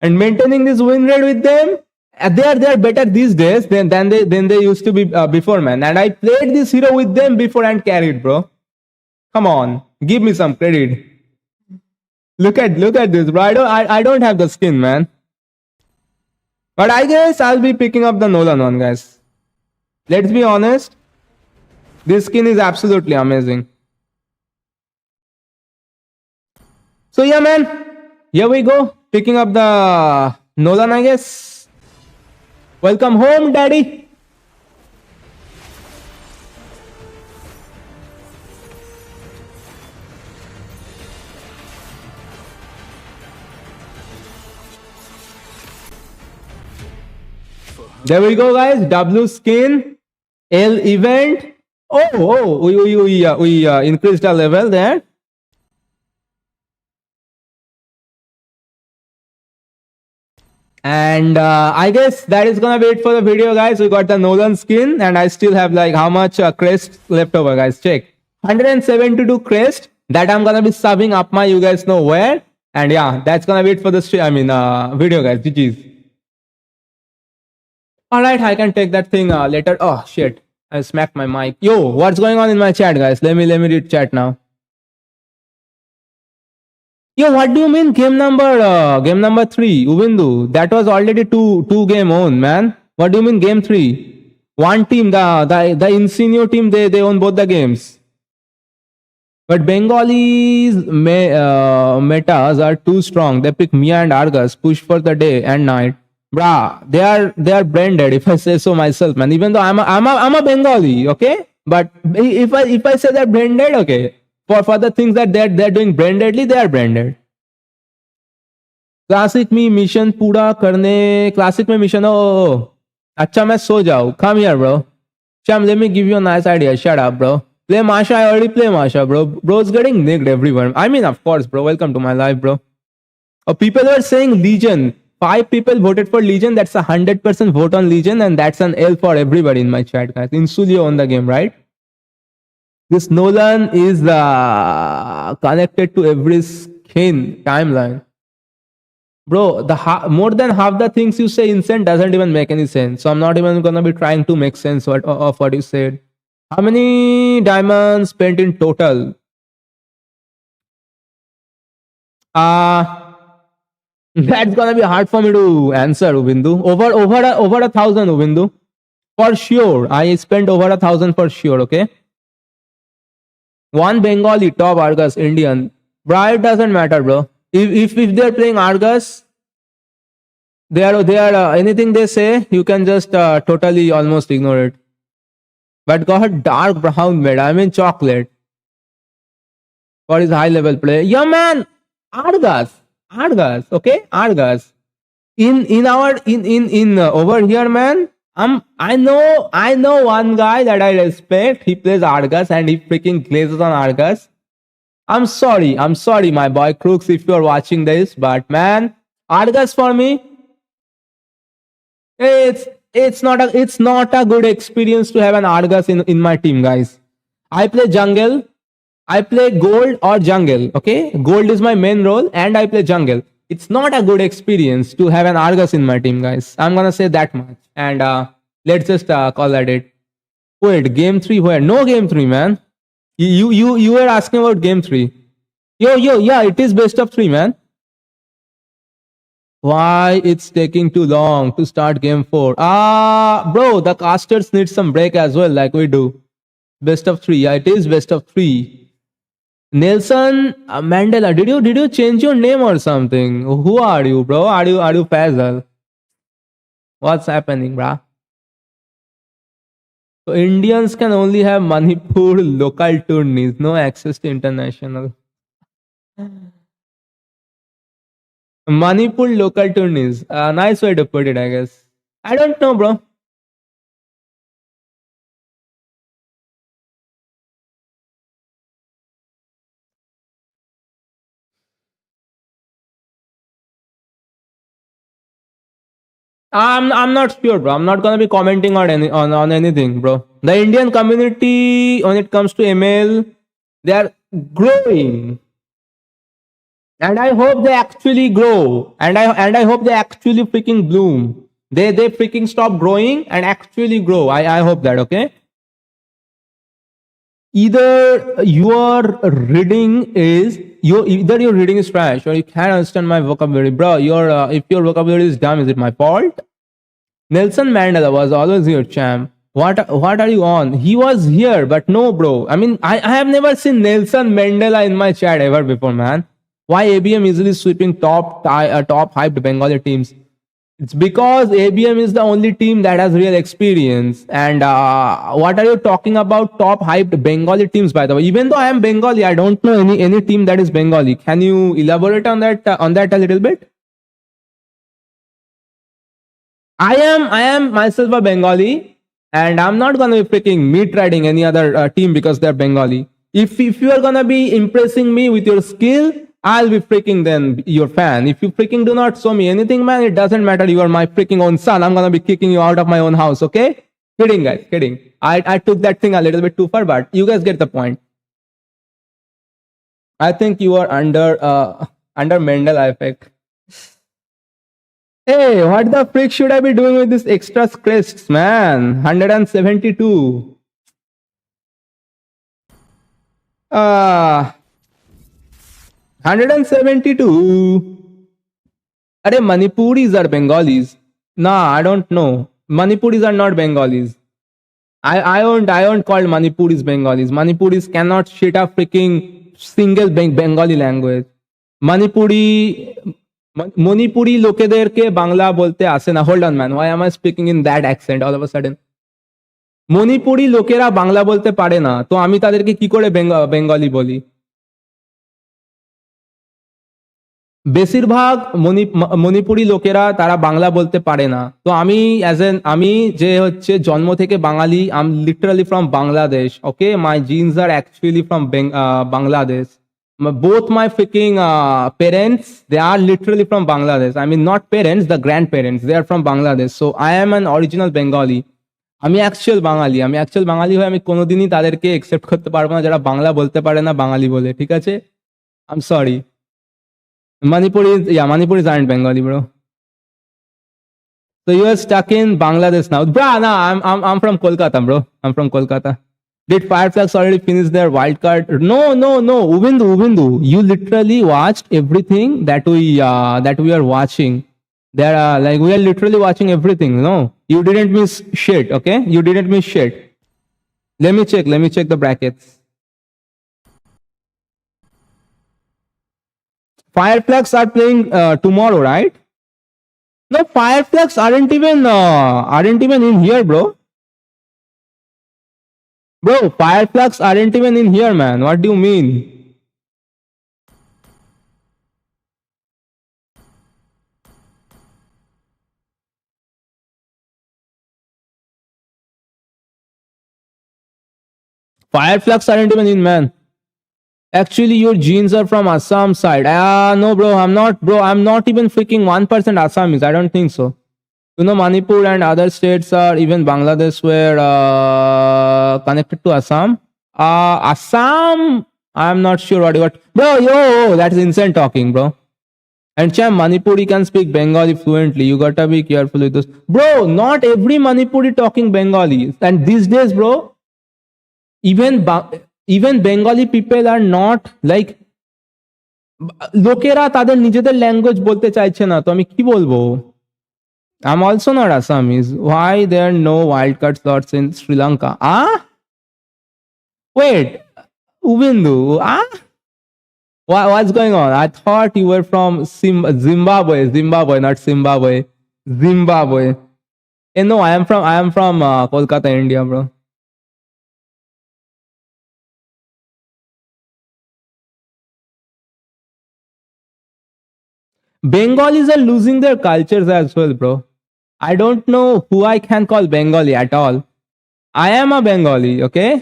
And maintaining this win rate with them, they are better these days than they used to be before, man. And I played this hero with them before and carried, bro. Come on, give me some credit. Look at this, bro. I don't have the skin, man. But I guess I'll be picking up the Nolan one, guys. Let's be honest. This skin is absolutely amazing. So yeah, man. Here we go. Picking up the Nolan, I guess. Welcome home, daddy. There we go, guys. W skin, L event. We increased our level there. And I guess that is gonna be it for the video, guys. We got the Nolan skin, and I still have like how much crest left over, guys. Check 172 crest that I'm gonna be subbing up my, you guys know where. And yeah, that's gonna be it for the stream. I mean, video, guys. GG's. All right, I can take that thing later. Oh shit, I smacked my mic. Yo, what's going on in my chat, guys? Let me read chat now. Yo, what do you mean game number 3, Ubindu? That was already two game own, man. What do you mean game 3? One team, the Insigno team, they own both the games. But Bengalis metas are too strong. They pick Mia and Argus, push for the day and night. Brah, they are branded. If I say so myself, man. Even though I'm a Bengali, okay. But if I say they're branded, okay. For the things that they're doing brandedly, they are branded. Classic में mission पूरा करने classic में mission ओ अच्छा मैं सो जाऊँ come here bro Sham let me give you a nice idea shut up bro play Masha I already play Masha bro's getting nicked everyone I mean of course bro welcome to my life bro people were saying Legion 5 people voted for Legion that's 100% vote on Legion and that's an L for everybody in my chat guys Insulio on the game right this Nolan is connected to every skin timeline Bro, more than half the things you say insane doesn't even make any sense. So I'm not even gonna be trying to make sense of what you said. How many diamonds spent in total? That's gonna be hard for me to answer, Ubindu. Over 1,000, Ubindu. For sure. I spent over 1,000 for sure, okay? One Bengali, top Argus, Indian. Bro, it doesn't matter, bro. If they're playing Argus, they are anything they say, you can just totally almost ignore it. But got dark brown mid. I mean chocolate. For his high level play. Yeah, man. Argus. Okay, Argus. In over here, man. I know one guy that I respect. He plays Argus and he freaking glazes on Argus. I'm sorry, my boy Crooks, if you're watching this, but man, Argus for me, it's not a good experience to have an Argus in my team, guys. I play jungle, I play gold or jungle. Okay, gold is my main role, and I play jungle. It's not a good experience to have an Argus in my team, guys. I'm gonna say that much, and let's just call that it. Wait, game 3 where? No game 3, man. You were asking about game 3. Yo, yeah, it is best of 3, man. Why it's taking too long to start game 4? Bro, the casters need some break as well, like we do. Best of 3, yeah, it is best of 3. Nelson Mandela, did you change your name or something? Who are you, bro? Are you Faisal? What's happening, bruh? So Indians can only have Manipur local tourneys, no access to international. Manipur local tourneys. Nice way to put it, I guess. I don't know, bro. I'm not sure, bro. I'm not gonna be commenting on anything, bro. The Indian community, when it comes to ML, they are growing, and I hope they actually grow, and I hope they actually freaking bloom. They freaking stop growing and actually grow. I hope that, okay. Either your reading is trash or you can't understand my vocabulary, bro. If your vocabulary is dumb, is it my fault? Nelson Mandela was always here, champ. What are you on? He was here, but no, bro. I mean, I have never seen Nelson Mandela in my chat ever before, man. Why ABM easily sweeping top hyped Bengali teams? It's because ABM is the only team that has real experience. And what are you talking about top hyped Bengali teams, by the way? Even though I am Bengali, I don't know any team that is Bengali. Can you elaborate on that a little bit? I am myself a Bengali, and I'm not gonna be freaking meat riding any other team because they're Bengali. If you are gonna be impressing me with your skill, I'll be freaking then your fan. If you freaking do not show me anything, man, it doesn't matter. You are my freaking own son. I'm gonna be kicking you out of my own house, okay? Kidding, guys, kidding. I took that thing a little bit too far, but you guys get the point. I think you are under Mandela effect. Hey, what the frick should I be doing with this extra crests, man? 172. 172. Are Manipuris are Bengalis? Nah, I don't know. Manipuris are not Bengalis. I won't call Manipuris Bengalis. Manipuris cannot shit a freaking single Bengali language. Manipuri লোকেদেরকে Bangla বলতে আসে না। Hold on man, why am I speaking in that accent all of a sudden? Manipuri লোকেরা বাংলা বলতে পারে না, তো আমি তাদেরকে কি করে বেঙ্গলি বলি? বেশিরভাগ মণিপুরি লোকেরা তারা বাংলা বলতে পারে না, তো আমি আমি যে হচ্ছে জন্ম থেকে Bangali, I am literally from Bangladesh, okay? My genes are actually from Bangladesh. Both my freaking parents, they are literally from Bangladesh. I mean, not parents, the grandparents, they are from Bangladesh. So I am an original Bengali. আমি actual বাঙালি হয়ে আমি কোনোদিনই তাদেরকে accept করতে পারবো না যারা বাংলা বলতে পারে না বাঙালি বলে, ঠিক আছে? I am sorry. Manipuris aren't Bengali, bro. So you are stuck in Bangladesh now, bro. No, I'm from Kolkata, bro. I'm from Kolkata. Did Fireflux already finish their wild card? No. Ubindu. You literally watched everything that we are watching. There are like we are literally watching everything. No, you didn't miss shit. Okay, you didn't miss shit. Let me check the brackets. Fireflux are playing tomorrow, right? No, Fireflux aren't even in here, bro. Bro, Fireflux aren't even in here, man. What do you mean? Fireflux aren't even in, man. Actually, your genes are from Assam side. No, bro, I'm not even freaking 1% Assamese. I don't think so. You know, Manipur and other states are, even Bangladesh were connected to Assam. Assam, I'm not sure what. Bro, that's insane talking, bro. And Cham, Manipuri can speak Bengali fluently. You gotta be careful with this. Bro, not every Manipuri talking Bengali. And these days, bro, even Bengali people are not like, লোকেরা তাদের নিজেদের language বলতে চাইছে না, তো আমি কি বলবো? I'm also not Assamese. Why there are no wildcard slots in Sri Lanka? Wait, Ubindu, what's going on? I thought you were from Zimbabwe, not Zimbabwe. Zimbabwe. No, I am from Kolkata, India, bro. Bengalis are losing their cultures as well, bro. I don't know who I can call Bengali at all. I am a Bengali, okay?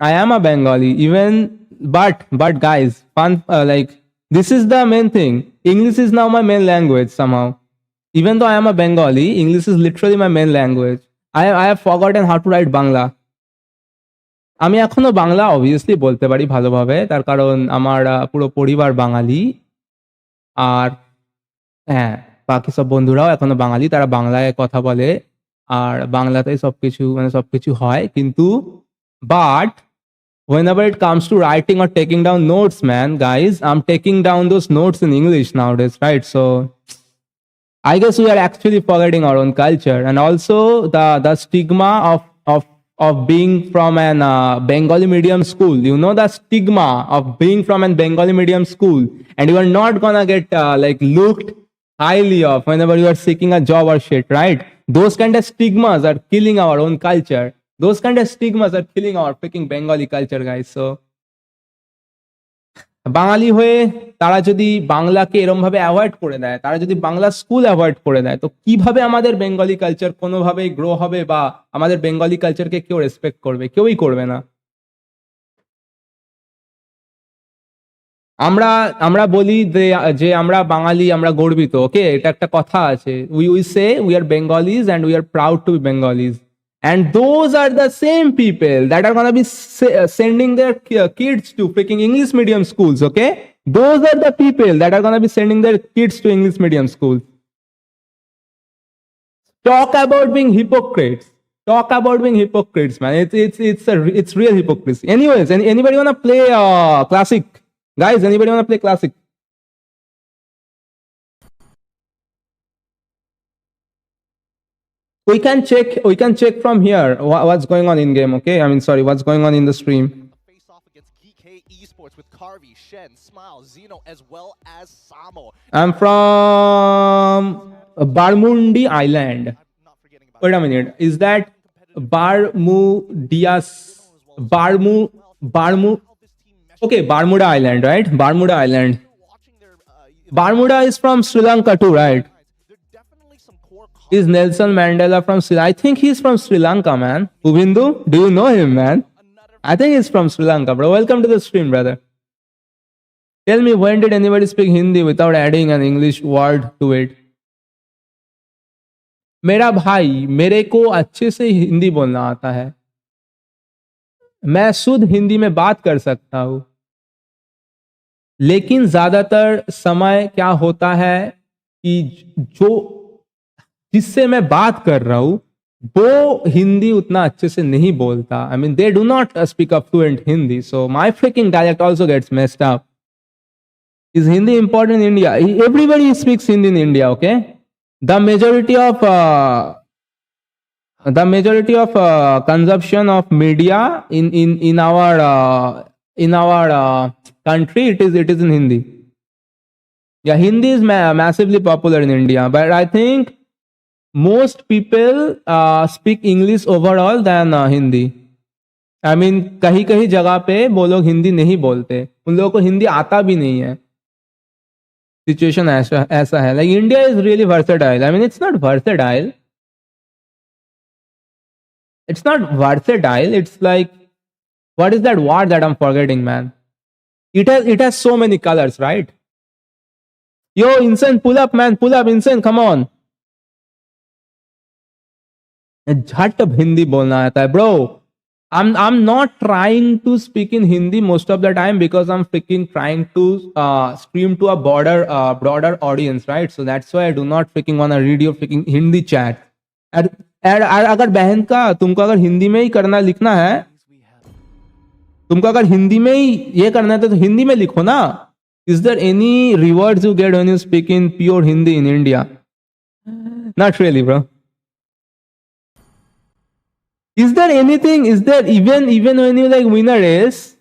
I am a Bengali, even, but guys, fun, like, this is the main thing. English is now my main language somehow. Even though I am a Bengali, English is literally my main language. I have forgotten how to write Bangla. আমি এখনো Bangla obviously বলতে পারি ভালোভাবে, তার কারণ আমার পুরো পরিবার বাঙালি, আর হ্যাঁ, বাকি সব বন্ধুরাও এখনো বাঙালি, তারা বাংলায় কথা বলে, আর বাংলাতেই সবকিছু হয়, কিন্তু but whenever it comes to writing or taking down notes, man, guys, I'm taking down those notes in English nowadays, right? So I guess we are actually forgetting our own culture, and also the stigma of being from an Bengali medium school. You know the stigma of being from an Bengali medium school, and you are not gonna get like looked highly of whenever you are seeking a job or shit, right? Those kind of stigmas are killing our own culture. Those kind of stigmas are killing our freaking Bengali culture, guys. So বাঙালি হয়ে তারা যদি বাংলাকে এরম ভাবে avoid করে দেয়, তারা যদি বাংলা স্কুল অ্যাভয়েড করে দেয়, তো কিভাবে আমাদের বেঙ্গলি কালচার কোনোভাবেই গ্রো হবে, বা আমাদের বেঙ্গলি কালচারকে কেউ রেসপেক্ট করবে? কেউই করবে না। আমরা বলি যে আমরা বাঙালি, আমরা গর্বিত, ওকে? এটা একটা কথা আছে, we say we are Bengalis and we are proud to be Bengalis, and those are the same people that are gonna be sending their kids to freaking English medium schools, okay? Those are the people that are gonna be sending their kids to English medium schools. Talk about being hypocrites, man. It's real hypocrisy. Anyways, anybody wanna play classic? Guys, anybody wanna play classic? We can check from here what's going on in game, okay? I mean, sorry, what's going on in the stream. Face off against GK Esports with Carvey, Shen, Smile, Zeno, as well as Samo. I'm from Barmundi Island. I'm not forgetting about Wait a minute. Is that Barmudias? Barmu? Okay, Bermuda Island, right? Bermuda Island. watching their Bermuda is from Sri Lanka too, right? there definitely some core Is Nelson Mandela from Sri Lanka? I think he's from Sri Lanka, man. Ubindu, do you know him, man? I think he's from Sri Lanka, bro. Welcome to the stream, brother. Tell me, when did anybody speak Hindi without adding an English word to it? मेरा भाई मेरे को अच्छे से हिंदी बोलना आता है. मैं शुद्ध हिंदी में बात कर सकता हूं, लेकिन ज्यादातर समय क्या होता है कि जो जिससे मैं बात कर रहा हूं वो हिंदी उतना अच्छे से नहीं बोलता. I mean they do not speak a fluent Hindi, so my freaking dialect also gets messed up. Is Hindi important in India? Everybody speaks Hindi in India, okay? The majority of consumption of media in our country, it is in Hindi. Yeah, Hindi is massively popular in India, but I think most people speak English overall than Hindi. I mean, कहीं कहीं जगह पे वो लोग हिंदी नहीं बोलते, उन लोगों को हिंदी आता भी नहीं है. Situation ऐसा है. Like India is really versatile. I mean, it's not versatile. It's not versatile. It's like, what is that word that I'm forgetting, man? It has so many colors, right? Yo, Insane, pull up, man. Pull up, Insane. Come on. झट हिंदी बोलना आता है, bro. I'm not trying to speak in Hindi most of the time because I'm freaking trying to stream to a broader audience, right? So that's why I do not freaking want to read your freaking Hindi chat. अगर बहन का तुमको अगर हिंदी में ही करना लिखना है, तुमको अगर हिंदी में ही ये करना है तो हिंदी में लिखो ना. Is there any rewards you get when you speak in pure Hindi in India? Not really, bro. Is there anything? Is there even when you like win a race?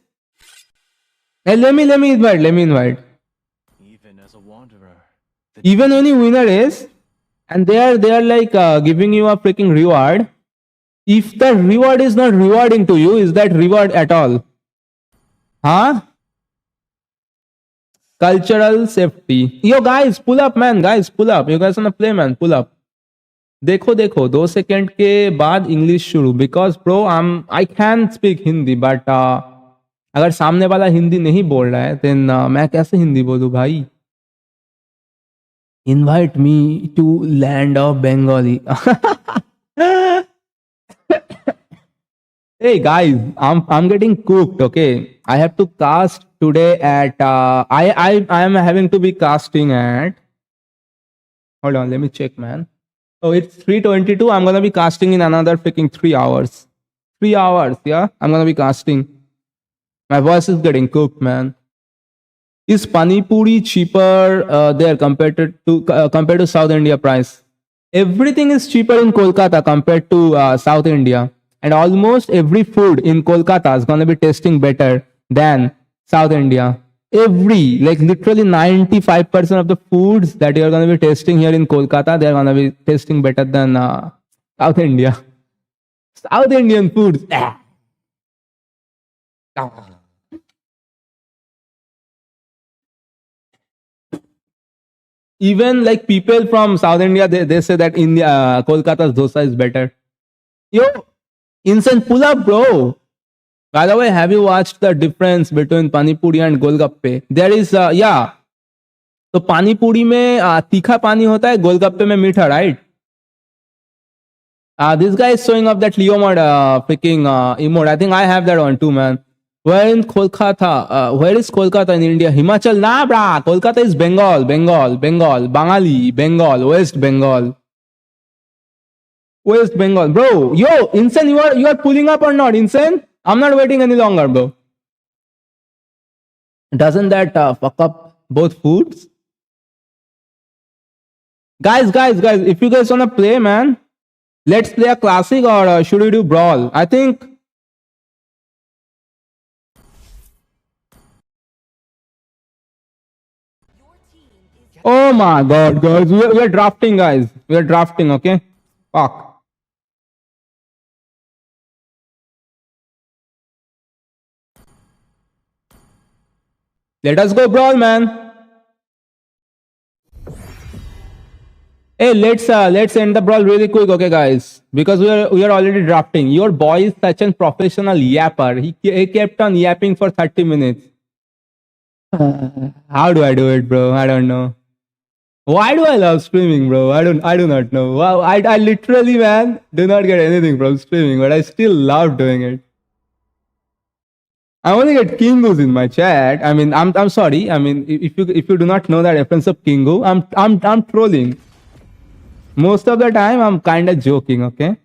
Hey, let me invite. Even as a wanderer, Even when you win a race, and they are like giving you a freaking reward. If the reward is not rewarding to you, is that reward at all? Huh? Cultural safety. Yo guys, pull up, man. Guys, pull up. You guys wanna play, man? Pull up. देखो 2 second के बाद English शुरू. Because bro I can speak Hindi, but अगर सामने वाला हिंदी नहीं बोल रहा है देन मैं कैसे हिंदी बोलूं भाई. Invite me to land of Bengali. Hey guys, I'm getting cooked, okay? I have to cast today at I am having to be casting at, hold on, let me check, man. Oh, it's 3:22. I'm gonna be casting in another freaking 3 hours. 3 hours, yeah? I'm gonna be casting. My voice is getting cooked, man. Is Pani Puri cheaper there compared to South India price? Everything is cheaper in Kolkata compared to South India. And almost every food in Kolkata is gonna be tasting better than South India. Like literally 95% of the foods that you're going to be tasting here in Kolkata, they're going to be tasting better than South India. South Indian foods. Even like people from South India, they say that Kolkata's dosa is better. Yo, Insane, pull up, bro. By the way, have you watched the difference between Pani Puri and Golgappe? There is, yeah. So Pani Puri में तीखा पानी होता है, गोलगप्पे में मीठा, right? This guy is showing up that Leo mod freaking emote. I think I have that one too, man. Where in Kolkata? Where is Kolkata in India? Himachal? Nah, brah. Kolkata is Bengal, Bangali, Bengal, West Bengal. West Bengal, bro. Yo, Insane, you are pulling up or not, Insane? I'm not waiting any longer, bro. Doesn't that fuck up both foods? Guys, if you guys wanna play, man, Let's play a classic or should we do brawl? I think. Oh my god, guys. We are drafting, guys. We are drafting, okay? Fuck. Let us go brawl, man. Hey, let's end the brawl really quick, okay, guys? Because we are already drafting. Your boy is such a professional yapper. He kept on yapping for 30 minutes. How do I do it, bro? I don't know. Why do I love streaming, bro? I do not know. Wow, I literally, man, do not get anything from streaming, but I still love doing it. I only get Kingus in my chat. I mean, I'm sorry. I mean, if you do not know the reference of Kingu, I'm trolling. Most of the time, I'm kind of joking. Okay.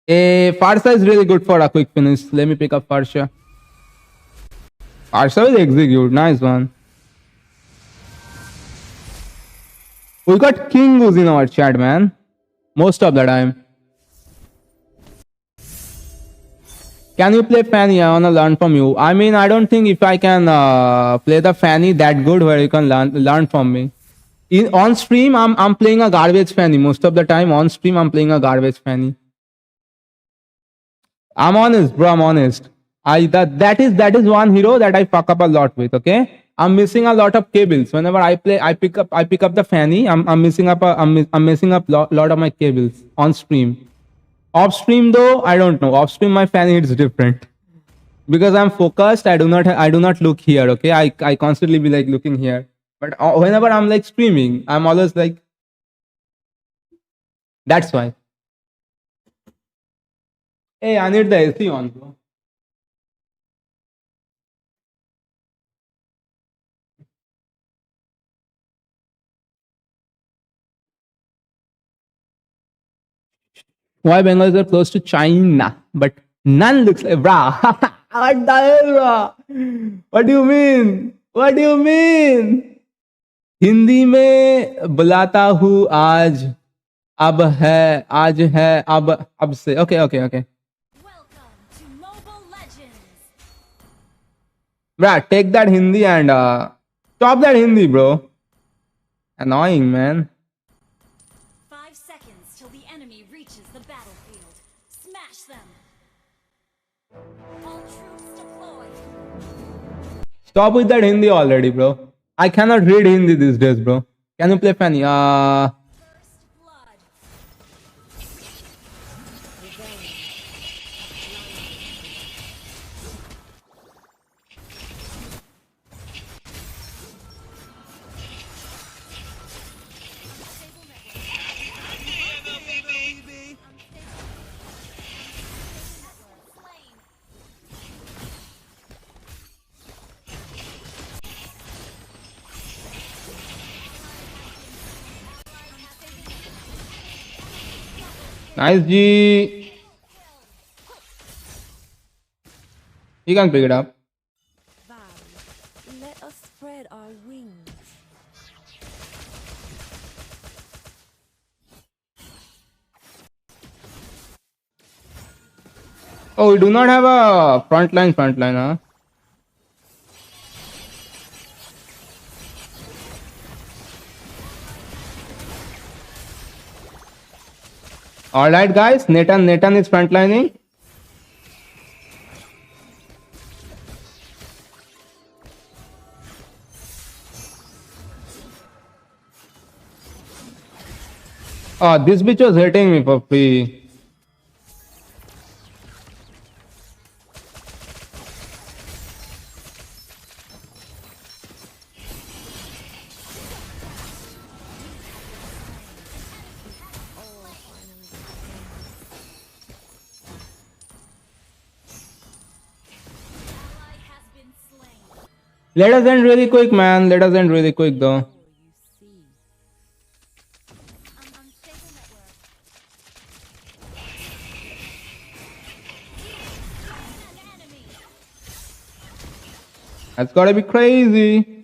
Farsa is really good for a quick finish. Let me pick up Farsa. Farsa will execute. Nice one. We got Kingus in our chat, man. Most of the time. Can you play Fanny? I wanna learn from you. I mean, I don't think if I can play the Fanny that good where you can learn from me. On stream, I'm playing a garbage Fanny. Most of the time on stream, I'm playing a garbage Fanny. I'm honest, bro. I'm honest. That is one hero that I fuck up a lot with. Okay, I'm missing a lot of cables. Whenever I play, I pick up the Fanny. I'm missing up lot of my cables on stream. Off stream though, I don't know. Off stream, my Fanny hits different because I'm focused. I do not look here. Okay, I constantly be like looking here. But whenever I'm like streaming, I'm always like. That's why. Hey, I need the AC on, bro. Why Bengals are close to China, but none looks like, brah. What the hell, brah? What do you mean? What do you mean? Hindi में बुलाता हूँ आज है अब से okay. Welcome to Mobile Legends. Bruh, take that Hindi and stop that Hindi, bro. Annoying, man. 5 seconds till the enemy reaches the battlefield. Smash them. All troops deployed. Stop with that Hindi already, bro. I cannot read Hindi these days, bro. Can you play Fanny? First blood. Nice G. You can pick it up. Let us spread our wings. Oh, we do not have a front line, huh? Alright guys, Nathan is frontlining. Oh, this bitch was hitting me for free. Let us end really quick, man. Let us end really quick, though. That's gotta be crazy.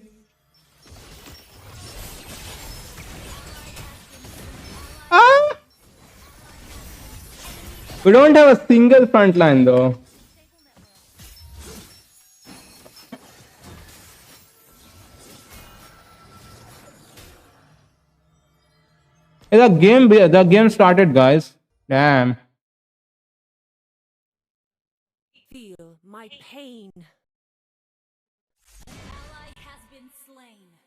We don't have a single front line though. Hey, the game started, guys. Damn. Feel my pain. Ally has been slain.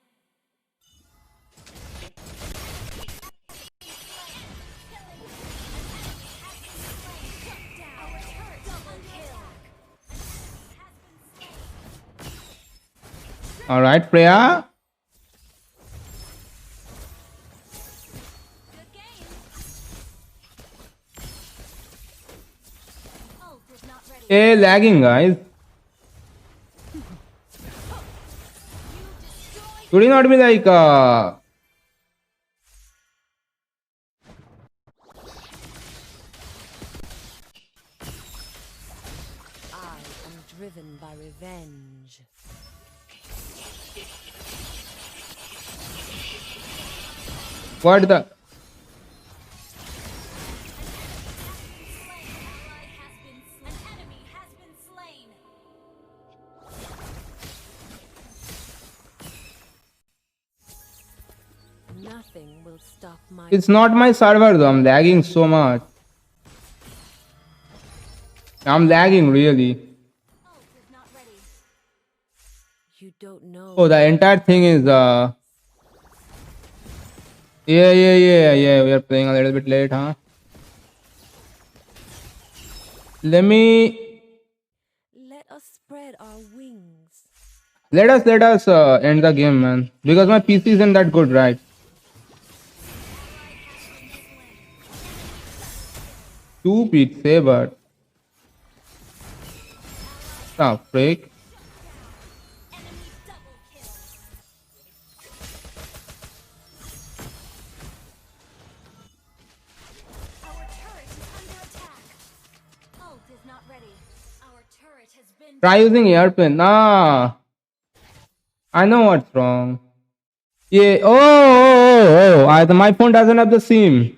Our turret double kill. All right, Freya. Good game. Ult is not ready. Hey, lagging, guys. Could it not be like I am driven by revenge. what the? An enemy has been slain. Nothing will stop my. It's not my server though. I'm lagging so much. I'm lagging really. Ult is not ready. You don't know. Oh, the entire thing is yeah. We are playing a little bit late, huh? Let Let us spread our wings. us end the game, man. Because my PC isn't that good, right? Stupid saber. Oh, freak. Enemy double kill. Our turret is under attack. Ult is not ready. Our turret has been. Try using airplane. Nah. I know what's wrong. Yeah. My phone doesn't have the SIM.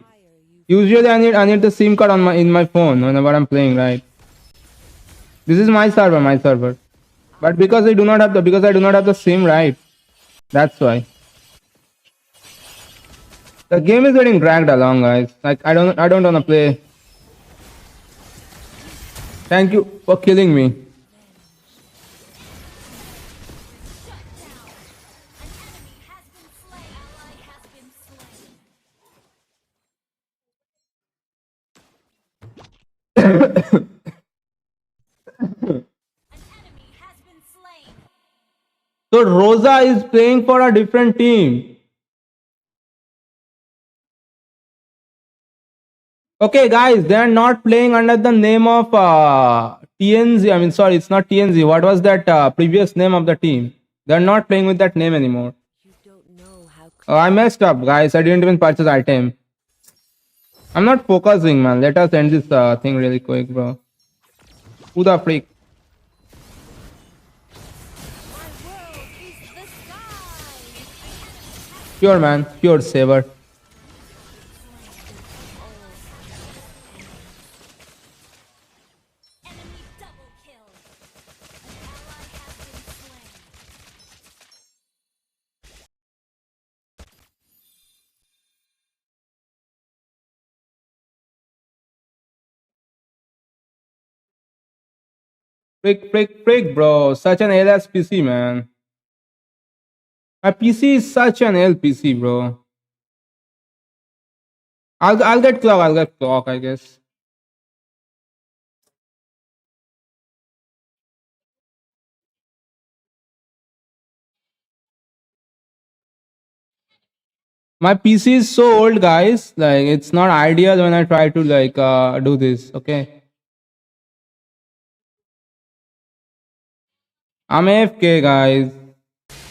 Usually I need the SIM card on in my phone whenever I'm playing, right? This is my server. But because I do not have the SIM, right? That's why. The game is getting dragged along, guys. Like I don't wanna play. Thank you for killing me. So Rosa is playing for a different team. Okay, guys, they are not playing under the name of TNZ. I mean, sorry, it's not TNZ. What was that previous name of the team? They are not playing with that name anymore. You don't know how. Oh, I messed up, guys. I didn't even purchase item. I'm not focusing, man. Let us end this thing really quick, bro. Who the freak? My world is the sky. Pure, man. Pure saver. Enemy double kill. An ally has been slain. Freak, bro. Such an LS PC, man. My PC is such an LPC, bro. I'll get clock, I guess. My PC is so old, guys. Like it's not ideal when I try to like do this. Okay. I'm AFK, guys.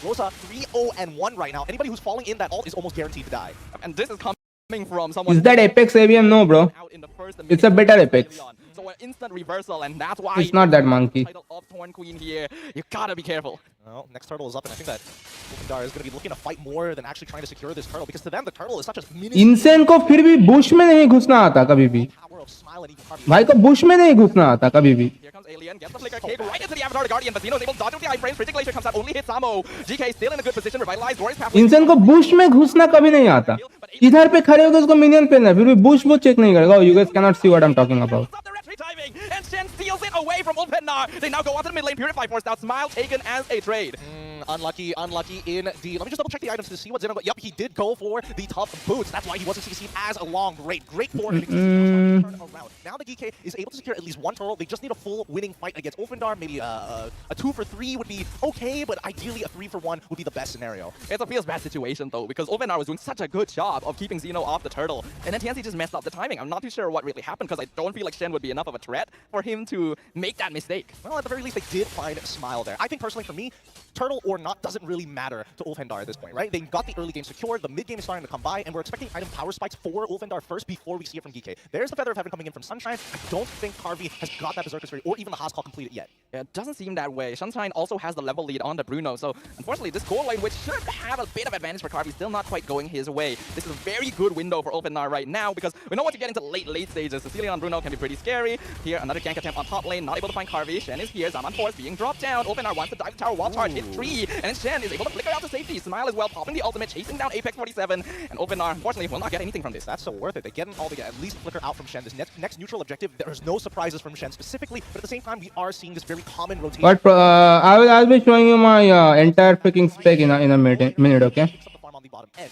Rosa 3-0-1 right now. Anybody who's falling in that ult is almost guaranteed to die. And this is coming from someone Is that Apex AVM? No, bro. out in the first and It's a better Apex. So an instant reversal, and that's why It's not that monkey. title of Torn Queen here. You gotta be careful. Well, next turtle is up, and I think that Ulfindar is going to be looking to fight more than actually trying to secure this turtle, because to them, the turtle is such a mini... insane को फिर भी Bush में नहीं घुसना आता कभी भी. power of Smile and even Harvey. भाई को बुश में नहीं घुसना आता कभी भी. Here comes Alien, gets the flicker kick right into the Avatar Guardian, but Zeno is able to dodge with the iframes. Critical Glacier comes out, only hits Samo. GK still in a good position, revitalized. Glorious pathway. Insane को Bush में घुसना कभी नहीं आता. इधर पे खड़े होकर उसको मिनियन पेलना है, फिर भी बुश वो चेक नहीं करेगा. You guys cannot see what I'm talking about. Stop the retry timing, and Shen steals it away from Ulfindar. They now go onto the mid lane, Purify forced out, Smile taken as a trade. Unlucky indeed. Let me just double check the items to see what Zeno got. Yep, he did go for the tough boots. That's why he wasn't CC'd as a long. Great for him. Turn around. Now the GK is able to secure at least one turtle. They just need a full winning fight against Ulfindar. Maybe a 2 for 3 would be okay, but ideally a 3 for 1 would be the best scenario. It's a feels bad situation though, because Ulfindar was doing such a good job of keeping Zeno off the turtle, and then TNC just messed up the timing. I'm not too sure what really happened, because I don't feel like Shen would be enough of a threat for him to make that mistake. Well, at the very least, they did find Smile there. I think personally for me, turtle or not doesn't really matter to Ulfindar at this point, right? They got the early game secured, the mid game is starting to come by, and we're expecting item power spikes for Ulfindar first before we see it from GK. There's the Feather of Heaven coming in from Sunshine. I don't think Harvey has got that Berserker Spirit or even the Haas Call completed yet. Yeah, it doesn't seem that way. Sunshine also has the level lead on the Bruno, so unfortunately this goal line, which should have a bit of advantage for Carvey, still not quite going his way. This is a very good window for Ulfindar right now, because we know once you get into late stages, Cecilia on Bruno can be pretty scary. Here, another gank attempt on top lane, not able to find Carvey. Shen is here, Zaman Force being dropped down. Ulfindar wants to dive the tower, wall charge, hit 3, and then Shen is able to flicker out to safety. Smile as well, popping the ultimate, chasing down Apex 47, and Ulfindar, unfortunately, will not get anything from this. That's so worth it. They get all to get at least flicker out from Shen. This next neutral objective, there's no surprises from Shen specifically, but at the same time, we are seeing this very common rotation. But I'll be showing you my entire freaking spec in a minute, okay?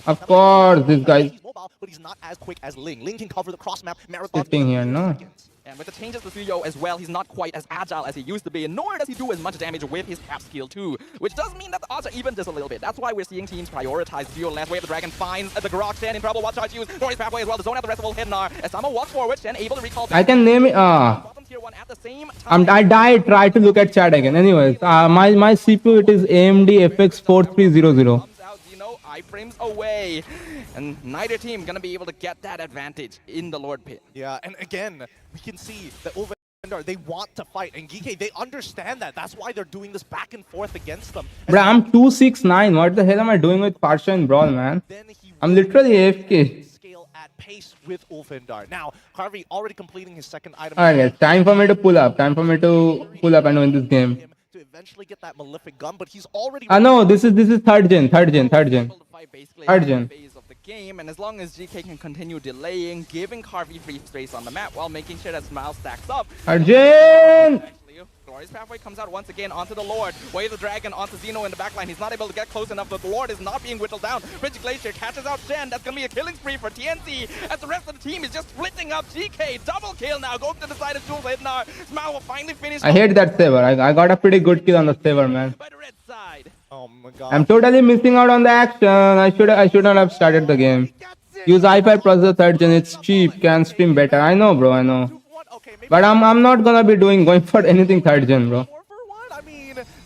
Of course, this guy But he's not as quick as Ling. Ling can cover the cross map marathon. sitting here, no? And with the changes to Suyo as well, he's not quite as agile as he used to be, and nor does he do as much damage with his cap skill too, which does mean that the odds are even just a little bit. That's why we're seeing teams prioritize Duo last wave. The Dragon finds the Grok, Shen in trouble, watch charge used, Glorious pathway as well, the zone out the rest of Ulfindar. As Samo walks forward, Shen able to recall back. I can name it. Bottom tier 1 at the same time. I died. Try to look at chat again. Anyways, my CPU it is AMD FX 4300. Comes out, Zeno, iframes away, and neither team gonna be able to get that advantage in the Lord Pit. Yeah, and again, we can see that Ulfindar, they want to fight, and GK, they understand that. That's why they're doing this back and forth against them. Bro, I'm 269. What the hell am I doing with Parsha and Brawl, man? I'm literally AFK. Scale at pace with Ulfindar. Now, Harvey already completing his second item. Alright, guys, time for me to pull up. Time for me to pull up and win this game. To eventually get that malefic gun, but he's already. No, this is third gen. Third gen. Able to fight basically Third every gen. phase of the game, and as long as GK can continue delaying, giving Harvey free space on the map while making sure that Smile stacks up. Third gen. Actually, Glorious pathway comes out once again onto the Lord. Wave the Dragon onto Zeno in the backline. He's not able to get close enough, but the Lord is not being whittled down. Critical Glacier catches out Shen. That's going to be a killing spree for TNC, as the rest of the team is just splitting up. GK, double kill now, going to the side of Jules Hidnar. Smile will finally finish. I hate that saber. I got a pretty good kill on the saber, man. By the red side. Oh my god. I'm totally missing out on the action. I should not have started the game. Use i5 processor third gen. It's cheap. Can stream better. I know, bro. I know. But I'm not gonna be going for anything third gen, bro.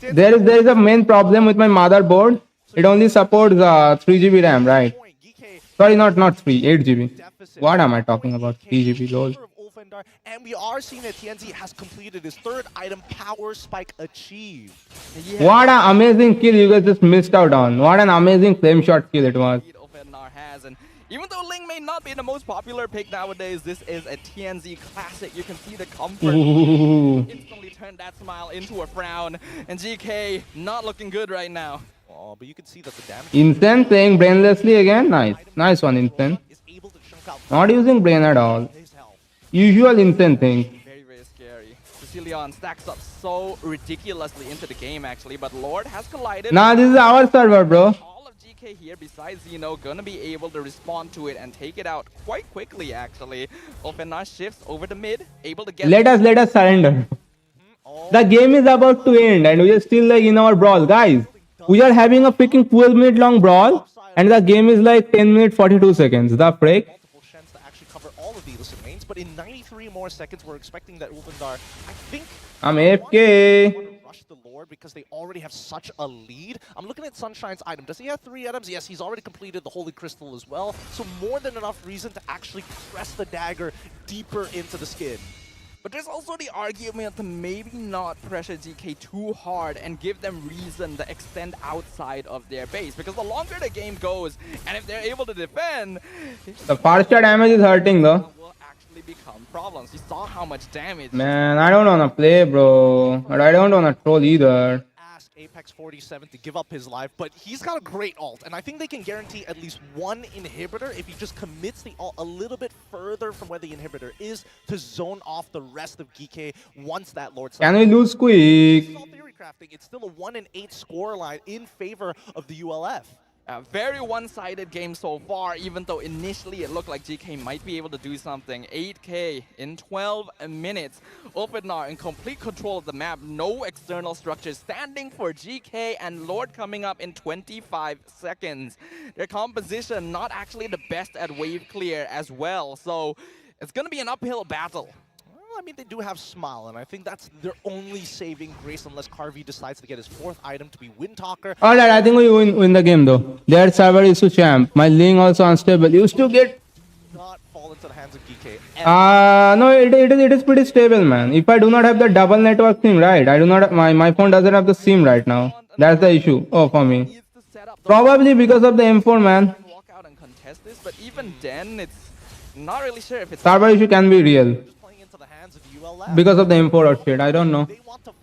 There is a main problem with my motherboard. It only supports 3 GB RAM, right? Sorry, not 3, 8 GB. What am I talking about? 3 GB, lol. And we are seeing that TNZ has completed his third item, Power Spike achieved. Yeah. What an amazing kill you guys just missed out on. What an amazing flame shot kill it was. Ulfindar has, and even though Ling may not be the most popular pick nowadays, this is a TNZ classic. You can see the comfort. Instantly turned that smile into a frown, and GK not looking good right now. Oh, but you can see that the damage. Insane saying brainlessly again. Nice one, Insane. Not using brain at all. Usual Insane thing. Very, very scary. Cecilion stacks up so ridiculously into the game actually, but Lord has collided. Nah, this is our server, bro. All of GK here, besides Zeno, gonna be able to respond to it and take it out quite quickly actually. Ulfindar shifts over the mid, able to get... Let us surrender. The game is about to end and we are still like in our brawl. Guys, we are having a freaking 12-minute long brawl and the game is like 10 minutes 42 seconds. The frick? To actually cover all of the illicit lanes, but in 93 more seconds, we're expecting that Ulfindar, I think, I'm AFK. rush the Lord because they already have such a lead. I'm looking at Sunshine's item. Does he have 3 items? Yes, he's already completed the Holy Crystal as well. So more than enough reason to actually press the dagger deeper into the skin. But there's also the argument to maybe not pressure GK too hard and give them reason to extend outside of their base. Because the longer the game goes, and if they're able to defend, The faster damage is hurting though. will actually become problems. You saw how much damage. Man, I don't wanna play, bro. But I don't wanna troll either. Ask Apex 47 to give up his life, but he's got a great ult, and I think they can guarantee at least one inhibitor if he just commits the ult a little bit further from where the inhibitor is to zone off the rest of GK once that Lord. Can we lose quick? It's all theory crafting. It's still a 1-8 scoreline in favor of the ULF. A very one-sided game so far, even though initially it looked like GK might be able to do something. 8K in 12 minutes. Opednar in complete control of the map. No external structures standing for GK, and Lord coming up in 25 seconds. Their composition not actually the best at wave clear as well, so it's going to be an uphill battle. Well, I mean, they do have Smile, and I think that's their only saving grace unless Carvey decides to get his 4th item to be Windtalker. Alright, I think we win the game though. Their server is to champ. My link also unstable. Used to get. Not fall into the hands of GK. No, it is pretty stable, man. If I do not have the double network SIM, right? I do not. My phone doesn't have the SIM right now. That's the issue. Oh, for me. Probably because of the M4, man. Walk out and contest this, but even then, it's not really sure if it's Server issue can be real. Playing into the hands of ULF. Because of the M4 or shit. I don't know.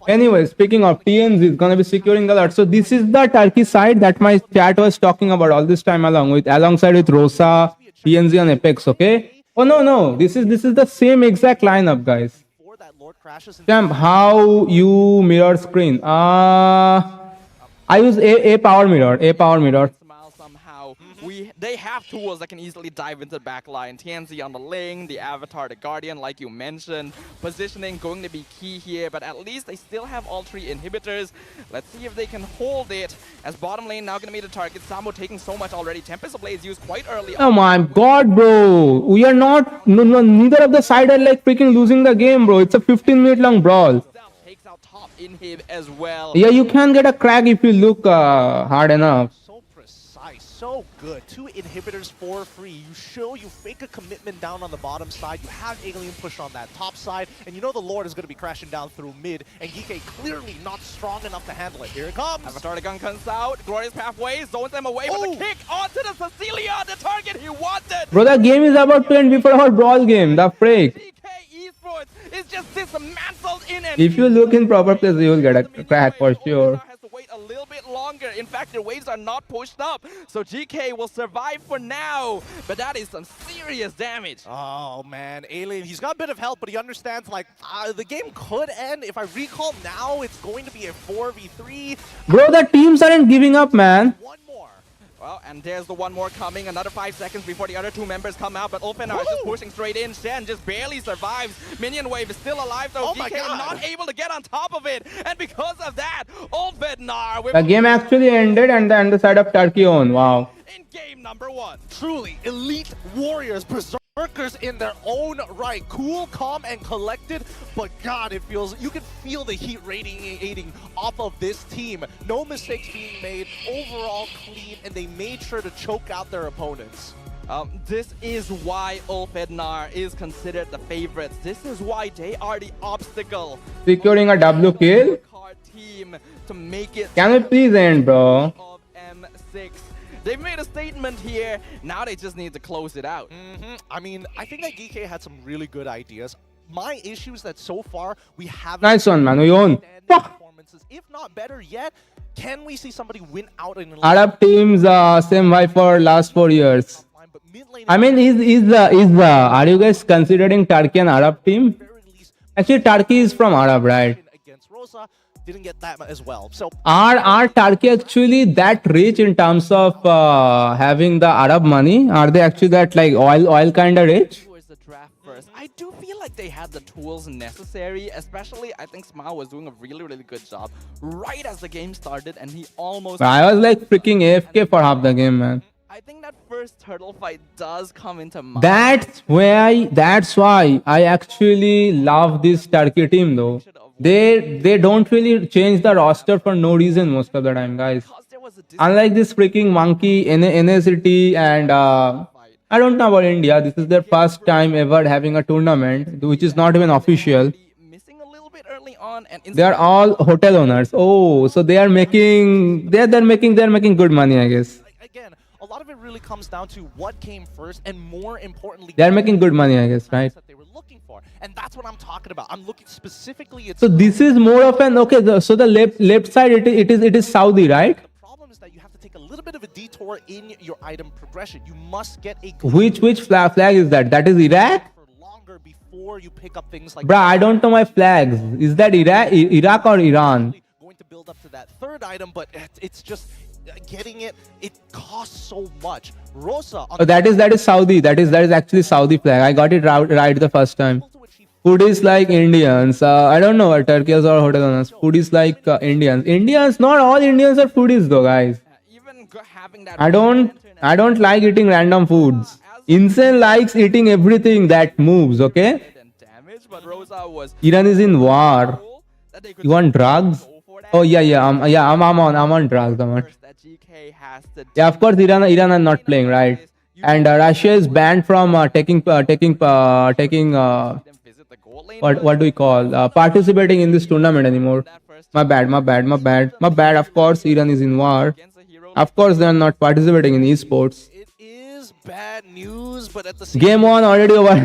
Anyway, speaking of TNZ is gonna be securing the lot. So this is the Turkey side that my chat was talking about all this time alongside with Rosa, TNZ and Apex, okay? Oh no, this is the same exact lineup, guys. Before that Lord crashes into Champ, how you mirror screen? I use a power mirror. Smile somehow. They have tools that can easily dive into the back line. TNZ on the Ling, the Avatar, the Guardian, like you mentioned. Positioning going to be key here, but at least they still have all 3 inhibitors. Let's see if they can hold it. As bottom lane now going to be the target. Sambo taking so much already. Tempest of Blades used quite early. Oh my god, bro. We are not. Neither of the side are like freaking losing the game, bro. It's a 15-minute long brawl. Takes out top inhib as well. Yeah, you can get a crack if you look hard enough. so precise, so good. 2 inhibitors for free. You fake a commitment down on the bottom side. You have Alien push on that top side, and you know the Lord is going to be crashing down through mid, and GK clearly not strong enough to handle it. Here it comes. Avatar the gun comes out. Glorious pathway zones them away with a kick onto the Cecilia, the target he wanted. Bro, the game is about to end before our brawl game. The freak. DK Esports is just dismantled in and If you look in proper place, you will get a crack for sure. has to wait a little bit longer. In fact, their waves are not pushed up, so GK will survive for now. But that is some serious damage. Oh man, Alien, he's got a bit of help, but he understands like the game could end. If I recall now, it's going to be a 4v3. Bro, the teams aren't giving up, man. One more. Well, and there's the one more coming. Another 5 seconds before the other 2 members come out, but Ophenar is just pushing straight in. Shen just barely survives. Minion wave is still alive, though. Oh my DK God. not able to get on top of it, and because of that, Ophenar with The game actually ended and the side of Turkey won. Wow. in game number 1. Truly elite warriors, berserkers in their own right. Cool, calm, and collected, but God, it feels, you can feel the heat radiating off of this team. No mistakes being made, overall clean, and they made sure to choke out their opponents. This is why Ophenar is considered the favorites. This is why they are the obstacle. Securing a W kill. Card team to make it Can we please end, bro? of M6. They've made a statement here. Now they just need to close it out. I mean, I think that GK had some really good ideas. My issue is that so far we haven't Nice one, man. We won. outstanding performances. If not better yet, can we see somebody win out in an Arab teams same vibe for last 4 years. but mid lane I mean, are you guys considering Turkey an Arab team? very least Actually, Turkey is from Arab, right? against Rosa didn't get that as well. So Are Turkey actually that rich in terms of having the Arab money? Are they actually that like oil kind of rich? Who is the draft first? I do feel like they had the tools necessary, especially I think Smile was doing a really good job right as the game started, and he almost... I was like freaking AFK for half the game, man. I think that first turtle fight does come into mind. That's why I actually love this Turkey team though. They don't really change the roster for no reason most of the time, guys. Because there was a Unlike this freaking monkey NSCT and I don't know about India. This is their first time ever having a tournament, which is not even official. Missing a little bit early on, and They are all hotel owners. Oh, so they are making they're making good money, I guess. Again, a lot of it really comes down to what came first, and more importantly, They are making good money, I guess, right? that they were looking for, and that's what I'm talking about. I'm looking specifically at. So this is more of an okay. So the left side it is Saudi, right? The problem is that you have to take a little bit of a detour in your item progression. You must get a Which flag is that? That is Iraq. for longer before you pick up things like. Bruh, I don't know my flags. Is that Iraq or Iran? Going to build up to that third item, but it's just getting it. It costs so much. Rosa. On Oh, that is Saudi. That is actually Saudi flag. I got it right the first time. Food is like Indians. I don't know what Turkish or hotel owners. Food is like Indians. Indians, not all Indians are foodies though, guys. even having that. I don't like eating random foods. Insane likes eating everything that moves. Okay. Damage, but Rosa was Iran is in war. You want drugs? Oh yeah. I'm on drugs. that GK has to Yeah, of course Iran are not playing, right? And Russia is banned from taking what do we call participating in this tournament anymore. My bad. Of course Iran is in war. Of course they are not participating in esports. It is bad news, but at the same Game on already over.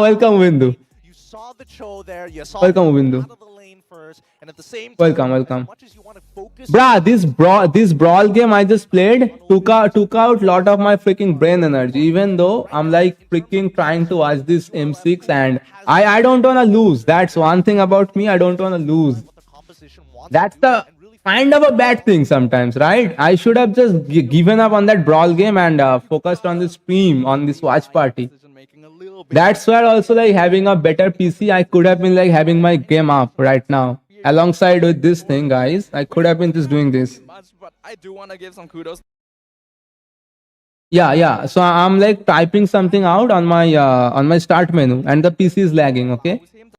Welcome Windu. you saw the Cho there. You saw Welcome, him Windu. out of the lane first, and at the same time, Welcome. as much as you want to focus Bruh, this brawl game I just played took out lot of my freaking brain energy. Even though I'm like freaking trying to watch this M6 and I don't wanna lose. That's one thing about me. I don't wanna lose. what the composition wants That's to do, the and really kind of a bad thing sometimes, right? I should have just given up on that brawl game and focused on this stream, on this watch party. making a little bit. That's where also like having a better PC, I could have been like having my game up right now. Alongside with this thing, guys, I could have been just doing this. Much, but I do want to give some kudos. Yeah. So I'm like typing something out on my start menu, and the PC is lagging. Okay. Allows him to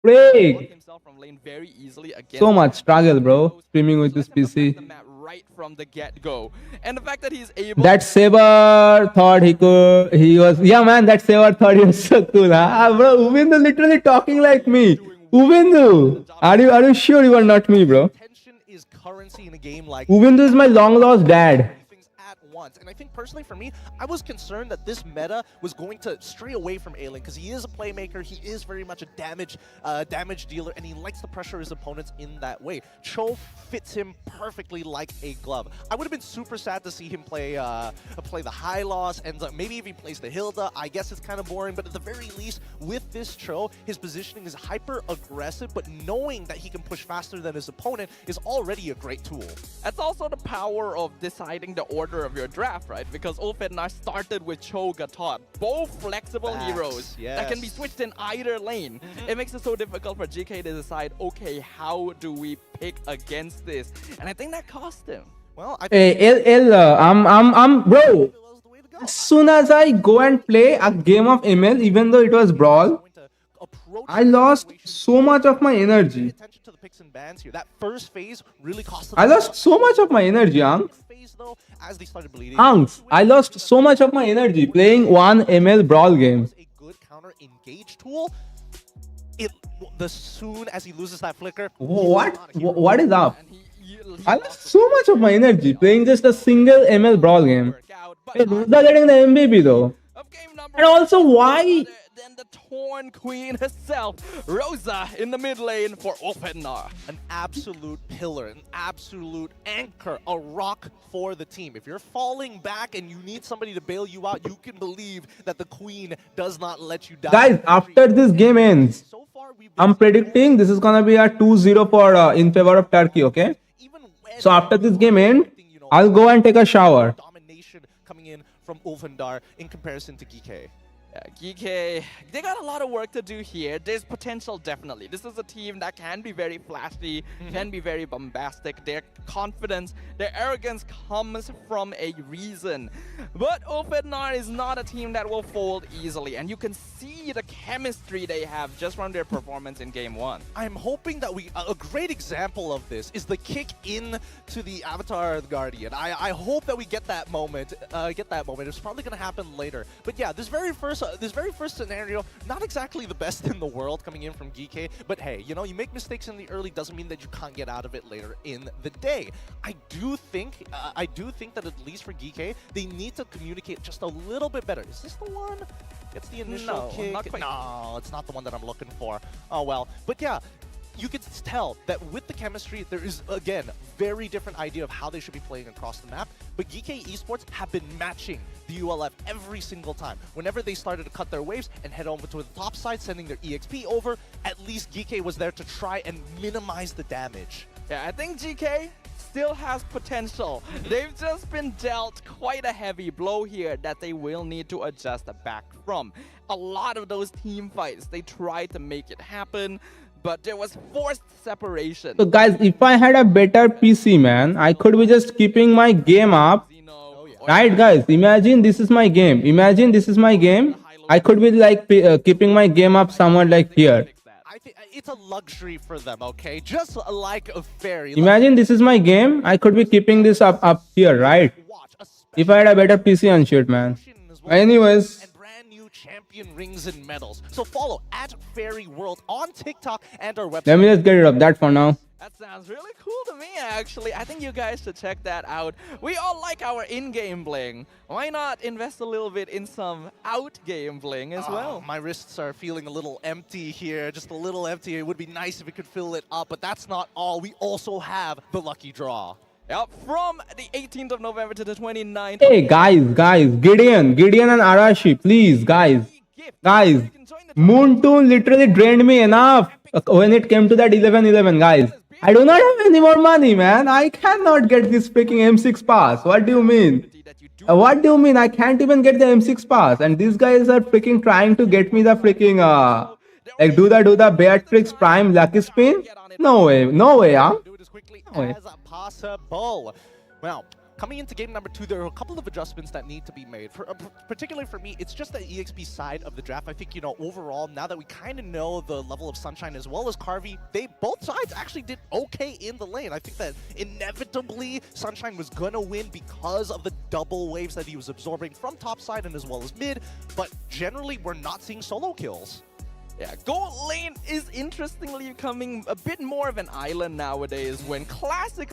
Break. himself from lane very easily against So much struggle, bro. Streaming with this PC. the map right from the get-go, and the fact that he's able. That Saber thought he was. Yeah, man. That Saber thought he was so cool, huh? Bro, Uvindu literally talking like me. Uvindu, are you sure you are not me, bro? tension is currency in a game like Uvindu is my long lost dad. things at once. And I think personally for me, I was concerned that this meta was going to stray away from Aelin because he is a playmaker, he is very much a damage dealer, and he likes to pressure his opponents in that way. Cho fits him perfectly like a glove. I would have been super sad to see him play the high loss, and maybe if he plays the Hilda, I guess it's kind of boring, but at the very least, with this Cho, his positioning is hyper aggressive, but knowing that he can push faster than his opponent is already a great tool. That's also the power of deciding the order of your draft, right? Because Ulfednar started with Cho Gatot, both flexible Facts, heroes that can be yes. switched in either lane. It makes it so difficult for GK to decide, okay, how do we pick against this? And I think that cost him. Well, I Hey, I'm bro. that was the way to go. As soon as I go and play a game of ML, even though it was brawl, Going to approach I the lost situation so much of my Pay energy. attention to the picks and bans here. That first phase really cost I lost so much of my energy, Anks. phase though, as they started bleeding. Anks, I lost so much of my energy playing one ML brawl game. A good counter engage tool. The soon as he loses that flicker. What is up? And he I lost so much of my energy playing just a single ML brawl game. work out. But Hey, Rosa getting the MVP though. of game number And also, one, why? Then the Torn Queen herself, Rosa, in the mid lane for Ulfednar. An absolute pillar, an absolute anchor, a rock for the team. If you're falling back and you need somebody to bail you out, you can believe that the Queen does not let you down. Guys, after this game ends, So far, we've been I'm predicting this is gonna be a 2-0 for in favor of Turkey. Okay. even when So after this game end, I'll go and take a shower. domination coming in from Ulfandar in comparison to GK. GK, they got a lot of work to do here. There's potential, definitely. This is a team that can be very flashy, can be very bombastic. Their confidence, their arrogance comes from a reason. But Ofednar is not a team that will fold easily, and you can see the chemistry they have just from their performance in Game 1. I'm hoping that a great example of this is the kick in to the Avatar Guardian. I hope that we get that moment. It's probably going to happen later. But yeah, this very first scenario, not exactly the best in the world coming in from GK, but hey, you know, you make mistakes in the early doesn't mean that you can't get out of it later in the day. I do think that at least for GK, they need to communicate just a little bit better. Is this the one? It's the initial kick. Not quite. No, it's not the one that I'm looking for. Oh well. But yeah, you can tell that with the chemistry, there is, again, very different idea of how they should be playing across the map. But GK Esports have been matching the ULF every single time. Whenever they started to cut their waves and head over to the top side, sending their EXP over, at least GK was there to try and minimize the damage. Yeah, I think GK still has potential. They've just been dealt quite a heavy blow here that they will need to adjust back from. A lot of those team fights, they tried to make it happen, but there was forced separation. So guys, if I had a better PC, man, I could be just keeping my game up. Right, guys? Imagine this is my game. Imagine this is my game. I could be like keeping my game up somewhere like here. I think it's a luxury for them, okay? Just like a fairy. Imagine this is my game. I could be keeping this up here, right? If I had a better PC and shit, man. Anyways. Champion rings and medals. So follow at Fairy World on TikTok and our website. Let me just get rid of that for now. That sounds really cool to me, actually. I think you guys should check that out. We all like our in-game bling. Why not invest a little bit in some out-game bling as well? My wrists are feeling a little empty here, just a little empty. It would be nice if we could fill it up, but that's not all. We also have the lucky draw. Yep, from the 18th of November to the 29th. Hey, guys, Gideon and Arashi, please, guys. Moontoon literally drained me enough when it came to that 11-11, guys. I do not have any more money, man. I cannot get this freaking M6 pass. What do you mean? What do you mean? I can't even get the M6 pass. And these guys are freaking trying to get me the freaking, like, do the Beatrix Prime Lucky Spin? No way, huh? As possible. Well, coming into game number 2, there are a couple of adjustments that need to be made. Particularly for me, it's just the EXP side of the draft. I think, you know, overall, now that we kind of know the level of Sunshine as well as Carvey, both sides actually did okay in the lane. I think that inevitably Sunshine was going to win because of the double waves that he was absorbing from top side and as well as mid. But generally, we're not seeing solo kills. Yeah, gold lane is interestingly becoming a bit more of an island nowadays, when classically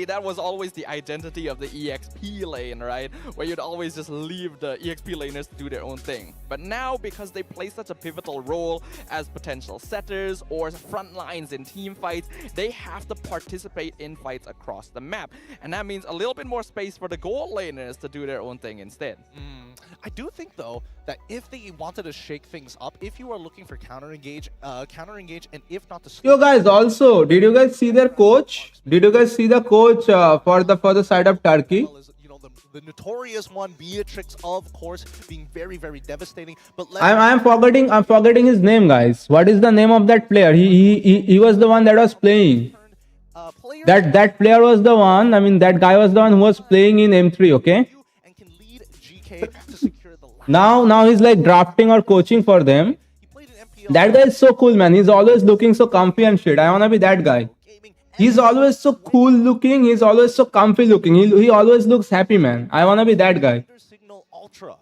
that was always the identity of the EXP lane, right? Where you'd always just leave the EXP laners to do their own thing. But now, because they play such a pivotal role as potential setters or front lines in team fights, they have to participate in fights across the map. And that means a little bit more space for the gold laners to do their own thing instead. I do think, though, that if they wanted to shake things up, if you are looking for counter engage, and if not the... Yo, guys, also, did you guys see their coach? Did you guys see the coach for the side of Turkey? You know, the notorious one, Beatrix, of course, being very, very devastating. But I'm forgetting his name, guys. What is the name of that player? He was the one that was playing. That player was the one. I mean, that guy was the one who was playing in M3. Okay. Now he's like drafting or coaching for them. That guy is so cool, man. He's always looking so comfy and shit. I wanna be that guy. He's always so cool looking. He's always so comfy looking. He always looks happy, man. I wanna be that guy.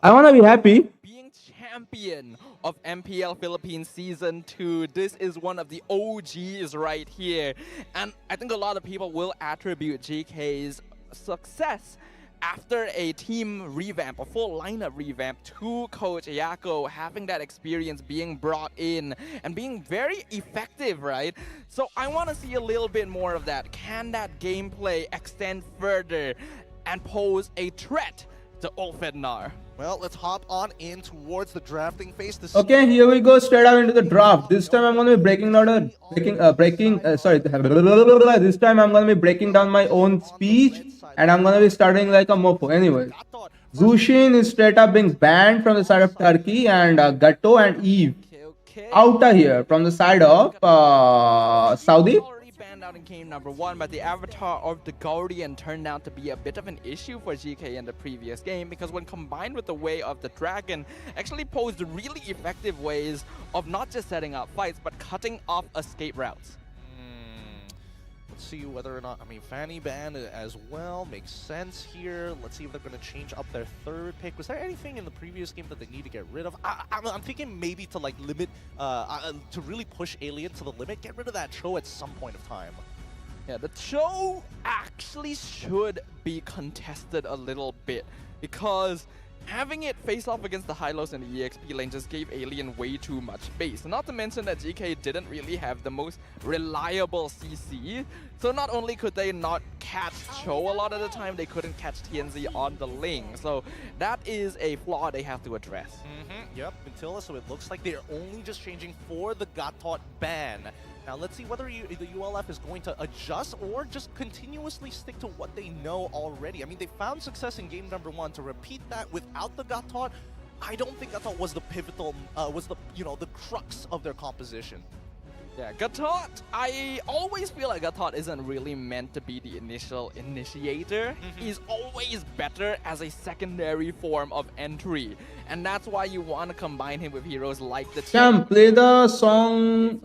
I wanna be happy. Being champion of MPL Philippines Season 2, this is one of the OGs right here. And I think a lot of people will attribute GK's success after a team revamp, a full lineup revamp, to Coach Yako having that experience being brought in and being very effective, right? So I want to see a little bit more of that. Can that gameplay extend further and pose a threat to Ofednar? Well, let's hop on in towards the drafting phase. Okay, here we go straight out into the draft. This time I'm going to be breaking down This time I'm going to be breaking down my own speech, and I'm going to be starting like a mofo. Anyway, Zushin is straight up being banned from the side of Turkey, and Gatto and Eve Okay. out of here from the side of Saudi. Already banned out in game number 1, but the avatar of the Guardian turned out to be a bit of an issue for GK in the previous game, because when combined with the way of the Dragon, actually posed really effective ways of not just setting up fights, but cutting off escape routes. Let's see whether or not, I mean, Fanny ban as well makes sense here. Let's see if they're going to change up their third pick. Was there anything in the previous game that they need to get rid of? I'm thinking maybe to like limit, to really push Alien to the limit, get rid of that Cho at some point of time. Yeah, the Cho actually should be contested a little bit, because having it face off against the Hylos in the EXP lane just gave Alien way too much space. Not to mention that GK didn't really have the most reliable CC. So not only could they not catch Cho a lot of the time, they couldn't catch TNZ on the Ling. So that is a flaw they have to address. Yep, Mintilla, so it looks like they're only just changing for the Got Taught ban. Now let's see whether the ULF is going to adjust or just continuously stick to what they know already. I mean, they found success in game number 1. To repeat that without the Got Taught, I don't think Got Taught was the pivotal, was the, the crux of their composition. Yeah, Gatot, I always feel like Gatot isn't really meant to be the initial initiator. He's always better as a secondary form of entry. And that's why you want to combine him with heroes like the Champ, play the song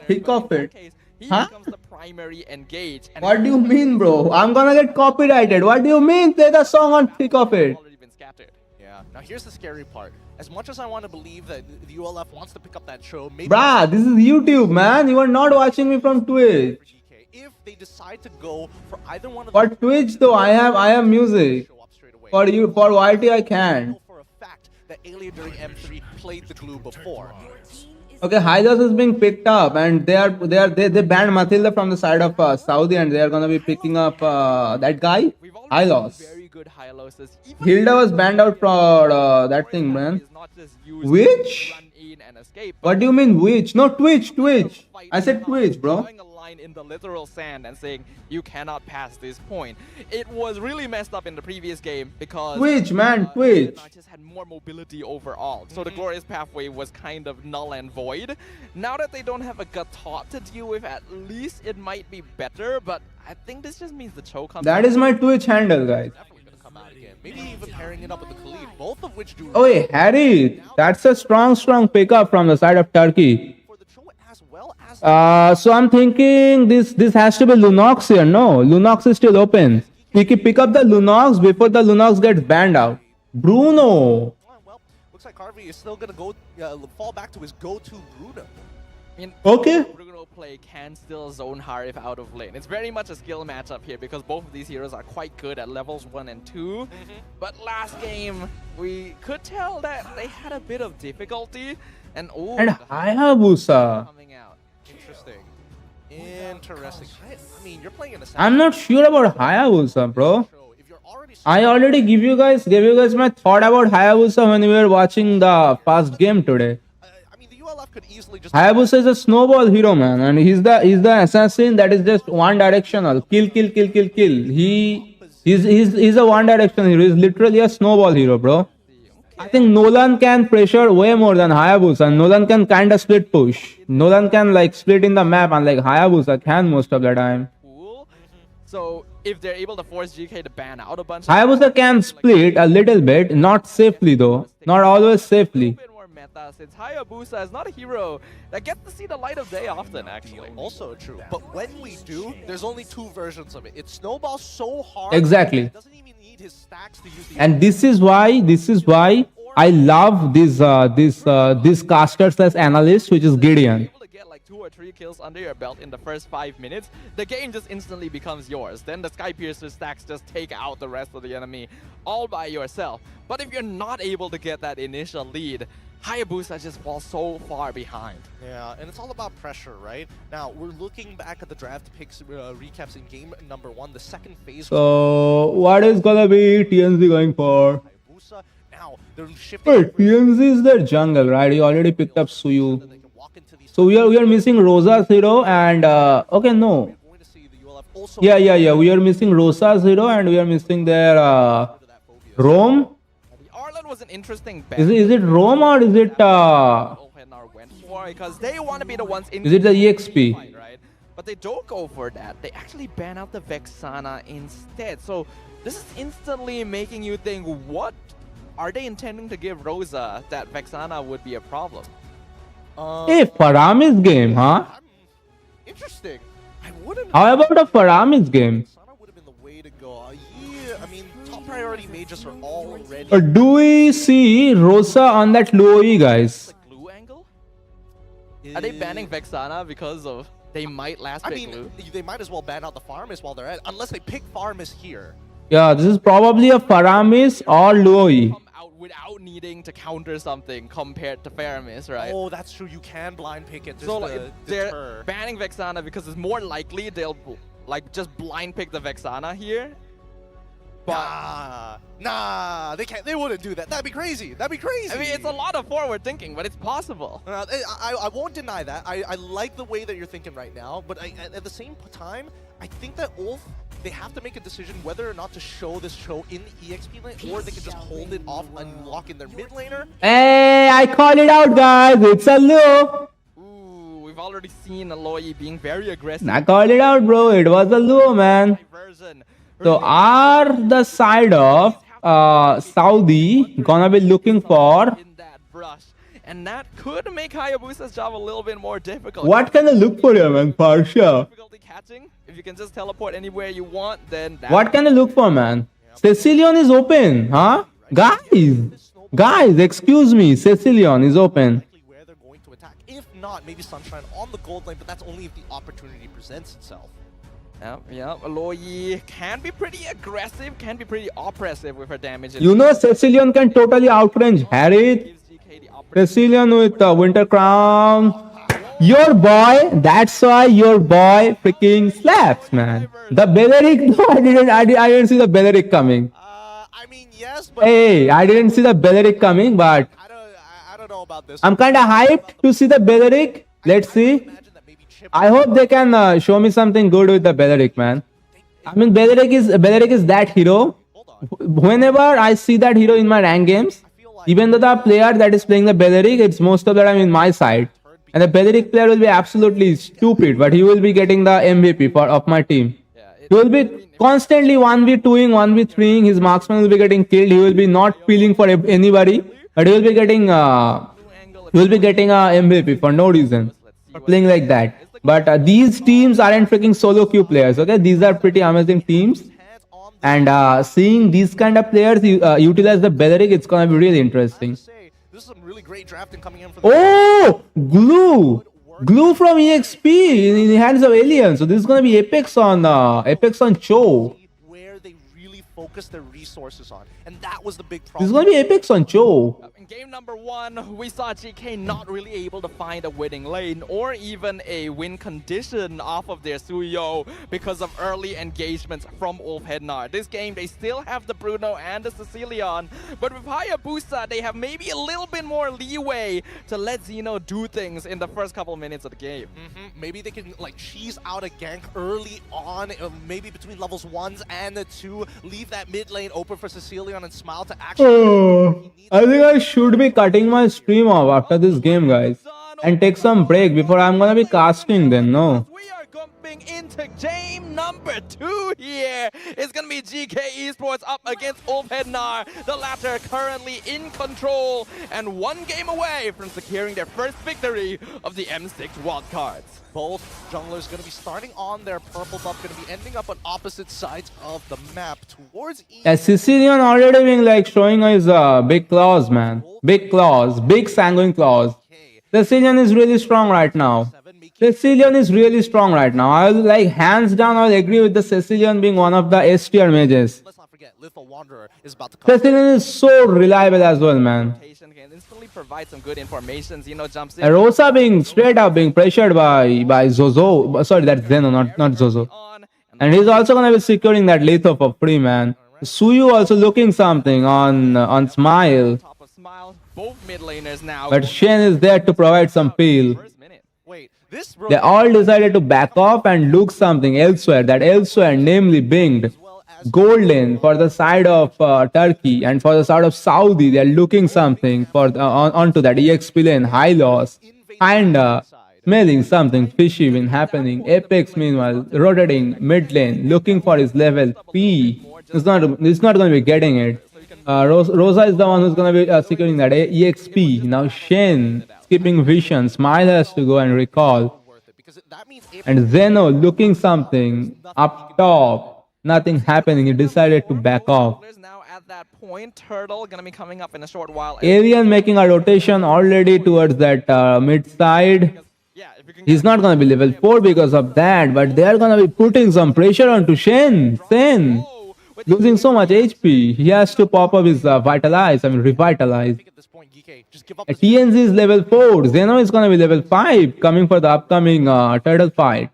Thick of It. He Huh? becomes the primary engage. And What do you mean, bro? I'm gonna get copyrighted. What do you mean? Play the song on Thick of It. already been scattered. Yeah, now here's the scary part. As much as I want to believe that the ULF wants to pick up that show, maybe... Bruh, this is YouTube, man. You are not watching me from Twitch. If they decide to go for either one of For Twitch though, I have music. For you, for YT I can't. for a fact that Alien during M3 played the glue before. Okay, Hylos is being picked up, and they banned Matilda from the side of Saudi, and they are gonna be picking up that guy, We've already Hylos. seen very good Hyloses. Even Hilda was banned out for that thing, man. is not just used Which? to run in and escape, What do you mean which? No, Twitch. I said Twitch, bro. drawing a line in the literal sand and saying you cannot pass this point. It was really messed up in the previous game because Twitch, man, Twitch. just had more mobility overall. So the glorious pathway was kind of null and void. Now that they don't have a Gatot to deal with, at least it might be better. But I think this just means the Cho comes. That is my Twitch handle, guys. Definitely going to come out again. Maybe even pairing it up with the Khalid, both of which do... Oh, hey, Harry, that's a strong pickup from the side of Turkey. For the Cho as well as... So I'm thinking this has to be Lunox here. No, Lunox is still open. We can pick up the Lunox before the Lunox gets banned out. Bruno. Well, looks like Harvey is still going to go fall back to his go-to Bruno. I mean, Okay. Bruno play can still zone Harif out of lane. It's very much a skill matchup here because both of these heroes are quite good at levels 1 and 2. But last game, we could tell that they had a bit of difficulty. And oh, And the Hayabusa. coming out. Interesting. I mean, you're playing in a... I'm not sure about Hayabusa, bro. If you're already... I already gave you guys my thought about Hayabusa when we were watching the past game today. I mean, the ULF could easily just... Hayabusa is a snowball hero, man, and he's the assassin that is just one directional. Kill. He's a one directional hero. He's literally a snowball hero, bro. I think Nolan can pressure way more than Hayabusa. Nolan can kind of split push. Nolan can like split in the map, and like Hayabusa can most of the time. Cool. So if they're able to force GK to ban out a bunch Hayabusa can split a little bit, not safely though. Not always safely. bit more meta since Hayabusa is not a hero that gets to see the light of day often, actually. Also true. But when we do, there's only two versions of it. It snowballs so hard. Exactly. It doesn't even need his stacks to use the... And this is why I love this caster slash analyst, which is Gideon. Able to get like 2 or 3 kills under your belt in the first 5 minutes, the game just instantly becomes yours. Then the Skypiercer stacks just take out the rest of the enemy all by yourself. But if you're not able to get that initial lead, Hayabusa just falls so far behind. Yeah, and it's all about pressure, right? Now, we're looking back at the draft picks recaps in game number 1, the second phase. So what is gonna be TNZ going for? Hayabusa. Now, they're shifting... Wait, TNZ is their jungle, right? He already picked up Suyu. They can walk into these... So we are missing Rosa's hero and okay, no. We're going to see the ULF also... Yeah. We are missing Rosa's hero and we are missing their Rome was an interesting bet. Is it Rome or is it Ophenar went for because they want to be the ones in. is it the EXP? Right? But they don't go for that. They actually ban out the Vexana instead. So this is instantly making you think, what are they intending to give Rosa that Vexana would be a problem? Hey, Faramis game, huh? Interesting. I wouldn't. How about a Faramis game? Sana would have been the way to go. Yeah, I mean, top priority mages are already. Do we see Rosa on that low E, guys? The glue angle? Are they banning Vexana because of they might last I bit mean, glue? they might as well ban out the Farmis while they're at, unless they pick Farmis here. Yeah, this is probably a Faramis or low E. Come out without needing to counter something compared to Faramis, right? Oh, that's true. You can blind pick it. Just So to like, they're deter. banning Vexana because it's more likely they'll like just blind pick the Vexana here. But Nah, they can't. They wouldn't do that. That'd be crazy. That'd be crazy. I mean, it's a lot of forward thinking, but it's possible. I won't deny that. I like the way that you're thinking right now, but at the same time, I think that Ulf, they have to make a decision whether or not to show this show in the EXP lane, or they can just hold it off and lock in their mid laner. Hey, I call it out, guys. It's a low. Ooh, we've already seen Aloy being very aggressive. I called it out, bro. It was a low, man. Diversion. So are the side of Saudi gonna be looking for In that brush. And that could make Hayabusa's job a little bit more difficult. what can I look for here, man? For sure. Difficulty catching? If you can just teleport anywhere you want, then that What can I look for, man? Cecilion is open, huh? Guys, excuse me. Cecilion is open. Where they're going to attack. If not, maybe Sunshine on the gold lane, but that's only if the opportunity presents itself. Yeah, Aloy can be pretty aggressive, can be pretty oppressive with her damage. You know, Cecilion can totally outrange Harith. Gives GK the opportunity. Cecilion with Winter Crown. Your boy, that's why your boy freaking slaps, man. The Beleric, no, I didn't see the Beleric coming. I mean, yes, but Hey, I didn't see the Beleric coming, but I don't know about this. I'm kind of hyped to see the Beleric. Let's see. Imagine that maybe Chip I hope they can show me something good with the Beleric, man. I mean, Beleric is that hero. Whenever I see that hero in my rank games, even though the player that is playing the Beleric, it's most of the time in my side. And the Beleric player will be absolutely stupid, but he will be getting the MVP of my team. He will be constantly 1v2ing, 1v3ing, his marksman will be getting killed, he will be not feeling for anybody, but he will be getting a MVP for no reason, for playing like that. But these teams aren't freaking solo queue players, okay? These are pretty amazing teams. And seeing these kind of players utilize the Beleric, it's gonna be really interesting. This is some really great drafting coming in for the Oh, glue from EXP in the hands of aliens. So this is gonna be Apex on Cho. where they really focus their resources on, and that was the big This is problem. gonna be Apex on Cho. In game number 1, we saw GK not really able to find a winning lane or even a win condition off of their Suyo because of early engagements from Ulfhednar. This game, they still have the Bruno and the Cecilion, but with Hayabusa, they have maybe a little bit more leeway to let Xeno do things in the first couple minutes of the game. Maybe they can like cheese out a gank early on, maybe between levels 1s and the 2, leave that mid lane open for Cecilion and Smile to actually. I think I should be cutting my stream off after this game, guys, and take some break before I'm gonna be casting then, no? We are jumping into game number 2 here. It's gonna be GK Esports up against Ulfhednar. The latter currently in control and 1 game away from securing their first victory of the M6 wildcards. Both junglers going to be starting on their purple buff, going to be ending up on opposite sides of the map towards E. Sicilian already being like showing his big claws, man. Big claws, big sanguine claws. Sicilian is really strong right now. Sicilian is really strong right now. I'll like hands down, I'll agree with the Sicilian being one of the S tier mages. Let's not forget, Lethal Wanderer is about to come. Sicilian is so reliable as well, man. Can instantly provide some good information. Xeno jumps in. Rosa being straight up being pressured by Zozo. Sorry, that's Zeno, not Zozo. And he's also gonna be securing that Letho for free, man. Suyu also looking something on Smile. Top of Smile, both mid laners now. But Shen is there to provide some peel. First minute. Wait, this They all decided to back off and look something elsewhere. That elsewhere, namely Binged. golden for the side of Turkey and for the side of Saudi. They're looking something for onto that EXP lane, high loss, and smelling something fishy been happening. Apex meanwhile rotating mid lane, looking for his level P. It's not going to be getting it. Rosa is the one who's going to be securing that EXP. Now Shen skipping vision. Smile has to go and recall. And Zeno looking something up top. Nothing happening. He decided to back off. Now at that point, Turtle gonna be coming up in a short while. Alien making a rotation already towards that mid side. He's not gonna be level 4 because of that, but they are gonna be putting some pressure onto Shen. Losing so much HP. He has to pop up his revitalize. TNZ is level 4. Zeno is gonna be level 5 coming for the upcoming turtle fight.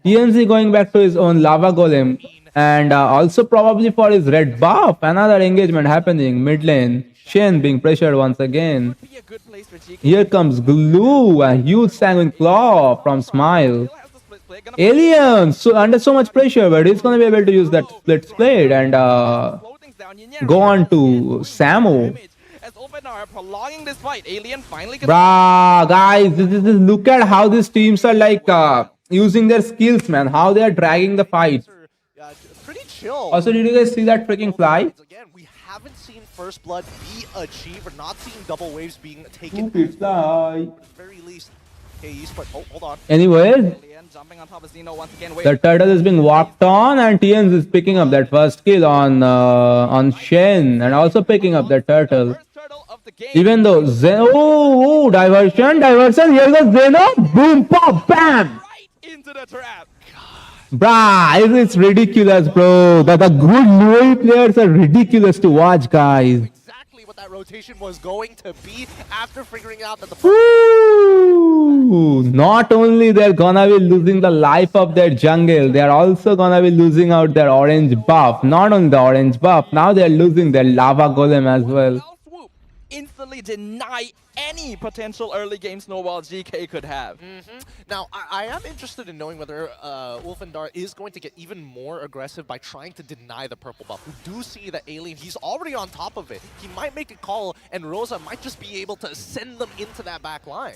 TNZ going back to his own lava golem and also probably for his red buff. Another engagement happening mid lane. Shen being pressured once again. Here comes Glue, a huge sanguine claw from Smile. Alien under so much pressure, but he's gonna be able to use that split and go on to Samo. Prolonging this fight, Alien finally Bruh, guys, look at how these teams are like using their skills, man. How they are dragging the fight. Pretty chill. Also, did you guys see that freaking fly? Again, we haven't seen first blood be achieved. We're not seeing double waves being taken. Fly. At the very least. Okay, Esport. Oh, hold on. Anyway, the turtle is being walked on, and TNZ is picking up that first kill on Shen, and also picking up the turtle. Even though Zeno, diversion, here goes Zeno, boom, pop, bam! into the trap. Bruh, it's ridiculous, bro. The good Louis players are ridiculous to watch, guys. Exactly what that rotation was going to be after figuring out that the not only they're gonna be losing the life of their jungle, they're also gonna be losing out their orange buff. Not only the orange buff, now they're losing their lava golem as well. Instantly deny any potential early game snowball GK could have. Now, I am interested in knowing whether Wolfendar is going to get even more aggressive by trying to deny the purple buff. We do see that Alien, he's already on top of it. He might make a call, and Rosa might just be able to send them into that back line.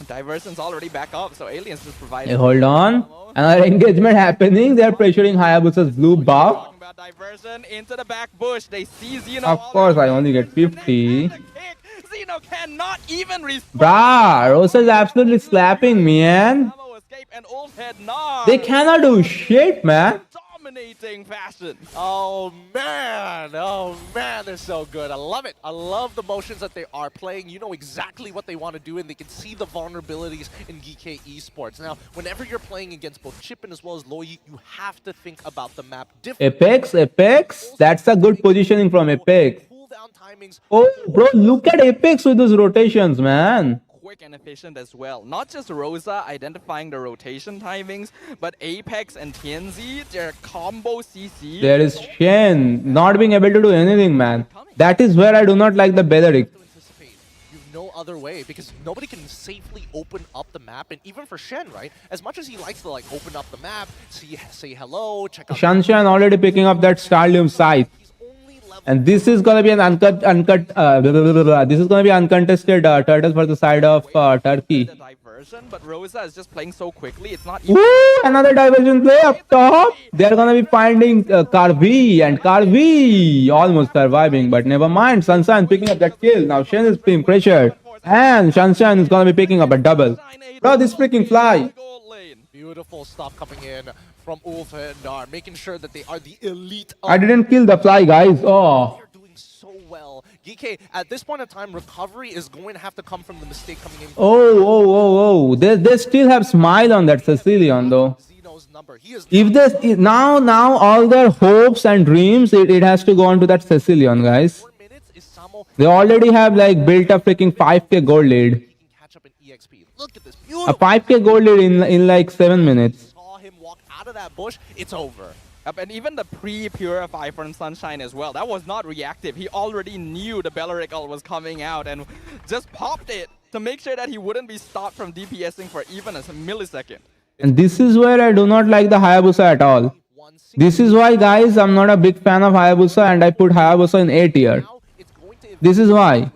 Diversion's already back up, so Alien's just providing. Hey, hold on. Another engagement happening. They're pressuring Hayabusa's blue buff. Diversion into the back bush. They see Xeno. Of course, I only get 50. Xeno cannot even respond. Bruh, Rosa's absolutely slapping me, man. They cannot do shit, man. Dominating fashion. Oh man, they're so good. I love it. I love the motions that they are playing. You know exactly what they want to do, and they can see the vulnerabilities in GK Esports. Now, whenever you're playing against both Chippen as well as Loyi, you have to think about the map differently. Apex? That's a good positioning from Apex. Timings. Oh, bro, look at Apex with those rotations, man. Quick and efficient as well. Not just Rosa identifying the rotation timings, but Apex and TNZ, their combo CC. There is Shen not being able to do anything, man. That is where I do not like the Beleric. You've no other way, because nobody can safely open up the map, and even for Shen, right? As much as he likes to like open up the map, say hello, check out. Shanshan already picking up that Starlium scythe. And this is gonna be an this is gonna be uncontested turtle for the side of Turkey. Diversion, but Rosa is just playing so quickly. It's not. Another diversion play up top. They're gonna be finding Karvi, and Karvi almost surviving, but never mind. Sunshine picking up that kill. Now Shen is being pressured, and Sunshine is gonna be picking up a double. Bro, this freaking fly. Beautiful stuff coming in from Wolfendar, making sure that they are the elite. I didn't kill the fly, guys. Oh. They're doing so well. GK, at this point in time, recovery is going to have to come from the mistake coming in. Oh. They still have Smile on that Sicilian, though. If they now all their hopes and dreams, it has to go on to that Sicilian, guys. They already have like built a freaking 5k gold lead. Look at this. A 5k gold lead in like 7 minutes. Saw him walk out of that bush. It's over. And even the pre-purify from Sunshine as well. That was not reactive. He already knew the Beleric ult was coming out and just popped it to make sure that he wouldn't be stopped from DPSing for even a millisecond. And this is where I do not like the Hayabusa at all. This is why, guys, I'm not a big fan of Hayabusa and I put Hayabusa in A tier. Now it's going to This is why.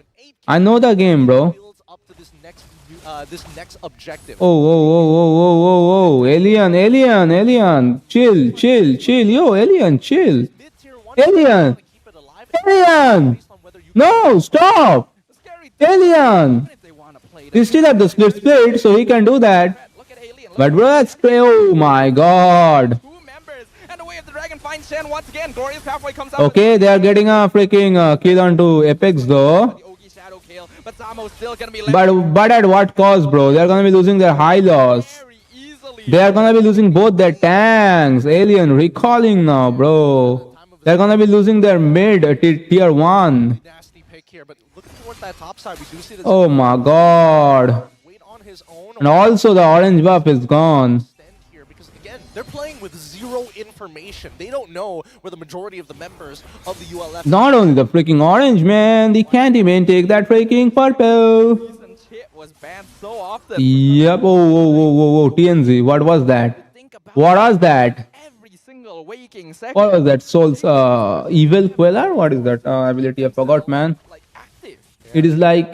I know the game, bro. builds up to this next objective. Oh, oh, oh, oh, oh, oh, oh. Alien, alien, alien. Chill, chill, chill. Yo, alien, chill. Mid-tier 1, Alien. keep it alive. Alien. Based on whether you No, stop. Scary thing, Alien. even if they wanna play it, He still have the split, so he can do that. look at Alien, look But bro, that's oh my god. Two members, and the way of the dragon finds Shen once again. Glorious Pathway comes out. Okay, they are getting a freaking kill onto Apex though. The Ogi shadow kill, but Zamo's still gonna be left But at what cost, bro? They are gonna be losing their high loss. very easily. They are gonna be losing both their tanks. Alien recalling now, bro. They're gonna be losing their mid tier 1. nasty pick here, but looking towards that top side, we do see that Oh my god. wait on his own. And also the orange buff is gone. Extend here because again, they're playing with zero information. They don't know where the majority of the members of the ULF. Not only the freaking orange, man. They can't even take that freaking purple. Recent hit was banned so often. Yep. Oh, oh, oh, oh, oh. TNZ. What was that? Think about What was that? every single waking second. What was that? Soul's evil queller? What is that ability? I forgot, man. Like active. It is like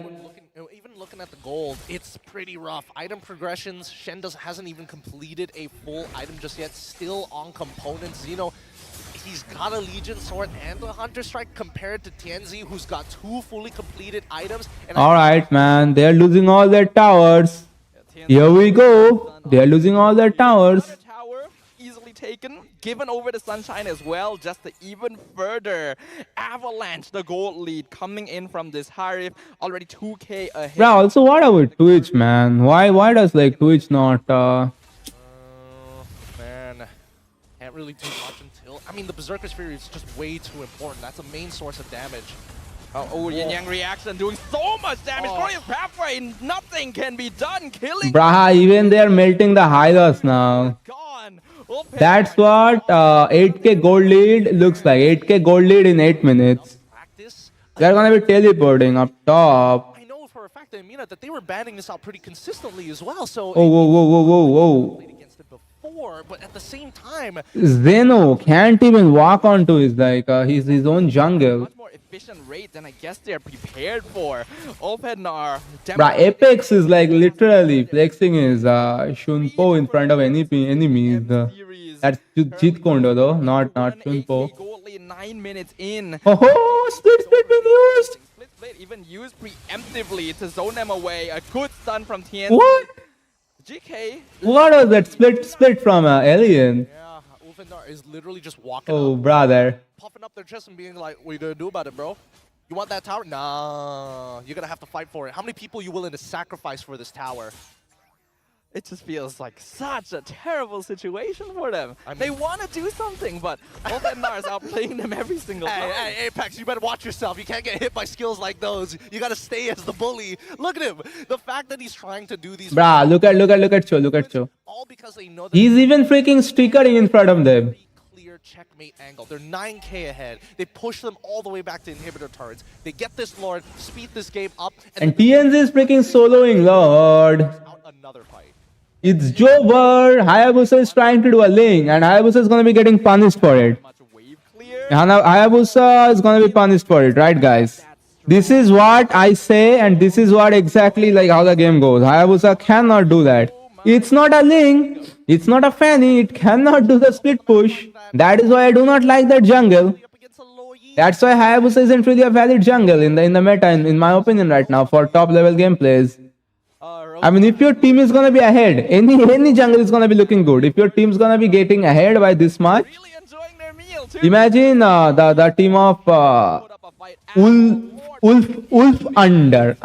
Even looking at the gold, it's pretty rough. Item progressions, Shen hasn't even completed a full item just yet. Still on components. Xeno, he's got a Legion Sword and a Hunter Strike compared to Tianzi, who's got 2 fully completed items. And all right, man. They are losing all their towers. Here we go. They are losing all their towers. Another tower easily taken, given over to Sunshine as well, just to even further avalanche the gold lead coming in from this Harif, already 2k ahead. Bro, also what about Twitch, man? Why does like Twitch not man, can't really do much until... I mean, the Berserker Sphere is just way too important. That's a main source of damage. Oh, Yin Yang reaction doing so much damage. Glorious Pathway, nothing can be done. Killing Braha, even they are melting the Hylos now. gone. Open That's what 8k gold lead looks like. 8k gold lead in 8 minutes. Practice. They're gonna be teleporting up top. I know for a fact, Amina, that they were banning this out pretty consistently as well. So Oh, whoa, whoa, whoa, whoa, whoa. played against it before, but at the same time, Zeno can't even walk onto his like his own jungle. much more efficient rate than I guess they're prepared for. Openar. Bruh, Apex is like literally flexing his Shunpo in front of any enemies. That's Jeet Kondo though, not Shunpo. Gold lead 9 minutes in. Oh, split been used. Split even used preemptively to zone them away. A good stun from TN. What? GK. What was that split from Alien? yeah, Ulfendar is literally just walking Oh, up, brother. puffing up their chest and being like, what are you gonna do about it, bro? You want that tower? Nah, you're gonna have to fight for it. How many people are you willing to sacrifice for this tower? It just feels like such a terrible situation for them. I mean- They want to do something, but Openar is outplaying them every single time. Hey, Apex, you better watch yourself. You can't get hit by skills like those. You gotta stay as the bully. Look at him. The fact that he's trying to do these... Bruh, look at Cho. All because they know that He's even freaking stickering in front of them. clear checkmate angle. They're 9k ahead. They push them all the way back to inhibitor turrets. They get this Lord, speed this game up, And TNZ is freaking soloing, Lord. out another fight. It's Jover. Hayabusa is trying to do a link, and Hayabusa is gonna be getting punished for it. Much wave clear. Hayabusa is gonna be punished for it, right, guys? This is what I say, and this is what exactly like how the game goes. Hayabusa cannot do that. It's not a link. It's not a fanny. It cannot do the split push. That is why I do not like that jungle. Up against a low Yi. That's why Hayabusa isn't really a valid jungle in the meta, in my opinion, right now for top level gameplays. I mean, if your team is gonna be ahead, any jungle is gonna be looking good. If your team's gonna be getting ahead by this much, Really enjoying their meal too. imagine the team of Put up a fight. Ulf under.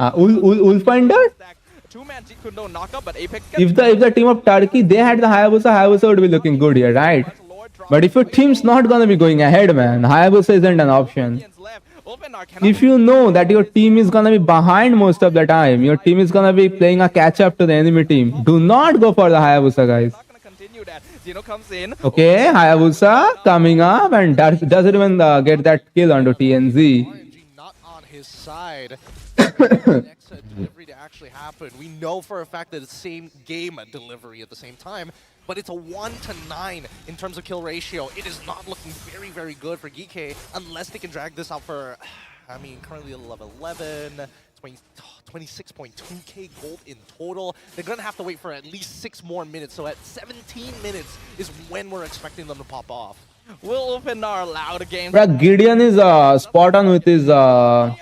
Two-man Jeet Kune Do knockup, but Apex If the team of Turkey they had the Hayabusa would be looking good here, right? But if your team's not gonna be going ahead, man, Hayabusa isn't an option. left. Openar cannot If you know that your team is gonna be behind most of the time, your team is gonna be playing a catch up to the enemy team, do not go for the Hayabusa, guys. not gonna continue that. Zeno comes in. Okay, Hayabusa coming up and doesn't even get that kill onto TNZ. RNG not on his side. Next delivery to actually happen. We know for a fact that it's same game delivery at the same time. but it's a 1-9 in terms of kill ratio. It is not looking very, very good for GK unless they can drag this out for, I mean, currently level 11, 26.2k gold in total. They're going to have to wait for at least 6 more minutes, so at 17 minutes is when we're expecting them to pop off. Will Openar allow the game? Bro, Gideon is spot on with his analysis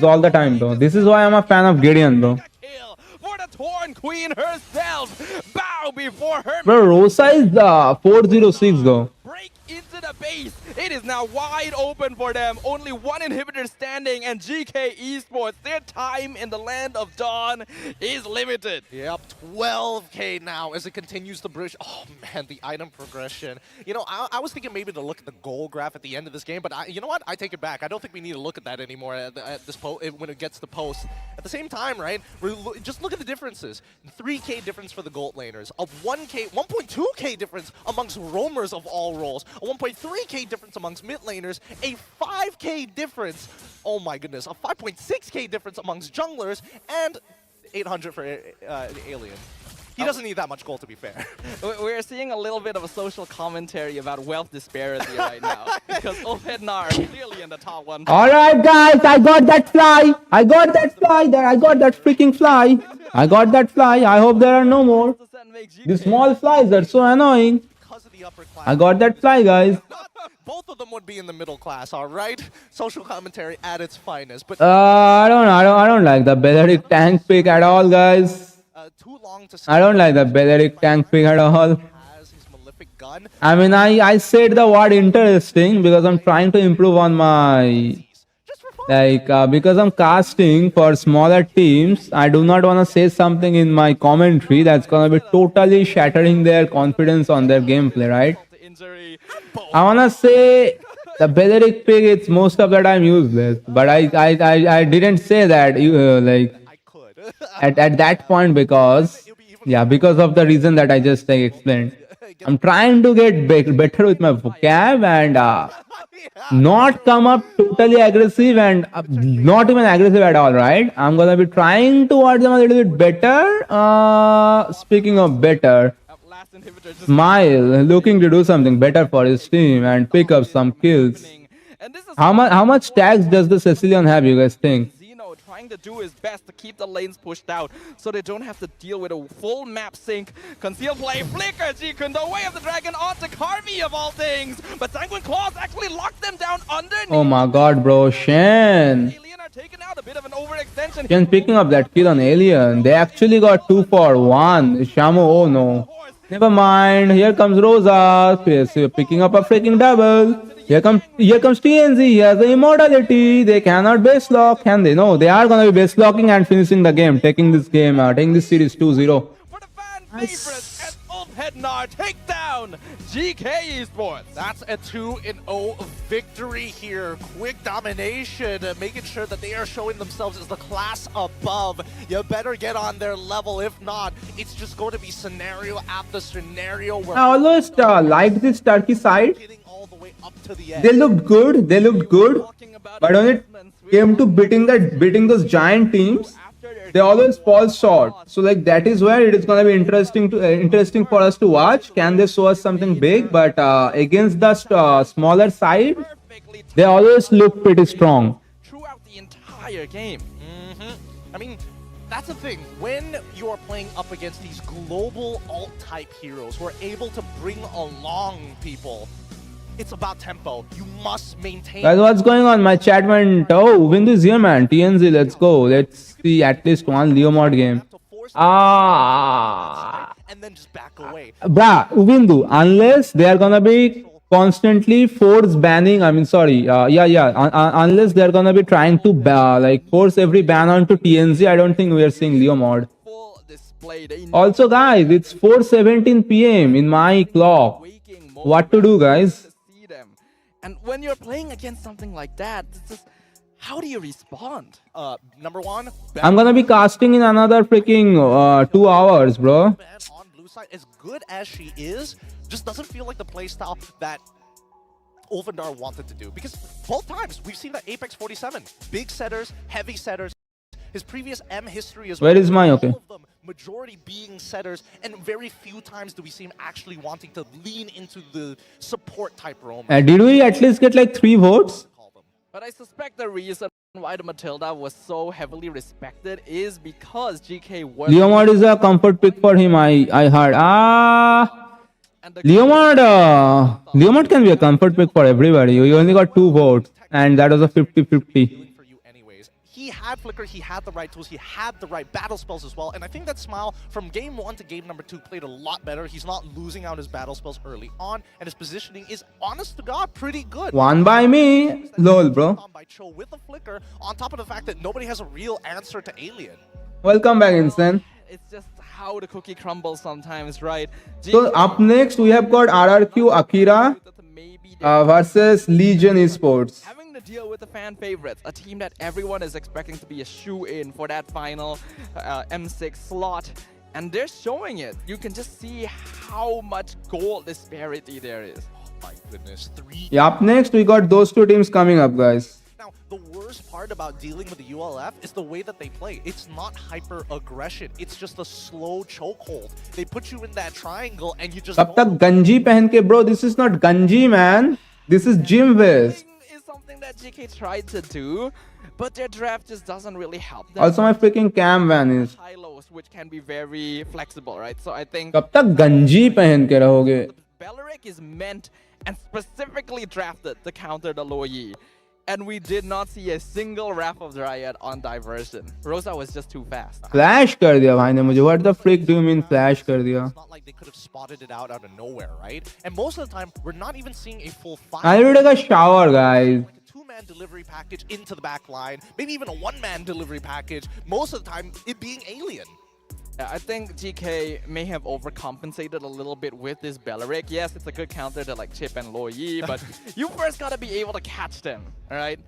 all the time, bro. This is why I'm a fan of Gideon, bro. For the Torn Queen herself, bow before her. Bro, Rosa is 406 though. Break into the base. It is now wide open for them. Only one inhibitor standing, and GK Esports, their time in the land of Dawn is limited. Yep, 12k now as it continues to bridge. Oh man, the item progression. You know, I was thinking maybe to look at the goal graph at the end of this game, but you know what? I take it back. I don't think we need to look at that anymore at this when it gets to post. At the same time, right? Just look at the differences. 3k difference for the gold laners, a 1.2k difference amongst roamers of all roles, a 1.3k difference amongst mid laners, a 5k difference, oh my goodness, a 5.6k difference amongst junglers, and 800 for Alien. He doesn't need that much gold, to be fair. We're seeing a little bit of a social commentary about wealth disparity right now, because Openar are clearly in the top 1. Alright guys, I got that fly. I got that freaking fly. I got that fly. I hope there are no more. These small flies are so annoying. I got that fly, guys. Both of them would be in the middle class, all right? Social commentary at its finest, but I don't like the Belleric tank pick at all, guys. too long to I don't like the Belleric tank pick at all. has his malefic gun. I mean, I said the word interesting because I'm trying to improve on my, because I'm casting for smaller teams. I do not want to say something in my commentary that's gonna be totally shattering their confidence on their gameplay, right? I wanna say the Belleric pick, it's most of the time useless, but I didn't say that at that point because of the reason that I just explained. I'm trying to get better with my vocab and not come up totally aggressive and not even aggressive at all, right? I'm gonna be trying to watch them a little bit better. Speaking of better, Smile looking to do something better for his team and pick up some kills. How much tags does the Sicilian have, you guys think? Trying to do his best to keep the lanes pushed out so they don't have to deal with a full map sync. Conceal play, flicker, Jikun, the way of the dragon onto Karmi of all things. But Sanguine Claws actually locked them down underneath. Oh my god, bro, Shen. Alien are taking out a bit of an overextension. Shen picking up that kill on Alien. They actually got 2 for 1. Shamu, oh no. Never mind. Here comes Rosa. Picking up a freaking double. Here comes TNZ. He has the immortality. They cannot base lock, can they? No, they are gonna be base locking and finishing the game, taking this series 2-0. For the fan favorites, as Ulfhednar take down GK Esports. That's a 2-0 victory here. Quick domination, making sure that they are showing themselves as the class above. You better get on their level. If not, it's just going to be scenario after scenario. Where I always liked this Turkey side. all the way up to the end. They looked good. But when it came to beating those giant teams, they always fall short. So that is where it is gonna be interesting for us to watch. Can they show us something big? But against the smaller side, they always look pretty strong. Throughout the entire game. I mean, that's the thing. When you are playing up against these global alt-type heroes who are able to bring along people, it's about tempo. You must maintain. Guys, what's going on? My chat went, oh, Windu is here, man. TNZ, let's go. Let's see at least one Leo mod game. And then just back away. Bruh, Windu, unless they are gonna be constantly force banning, unless they're gonna be trying to force every ban onto TNZ, I don't think we are seeing Leo mod. Also, guys, it's 4:17 PM in my clock. What to do, guys? And when you're playing against something like that, it's just, how do you respond? Number one, I'm gonna be casting in another freaking 2 hours, bro. on blue side, as good as she is, just doesn't feel like the playstyle that Ulfhednar wanted to do. Because both times we've seen that Apex 47, big setters, heavy setters. His previous M history as well. Where is my okay? All of them majority being setters, and very few times do we see him actually wanting to lean into the support type roam. Did we at least get like 3 votes? But I suspect the reason why the Matilda was so heavily respected is because GK was... Leomord is a comfort pick for him, I heard. Leomord can be a comfort pick for everybody. You only got 2 votes, and that was a 50-50. For you anyways. He had Flicker, he had the right tools, he had the right battle spells as well, and I think that Smile from game 1 to game number 2 played a lot better. He's not losing out his battle spells early on, and his positioning is, honest to God, pretty good. Won by me. Lol, bro. By Cho with the Flicker, on top of the fact that nobody has a real answer to Alien. Welcome back, Insane. It's just how the cookie crumbles sometimes, right? So up next, we have got RRQ Akira versus Legion Esports. Having to deal with the fan favorites, a team that everyone is expecting to be a shoe-in for that final M6 slot, and they're showing it. You can just see how much goal disparity there is. Oh my goodness, 3. Yeah, up next, we got those 2 teams coming up, guys. Now, the worst part about dealing with the ULF is the way that they play. It's not hyper-aggression. It's just a slow chokehold. They put you in that triangle and you just... Tab tak Ganji pehen ke, bro. This is not Ganji, man. This is Gym Vest. Is something that GK tried to do, but their draft just doesn't really help them. Also, my freaking cam vanished. High-lows, which can be very flexible, right? So I think... Kab tak Ganji pehen ke rahoge? Beleric is meant and specifically drafted to counter the low Yi. And we did not see a single Wrath of Dryad on Diversion. Rosa was just too fast. Flash kar diya bhai ne mujhe. What the frick do you mean flash kar diya? It's not like they could have spotted it out of nowhere, right? And most of the time, we're not even seeing a full 5. I need to take a shower, guys. Like a 2-man delivery package into the back line, maybe even a 1-man delivery package. Most of the time, it being Alien. I think GK may have overcompensated a little bit with this Beleric. Yes, it's a good counter to like Chip and Lo Yi, but you first gotta be able to catch them, alright?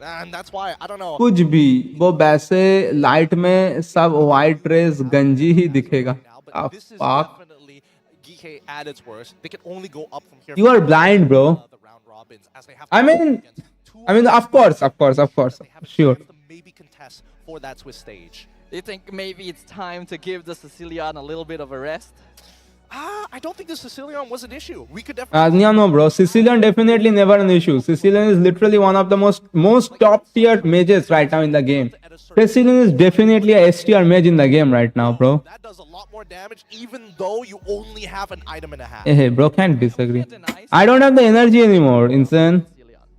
And that's why, I don't know. कुछ भी वो वैसे light में सब white rays गंजी ही दिखेगा. But this is Fuck. definitely GK at its worst. They can only go up from here. You are blind, bro. The round robins, as they have I mean, of course, sure. Maybe contest for that Swiss stage. Do you think maybe it's time to give the Sicilian a little bit of a rest? I don't think the Sicilian was an issue. We could definitely... No, bro. Sicilian definitely never an issue. Sicilian is literally one of the most top tier mages right now in the game. Sicilian is definitely a S tier mage in the game right now, bro. That does a lot more damage, even though you only have an item and a half. Hey, bro, can't disagree. I don't have the energy anymore, Insane.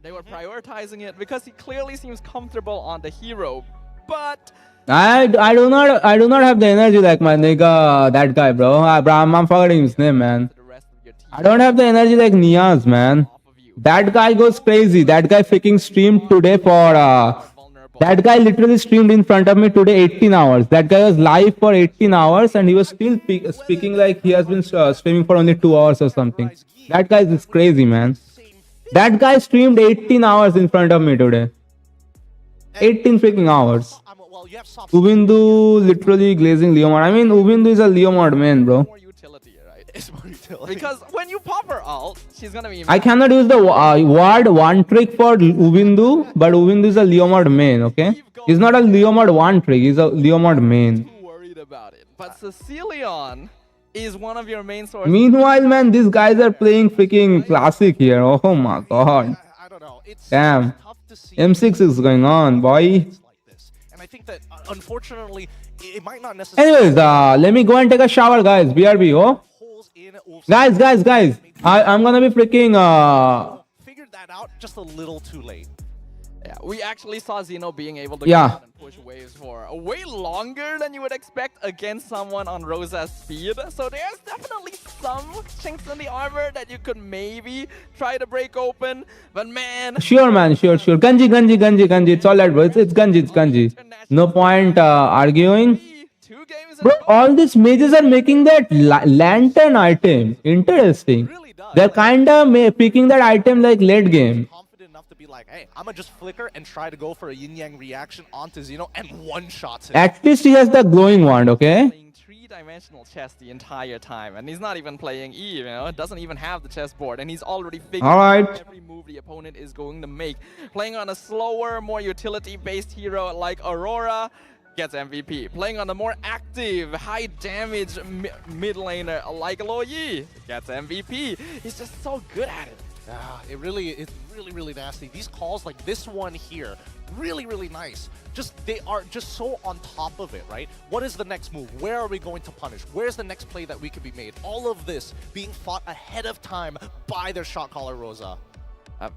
They were prioritizing it because he clearly seems comfortable on the hero, but... I do not have the energy like my nigga, that guy, bro. I'm forgetting his name, man. I don't have the energy like Niaz, man. That guy goes crazy. That guy freaking streamed today for that guy literally streamed in front of me today 18 hours. That guy was live for 18 hours and he was still speaking like he has been streaming for only 2 hours or something. That guy is crazy, man. That guy streamed 18 hours in front of me today. 18 freaking hours. Ubindu literally glazing Leomord. I mean, Ubindu is a Leomord man, bro. More utility, right? It's more utility. Because when you pop her ult, she's gonna be... I cannot use the ward one trick for Ubindu, but Ubindu is a Leomord main, okay? He's not a Leomord one trick, he's a Leomord main. Too worried about it. But Sicilian is one of your main sources. Meanwhile, man, these guys are playing freaking classic here. Oh my god. I don't know. It's damn. tough to see M6 is going on, boy. I think that, unfortunately, it might not necessarily... Anyways, let me go and take a shower, guys. BRB, oh? Guys. I'm gonna be freaking... Figured that out just a little too late. Yeah, we actually saw Xeno being able to go out and push waves for way longer than you would expect against someone on Rosa's speed. So there's definitely some chinks in the armor that you could maybe try to break open. But man... Sure, man. Sure. Ganji. It's all right, bro. It's Ganji. No point arguing. Bro, all these mages are making that lantern item. Interesting. They're kind of picking that item like late game. Like, hey, I'm gonna just flicker and try to go for a yin-yang reaction onto Xeno and one-shots him. At least he has the glowing wand, okay? Playing three-dimensional chess the entire time, and he's not even playing E, you know? It doesn't even have the chessboard, and he's already figured out every move the opponent is going to make. Playing on a slower, more utility-based hero like Aurora, gets MVP. Playing on the more active, high damage mid laner like Loyi gets MVP. He's just so good at it. It's really nasty. These calls like this one here, really nice. They are just so on top of it, right? What is the next move? Where are we going to punish? Where's the next play that we could be made? All of this being fought ahead of time by their shot caller Rosa.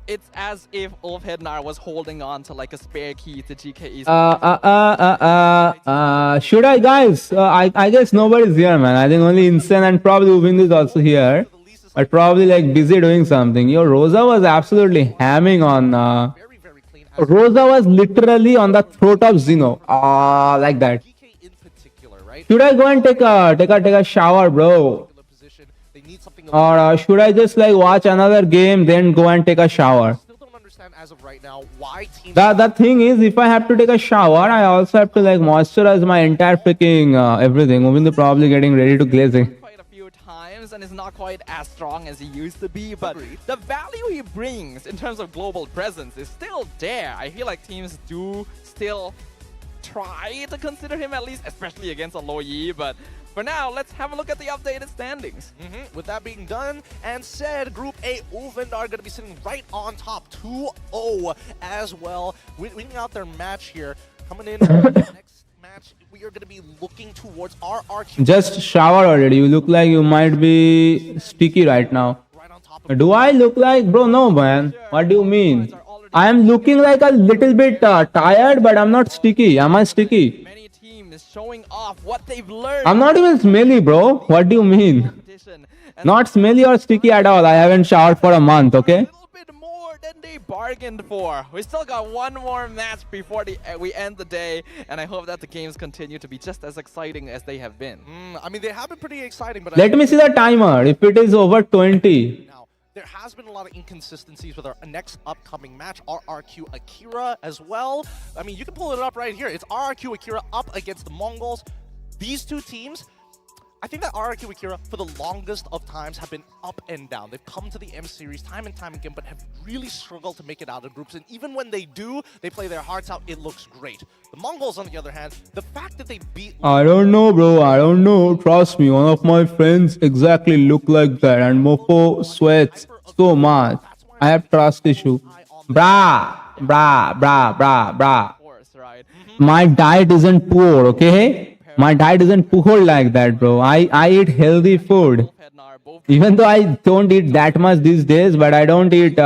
It's as if Ulfhednar was holding on to like a spare key to GKE's. Should I, guys? I guess nobody's here, man. I think only Insane and probably Ubind is also here. But probably like busy doing something. Yo, Rosa was absolutely hamming on. Rosa was literally on the throat of Zeno. Like that. Should I go and take a shower, bro? Or should I just like watch another game, then go and take a shower? The thing is, if I have to take a shower, I also have to like moisturize my entire freaking everything. Ubind probably getting ready to glazing. And is not quite as strong as he used to be, but the value he brings in terms of global presence is still there. I feel like teams do still try to consider him, at least, especially against a Loyi, but for now, let's have a look at the updated standings. With that being done and said, Group A, Ulfhednar are going to be sitting right on top, 2-0 as well, winning out their match here. Coming in next match, we are going to be looking towards RRQ. Just shower already. You look like you might be sticky right now. Do I look like? Bro, no, man. What do you mean? I am looking like a little bit tired, but I'm not sticky. Am I sticky? Many teams showing off what they've learned. I'm not even smelly, bro. What do you mean? Not smelly or sticky at all. I haven't showered for a month, okay? Than they bargained for. We still got one more match before we end the day, and I hope that the games continue to be just as exciting as they have been. I mean, they have been pretty exciting, but let me see the timer. If it is over 20. Now, there has been a lot of inconsistencies with our next upcoming match, RRQ Akira as well. I mean, you can pull it up right here. It's RRQ Akira up against the Mongols. These two teams, I think that RRQ Akira, for the longest of times, have been up and down. They've come to the M Series time and time again, but have really struggled to make it out of groups. And even when they do, they play their hearts out. It looks great. The Mongols, on the other hand, the fact that they beat... I don't know, bro. I don't know. Trust me, one of my friends exactly look like that. And Mofo sweats so much. I have trust issue. Brah. My diet isn't poor, okay? My diet isn't poor like that, bro. I eat healthy food. Even though I don't eat that much these days, but I don't eat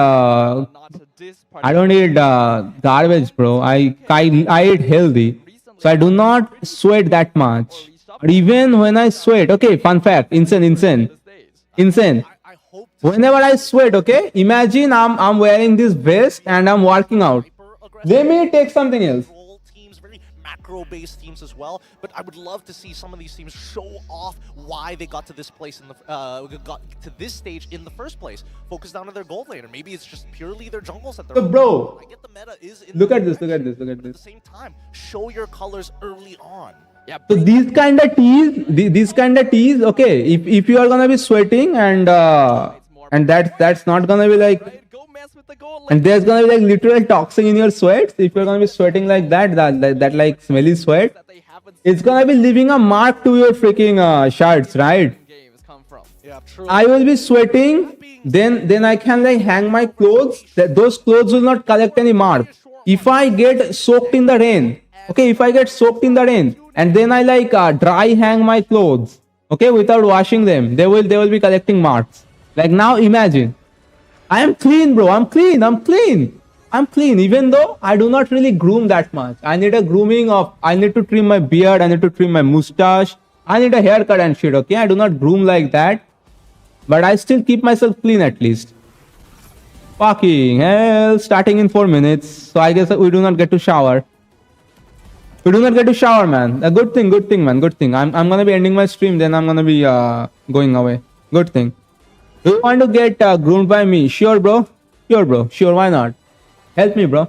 garbage, bro. I eat healthy, so I do not sweat that much. But even when I sweat, okay, fun fact, insane. Whenever I sweat, okay, imagine I'm wearing this vest and I'm working out. Let me take something else. Macro-based teams as well, but I would love to see some of these teams show off why they got to this place in the got to this stage in the first place. Focus down on their gold laner. Maybe it's just purely their jungles that they're. So, bro, I get the meta is in look at this. At the same time, show your colors early on. Yeah. So these kind of teas, okay. If you are gonna be sweating and that's not gonna be like. And there's gonna be like literal toxin in your sweats. If you're gonna be sweating like that like smelly sweat, it's gonna be leaving a mark to your freaking shirts, right? Yeah, true. I will be sweating, then I can like hang my clothes. Those clothes will not collect any mark. If I get soaked in the rain, okay, and then I like dry hang my clothes, okay, without washing them, they will be collecting marks. Like now, imagine. I am clean, bro. I'm clean. Even though I do not really groom that much. I need a grooming of, I need to trim my beard. I need to trim my mustache. I need a haircut and shit, okay? I do not groom like that. But I still keep myself clean at least. Fucking hell. Starting in 4 minutes. So I guess we do not get to shower. Man. A good thing, man. Good thing. I'm gonna be ending my stream. Then I'm gonna be going away. Good thing. Do you want to get groomed by me? Sure, bro. Sure, why not? Help me, bro.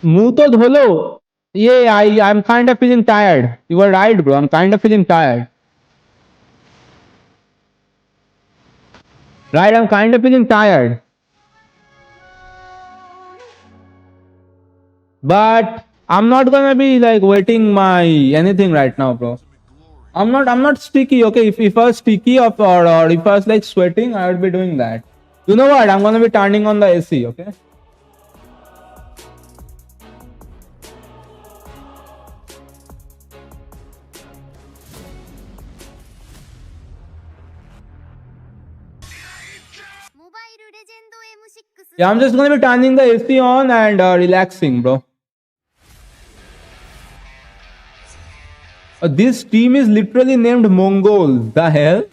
मुंह तो धो लो. Yeah, I'm kind of feeling tired. You were right, bro. I'm kind of feeling tired. Right, I'm kind of feeling tired. But I'm not gonna be like waiting my anything right now, bro. I'm not sticky, okay? If I was sticky or if I was like sweating, I would be doing that. You know what? I'm gonna be turning on the AC, okay? Yeah, I'm just gonna be turning the AC on and relaxing, bro. This team is literally named Mongols. The hell?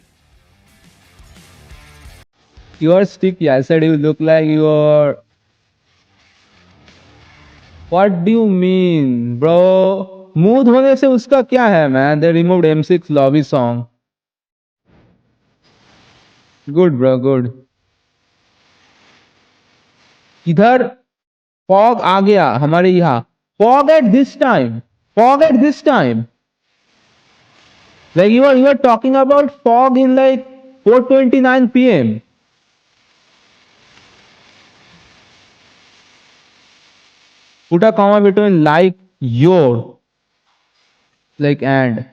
You are sticky. I said you look like you are. What do you mean, bro? मुंह धोने से उसका क्या है, man? They removed M6 lobby song. Good, bro. Good. इधर fog आ गया हमारे यहाँ. Fog at this time. Fog at this time. Like you are talking about fog in like 4:29 p.m. Put a comma between like your like and.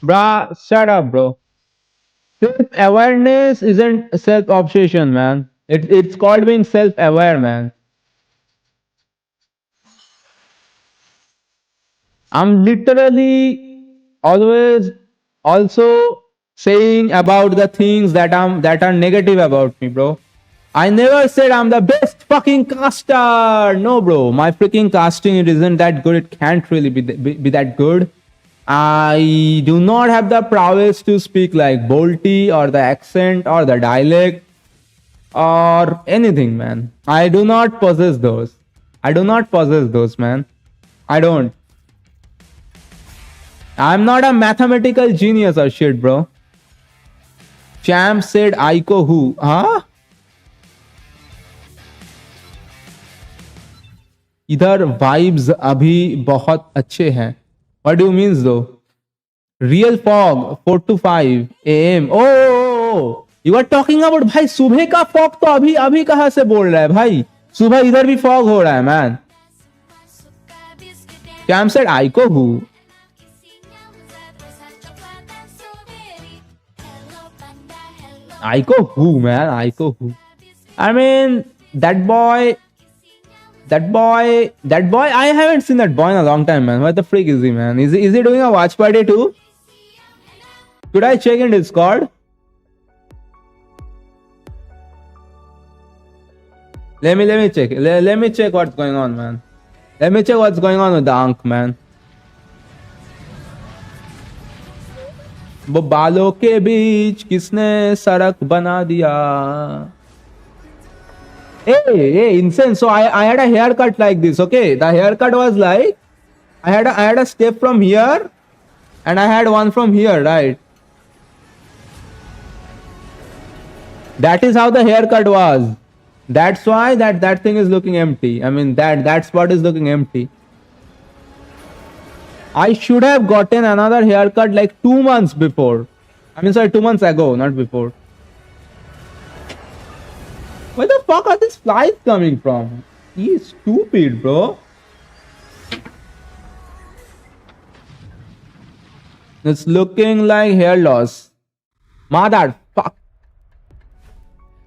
Bruh, shut up, bro. Self-awareness isn't self-obsession, man. It's called being self-aware, man. I'm literally always also saying about the things that are negative about me, bro. I never said I'm the best fucking caster. No, bro. My freaking casting it isn't that good. It can't really be that good. I do not have the prowess to speak like Bolty or the accent or the dialect or anything, man. I do not possess those. I do not possess those, man. I don't. I'm not a mathematical genius or shit, bro. Champ said Aiko who? Huh? इधर vibes अभी बहुत अच्छे हैं. What do you mean though? Real fog 4 to 5 a.m. Oh, you are talking about भाई सुबह का fog तो अभी कहाँ से बोल रहा है भाई? सुबह इधर भी fog हो रहा है man. Cam said Aiko who? Aiko who, man? Aiko who? I mean, that boy, I haven't seen that boy in a long time, man. What the freak is he, man? Is he doing a watch party too? Should I check in Discord? Let me check. Let me check what's going on, man. Let me check what's going on with the Ankh, man. वो बालों के बीच किसने सड़क बना दिया? Hey, insane. So I had a haircut like this, okay? The haircut was like, I had a step from here and I had one from here, right? That is how the haircut was. That's why that thing is looking empty. I mean, that spot is looking empty. I should have gotten another haircut like 2 months before. I mean, sorry, 2 months ago, not before. Where the fuck are these flies coming from? He's stupid, bro. It's looking like hair loss. Motherfuck.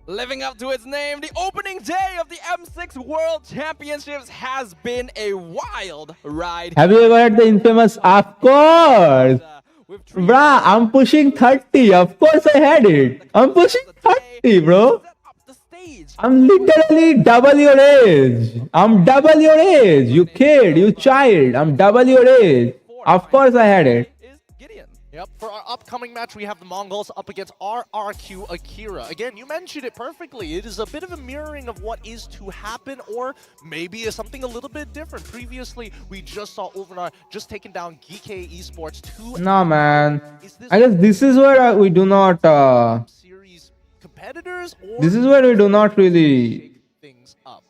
Living up to its name, the opening day of the M6 World Championships has been a wild ride. Have you ever had the infamous? Of course. Bruh, I'm pushing 30. Of course I had it. I'm pushing 30, bro. I'm literally double your age. I'm double your age. You kid, you child. I'm double your age. Of course I had it. Yep, for our upcoming match, we have the Mongols up against RRQ Akira. Again, you mentioned it perfectly. It is a bit of a mirroring of what is to happen, or maybe it's something a little bit different. Previously, we just saw Overnar just taking down GK Esports 2. No, man. I guess this is where we do not. Series competitors, or This is where we do not really shake things up.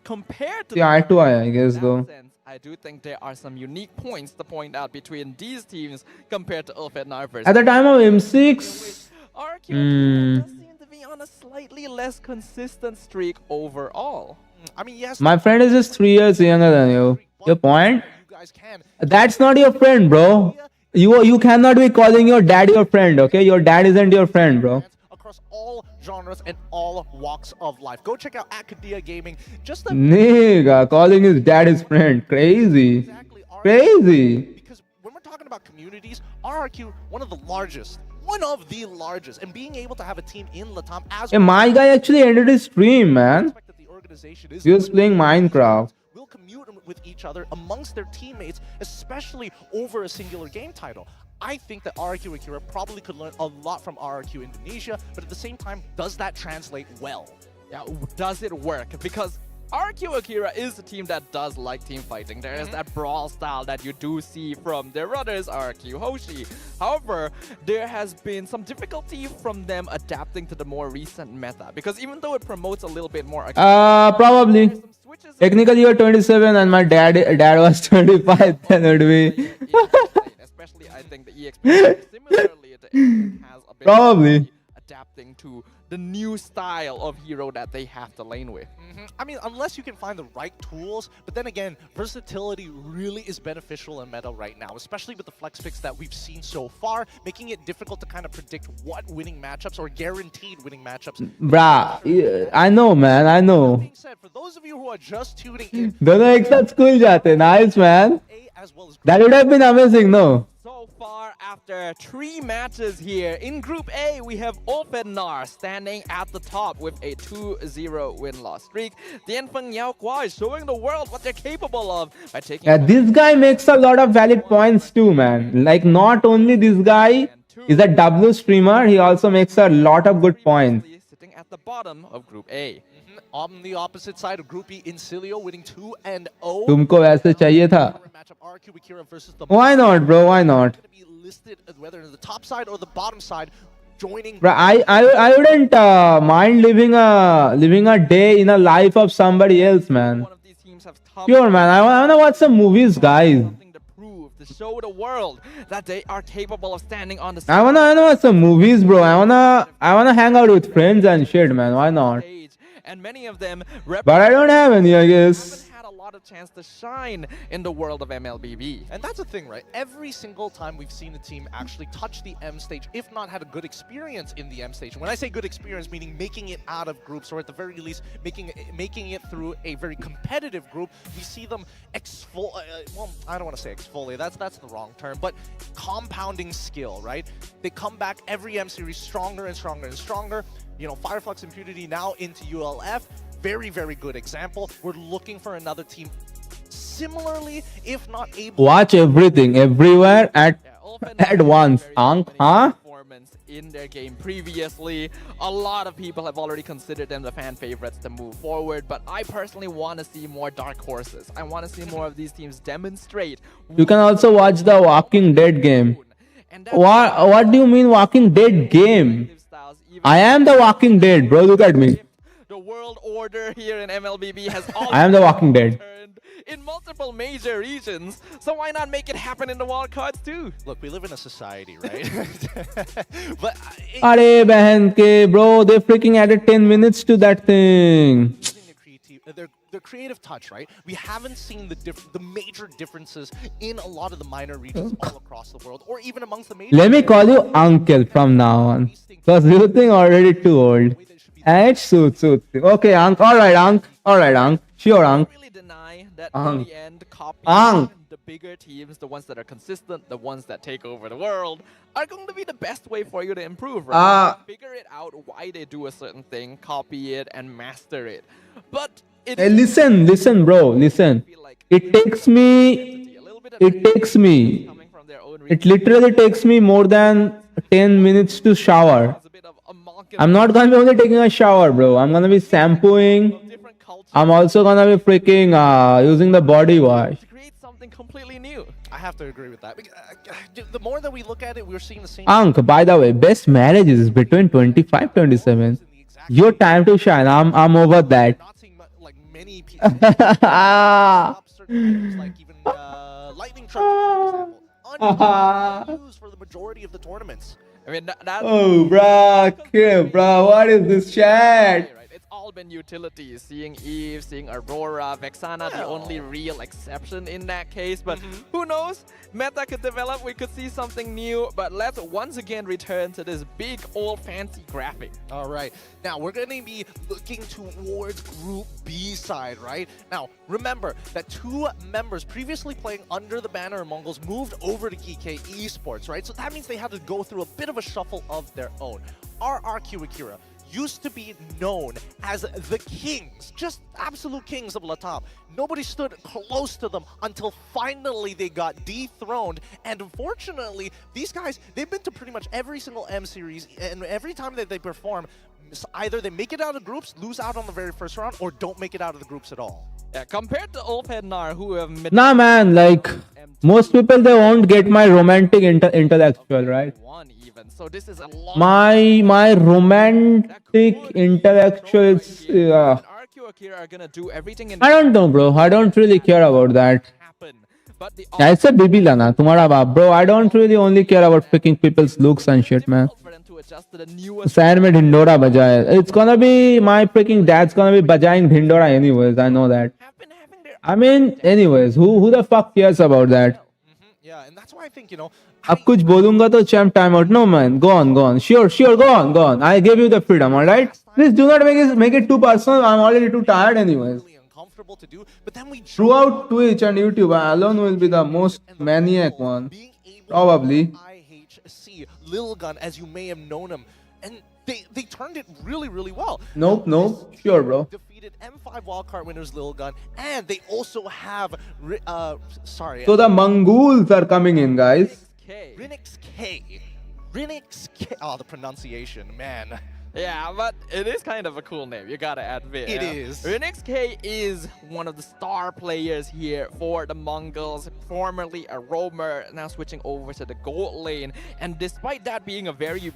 Compared to see eye to eye, I guess, that though. sense, I do think there are some unique points to point out between these teams compared to Ulf and Narvers. At the time of M6, RQ does seem to be on a slightly less consistent streak overall. I mean, yes, my friend is just 3 years younger than you. Your point? you guys can. That's not your friend, bro. You cannot be calling your dad your friend, okay? Your dad isn't your friend, bro. Across all genres and all walks of life. Go check out Akadia Gaming. Just a Nigga, calling his dad his friend. Crazy. exactly Crazy. because when we're talking about communities, RRQ one of the largest, and being able to have a team in Latam as Hey, my guy actually ended his stream, man. expect that the organization is He was playing Minecraft. will commute with each other amongst their teammates, especially over a singular game title. I think that RRQ Akira probably could learn a lot from RRQ Indonesia, but at the same time, does that translate well? Yeah, does it work? Because RQ Akira is a team that does like team fighting. There is that brawl style that you do see from their brothers, RQ Hoshi. However, there has been some difficulty from them adapting to the more recent meta. Because even though it promotes a little bit more... Probably. some switches Technically, you're 27 and my dad was 25. Then it would be. especially, I think the EXP similarly it has a bit Probably. of adapting to the new style of hero that they have to lane with. I mean, unless you can find the right tools, but then again, versatility really is beneficial in meta right now, especially with the flex picks that we've seen so far, making it difficult to kind of predict what winning matchups or guaranteed winning matchups. Bruh, I know, man. I know. That being said, for those of you who are just tuning in, दोनों एक साथ school जाते. Nice, man. A as well as That would have been amazing, no? So far, after 3 matches here, in Group A, we have Ophenar standing at the top with a 2-0 win-loss streak. Dianfeng Yao Guai showing the world what they're capable of by taking... This guy makes a lot of valid points too, man. Like, not only this guy is a W streamer, he also makes a lot of good points. Sitting at the bottom of Group A. on the opposite side of Group E, Incilio winning 2-0. तुमको वैसे चाहिए था. Matchup RQ Akira versus the Why not, bro? Why not? Going to be listed whether in the top side or the bottom side, joining. Bro, I wouldn't mind living a day in a life of somebody else, man. One of these teams have come Sure, man. I wanna watch some movies, guys. something to prove, to show the world that they are capable of standing on the I wanna watch some movies, bro. I wanna hang out with friends and shit, man. Why not? stage. And many of them But I don't have any, I guess. haven't had a lot of chance to shine in the world of MLBB. And that's the thing, right? Every single time we've seen a team actually touch the M stage, if not had a good experience in the M stage. When I say good experience, meaning making it out of groups, or at the very least making it through a very competitive group, we see them well, I don't want to say exfoliate. That's the wrong term, but compounding skill, right? They come back every M series stronger and stronger and stronger. You know, Fireflux Impunity now into ULF. Very, very good example. We're looking for another team similarly, if not able. Watch everything, everywhere, at once. Huh? Performance in their game previously. A lot of people have already considered them the fan favorites to move forward, but I personally want to see more dark horses. I want to see more of these teams demonstrate. You can also watch the Walking Dead game. And that's What do you mean Walking Dead game? styles, even I am the Walking Dead, bro. Look at me. the world order here in MLBB has I am the Walking Dead. turned in multiple major regions, so why not make it happen in the wildcards too? Look, we live in a society, right? But Arey behan ke, bro, they freaking added 10 minutes to that thing. their creative touch, right? We haven't seen the major differences in a lot of the minor regions all across the world, or even amongst the major. Let me call you uncle from now on. Because you think already too old. And it suits. Okay, Unc. Alright, Unc. Sure, Unc. Really deny that in the end, Ang. copying the bigger teams, the ones that are consistent, the ones that take over the world, are going to be the best way for you to improve, right? Figure it out why they do a certain thing, copy it, and master it. But it Hey, listen, bro, listen. It takes me their own It literally takes me more than 10 minutes to shower. It's a bit of amalgamation I'm not gonna be only taking a shower, bro. I'm gonna be shampooing. of different cultures I'm also gonna be freaking using the body wash. to create something completely new. I have to agree with that. The more that we look at it, we're seeing the same. Ank, by the way, best marriages is between 25 27. Your time to shine. I'm over that. Not seeing like many people. Like even lightning truck, for example, unused for the majority of the tournaments. I mean, that Oh, bruh, what is this chat? right? It's all been utilities. Seeing Eve, seeing Aurora, Vexana, the only real exception in that case. But who knows? Meta could develop. We could see something new. But let's once again return to this big old fancy graphic. All right. Now, we're going to be looking towards Group B side, right? Now, remember that 2 members previously playing under the banner of Mongols moved over to GK Esports, right? So that means they had to go through a bit of a shuffle of their own. RRQ Akira used to be known as the kings, just absolute kings of Latam. Nobody stood close to them until finally they got dethroned. And unfortunately, these guys, they've been to pretty much every single M series, and every time that they perform, either they make it out of groups, lose out on the very first round, or don't make it out of the groups at all. Yeah, compared to Ulfhednar, who have Nah, man, like most people, they won't get my romantic intellectual, right? one even. So this is a long My romantic intellectual is RQ Akira are gonna do everything in I don't know, bro. I don't really care about that. happen. But the I said bibi lana, tumhara baap, bro. I don't really only care about picking people's looks and shit, man. for them to adjust to the newest Sand mein dhindora bajaye. It's gonna be my freaking dad's gonna be bajaying dhindora anyways. I know that. have been having their I mean, anyways, who the fuck cares about that? Yeah, and that's why I think, you know, अब कुछ बोलूंगा तो champ time out. No man, go on. Sure, go on. I gave you the freedom, alright? Please do not make it too personal. I'm already too tired anyways. really uncomfortable to do, but then we Throughout Twitch and YouTube, I alone will be the most maniac one. being able Probably. to IHC Lil Gun, as you may have known him, and they turned it really, really well. Nope. Sure, bro. Defeated M5 wildcard winners Lil Gun, and they also have So the Mongols are coming in, guys. K. Rinix K. Oh, the pronunciation, man. Yeah, but it is kind of a cool name, you gotta admit. It is. Renix K is one of the star players here for the Mongols, formerly a roamer, now switching over to the gold lane. And despite that being a very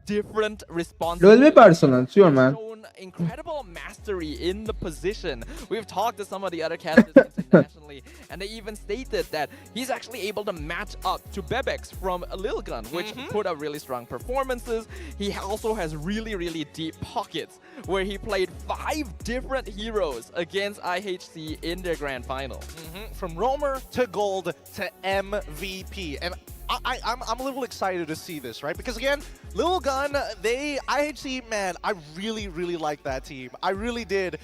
different It responsibility, will be personal, sure, man. shown incredible mastery in the position. We've talked to some of the other candidates internationally, and they even stated that he's actually able to match up to Bebex from Lil Gun, which put up really strong performances. He also has really, really deep pockets, where he played 5 different heroes against IHC in their grand final. From roamer to gold to MVP, and I'm a little excited to see this, right? Because again, Lil Gun, IHC, man, I really like that team. I really did.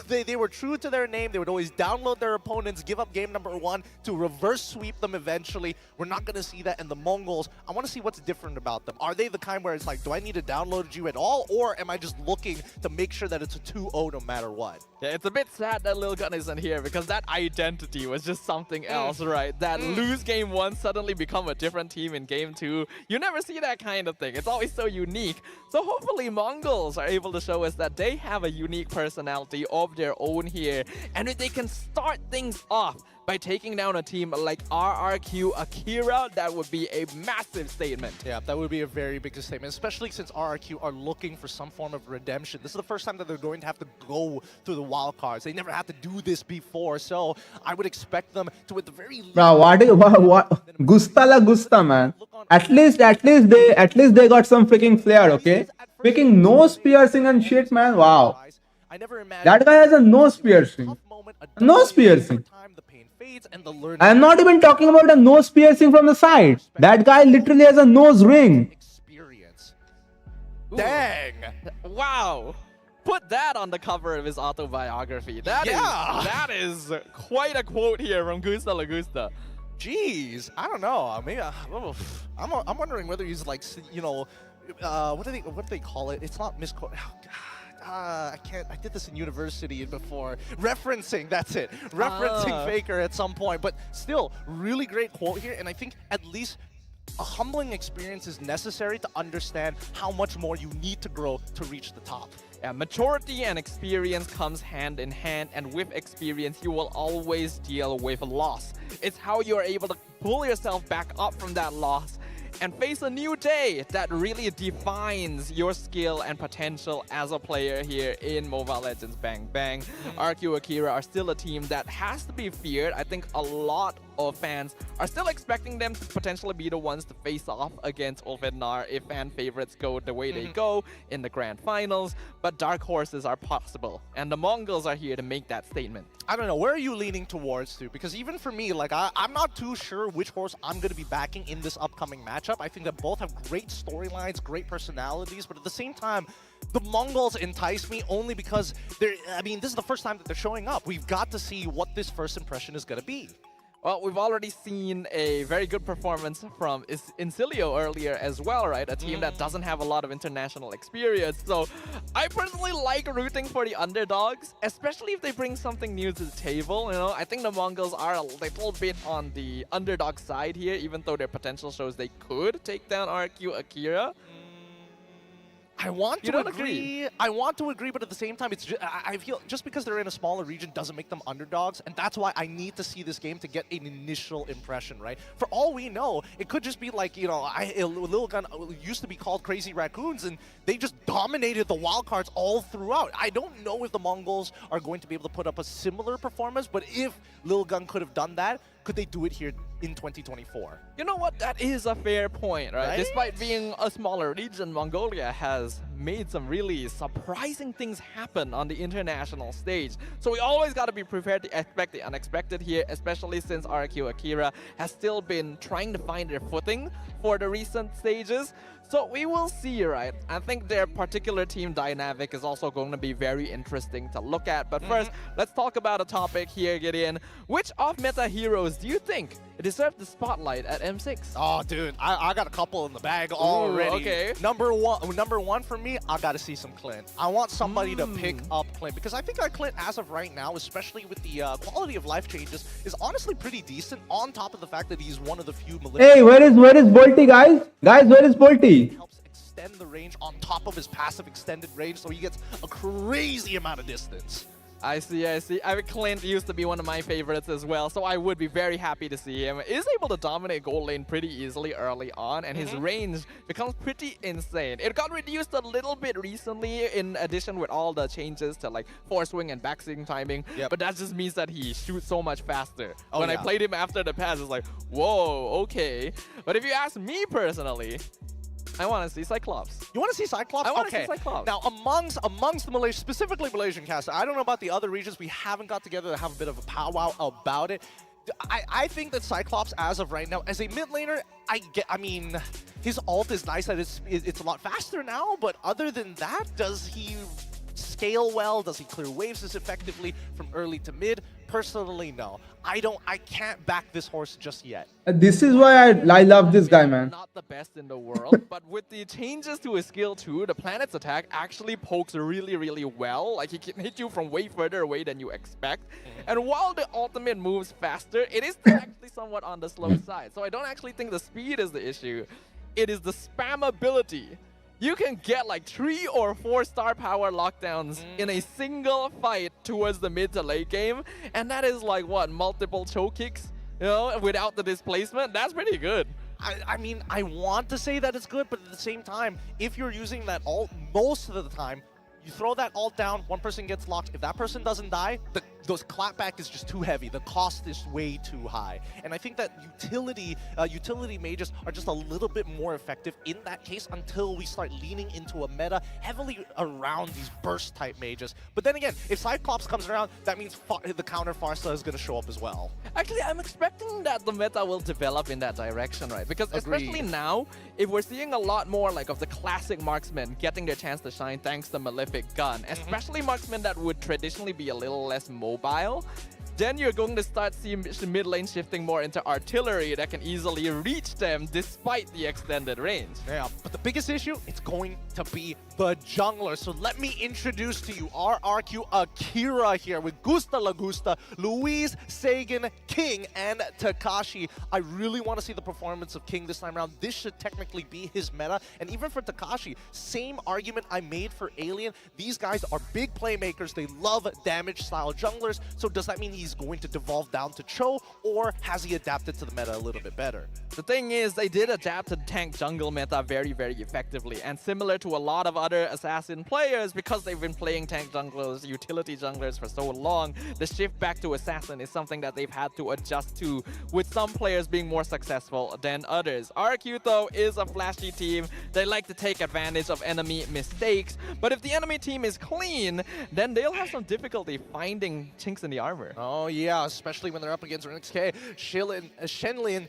They were true to their name. They would always download their opponents, give up game number 1 to reverse sweep them eventually. We're not going to see that in the Mongols. I want to see what's different about them. Are they the kind where it's like, do I need to download you at all? Or am I just looking to make sure that it's a 2-0 no matter what? Yeah, it's a bit sad that Lil Gun isn't here because that identity was just something else, right? That lose game 1, suddenly become a different team in game 2. You never see that kind of thing. It's always so unique. So hopefully Mongols are able to show us that they have a unique personality of their own here. And if they can start things off by taking down a team like RRQ Akira, that would be a massive statement. Yeah, that would be a very big statement, especially since RRQ are looking for some form of redemption. This is the first time that they're going to have to go through the wild cards. They never had to do this before, so I would expect them to, at the very least, Bro, what? Gusta la gusta, man. At least they got some freaking flair, okay? Freaking nose piercing and shit, man. Wow. I never imagined That guy has a nose piercing. Nose piercing. I'm not even talking about a nose piercing from the side. That guy literally has a nose ring. Experience. Ooh. Dang. Wow. Put that on the cover of his autobiography. That is quite a quote here from Gusta Lagusta. Jeez, I don't know. Maybe I'm wondering whether he's like, you know, what do they call it? It's not misquote. Oh, God. I can't. I did this in university before. Referencing, that's it. Referencing Faker at some point. But still, really great quote here. And I think at least a humbling experience is necessary to understand how much more you need to grow to reach the top. Yeah, maturity and experience comes hand in hand, and with experience, you will always deal with loss. It's how you're able to pull yourself back up from that loss and face a new day that really defines your skill and potential as a player here in Mobile Legends Bang Bang. RQ Akira are still a team that has to be feared. I think a lot of fans are still expecting them to potentially be the ones to face off against Ulfednar if fan favorites go the way they go in the grand finals, but dark horses are possible, and the Mongols are here to make that statement. I don't know, where are you leaning towards to? Because even for me, like I'm not too sure which horse I'm going to be backing in this upcoming matchup. I think that both have great storylines, great personalities, but at the same time, the Mongols entice me only because this is the first time that they're showing up. We've got to see what this first impression is going to be. Well, we've already seen a very good performance from Incilio earlier as well, right? A team that doesn't have a lot of international experience. So I personally like rooting for the underdogs, especially if they bring something new to the table. You know, I think the Mongols are a little bit on the underdog side here, even though their potential shows they could take down RQ Akira. I want to agree. I want to agree, but at the same time, it's I feel just because they're in a smaller region doesn't make them underdogs, and that's why I need to see this game to get an initial impression, right? For all we know, it could just be like, you know, Lil Gun used to be called Crazy Raccoons, and they just dominated the wildcards all throughout. I don't know if the Mongols are going to be able to put up a similar performance, but if Lil Gun could have done that, could they do it here in 2024? You know what? That is a fair point, right? Despite being a smaller region, Mongolia has made some really surprising things happen on the international stage. So we always got to be prepared to expect the unexpected here, especially since RQ Akira has still been trying to find their footing for the recent stages. So we will see, right? I think their particular team dynamic is also going to be very interesting to look at. But first, let's talk about a topic here, Gideon. Which off-meta heroes do you think deserve the spotlight at M6? Oh, dude, I got a couple in the bag already. Okay. Number one for me, I got to see some Clint. I want somebody to pick up Clint, because I think that Clint, as of right now, especially with the quality of life changes, is honestly pretty decent, on top of the fact that he's one of the few... Hey, where is Bolty, guys? Guys, where is Bolty? Helps extend the range on top of his passive extended range, so he gets a crazy amount of distance. I see. I mean, Clint used to be one of my favorites as well, so I would be very happy to see him. Is able to dominate gold lane pretty easily early on, and his range becomes pretty insane. It got reduced a little bit recently in addition with all the changes to like force swing and backswing timing, but that just means that he shoots so much faster. When I played him after the pass, it's like, whoa, okay. But if you ask me personally, I want to see Cyclops. You want to see Cyclops? I want to see Cyclops. Now, amongst the Malaysian, specifically Malaysian cast, I don't know about the other regions. We haven't got together to have a bit of a powwow about it. I think that Cyclops, as of right now, as a mid laner, I mean, his ult is nice that it's a lot faster now, but other than that, does he scale well? Does he clear waves as effectively from early to mid? Personally, no. I can't back this horse just yet. This is why I love this guy, man. Not the best in the world, but with the changes to his skill too, the planet's attack actually pokes really, really well. Like, he can hit you from way further away than you expect. And while the ultimate moves faster, it is still actually somewhat on the slow side. So I don't actually think the speed is the issue. It is the spammability. You can get like 3 or 4 star power lockdowns in a single fight towards the mid to late game. And that is like, what, multiple choke kicks, you know, without the displacement? That's pretty good. I mean, I want to say that it's good, but at the same time, if you're using that ult most of the time, you throw that ult down, one person gets locked. If that person doesn't die, those clapback is just too heavy. The cost is way too high. And I think that utility mages are just a little bit more effective in that case until we start leaning into a meta heavily around these burst type mages. But then again, if Cyclops comes around, that means the counter Farsa is going to show up as well. Actually, I'm expecting that the meta will develop in that direction, right? Because especially now, if we're seeing a lot more like of the classic marksmen getting their chance to shine thanks to Malefic Gun, especially marksmen that would traditionally be a little less mobile, then you're going to start seeing mid lane shifting more into artillery that can easily reach them despite the extended range. Yeah, but the biggest issue, it's going to be the jungler. So let me introduce to you our RQ Akira here with Gusta Lagusta, Luis, Sagan, King, and Takashi. I really want to see the performance of King this time around. This should technically be his meta. And even for Takashi, same argument I made for Alien. These guys are big playmakers. They love damage-style junglers. So does that mean he's going to devolve down to Cho, or has he adapted to the meta a little bit better? The thing is, they did adapt to the tank jungle meta very, very effectively. And similar to a lot of other assassin players, because they've been playing tank junglers, utility junglers for so long, the shift back to assassin is something that they've had to adjust to, with some players being more successful than others. RQ, though, is a flashy team. They like to take advantage of enemy mistakes. But if the enemy team is clean, then they'll have some difficulty finding chinks in the armor. Oh, yeah, especially when they're up against RNXK, Shenlin,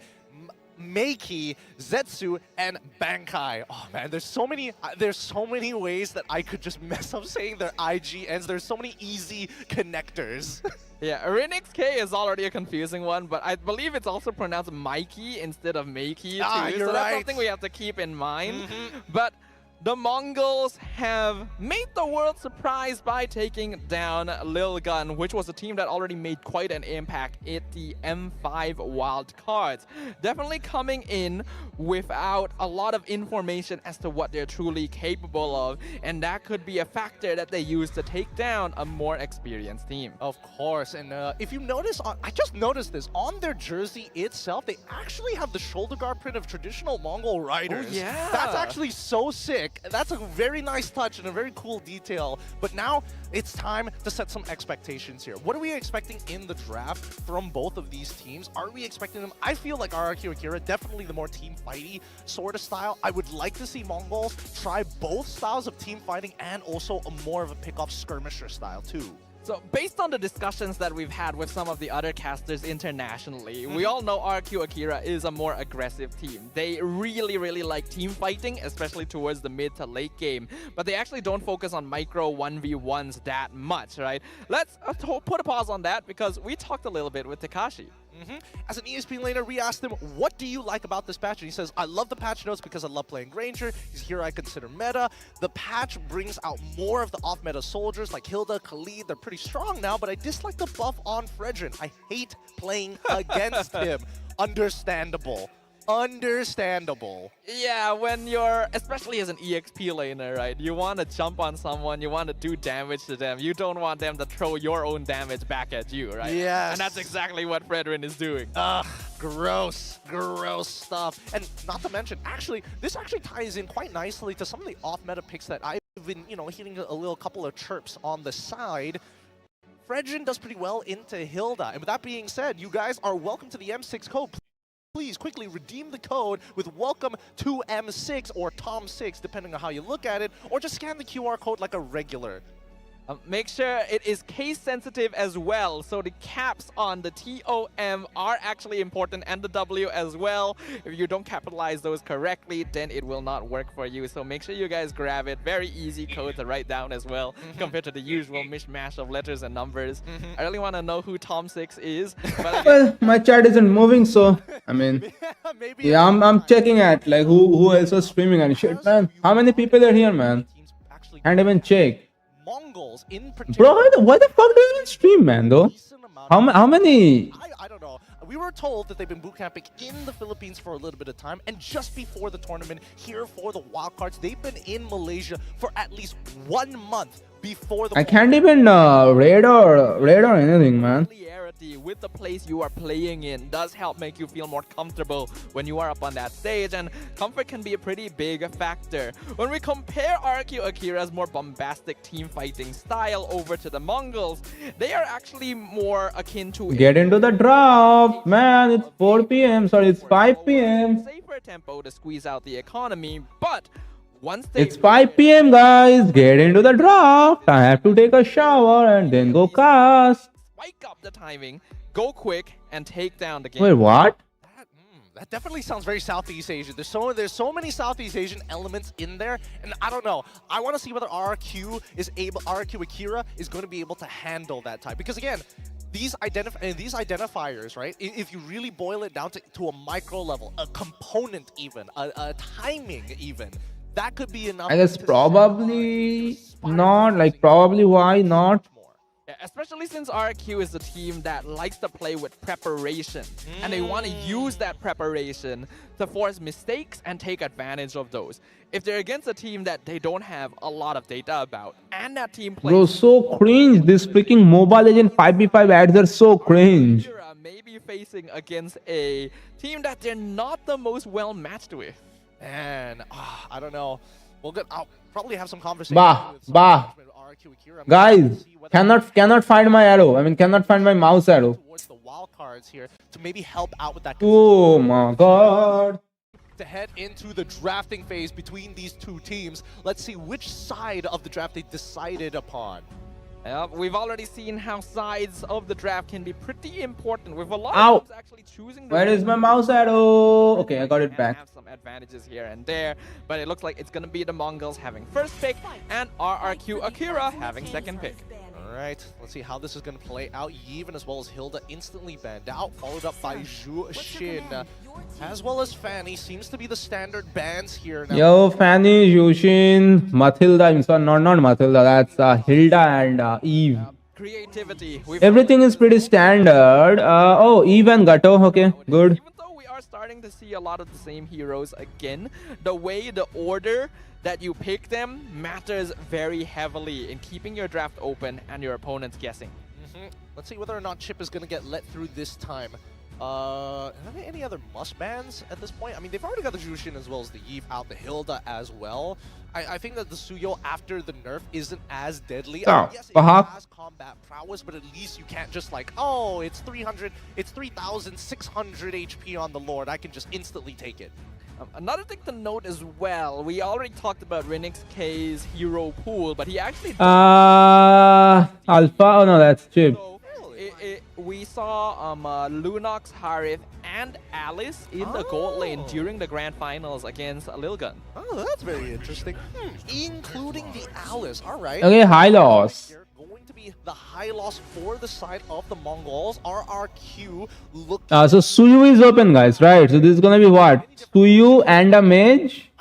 Meiki, Zetsu, and Bankai. Oh man, there's so many ways that I could just mess up saying their IGNs. There's so many easy connectors. Yeah, RNXK is already a confusing one, but I believe it's also pronounced Mikey instead of Makey too. Ah, you're so that's right. something we have to keep in mind. But the Mongols have made the world surprised by taking down Lil Gun, which was a team that already made quite an impact at the M5 wild cards. Definitely coming in without a lot of information as to what they're truly capable of, and that could be a factor that they use to take down a more experienced team. Of course, and if you notice, I just noticed this, on their jersey itself, they actually have the shoulder guard print of traditional Mongol riders. Oh, yeah. That's actually so sick. That's a very nice touch and a very cool detail. But now it's time to set some expectations here. What are we expecting in the draft from both of these teams? Are we expecting them? I feel like RRQ Akira, definitely the more team fighty sort of style. I would like to see Mongols try both styles of team fighting and also a more of a pick-off skirmisher style too. So based on the discussions that we've had with some of the other casters internationally, we all know RQ Akira is a more aggressive team. They really, really like team fighting, especially towards the mid to late game. But they actually don't focus on micro 1v1s that much, right? Let's put a pause on that because we talked a little bit with Takashi. As an ESP laner, we asked him, what do you like about this patch? And he says, I love the patch notes because I love playing Granger. He's here I consider meta. The patch brings out more of the off-meta soldiers like Hilda, Khalid. They're pretty strong now, but I dislike the buff on Fredrin. I hate playing against him. Understandable. Understandable. Yeah, when you're, especially as an EXP laner, right? You want to jump on someone, you want to do damage to them. You don't want them to throw your own damage back at you, right? Yes. And that's exactly what Fredrin is doing. Ugh, gross, gross stuff. And not to mention, actually, this actually ties in quite nicely to some of the off-meta picks that I've been, hitting a little couple of chirps on the side. Fredrin does pretty well into Hilda. And with that being said, you guys are welcome to the M6 code. Please quickly redeem the code with welcome to M6 or Tom6, depending on how you look at it, or just scan the QR code like a regular. Make sure it is case sensitive as well, so the caps on the TOM are actually important, and the W as well. If you don't capitalize those correctly, then it will not work for you. So make sure you guys grab it. Very easy code to write down as well, compared to the usual mishmash of letters and numbers. I really want to know who Tom6 is. But Well, my chat isn't moving, so I mean, Maybe yeah, I'm checking at like who else was streaming and shit, man. How many people are here, man? Can't even check. Mongols in particular. Bro, why the fuck do you even stream, man? Though, how many? I don't know. We were told that they've been bootcamping in the Philippines for a little bit of time, and just before the tournament here for the wildcards, they've been in Malaysia for at least 1 month before the. I can't even raid or anything, man. Familiarity with the place you are playing in does help make you feel more comfortable when you are up on that stage, and comfort can be a pretty big factor. When we compare RQ Akira's more bombastic team fighting style over to the Mongols, they are actually more akin to Get into the draft, man. It's 4 p.m. Sorry, it's 5 p.m. safer tempo to squeeze out the economy, but once It's 5 p.m. guys. Get into the draft. I have to take a shower and then go cast. spike up the timing, go quick, and take down the game. Wait, what? That definitely sounds very Southeast Asian. There's so many Southeast Asian elements in there, and I don't know. I want to see whether RQ Akira is going to be able to handle that type. Because again, these identifiers, right? If you really boil it down to a micro level, a component even, a timing even, that could be enough. I guess probably not. Like probably why not? Yeah, especially since RQ is a team that likes to play with preparation, and they want to use that preparation to force mistakes and take advantage of those. If they're against a team that they don't have a lot of data about, and that team plays... Bro, so cringe. This freaking Mobile Legend 5v5 ads are so cringe. Maybe facing against a team that they're not the most well matched with. And I don't know. I'll probably have some conversation. Bah. Guys, cannot find my arrow. I mean, cannot find my mouse arrow. Towards the wild cards here to maybe help out with that. Oh my god. To head into the drafting phase between these two teams. Let's see which side of the draft they decided upon. We've already seen how sides of the draft can be pretty important, with a lot Ow. of teams actually choosing the... Where is my mouse arrow? Okay, I got it back. Have some advantages here and there, but it looks like it's going to be the Mongols having first pick and RRQ Akira having second pick. Alright, let's see how this is going to play out. Yevon as well as Hilda instantly banned out, followed up by Zhu Xin, as well as Fanny. Seems to be the standard bans here now. Yo, Fanny, Yushin, Mathilda. I'm sorry, not Mathilda. That's Hilda and Eve. Creativity. Everything is pretty standard. Oh, Eve and Gato. Okay, good. Even though we are starting to see a lot of the same heroes again, the way the order that you pick them matters very heavily in keeping your draft open and your opponents guessing. Let's see whether or not Chip is going to get let through this time. Are there any other must bans at this point? I mean, they've already got the Jushin as well as the Yves out, the Hilda as well. I think that the Suyo after the nerf isn't as deadly. I mean, yes, it has combat prowess, but at least you can't just like, oh, it's 3,600 HP on the Lord. I can just instantly take it. Another thing to note as well, we already talked about Renix K's hero pool, but he actually... Alpha? Oh no, that's Chip. So, we saw Lunox, Harith, and Alice in the gold lane during the grand finals against Lilgun. Oh, that's very interesting. Including the Alice, alright. Okay, high loss. Going to be the high loss for the side of the Mongols. RRQ look. So Suyu is open, guys, right? So this is gonna be what? Suyu and a mage?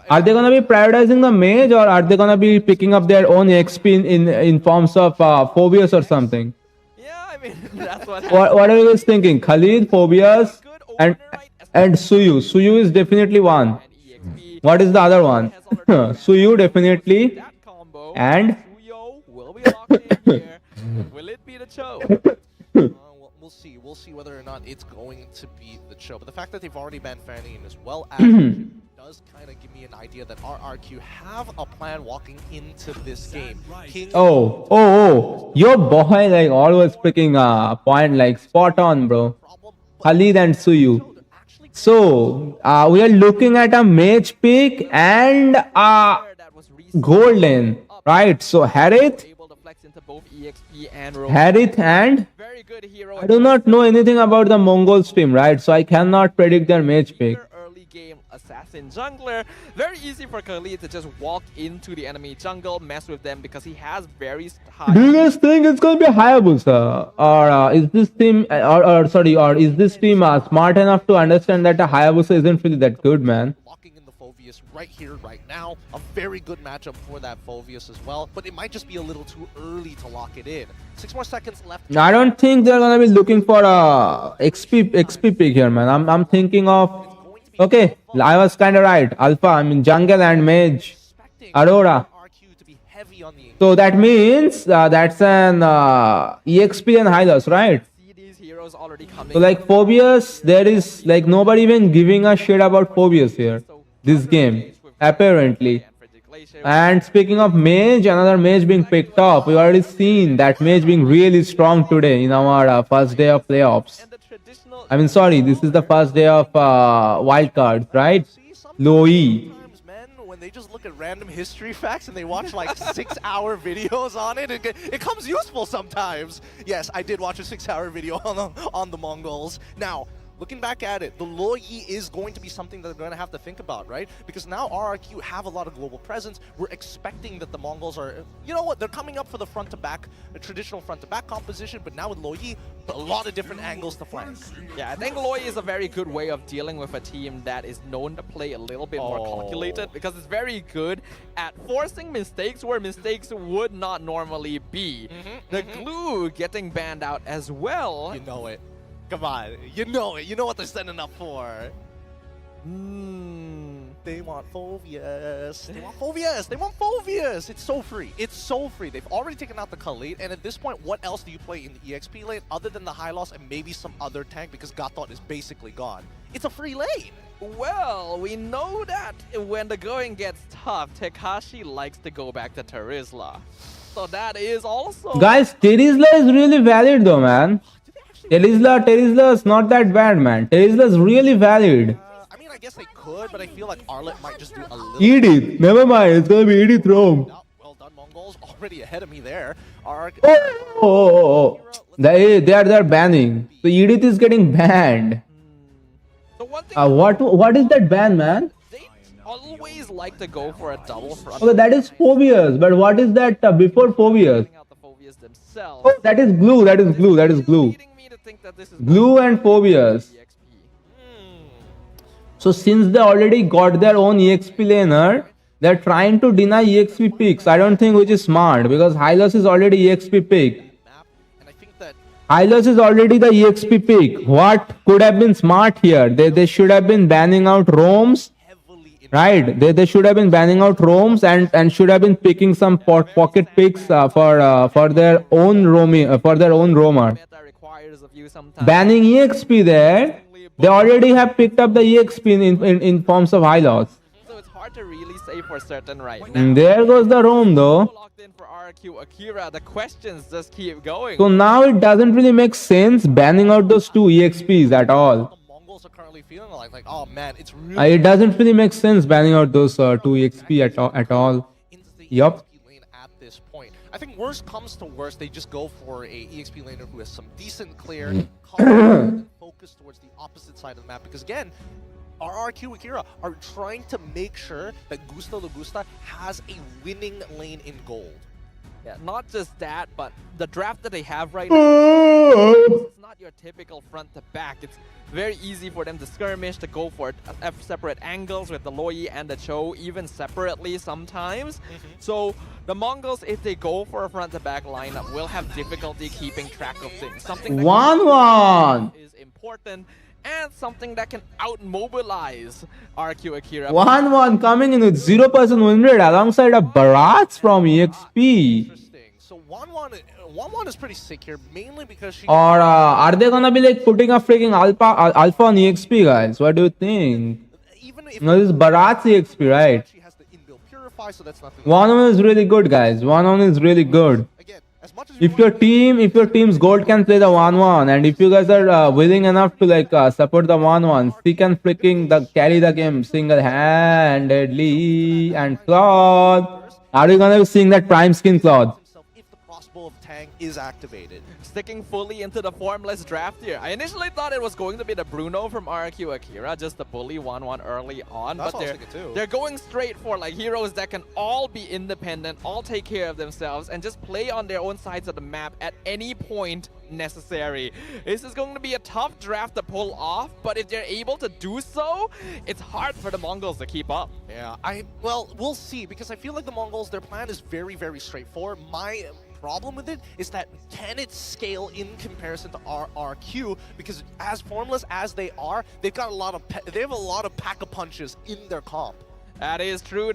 Are they gonna be prioritizing the mage, or are they gonna be picking up their own XP in forms of Phobius or something? Yeah, I mean, that's what What are you guys thinking? Khalid, Phobius, and Suyu. Suyu is definitely one. What is the other one? Suyu definitely. And will be locked in here. Will it be the Cho? We'll see whether or not it's going to be the Cho. But the fact that they've already banned Fanny in as well as does kind of give me an idea that RRQ have a plan walking into this game. Oh, your boy like always freaking point like spot on, bro. Khalid and Suyu. So we are looking at a mage pick and golden, right? So Harith and I do not know anything about the Mongols team, right? So I cannot predict their mage pick. Early game assassin jungler. Very easy for Khalid to just walk into the enemy jungle, mess with them because he has very high... Do you guys think it's gonna be Hayabusa? Or is this team or is this team smart enough to understand that a Hayabusa isn't really that good, man? Locking in the Phobius right here, right now. A very good matchup for that Phobius as well, but it might just be a little too early to lock it in. 6 more seconds left. I don't think they're gonna be looking for a XP pick here, man. I'm thinking of... Okay, I was kind of right. Alpha, I mean jungle and mage. Aurora. So that means that's an EXP and high loss, right? So like Phobius, there is like nobody even giving a shit about Phobius here. This game, apparently. And speaking of mage, another mage being picked up. We already seen that mage being really strong today in our first day of playoffs. I mean, sorry, this is the first day of wildcards, right? Loi. When they just look at random history facts and they watch like 6-hour videos on it, it comes useful sometimes. Yes, I did watch a 6-hour video on the Mongols. Now, looking back at it, the Lo Yi is going to be something that they're going to have to think about, right? Because now RRQ have a lot of global presence. We're expecting that the Mongols are, you know what, they're coming up for the front to back, the traditional front to back composition, but now with Lo Yi, a lot of different angles to flank. Yeah, I think Lo Yi is a very good way of dealing with a team that is known to play a little bit more calculated, because it's very good at forcing mistakes where mistakes would not normally be. The glue getting banned out as well. You know it. Come on, you know it. You know what they're setting up for. They want Phoveus. They want Phoveus. They want Phoveus. It's so free. It's so free. They've already taken out the Khalid, and at this point, what else do you play in the EXP lane other than the high loss and maybe some other tank, because Gatot is basically gone? It's a free lane. Well, we know that when the going gets tough, Tekashi likes to go back to Terizla. So that is also... Guys, Terizla is really valid though, man. Terizla is not that bad, man. Terizla is really valid. I mean, I guess they could, but I feel like Arlet might just do a little... Edith, never mind. It's gonna be Edith Rome. Well done, Mongols. Already ahead of me there. They're banning. So Edith is getting banned. So one thing What is that ban, man? they always like to go for a double front. Okay, that is Phobias. But what is that before Phobias? Out the Phobias themselves. Oh, that is glue. That is glue. That is glue. Leading me to think that this is Glue and Phobias. So since they already got their own EXP laner, they're trying to deny EXP picks. I don't think which is smart, because Hylos is already EXP pick. And I think that Hylos is already the EXP pick. What could have been smart here? They should have been banning out roams. Right, they should have been banning out roams and should have been picking some pocket picks for their own roamer. Banning EXP there, they already have picked up the EXP in forms of high loss. So it's hard to really say for certain right now. And there goes the roam though. Locked in for RRQ Akira, the questions just keep going. So now it doesn't really make sense banning out those two EXPs at all. Mongols are currently feeling like, oh man, it's really... It doesn't really make sense banning out those two EXP at all. Yup. lane at this point. I think worst comes to worst, they just go for a EXP laner who has some decent clear, and focus towards the opposite side of the map. Because again, RRQ Akira are trying to make sure that Gusto Lagusta has a winning lane in gold. Yeah, not just that, but the draft that they have right now, it's not your typical front to back. It's very easy for them to skirmish, to go for separate angles with the Lo Yi and the Cho, even separately sometimes. So the Mongols, if they go for a front to back lineup, will have difficulty keeping track of things. Something that 1-1 is important, and something that can out-mobilize RQ Akira. 1-1 coming in with 0% win rate alongside a Barats from EXP. Interesting. So 1-1 is pretty sick here, mainly because she... Or are they gonna be like putting a freaking alpha on EXP, guys? What do you think? Even if No, this is Barats EXP, right? she has the inbuilt purify, so that's nothing. 1-1 is really good, guys. 1-1 is really good. Again, as much as If your team's gold can play the 1-1, and if you guys are willing enough to like support the 1-1, she can freaking carry the game single-handedly. And Claude, are you gonna be seeing that prime skin, Claude? if the crossbow of Tang is activated. Sticking fully into the formless draft here. I initially thought it was going to be the Bruno from RQ Akira, just the bully 1-1 early on. That's But what I was thinking too. they're going straight for like heroes that can all be independent, all take care of themselves, and just play on their own sides of the map at any point necessary. This is going to be a tough draft to pull off, but if they're able to do so, it's hard for the Mongols to keep up. Yeah, well, we'll see, because I feel like the Mongols, their plan is very, very straightforward. My problem with it is that can it scale in comparison to RRQ? Because as formless as they are, they've got a lot of pack-a-punches in their comp. That is true,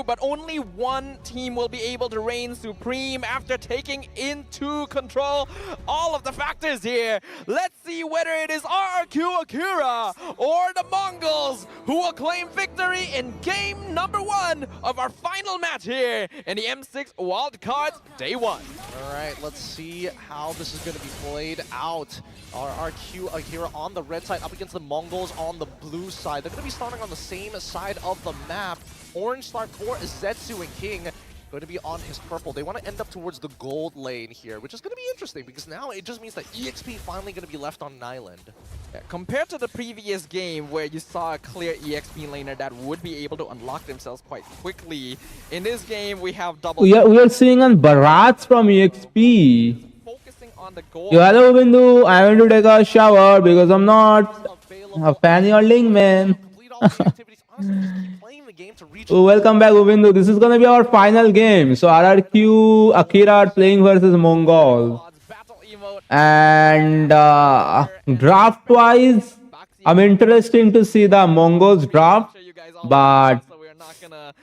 but only one team will be able to reign supreme after taking into control all of the factors here. Let's see whether it is RRQ Akira or the Mongols who will claim victory in game number 1 of our final match here in the M6 Wildcards Day 1. All right, let's see how this is going to be played out. RRQ Akira on the red side up against the Mongols on the blue side. They're going to be starting on the same side of the map. Orange start for Zetsu and King going to be on his purple. They want to end up towards the gold lane here, which is going to be interesting because now it just means that EXP finally going to be left on an island. Compared to the previous game where you saw a clear EXP laner that would be able to unlock themselves quite quickly, in this game we have double. We are seeing on Bharats from EXP. Focusing on the goal. Yo, hello Bindu, I want to take a shower because I'm not a fan of your link, man. Complete all the activities. Honestly, just keep playing the game to reach. Oh, welcome back, Ubindu. This is gonna be our final game. So RRQ, Akira are playing versus Mongol. Battle emote. And draft-wise, I'm interested to see the Mongols draft. But So we're not gonna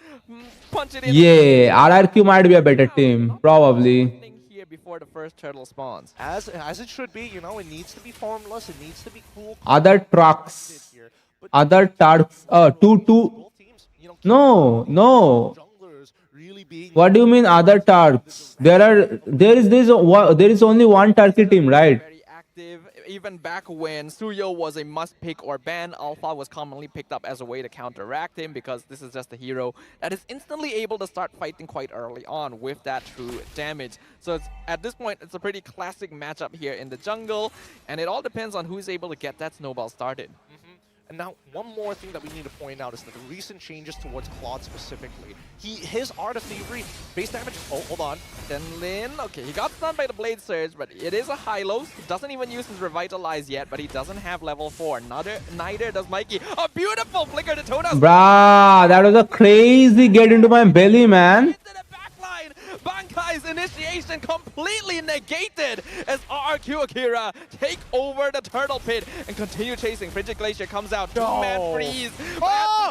punch it in. yeah, RRQ might be a better team, probably. Here before the first turtle spawns. As it should be, you know, it needs to be formless, it needs to be cool. Other trucks, Here. But other Turks, two. both teams, you know, No. junglers really being What do you mean other Turks? There is only one Turkey team, right? Very active. Even back when Suyo was a must pick or ban, Alpha was commonly picked up as a way to counteract him because this is just a hero that is instantly able to start fighting quite early on with that true damage. So at this point, it's a pretty classic matchup here in the jungle, and it all depends on who's able to get that snowball started. And now, one more thing that we need to point out is that the recent changes towards Claude specifically. His Art of Thievery, base damage, oh, hold on. Then Lin, okay, he got stunned by the Blade Surge, but it is a high-low. He doesn't even use his Revitalize yet, but he doesn't have level 4. Neither does Mikey. A beautiful flicker to DONOS. Bruh, that was a crazy get into my belly, man. Into the backline. Bankai's initiation completely negated as RRQ Akira take over the turtle pit and continue chasing. Frigid Glacier comes out, two-man freeze.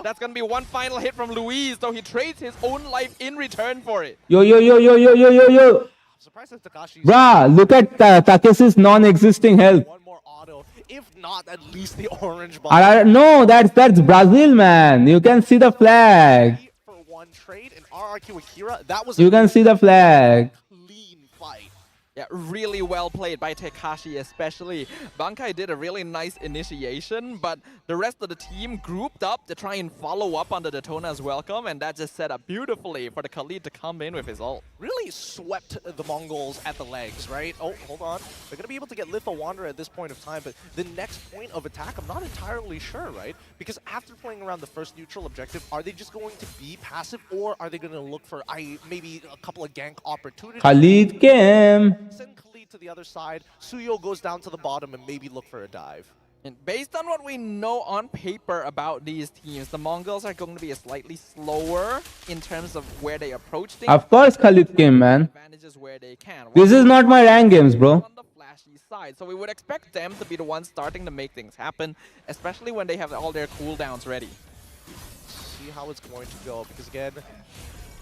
That's gonna be one final hit from Luis, though he trades his own life in return for it. Yo. I'm surprised that Takashi's Bruh, look at Takeshi's non-existing health. one more auto, if not at least the orange bar. No, that's Brazil, man. You can see the flag. For one trade in RRQ Akira, that was You can see the flag. clean fight. Yeah, really well played by Tekashi especially. Bankai did a really nice initiation, but the rest of the team grouped up to try and follow up on the Daytona's welcome, and that just set up beautifully for the Khalid to come in with his ult. Really swept the Mongols at the legs, right? Oh, hold on. They're going to be able to get Litho Wanderer at this point of time, but the next point of attack, I'm not entirely sure, right? Because after playing around the first neutral objective, are they just going to be passive, or are they going to look for maybe a couple of gank opportunities? Khalid came. Send Khalid to the other side, Suyo goes down to the bottom and maybe look for a dive. And based on what we know on paper about these teams, the Mongols are going to be slightly slower in terms of where they approach things. Of course Khalid came, man. Advantages where they can. This is not my rank games, bro. On the flashy side, so we would expect them to be the ones starting to make things happen, especially when they have all their cooldowns ready. See how it's going to go, because again,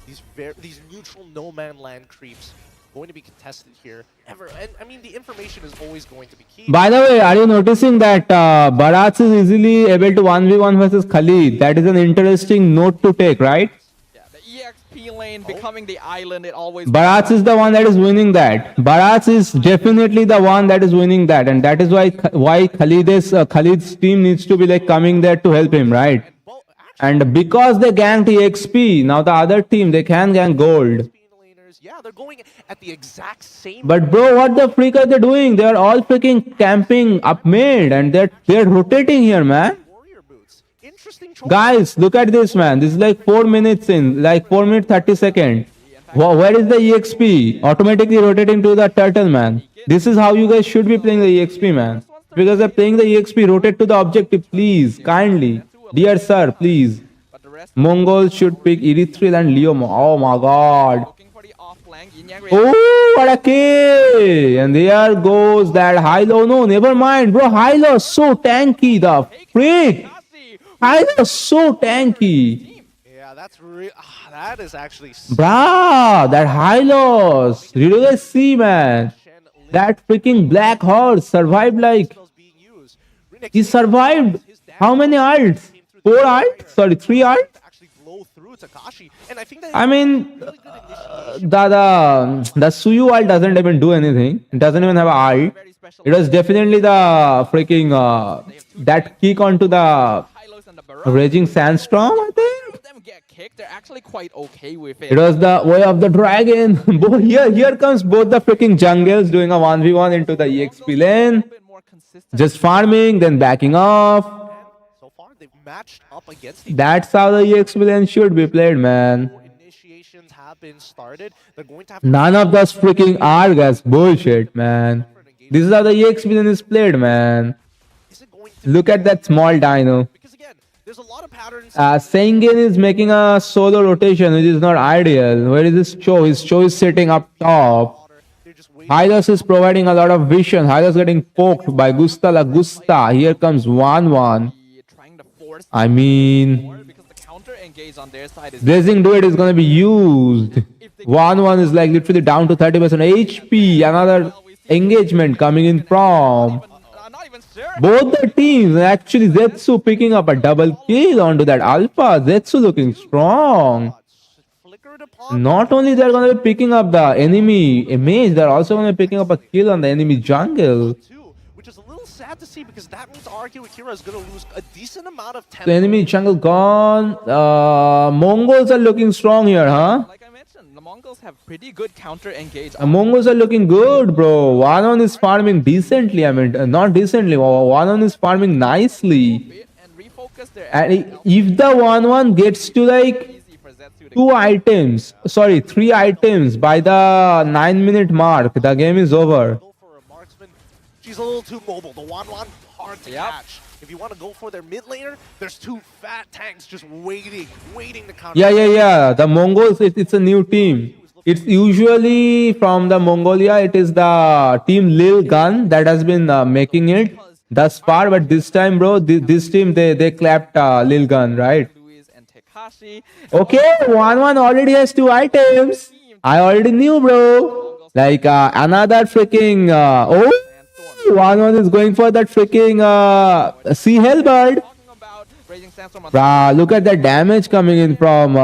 these neutral no man land creeps going to be contested here ever, and I mean the information is always going to be key. By the way, are you noticing that Bharats is easily able to 1v1 versus Khalid? That is an interesting note to take, right? Yeah, the EXP lane becoming the island, it always... Bharats is the one that is winning that. Bharats is definitely the one that is winning that, and that is why Khalid's team needs to be like coming there to help him, right? And because they ganked EXP, now the other team, they can gank gold. Yeah, they're going at the exact same... But bro, what the freak are they doing? They are all freaking camping up mid, and they're rotating here, man. Warrior boots. Interesting choice. Guys, look at this, man. This is like 4 minutes in, like 4 minutes 30 seconds. Where is the EXP? Automatically rotating to the turtle, man. This is how you guys should be playing the EXP, man. Because they're playing the EXP, rotate to the objective, please, kindly. Dear sir, please. Mongols should pick Erythril and Leo. Oh my god. Oh, what a kill! And there goes that Hilo. No, never mind, bro. Hilo so tanky, the freak. Hilo so tanky. Yeah, that's real. That is actually... Bruh, that Hylos. Did you guys see, man? That freaking black horse survived like... He survived how many ults? 4 ults? Sorry, 3 ults? I mean, the Suyu ult doesn't even do anything. It doesn't even have an ult. It was definitely the freaking that kick onto the raging sandstorm, I think. They're actually quite okay with it. It was the way of the dragon. Here comes both the freaking jungles doing a 1v1 into the EXP lane. just farming, then backing off. So far, they've matched up against each That's how the EX villain should be played, man. initiations have been started. They're going to have None of those freaking Argus bullshit, man. This is how the EX villain is played, man. Is it going to Look at that small dino. because again, there's a lot of patterns. Sengen is making a solo rotation, which is not ideal. Where is his Cho? His Cho is sitting up top. They're just waiting. Hylos is providing a lot of vision. Hylos getting poked by Gusta La Gusta. Here comes 1-1. Trying to force I mean, more because the counter engage on their side is Blazing Duet is going to be used. 1-1 is like literally down to 30% HP. Another engagement coming in from not even sure. both the teams. Actually, Zetsu picking up a double kill onto that Alpha. Zetsu looking strong. Flickered upon Not only they're going to be picking up the enemy image, they're also going to be picking up a kill on the enemy jungle. too, which is a little sad to see because that means RQ Akira is going to lose a decent amount of The tempo. enemy jungle gone. Mongols are looking strong here, huh? Like I mentioned, the Mongols have pretty good counter engage. The Mongols are looking good, bro. One-on is farming decently. I mean, not decently. One-on is farming nicely. And refocus their And if the 1-1 gets to like easy for Zetsu to 2 items, sorry, 3 items by the 9-minute mark, the game is over. Go for a marksman. She's a little too mobile. The Wan hard to Yep. catch. If you want to go for their mid laner, there's 2 fat tanks just waiting to counter. Yeah. The Mongols, it's a new team. It's usually from the Mongolia, it is the team Lil Gun that has been making it thus far. But this time, bro, this team, they clapped Lil Gun, right? Luis and Tekashi. Okay, 1-1 already has 2 items. I already knew, bro. Like another freaking 1-1 is going for that freaking Sea Hellbird. Talking about raising Sandstorm on Bruh, look at the damage coming in from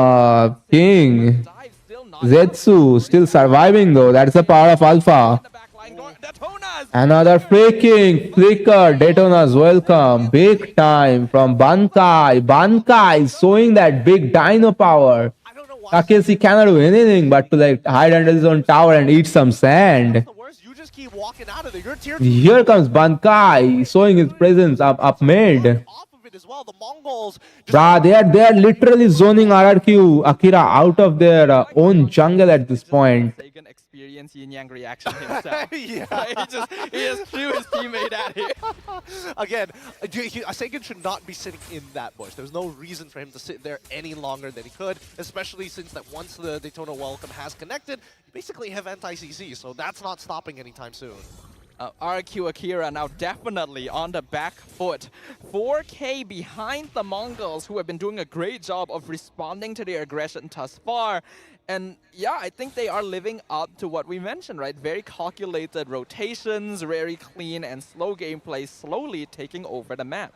King. dive, still not Zetsu still surviving though. That's the power of Alpha. the back line. Detonas! Another freaking flicker. Detonas, welcome. Big time from Bankai. Bankai is showing that big dino power. I don't know why. Takeshi cannot do anything but to like hide under his own tower and eat some sand. The worst, you just keep walking out of there. You're tier 2 Here comes Bankai showing his presence up mid. off of it as well. The Mongols just Bruh, they are literally zoning RRQ Akira out of their own jungle at this point. Sagan experience yin yang reaction himself. yeah. he just threw his teammate at him. Again, Sagan should not be sitting in that bush. There's no reason for him to sit there any longer than he could, especially since that once the Daytona Welcome has connected, you basically have anti-CC, so that's not stopping anytime soon. RQ Akira now definitely on the back foot. 4K behind the Mongols, who have been doing a great job of responding to their aggression thus far. And yeah, I think they are living up to what we mentioned, right? Very calculated rotations, very clean and slow gameplay, slowly taking over the map.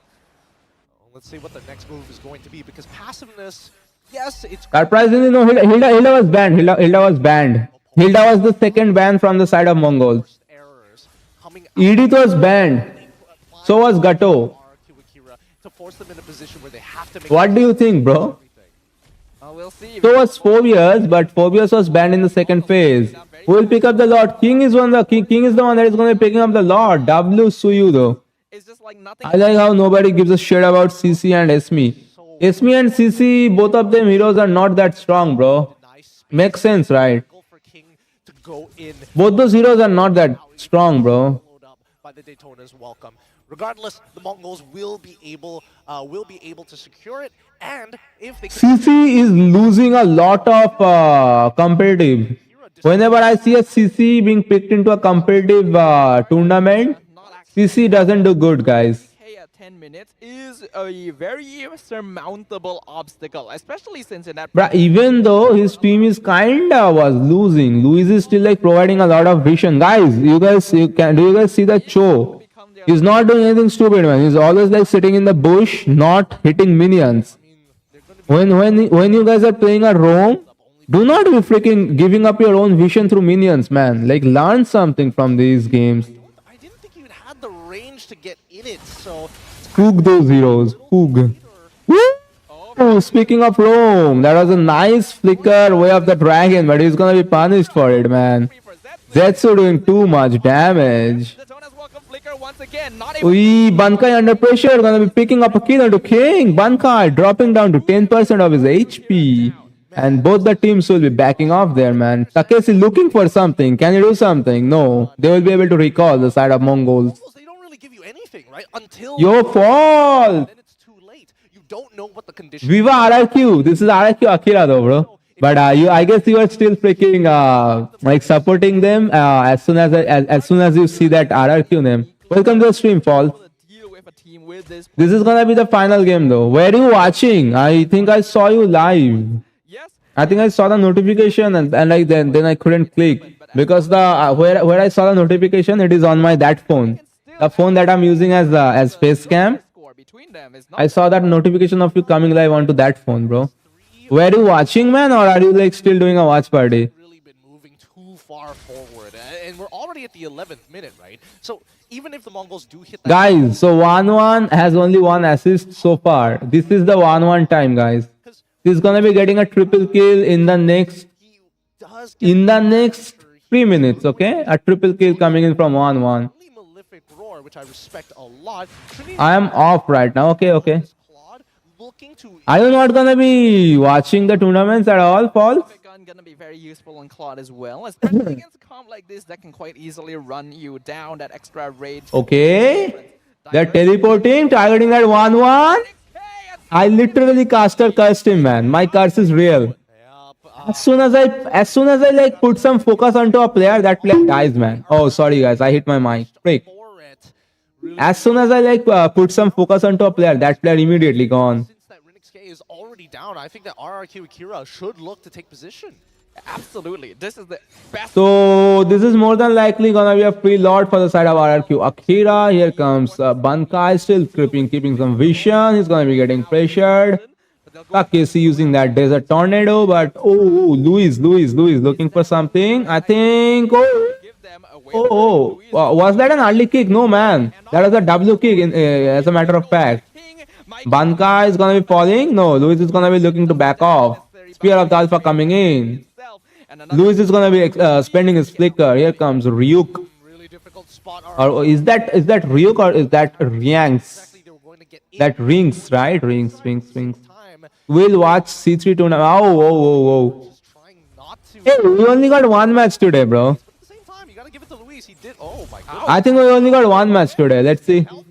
Let's see what the next move is going to be, because passiveness, yes, it's Surprisingly, no, Hilda was banned. Hilda was banned. Hilda was the second ban from the side of Mongols. errors coming Edith was banned. So was Gato. RQ Akira to force them in a position where they have to make What do you think, bro? We'll see. So was Phobius, but Phobius was banned in the second phase. Who will pick up the Lord? King is the one that is going to be picking up the Lord. W Suyu though. It's just like nothing. I like how nobody gives a shit about CC and Esme. Esme and CC, both of them heroes are not that strong, bro. nice Makes sense, right? go for King to go in. Both those heroes are not that strong, bro. Followed up by the Daytona's Welcome. Regardless, the Mongols will be able to secure it, and if they CC is losing a lot of competitive. Whenever I see a CC being picked into a competitive tournament, CC doesn't do good, guys. At 10 minutes is a very surmountable obstacle, especially since in that Bruh, even though his team is kinda was losing, Luis is still like providing a lot of vision. Guys, do you guys see the Cho? He's not doing anything stupid, man. He's always like sitting in the bush, not hitting minions. When you guys are playing a roam, do not be freaking giving up your own vision through minions, man. Like learn something from these games. I didn't think he even had the range to get in it, so Hoog those heroes. Hoog. Woo! Speaking of roam, that was a nice flicker way of the dragon, but he's gonna be punished for it, man. Zetsu doing too much damage. Daytona's Welcome flicker once once again, not able Ui, Bankai under pressure, gonna be picking up a kill onto King. Bankai dropping down to 10% of his HP. And both the teams will be backing off there, man. Takeshi looking for something. Can you do something? No. They will be able to recall the side of Mongols. They don't really give you anything, right? Until Your fault! then it's too late. You don't know what the conditions Viva RRQ. This is RRQ Akira though, bro. But I guess you are still freaking like supporting them as soon as you see that RRQ name. Welcome to the stream, Paul. to deal with a team with this. This is gonna be the final game though. Where are you watching? I think I saw you live. Yes, I think I saw the notification and like then I couldn't click because the where I saw the notification, it is on my that phone, the phone that I'm using as face cam. score between them is not I saw that notification of you coming live onto that phone, bro. Were you watching, man, or are you like still doing a watch party? really been moving too far forward. And we're already at the 11th minute, right? So even if the Mongols do hit that... Guys, so 1-1 has only one assist so far. This is the 1-1 time, guys. He's gonna be getting a triple kill in the next He does get 3 minutes, okay? A triple kill coming in from 1-1. really malefic roar, which I respect a lot. I am off right now. Okay. Claude looking to... Are you not gonna be watching the tournaments at all, Paul? gun gonna be very useful on Claude as well, especially against a comp like this that can quite easily run you down. That extra rage. Okay. They're teleporting, targeting that 1-1. I literally caster cursed him, man. My curse is real. As soon as I like put some focus onto a player, that player dies, man. Oh, sorry guys, I hit my mic. Break. As soon as I like put some focus onto a player, that player immediately gone. Since that Rinix K is already down, I think that RRQ Akira should look to take position. Absolutely, this is the best. So this is more than likely gonna be a free lot for the side of RRQ. Akira, here comes Bankai, still keeping some vision. He's gonna be getting pressured. Takeshi using that desert tornado, but Luis looking for something. I think. Was that an early kick? No, man. That was a W kick. As a matter of fact, Bankai is gonna be falling. No, Luis is gonna be looking to back off. Spear of the Alpha coming in. Luis is gonna be spending his flicker. Here comes Ryuk. Really difficult spot. Or is that Ryuk or is that Ryangs? That rings, right? Rings. We'll watch C3 tournament. Oh. Trying not to. Hey, we only got one match today, bro. At the same time, you gotta give it to Luis. He did. Oh my god. I think we only got one match today. Let's see. Go.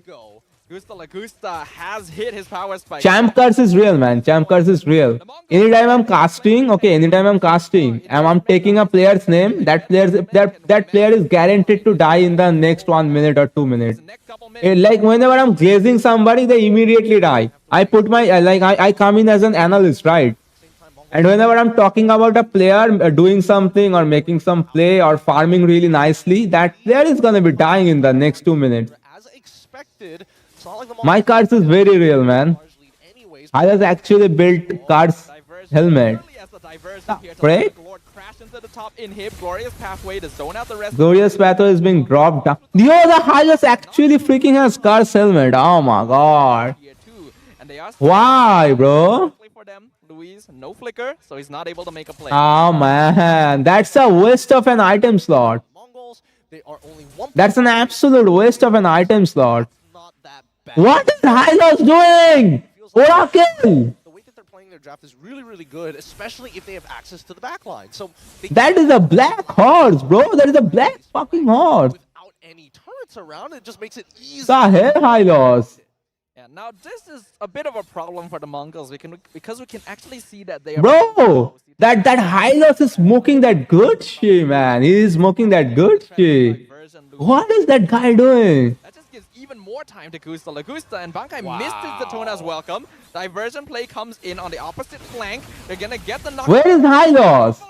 Gusta Lagusta has hit his power spike. Champ curse is real, man. Champ curse is real. Anytime I'm casting, and I'm taking a player's name, that player is guaranteed to die in the next 1 minute or 2 minutes. Like whenever I'm glazing somebody, they immediately die. I put my I come in as an analyst, right? And whenever I'm talking about a player doing something or making some play or farming really nicely, that player is gonna be dying in the next 2 minutes. As expected, it's not like the My cards is very real, man. I just actually built cards helmet. Break. Glorious pathway to zone out the rest. Glorious Pathway is being dropped down. Yo, the Hylas actually freaking has Cars helmet. Oh my god. Why, bro? For them, Luis, no flicker, so he's not able to make a play. Oh man, that's a waste of an item slot. Mongols, they are only one. That's an absolute waste of an item slot. Not that bad. What is Hylos doing? Oracle! The way that they're playing their draft is really good, especially if they have access to the backline. So they That is a black horse, bro. That is a black fucking horse. without any turrets around, it just makes it easy. The hell, Hylos? Yeah, now this is a bit of a problem for the Mongols because we can actually see that they are. Bro, that Hylos is smoking that good shit, man. He is smoking that good shit. What is that guy doing? That just gives even more time to Gusta Lagusta, and Bankai missed his Detona's welcome. Diversion play comes in on the opposite flank. They're gonna get the knock. Where is Hylos?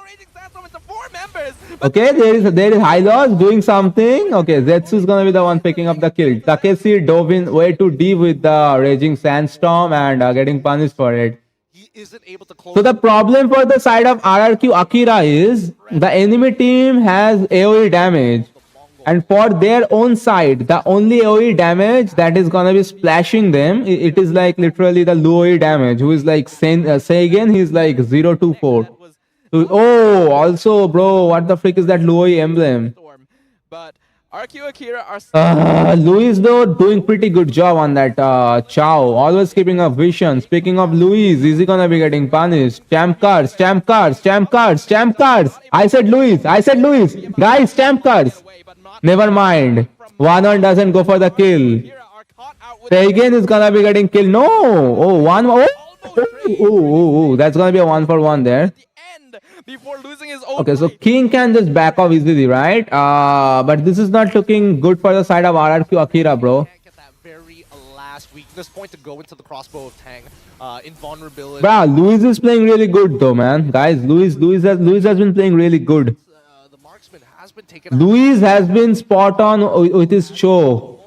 With the 4 members. Okay, there is Hylos doing something. Okay, Zetsu is gonna be the one picking up the kill. Takeshi dove in way too deep with the Raging Sandstorm and getting punished for it. He isn't able to close. So the problem for the side of RRQ Akira is the enemy team has AoE damage. And for their own side, the only AoE damage that is gonna be splashing them, it is like literally the low AoE damage. Who is like Seigen, he's like 024. Oh, also, bro, what the frick is that low AoE emblem? But RQ Akira are Luis though doing pretty good job on that Chow. Always keeping up vision. Speaking of Luis, is he gonna be getting punished? Stamp cards, stamp cards, stamp cards, stamp cards. I said Luis. Guys, stamp cards. Never mind. One doesn't go for the kill. Pagan is gonna be getting killed. No. Oh, one. Oh, that's gonna be a 1-for-1 there. before losing his own. Okay, so King can just back off easily, right? But this is not looking good for the side of RRQ Akira, bro. Get that very last weakness point to go into the crossbow of Tang. Invulnerability. Bro, Luis is playing really good though, man. Guys, Luis has been playing really good. The marksman has been taken out. Luis has been spot on with his show.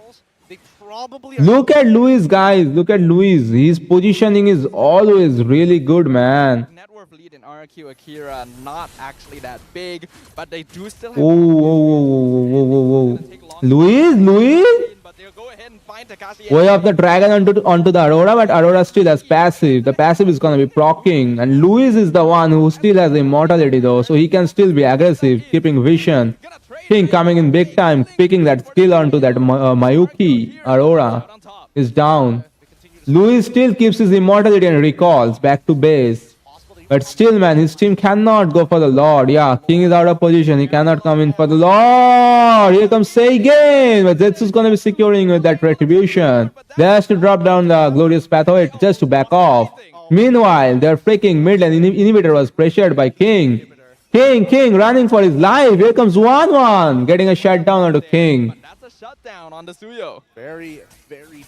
They probably Look at Luis, guys. Look at Luis. His positioning is always really good, man. Net worth lead in RQ Akira not actually that big, but they do still have. Whoa. Luis? But they'll go ahead and find Takashi. Way of the dragon onto the Aurora, but Aurora still has passive. The passive is gonna be proccing, and Luis is the one who still has immortality though, so he can still be aggressive, keeping vision. King coming in big time, picking that skill onto that Mayuki. Aurora is down. Luis still keeps his immortality and recalls back to base. But still, man, his team cannot go for the Lord. Yeah, King is out of position. He cannot come in for the Lord. Here comes Seigen. But Zetsu's going to be securing with that retribution. They has to drop down the glorious pathway just to back off. Meanwhile, their freaking mid lane inhibitor was pressured by King. King running for his life. Here comes 1-1. Getting a shutdown onto King. That's a shutdown on the Suyo. very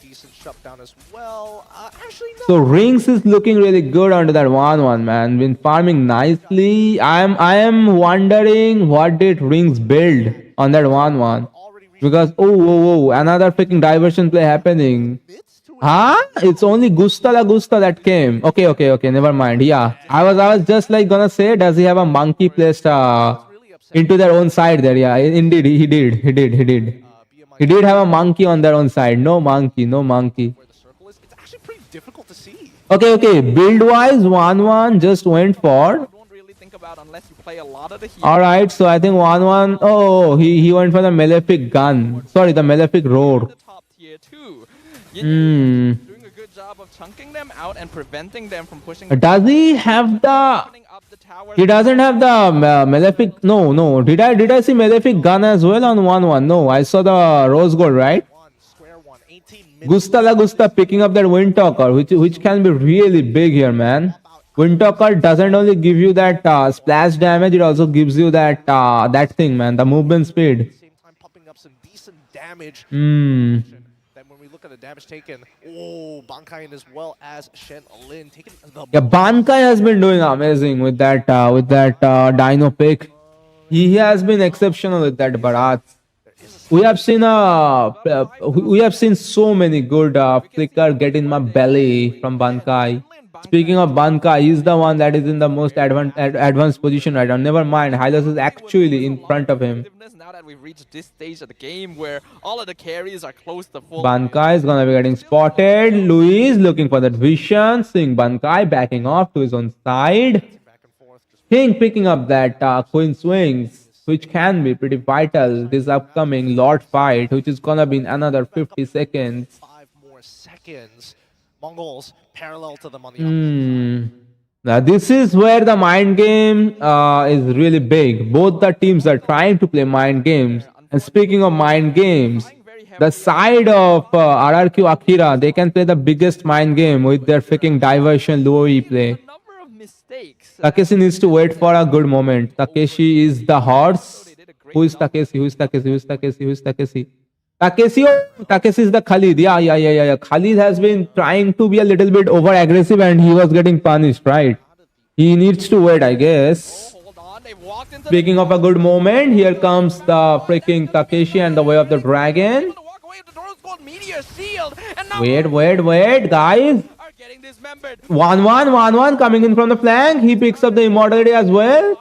decent shutdown as well. Actually, no. So Rings is looking really good onto that 1-1, man. Been farming nicely. I am wondering what did Rings build on that 1-1. Because another freaking diversion play happening. Huh? It's only Gusta that came. Okay, never mind. Yeah. I was just like gonna say, does he have a monkey placed into their own side there? Yeah, indeed he did. He did have a monkey on their own side. No monkey. Where the circle is, it's actually pretty difficult to see. Okay. Build wise, 1-1 just went for. Don't really think about unless you play a lot of the heat. Alright, so I think 1-1. Oh, he went for the malefic gun. Sorry, the malefic roar. The top tier 2. Doing a good job of chunking them out and preventing them from pushing. Does he have the? Up the tower. He doesn't have the malefic. No. Did I see malefic gun as well on 1-1? No, I saw the rose gold, right? Square one, 18 minutes. Gusta picking up that Windtalker, which can be really big here, man. Windtalker doesn't only give you that splash damage, it also gives you that that thing, man, the movement speed. Same time popping up some decent damage. Then when we look at the damage taken, Bankai as well as Shen Lin taking the. Yeah, Bankai has been doing amazing with that Dino pick. He has been exceptional with that Bharat. We have seen so many good flicker get in my belly from Bankai. Speaking of Bankai, he's the one that is in the most advanced position right now. Never mind, Hylos is actually in front of him. Now that we've reached this stage of the game where all of the carries are close to full. Bankai is gonna be getting spotted. Luis looking for that vision, seeing Bankai backing off to his own side. King picking up that Queen Swings, which can be pretty vital this upcoming Lord fight, which is gonna be in another 50 seconds. 5 more seconds. Mongols parallel to them on the opposite side. Now this is where the mind game is really big. Both the teams are trying to play mind games. And speaking of mind games, the side of RRQ Akira, they can play the biggest mind game with their freaking diversion Luoi play. Takeshi needs to wait for a good moment. Takeshi is the horse. Who is Takeshi? Takeshi is the Khalid. Yeah. Khalid has been trying to be a little bit over aggressive and he was getting punished, right? He needs to wait, I guess. Speaking of a good moment, here comes the freaking Takeshi and the way of the dragon. Wait, guys. 1-1 coming in from the flank. He picks up the immortality as well.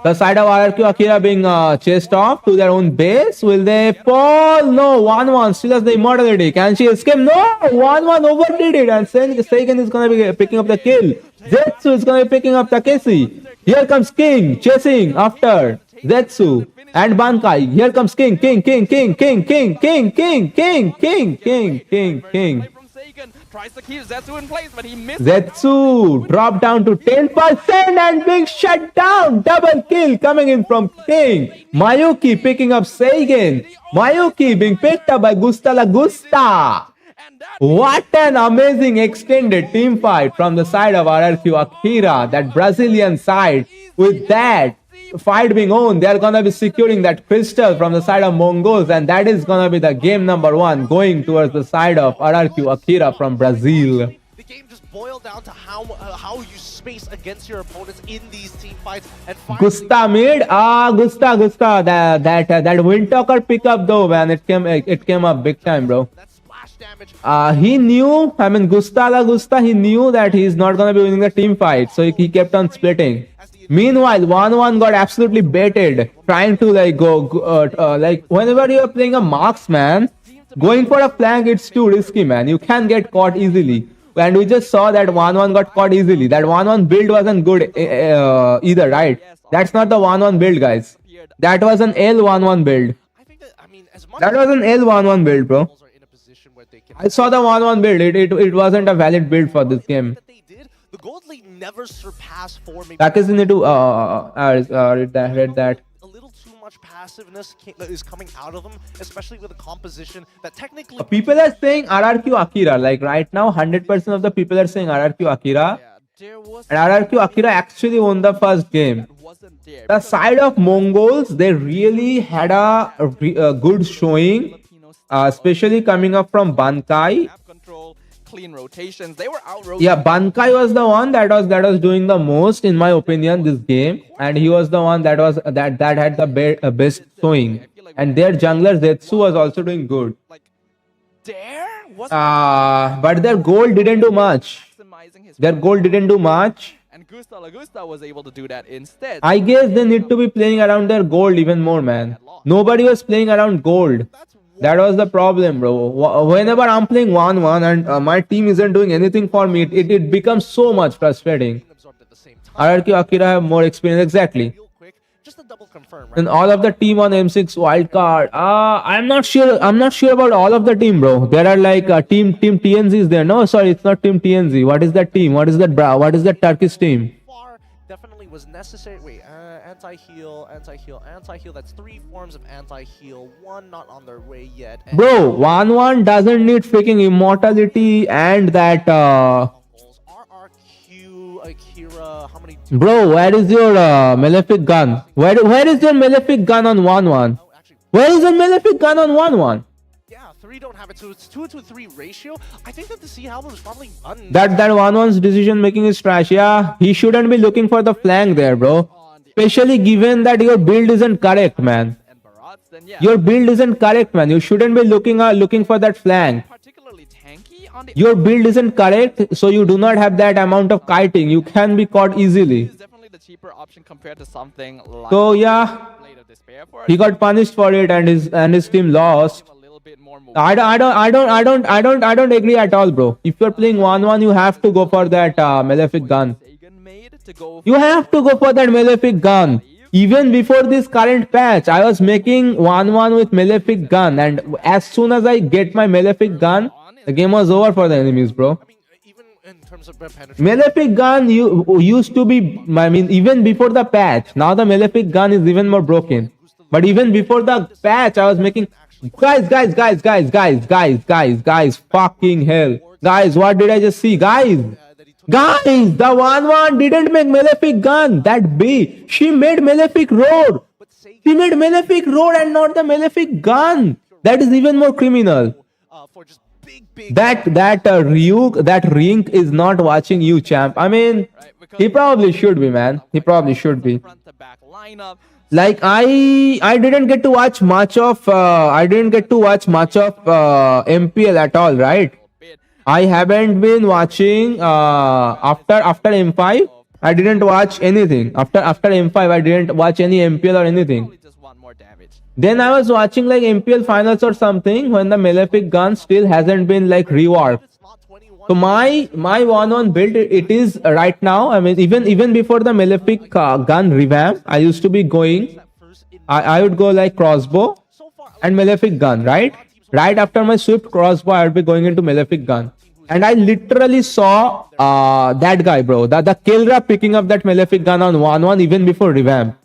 The side of RRQ Akira being chased off to their own base. Will they fall? No, 1-1 still has the immortality. Can she escape? No, 1-1 overdid it. And Seigen is going to be picking up the kill. Zetsu is going to be picking up Takeshi. Here comes King chasing after Zetsu. And Bankai. Here comes King. Tries to keep Zetsu in place, but he missed. Zetsu dropped down to 10% and big shutdown. Double kill coming in from King. Mayuki picking up Seigen. Mayuki being picked up by Gusta La Gusta. What an amazing extended team fight from the side of RRQ Akira, that Brazilian side. With that fight being on, they are gonna be securing that crystal from the side of Mongols, and that is gonna be the game number 1 going towards the side of RRQ Akira from Brazil. The game just boiled down to how you space against your opponents in these team fights. And Gusta mid, Gusta. That Windtalker pickup though, man, it came up big time, bro. that splash damage. He knew, I mean, Gusta, he knew that he's not gonna be winning the team fight, so he kept on splitting. Meanwhile, 1-1 got absolutely baited, trying to like like whenever you're playing a marksman, going for a flank, it's too risky, man. You can get caught easily. And we just saw that 1-1 got caught easily. That 1-1 build wasn't good either, right? That's not the 1-1 build, guys. That was an L11 build. That was an L11 build, bro. I saw the 1-1 build. It wasn't a valid build for this game. The Gold League never surpassed 4. Packers need to read that. A little too much passiveness is coming out of them, especially with a composition that technically. People are saying RRQ Akira. Like right now, 100% of the people are saying RRQ Akira. And RRQ Akira actually won the first game. The side of Mongols, they really had a good showing, especially coming up from Bankai. Clean rotations. They were out rotating. Yeah, Bankai was the one that was doing the most, in my opinion, this game, and he was the one that had the best showing. And their jungler Zetsu was also doing good. But their gold didn't do much. And Gusta La Gusta was able to do that instead. I guess they need to be playing around their gold even more, man. Nobody was playing around gold. That was the problem, bro. Whenever I'm playing 1-1 and my team isn't doing anything for me, it becomes so much frustrating. RRQ Akira have more experience, exactly. And all of the team on M6 wildcard. I'm not sure about all of the team, bro. There are like team TNZ is there. No, sorry, it's not team TNZ. What is that team? What is that Turkish team? Definitely was necessary. Wait, anti-heal. That's 3 forms of anti-heal. 1 not on their way yet. Bro, 1-1 doesn't need freaking immortality and that. RRQ Akira. How many? Bro, where is your malefic gun? Where is your malefic gun on 1-1? Where is your malefic gun on 1-1? Yeah, 3 don't have it, so it's 2-to-3 ratio. I think that the C album is probably That 1-1's decision making is trash. Yeah, he shouldn't be looking for the flank there, bro. Especially given that your build isn't correct, man. Your build isn't correct, man. You shouldn't be looking for that flank. Your build isn't correct, so you do not have that amount of kiting. You can be caught easily. Definitely the cheaper option compared to something like. So yeah, he got punished for it, and his team lost. I don't agree at all, bro. If you're playing 1-1, you have to go for that malefic gun. You have to go for that malefic gun. Even before this current patch, I was making 1-1 with malefic gun, and as soon as I get my malefic gun, the game was over for the enemies, bro. Malefic gun used to be, I mean, even before the patch. Now the malefic gun is even more broken. But even before the patch, I was making. Guys, fucking hell. Guys, what did I just see? Guys, the 1-1 didn't make malefic gun. That B, she made malefic road. She made malefic road and not the malefic gun. That is even more criminal. That Rink is not watching you, champ. I mean, he probably should be, man. He probably should be. Like I didn't get to watch much of MPL at all, right? I haven't been watching after M5. I didn't watch anything. After M5, I didn't watch any MPL or anything. Then I was watching like MPL finals or something when the malefic gun still hasn't been like reworked. So my 1-1 build, it is right now. I mean, even before the malefic gun revamp, I used to be going I would go like crossbow and malefic gun, right? Right after my swift crossbow, I would be going into malefic gun. And I literally saw that guy, bro. The Killra picking up that malefic gun on 1-1 even before revamp.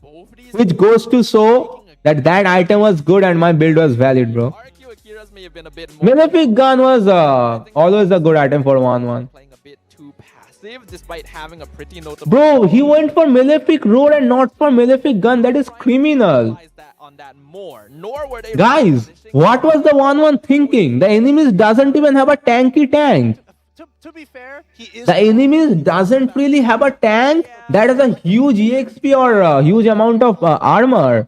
Which goes to show that that item was good and my build was valid, bro. RQ Akira's may have been a bit more Malefic gun was always a good item for 1-1. playing a bit too passive despite having a pretty notable. Bro, he went for malefic road and not for malefic gun. That is criminal. That on that more, nor were they Guys, what was the 1-1 thinking? The enemies doesn't even have a tanky tank. To be fair, he is. The enemies doesn't really have a tank that has a huge EXP or a huge amount of armor.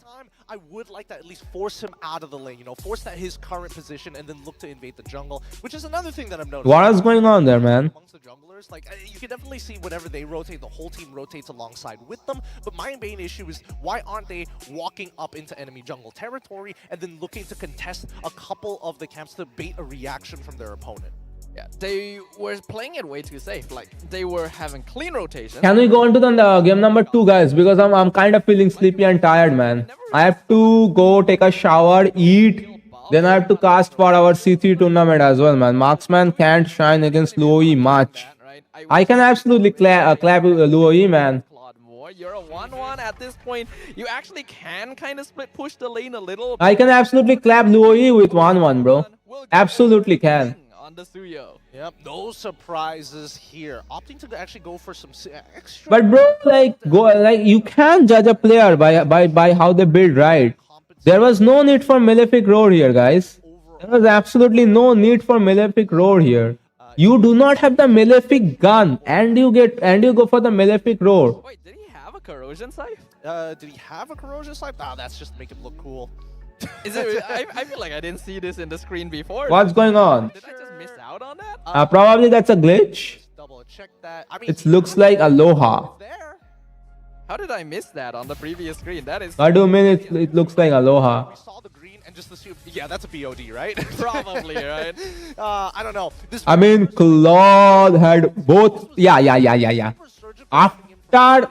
I would like to at least force him out of the lane, force that his current position and then look to invade the jungle, which is another thing that I'm noticing. What is going on there, man? Amongst the junglers, like you can definitely see whenever they rotate, the whole team rotates alongside with them. But my main issue is why aren't they walking up into enemy jungle territory and then looking to contest a couple of the camps to bait a reaction from their opponent? Yeah, they were playing it way too safe. Like they were having clean rotation. Can we go on to the game number 2, guys? Because I'm kind of feeling sleepy and tired, man. I have to go take a shower, eat. Then I have to cast for our C3 tournament as well, man. Marksman can't shine against Luoyi much. I can absolutely clap Luoyi, man. You're a 1-1 at this point. You actually can kind of split push the lane a little. I can absolutely clap Luoyi with 1-1, bro. Absolutely can. On the Suyo. Yep, no surprises here. Opting to actually go for some extra. But bro, like you can't judge a player by how they build, right? There was no need for malefic road here, guys. There was absolutely no need for malefic road here. You do not have the malefic gun, and you go for the malefic road. Wait, did he have a corrosion scythe? Did he have a corrosion scythe? Ah, that's just to make him look cool. Is it? I feel like I didn't see this in the screen before. What's going on? Did I just miss out on that? Probably that's a glitch. Double check that. I mean, It looks like Aloha. there. How did I miss that on the previous screen? That is What do you mean it looks like Aloha? We saw the green and just assumed, yeah, that's a BOD, right? probably right. I don't know. This I mean, Claude had both. Yeah. After.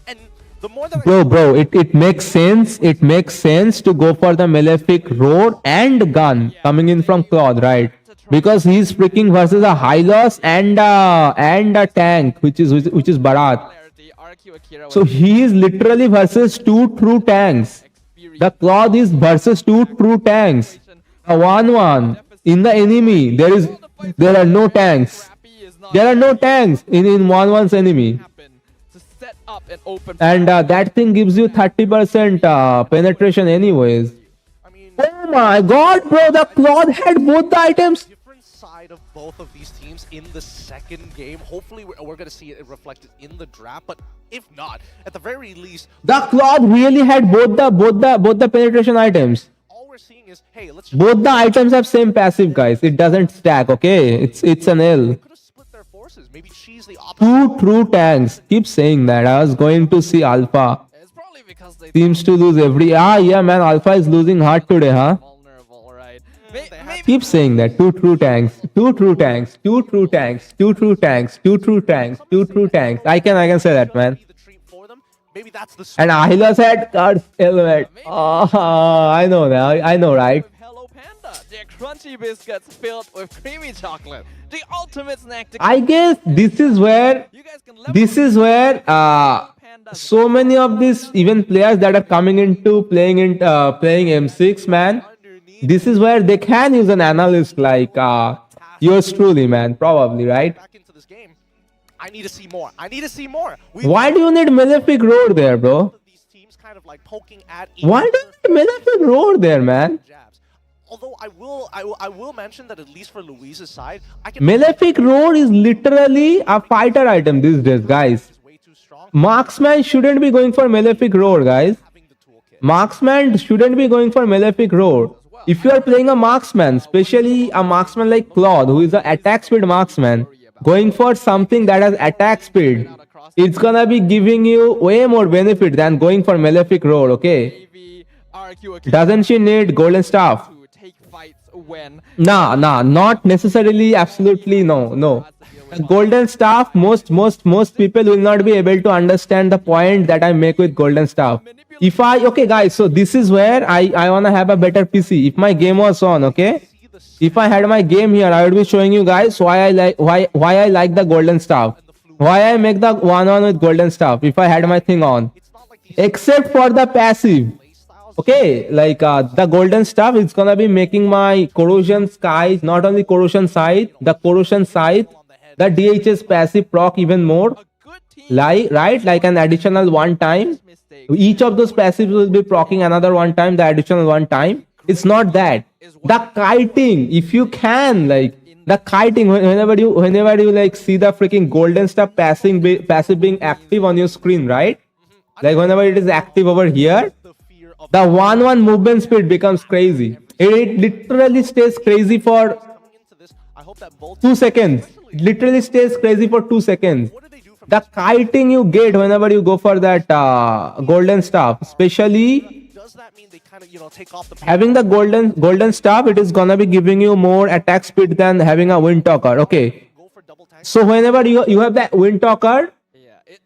and the more that Bro, it makes sense. It makes sense to go for the malefic road and gun coming in from Claude, right? Because he's freaking versus a Hylos and a tank, which is Bharat. So he is literally versus 2 true tanks. The Claude is versus 2 true tanks. A 1-1 in the enemy. There are no tanks. There are no tanks in 1-1's enemy. And that thing gives you 30% penetration anyways. Oh my god, bro, the Claude had both the items. different side of both of these teams in the second game. Hopefully we're going to see it reflected in the draft, but if not, at the very least, The Claude really had both the penetration items. all we're seeing is, hey, let's Both the items have same passive, guys. It doesn't stack, okay? It's an L. could have split their forces. Maybe she's the opposite. 2 true tanks. Keep saying that. I was going to see Alpha. It's probably because they Seems to lose every. Yeah, man. Alpha is losing hard today, huh? vulnerable, right? Maybe Keep saying that. 2 true tanks. 2 true tanks. 2 true tanks. 2 true tanks. 2 true tanks. 2 true tanks. I can say that, man. Be the treat for them. Maybe that's the And Ahila's had cards helmet. I know now. I know, right? Hello Panda, their crunchy biscuits filled with creamy chocolate. The ultimate snack to I guess this is where you guys can level so many of these even players that are coming into playing M6, man. This is where they can use an analyst like yours truly, man. Probably, right? back into this game. I need to see more. I need to see more. Why do you need Malefic Road there, bro? These teams kind of like poking at Why do you need Malefic Road there, man? jabs. Although I will mention that at least for Louise's side, I can Malefic Road is literally a fighter item these days, guys. is way too strong. Marksman shouldn't be going for Malefic Road, guys. Having the toolkit. Marksman shouldn't be going for Malefic Road. If you are playing a marksman, especially a marksman like Claude, who is an attack speed marksman, going for something that has attack speed, it's gonna be giving you way more benefit than going for Malefic Road, okay? Doesn't she need golden staff? to take fights when Nah, not necessarily, absolutely no. A golden staff, most people will not be able to understand the point that I make with golden staff. if I, okay guys, so this is where I wanna have a better PC. If my game was on, okay, if I had my game here, I would be showing you guys why I like the golden staff, why I make the 1-1 with golden staff if I had my thing on, except for the passive. Okay, like the golden stuff is gonna be making my corrosion skies, not only corrosion scythe, the corrosion scythe, the DHS passive proc even more. Right, like an additional one time. Each of those passives will be proccing another one time, the additional one time. It's not that. The kiting, if you can, like the kiting, whenever you like see the freaking golden stuff passive being active on your screen, right? Like whenever it is active over here, the 1-1 movement speed becomes crazy. It literally stays crazy for 2 seconds. It literally stays crazy for 2 seconds. The kiting you get whenever you go for that golden staff, especially having the golden staff, it is gonna be giving you more attack speed than having a wind talker. Okay, so whenever you have that wind talker,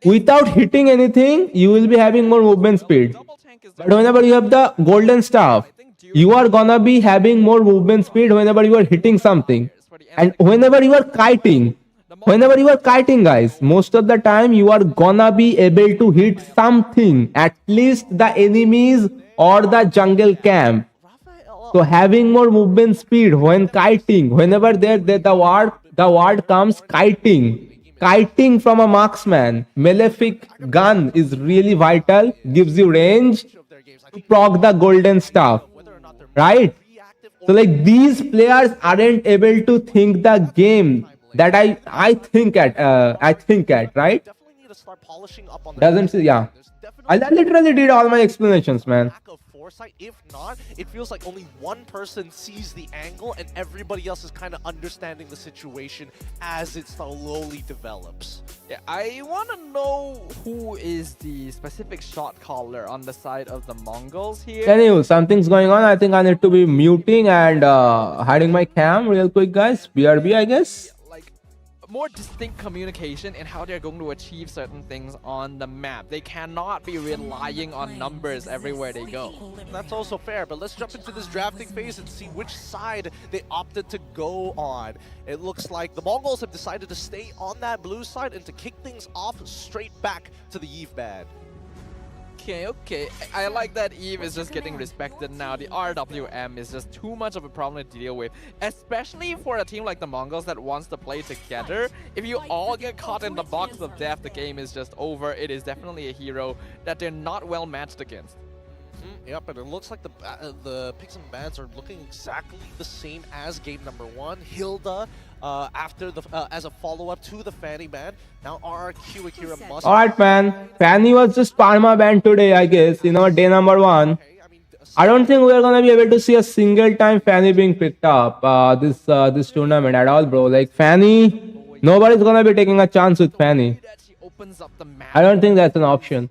without hitting anything, you will be having more movement speed. But whenever you have the golden staff, you are gonna be having more movement speed whenever you are hitting something. And whenever you are kiting, guys, most of the time you are gonna be able to hit something, at least the enemies or the jungle camp. So having more movement speed when kiting, whenever the ward comes, kiting from a marksman, malefic gun is really vital, gives you range to proc the golden staff, right? So like these players aren't able to think the game that I think at, right? Doesn't see, yeah. I literally did all my explanations, man. If not, it feels like only one person sees the angle and everybody else is kind of understanding the situation as it slowly develops. Yeah, I want to know who is the specific shot caller on the side of the Mongols here. Anyway, something's going on. I think I need to be muting and hiding my cam real quick, guys. BRB, I guess. More distinct communication in how they're going to achieve certain things on the map. They cannot be relying on numbers everywhere they go. That's also fair, but let's jump into this drafting phase and see which side they opted to go on. It looks like the Mongols have decided to stay on that blue side and to kick things off straight back to the Eve bad. Okay. I like that Eve is just getting respected now. The RWM is just too much of a problem to deal with, especially for a team like the Mongols that wants to play together. If you all get caught in the box of death, the game is just over. It is definitely a hero that they're not well matched against. Yep, and it looks like the picks and bans are looking exactly the same as game number 1. Hilda, after the as a follow-up to the Fanny ban. Now RRQ Akira must. Alright, man. Fanny was just Parma banned today, I guess. You know, day number 1. I don't think we are gonna be able to see a single time Fanny being picked up this tournament at all, bro. Like Fanny, nobody's gonna be taking a chance with Fanny. I don't think that's an option.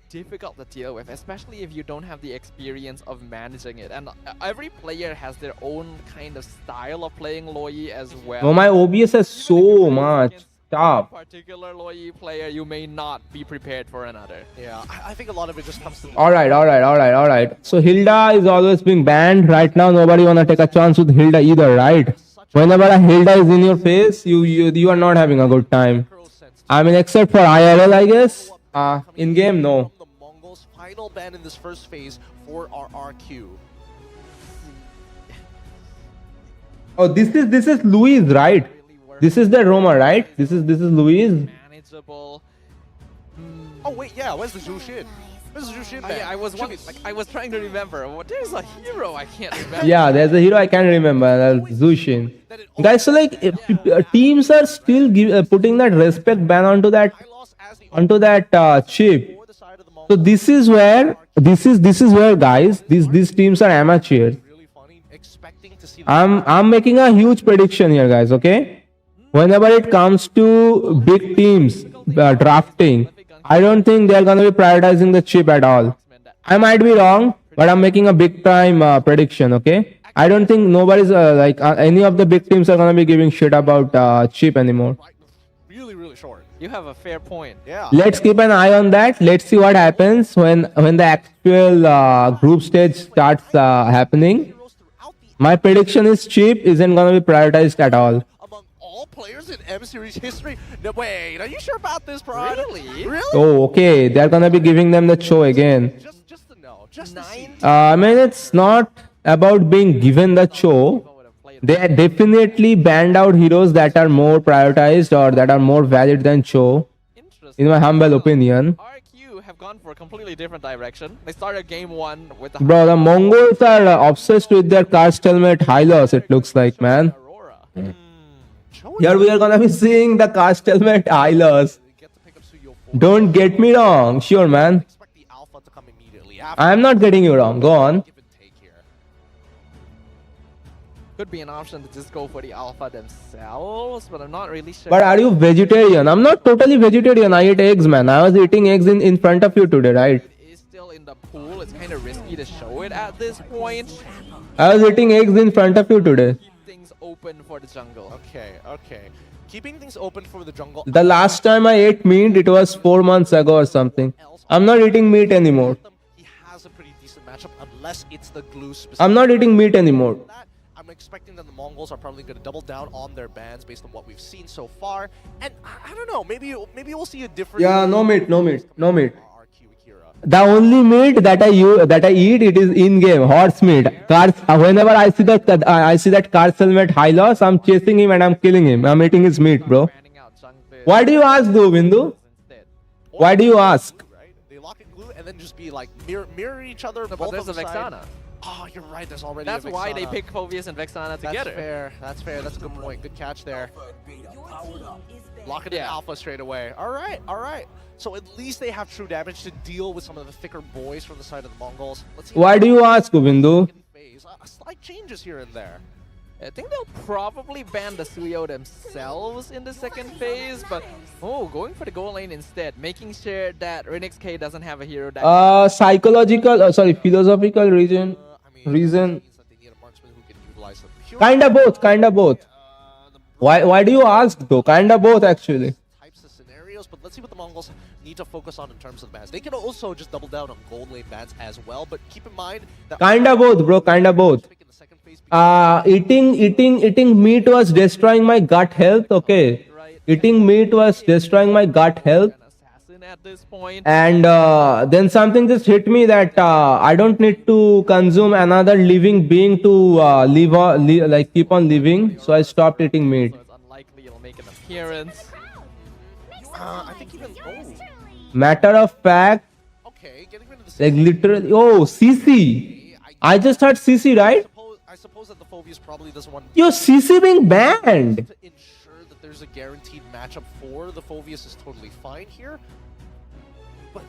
Difficult to deal with, especially if you don't have the experience of managing it. And every player has their own kind of style of playing Loi as well. Oh, my OBS has so much. Stop. Particular Loi player, you may not be prepared for another. Yeah, I think a lot of it just comes to. Alright. So Hilda is always being banned right now. Nobody wanna take a chance with Hilda either, right? Whenever a Hilda is in your face, you are not having a good time. I mean, except for IRL, I guess. In game, no. Final ban in this first phase for RRQ. Oh, this is Louise, right? This is the Roma, right? This is Louise. Manageable. Oh wait, yeah. Where's the Zhu Xin ban? I was trying to remember. There's a hero I can't remember. Yeah, there's a hero I can't remember. Zhu Xin. Guys, so like teams are still putting that respect ban onto that chip. So this is where guys, these teams are amateur. I'm making a huge prediction here, guys. Okay, whenever it comes to big teams drafting, I don't think they're gonna be prioritizing the chip at all. I might be wrong, but I'm making a big time prediction. Okay, I don't think nobody's any of the big teams are gonna be giving shit about chip anymore. Really short. You have a fair point. Yeah. Let's keep an eye on that. Let's see what happens when the actual group stage starts happening. My prediction is Cheap isn't gonna be prioritized at all. Among all players in M Series history. No, wait, are you sure about this, Prod? Really? Really? Oh, okay. They're gonna be giving them the show again. Just to know. Just to see. I mean, it's not about being given the show. They definitely banned out heroes that are more prioritized or that are more valid than Cho, in my humble opinion. RQ have gone for a completely different direction. They started game 1 with the Bro, the Mongols are obsessed with their cast helmet Hylos, it looks like, man. Aurora. Here we are gonna be seeing the cast helmet Hylos. Get to pick up Suyo 4. Don't get me wrong, sure, man. Expect the alpha to come immediately after. I'm not getting you wrong, go on. Give and take here. Could be an option to just go for the alpha themselves, but I'm not really sure. But are you vegetarian? I'm not totally vegetarian. I eat eggs, man. I was eating eggs in front of you today, right? It is still in the pool. It's kind of risky to show it at this point. I was eating eggs in front of you today. Keep things open for the jungle. Okay, okay. Keeping things open for the jungle. The last time I ate meat, it was 4 months ago or something. I'm not eating meat anymore. He has a pretty decent matchup unless it's the glue specific. I'm not eating meat anymore. I'm expecting that the Mongols are probably going to double down on their bans based on what we've seen so far. And I don't know, maybe we'll see a different. Yeah, no meat, no meat, no meat. RQ Akira. The only meat that I eat, it is in-game horse meat. Cars. Whenever I see that Cars helmet Hylos, I'm chasing him and I'm killing him. I'm eating his meat, bro. Banning out Jungfish Why do you ask, though, Bindu? instead. Why do you ask? Right? They lock and glue and then just be like mirror each other. No, but both there's a on the side. Vexana. Oh, you're right. There's already. That's a why they Vexana. pick Phoveus and Vexana That's together. fair. That's fair. That's a good point. Good catch there. Lock it in Yeah. alpha straight away. All right, all right. So at least they have true damage to deal with some of the thicker boys from the side of the Mongols. Let's see. Why do you ask, Bindu? Slight changes here and there. I think they'll probably ban the Suyo themselves in the second phase, but going for the goal lane instead, making sure that Renix K doesn't have a hero that Philosophical reason. Reason. Kinda both. Why do you ask though? Kinda both actually. Types of scenarios, but let's see what the Mongols need to focus on in terms of bans. They can also just double down on gold lane bans as well, but keep in mind that Kinda both, bro. Kinda both. in the second phase Eating meat was destroying my gut health. Okay, eating meat was destroying my gut health. an assassin at this point. And then something just hit me that I don't need to consume another living being to keep on living. So I stopped eating meat. So it's unlikely it'll make an appearance. I think even Matter of fact, okay, getting rid of the like literally. Oh, CC. I just heard CC, right? I suppose that the Phoveus probably doesn't want Yo, CC being banned. to ensure that there's a guaranteed matchup for the Phoveus is totally fine here. But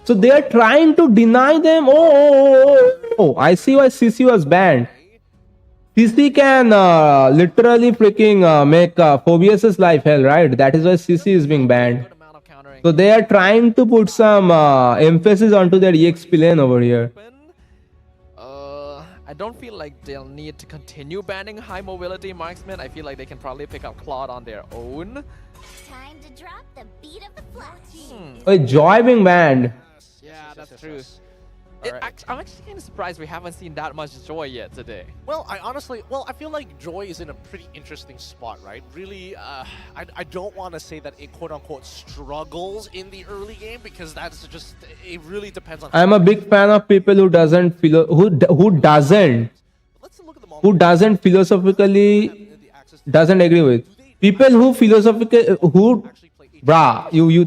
So they are trying to deny them. Oh, I see why CC was banned. CC can literally freaking make Phoveus' life hell, right? That is why CC is being banned. Good amount of countering. So they are trying to put some emphasis onto their EXP lane over here. I don't feel like they'll need to continue banning high mobility marksmen. I feel like they can probably pick up Claude on their own. Time to drop the beat of the flash. Oh, Joy being banned. Yeah, that's true. Alright. I'm actually kind of surprised we haven't seen that much joy yet today. Well, I feel like Joy is in a pretty interesting spot, right? Really, I don't want to say that it quote-unquote struggles in the early game because that's just, it really depends on. I'm a big fan of people who doesn't philosophically doesn't agree with people who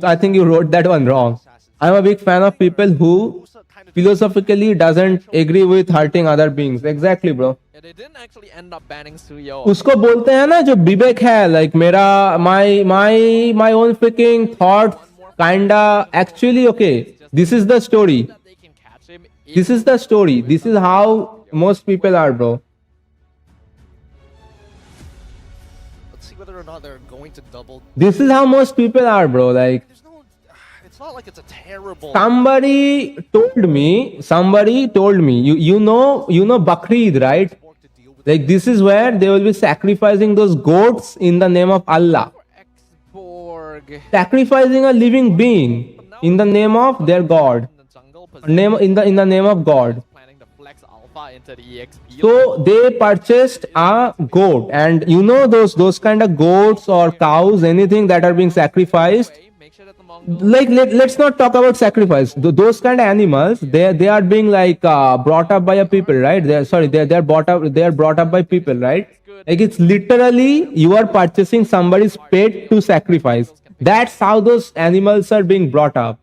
I think you wrote that one wrong. I'm a big fan of people who philosophically doesn't agree with hurting other beings. Exactly, bro. Yeah, they didn't actually end up banning Suyo. उसको बोलते हैं ना जो विवेक है, like my own freaking thoughts kinda actually okay. This is the story. That they can catch him. This is the story. This is how most people are, bro. Let's see whether or not they're going to double. This is how most people are, bro. Like There's no, it's not like it's a terrible. somebody told me, you know Bakrid, right? Like this is where they will be sacrificing those goats in the name of Allah. Xborg. sacrificing a living being in the name of their god, in the name of god. Into the EXP. So they purchased a goat, and you know those kind of goats or cows, anything that are being sacrificed. Like let's not talk about sacrifice. Those kind of animals, they are being like brought up by a people, right? They're brought up by people, right? Like it's literally you are purchasing somebody's pet to sacrifice. That's how those animals are being brought up.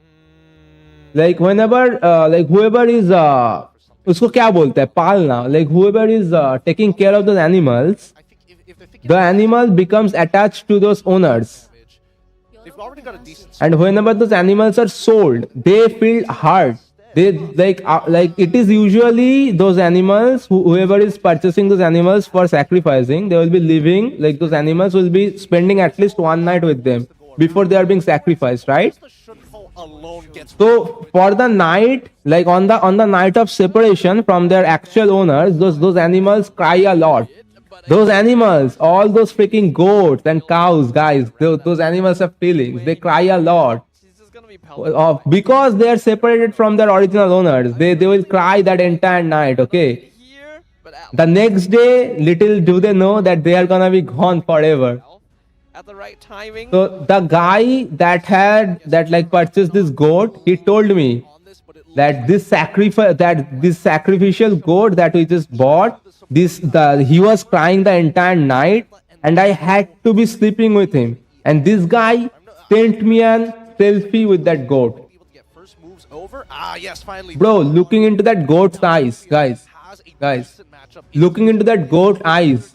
Like whenever like whoever is उसको क्या बोलते हैं पालना, like whoever is taking care of those animals, the animal becomes attached to those owners, and whenever those animals are sold, they feel hurt. They like it is usually those animals, whoever is purchasing those animals for sacrificing, they will be living, like those animals will be spending at least one night with them before they are being sacrificed, right? So for the night, like on the night of separation from their actual owners, those animals cry a lot. Those animals, all those freaking goats and cows, guys, those animals have feelings. They cry a lot. Because they are separated from their original owners. They will cry that entire night, okay? The next day, little do they know that they are gonna be gone forever. At the right timing. So the guy that like purchased this goat, he told me that this sacrificial goat that we just bought, he was crying the entire night, and I had to be sleeping with him. And this guy sent me an selfie with that goat. Bro, looking into that goat's eyes, guys, looking into that goat eyes,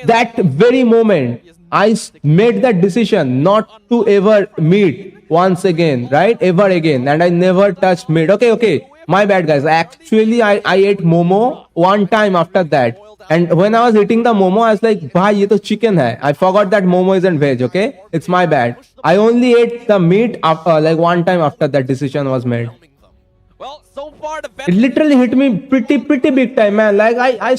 that very moment, I made that decision not to ever meat once again, right? Ever again. And I never touched meat. Okay. My bad, guys. Actually, I ate momo one time after that. And when I was eating the momo, I was like, bhai, ye to chicken hai. I forgot that momo isn't veg, okay? It's my bad. I only ate the meat like one time after that decision was made. Well, so far the It literally hit me pretty big time, man. Like I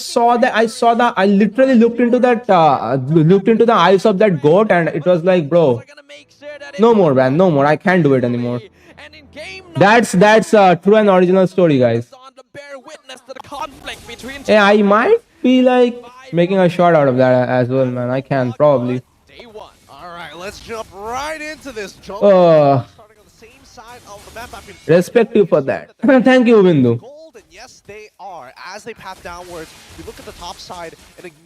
literally looked into the eyes of that goat, and it was like, bro, no more, man, no more. I can't do it anymore. That's true and original story, guys. Yeah, I might be like making a shot out of that as well, man. I can probably. All right, let's jump right into this. Respect you for that. Thank you, Bindu. Yes, they are. As they path downwards, we look at the top side.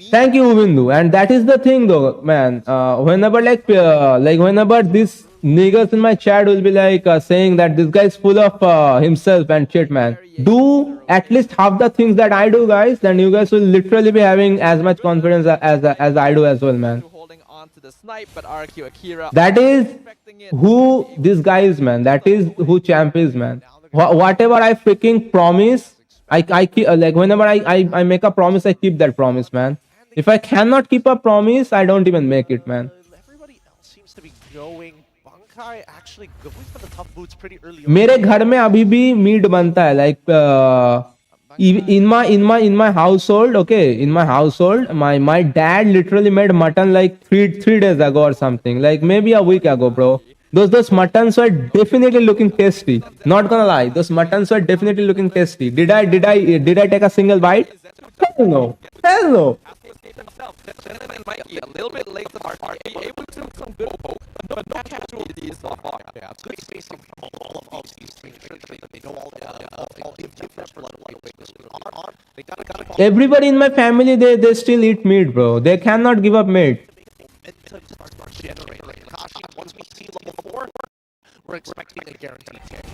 Thank you, Bindu. And that is the thing, though, man. Whenever whenever these niggas in my chat will be like saying that this guy is full of himself and shit, man. Do at least half the things that I do, guys. Then you guys will literally be having as much confidence as I do as well, man. That is who this guy is, man. That is who champ is, man. Whatever I freaking promise, I keep, like whenever I make a promise, I keep that promise, man. If I cannot keep a promise, I don't even make it, man. Everybody else seems to be going. Bankai actually going for the tough boots pretty early. मेरे घर में अभी भी meat बनता है, like in my household, okay, in my household, my dad literally made mutton like three days ago or something, like maybe a week ago, bro. Those muttons were definitely looking tasty. Not gonna lie, those muttons were definitely looking tasty. Did I take a single bite? Hell no. Hell no. A little bit late to the part, able to do some good hope, but no casualties so far. Yeah, it's good spacing from all of these things. They know all the objectives. They gotta call. Everybody in my family, they still eat meat, bro. They cannot give up meat. Once we see level 4, we're expecting a guaranteed kick.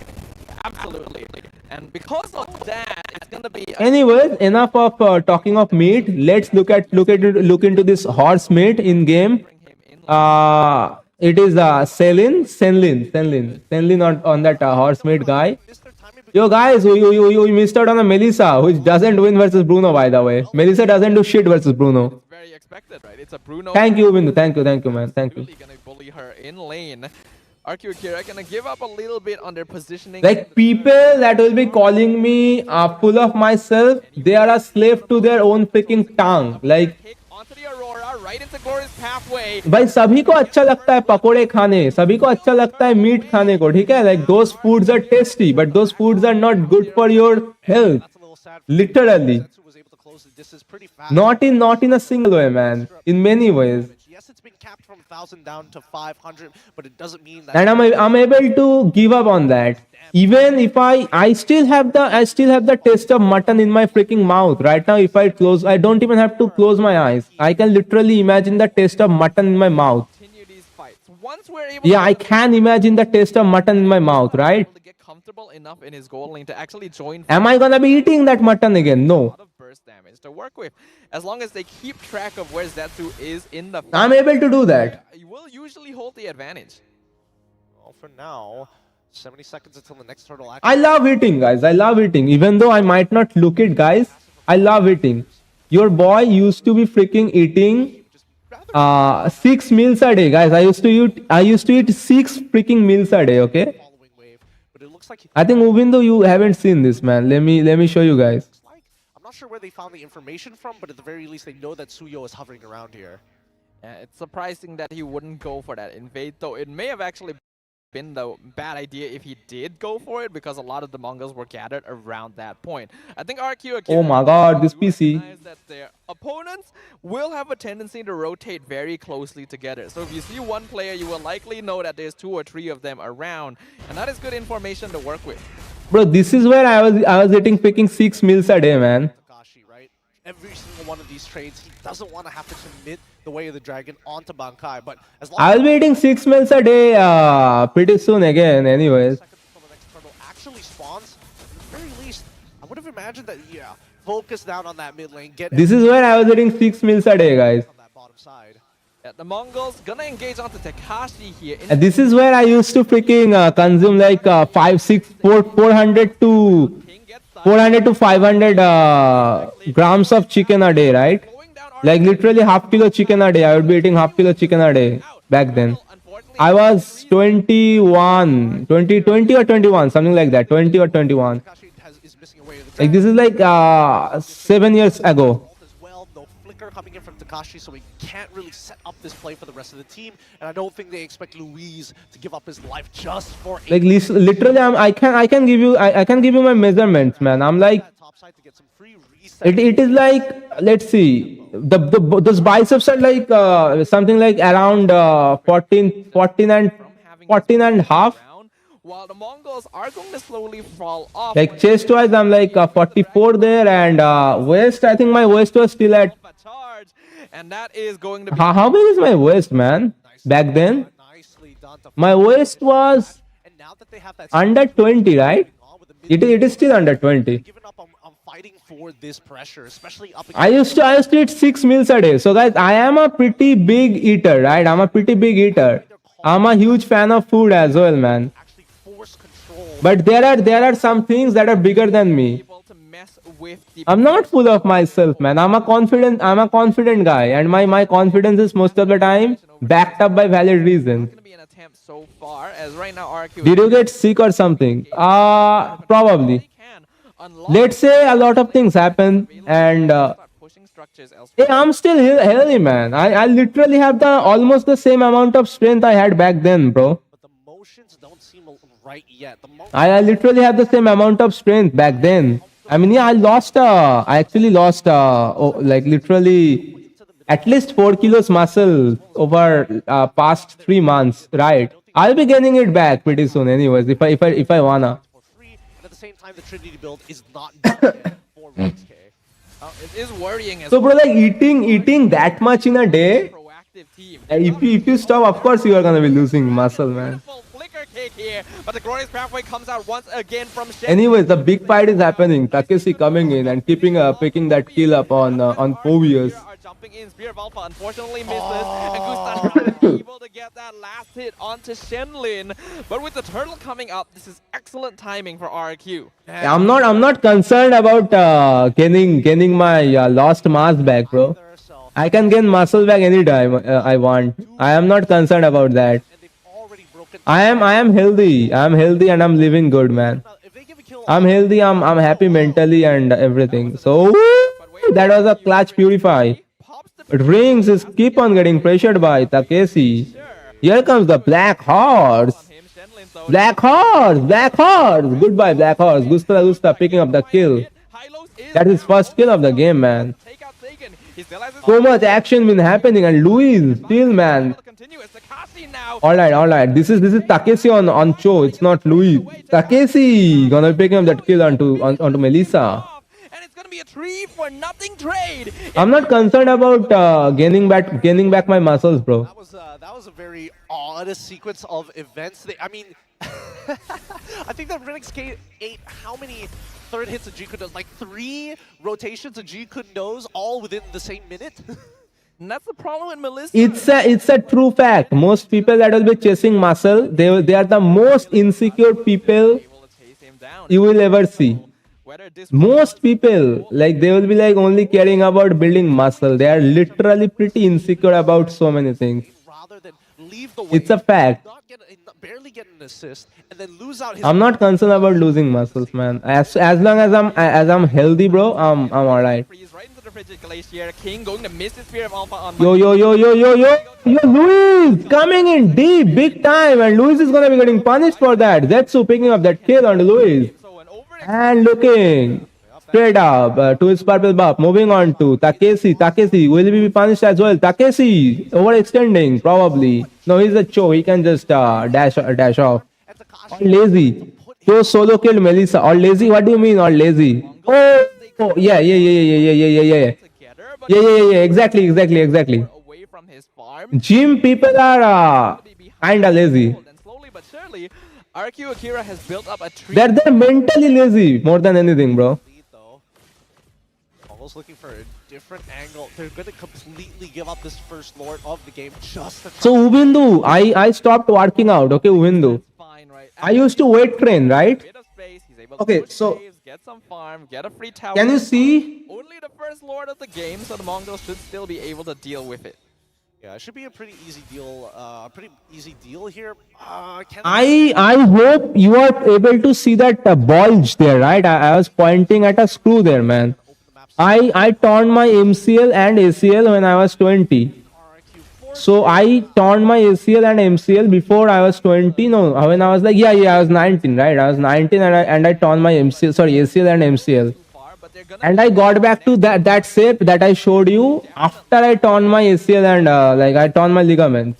Absolutely. And because of that, it's gonna be. Anyways, enough of talking of meat. Let's look into this horse meat in game. It is Senlin on that horse meat guy. Yo guys, you missed out on a Melissa, which doesn't win versus Bruno, by the way. Melissa doesn't do shit versus Bruno. Very expected, right? It's a Bruno. Thank you, Bindu. Thank you, man. Thank you. Really gonna bully her in lane. RQ Akira gonna give up a little bit on their positioning. Like people that will be calling me full of myself, they are a slave to their own freaking tongue. Like onto the Aurora right into Glorious pathway. भाई सभी को अच्छा लगता है पकोड़े खाने, सभी को अच्छा लगता है मीट खाने को, ठीक है? Like those foods are tasty, but those foods are not good for your health. That's a little sad. Literally. Zetsu was able to close the distance pretty fast. Not in a single way, man. In many ways. Yes, it's been capped from 1,000 down to 500, but it doesn't mean that. And I'm able to give up on that. Even if I still have the taste of mutton in my freaking mouth right now. If I don't even have to close my eyes. I can literally imagine the taste of mutton in my mouth. Continue these fights. Once we're able Yeah, I can imagine the taste of mutton in my mouth, right? to get comfortable enough in his goal lane to actually join. Am I gonna be eating that mutton again? A No. lot of burst damage to work with. As long as they keep track of where Zetsu is in the I'm able to do that. you will usually hold the advantage. Well, for now, 70 seconds until the next turtle. I love eating, guys. I love eating. Even though I might not look it, guys, I love eating. Your boy used to be freaking eating 6 meals a day, guys. I used to eat 6 freaking meals a day, okay? Following wave, but it looks like I think even though you haven't seen this, man, let me show you guys. I'm not sure where they found the information from, but at the very least, they know that Suyo is hovering around here. It's surprising that he wouldn't go for that invade, though it may have actually been the bad idea if he did go for it, because a lot of the Mongols were gathered around that point. I think RQ Oh my god, this PC. recognize that their opponents will have a tendency to rotate very closely together. So if you see one player, you will likely know that there's 2 or 3 of them around, and that is good information to work with. Bro, this is where I was eating freaking 6 meals a day, man. Takashi, right? Every single one of these trades, he doesn't want to have to commit the way of the dragon onto Bankai, but as long I'll be eating 6 meals a day pretty soon again, anyways. seconds until the next turtle actually spawns, at the very least, I would have imagined that, yeah, focus down on that mid lane, get This is where I was eating 6 meals a day, guys. on that bottom side. Yeah, the Mongols gonna engage onto Takashi here. And this is where I used to freaking consume like 400 to 500 grams of chicken a day, right? Like literally half kilo chicken a day. I would be eating half kilo chicken a day back then. I was 20 or 21, something like that. 20 or 21. Takashi is missing away. The Like this is like 7 years ago. as well, no flicker coming in from Takashi, so he can't really set up this play for the rest of the team. And I don't think they expect Luis to give up his life just for Like literally, I can give you my measurements, man. I'm like, that top side to get some free reset. it is like, let's see, those biceps are like something like around 14 and half. While the Mongols are going to slowly fall off. Like chest wise, I'm like 44 there, and waist, I think my waist was still at. A charge, and that is going to be How big is my waist, man? Back then, Nicely done to my waist was and now that they have that under 20, right? on with the mid It is still under 20. given up on fighting for this pressure, especially up I used to eat 6 meals a day. So guys, I am a pretty big eater, right? I'm a pretty big eater. I'm a huge fan of food as well, man. actually force control. But there are some things that are bigger than me. able to mess with the I'm not full of myself, man. I'm a confident guy, and my confidence is most of the time backed up by valid reasons. going to be an attempt so far, as right now RQ Did you get sick or something? Probably. can unlock Let's say a lot of things happen, and start pushing structures elsewhere. hey, I'm still healthy, man. I literally have almost the same amount of strength I had back then, bro. But the motions don't seem right yet. The I literally have the same amount of strength back then. I mean, yeah, I actually lost, like literally at least 4 kilos muscle over past 3 months, right? I'll be getting it back pretty soon, anyways, if I wanna. for free, and at the same time, the Trinity build is not done yet for Rex K. It is worrying as So, bro, like eating that much in a day, proactive team. if you stop, of course you are gonna be losing muscle, man. Beautiful flicker kick here, but the glorious pathway comes out once again from Shen. Anyways, the big fight is happening. Takeshi coming in and picking that kill up on Phobius. Are jumping in. Spear of Alpha unfortunately misses, and Gustav able to get that last hit onto Shenlin. But with the turtle coming up, this is excellent timing for RQ. I'm not concerned about gaining my lost mass back, bro. I can gain muscle back anytime I want. I am not concerned about that. And they've already broken. I am healthy. I'm healthy and I'm living good, man. If they give a kill, I'm healthy. I'm happy mentally and everything. So that was a clutch purify. Pops the Rings is keep on getting pressured by Takeshi. Here comes the Black Horse. Black Horse, Black Horse. Goodbye, Black Horse. Gusta picking up the kill. That is first kill of the game, man. So much action been happening, and Luis still, man. All right. This is Takeshi on Cho. It's not Luis. Takeshi gonna be picking up that kill onto Melissa. And it's gonna be a 3-for-nothing trade. I'm not concerned about gaining back my muscles, bro. That was a very odd sequence of events. I mean, I think that Renix ate how many third hits of G-Kun does? Like 3 rotations of G-Kun knows all within the same minute? And that's the problem with Melissa. It's a true fact. Most people that will be chasing muscle, they are the most insecure people you will ever see. Most people, like, they will be like only caring about building muscle. They are literally pretty insecure about so many things. Rather than leave the It's a fact. barely get an assist and then lose out his I'm not concerned about losing muscles, man. As long as I'm healthy, bro, I'm alright. Right into the frigid glacier. King going to miss his spear of alpha on Yo, Luis coming in deep, big time, and Luis is gonna be getting punished for that. Zetsu picking up that kill on Luis. And looking straight up to his purple buff. Moving on to Takeshi. Takeshi will be punished as well. Takeshi overextending probably. No, he's a Cho. He can just dash off. All lazy. Cho solo killed Melissa. All lazy? What do you mean all lazy? Oh yeah. Yeah. Exactly. away from his farm. Gym people are kinda lazy. And slowly but surely, RQ Akira has built up a tree. They're mentally lazy more than anything, bro. Almost looking for a different angle. They're going to completely give up this first lord of the game just to So Ubindu, I stopped working out. Okay, Ubindu. Fine, right? I used to weight train, right? Bit of space. He's able Okay, to push so waves, get some farm, get a free tower. can you see? Only the first lord of the game, so the Mongols should still be able to deal with it. Yeah, it should be a pretty easy deal here. I hope you are able to see that bulge there, right? I was pointing at a screw there, man. I torn my MCL and ACL when I was 20. So I torn my ACL and MCL before I was 20. No, when I was like, I was 19, right? I was 19 and I torn my ACL and MCL. And I got back to that shape that I showed you after I torn my ACL and I torn my ligament.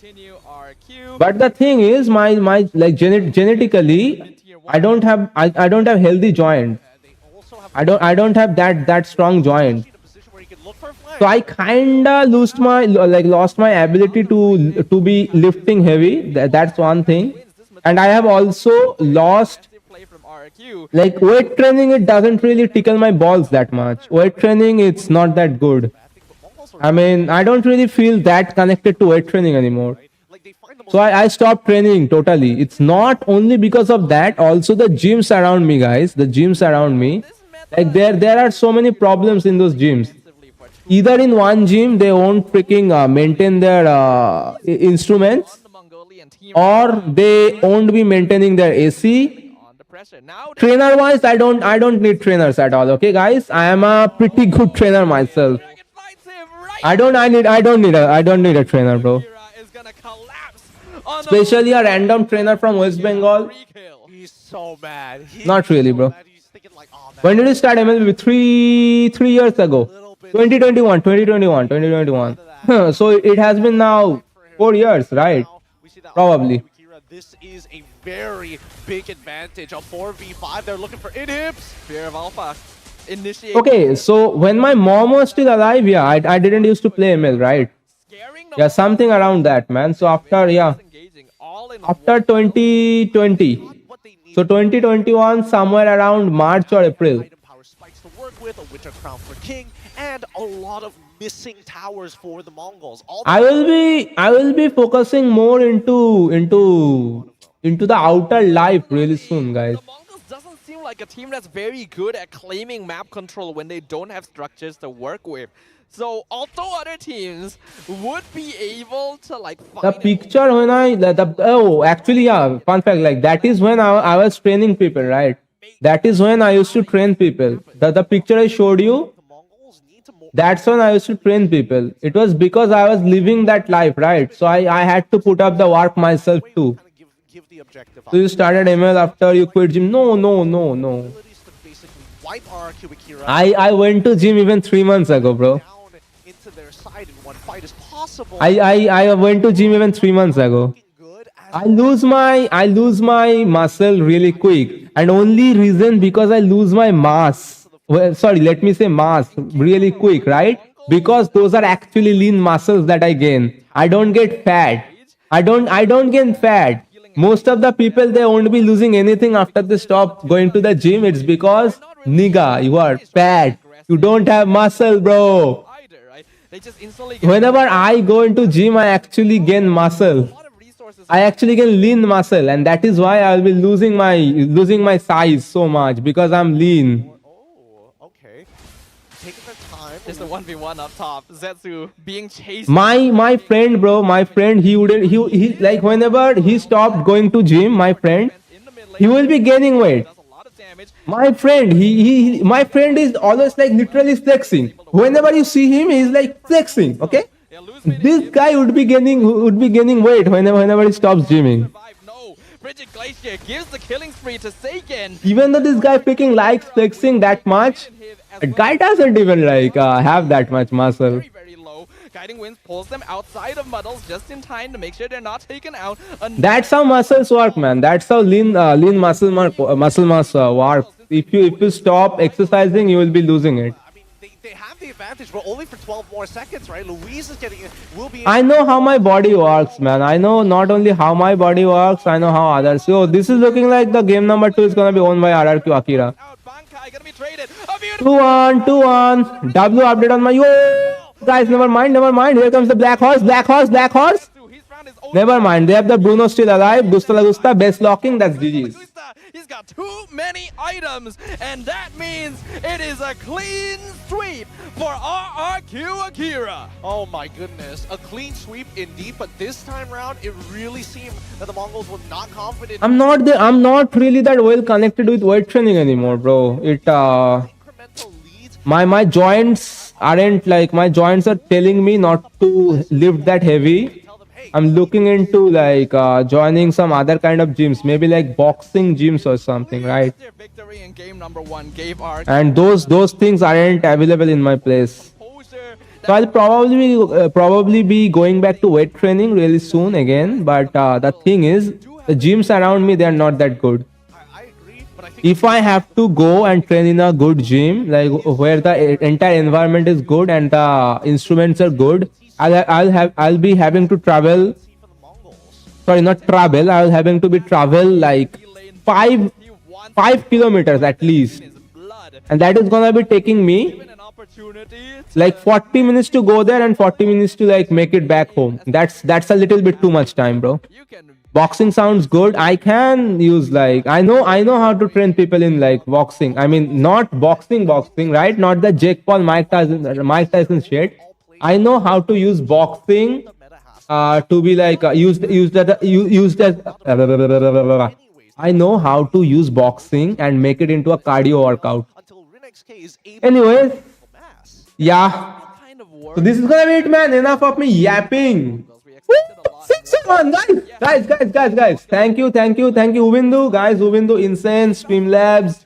But the thing is, my genetically, I don't have healthy joint. I don't have that strong joint. So I kinda lost my ability to be lifting heavy. That's one thing. And I have also lost, like, weight training. It doesn't really tickle my balls that much. Weight training, it's not that good. I mean, I don't really feel that connected to weight training anymore. So I stopped training totally. It's not only because of that, also the gyms around me, guys. The gyms around me. Like, there are so many problems in those gyms. Either in one gym, they won't freaking maintain their instruments, or they won't be maintaining their AC. Trainer wise, I don't need trainers at all. Okay, guys, I am a pretty good trainer myself. I don't need a trainer, bro. Especially a random trainer from West Bengal. He's so mad. Not really, bro. When did you start MLB? Three years ago. 2021. So it has been now 4 years, right? Probably. This is a very big advantage. A 4v5. They're looking for inhibs. Fear of alpha. Initiate. Okay, so when my mom was still alive, I didn't used to play ML, right? Yeah, something around that, man. So after 2020, so 2021, somewhere around March or April. Power spikes to work with, a Winter Crown for King, and a lot of missing towers for the Mongols. I will be focusing more into the outer life really soon, guys. The Mongols doesn't seem like a team that's very good at claiming map control when they don't have structures to work with. So although other teams would be able to like find the picture when fun fact, like, that is when I was training people, right? That is when I used to train people. The picture I showed you, That's when I used to train people. It was because I was living that life, right? So I had to put up the work myself too. Kind of give the objective up. So you started ML after you quit gym? No. Abilities to basically wipe RRQ Akira I went to gym even 3 months ago, bro. down into their side in one fight as possible. I went to gym even 3 months ago. Good as I lose my muscle really quick, and only reason because I lose my mass. Well, sorry, let me say mass really quick, right? Because those are actually lean muscles that I gain. I don't get fat. I don't gain fat. Most of the people, they won't be losing anything after they stop going to the gym. It's because nigga, you are fat. You don't have muscle, bro. either, right? They just instantly get Whenever I go into gym, I actually gain muscle. a lot of resources. I actually gain lean muscle, and that is why I'll be losing my size so much because I'm lean. oh, okay. Taking their time. Just the 1v1 up top. Zetsu being chased. My friend, bro, my friend, he wouldn't he like whenever he stopped going to gym, my friend, in the mid lane. he will be gaining weight. Does a lot of damage. My friend, my friend is always like literally flexing. Whenever you see him, he's like flexing. Okay, They lose mid. this guy would be gaining weight whenever he stops gymming. Survive. No. Frigid Glacier gives the killing spree to Seiken. Even though this guy freaking likes flexing that much, the guy doesn't even like have that much muscle. Very, very low. Guiding Winds pulls them outside of Muddles just in time to make sure they're not taken out. That's how muscles work, man. That's how lean muscle mass works. If you stop exercising, you will be losing it. I mean, they have the advantage, but only for 12 more seconds, right? Louise is getting it. Will be. I know how my body works, man. I know not only how my body works, I know how others. So this is looking like the game number 2 is gonna be owned by RRQ Akira. Out. Bankai gonna be traded. A beautiful 2-1. W update on my guys. Never mind. Here comes the black horse. He's found his own Never mind. They have the Bruno still alive. Gusta la Gusta. Best locking. That's GG's. He's got too many items, and that means it is a clean sweep for RRQ Akira. Oh my goodness, a clean sweep indeed, but this time round, it really seemed that the Mongols were not confident. I'm not really that well connected with weight training anymore, bro. Incremental leads. My joints aren't like, my joints are telling me not to lift that heavy. Tell them, hey, I'm looking into like joining some other kind of gyms, maybe like boxing gyms or something, right? Their victory in game number 1 gave RRQ And those things aren't available in my place. composure. So I'll probably be going back to weight training really soon again. But the thing is, the gyms around me, they are not that good. I agree, but I think If I have to go and train in a good gym, like where the entire environment is good and the instruments are good, I'll be having to travel. for the Mongols. Sorry, not travel. I'll having to be travel like 5 kilometers at least, Blood. and that is gonna be taking me Given an opportunity. like 40 minutes to go there and 40 minutes to like make it back home. That's a little bit too much time, bro. You can Boxing sounds good. I can use like I know how to train people in like boxing. I mean not boxing, right? Not the Jake Paul Mike Tyson shit. I know how to use boxing to be like used as I know how to use boxing and make it into a cardio workout. Until RNXK is able Anyways, to mass. yeah. kind of So work. this is gonna be it, man. Enough of me yapping. Woo! 6-1, guys. Thank you, Uvindu, guys. Uvindu, Insane, Streamlabs,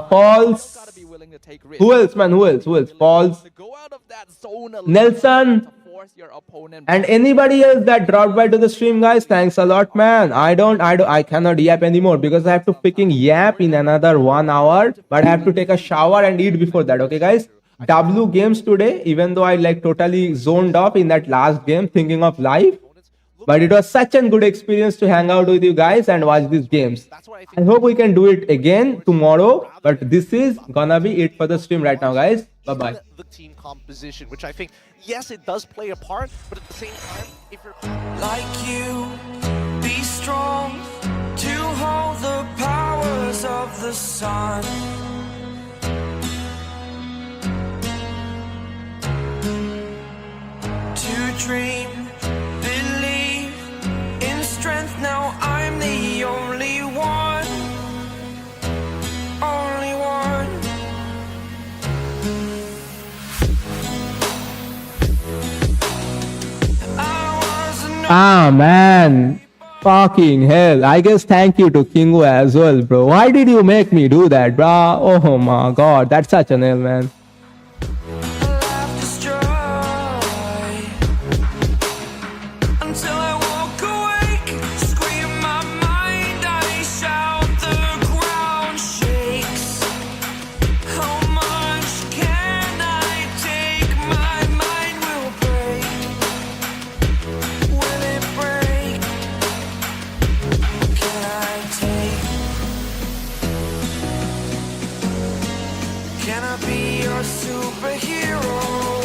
Falls. Gotta be willing to take risks. Who else, man? Who else? Falls, To go out of that zone a Nelson, to force your opponent. and anybody else that dropped by to the stream, guys. Thanks a lot, man. I cannot yap anymore because I have to freaking yap in another 1 hour. But I have to take a shower and eat before that. Okay, guys. W games today, even though I like totally zoned off in that last game thinking of life. But it was such a good experience to hang out with you guys and watch these games. That's what I I think. hope we can do it again tomorrow. But this is gonna be it for the stream right now, guys. Bye-bye. The team composition, which I think, yes, it does play a part, but at the same time, if you're Like you, be strong to hold the powers of the sun. To dream, believe in strength. Now I'm the only one, only one. Ah, man. Fucking hell. I guess thank you to Kingo as well, bro. Why did you make me do that, bro? Oh my god. That's such an hell, man. Life destroyed until I walk awake. Scream my mind, I shout, the ground shakes. How much can I take? My mind will break. Will it break? Can I take? Can I be your superhero?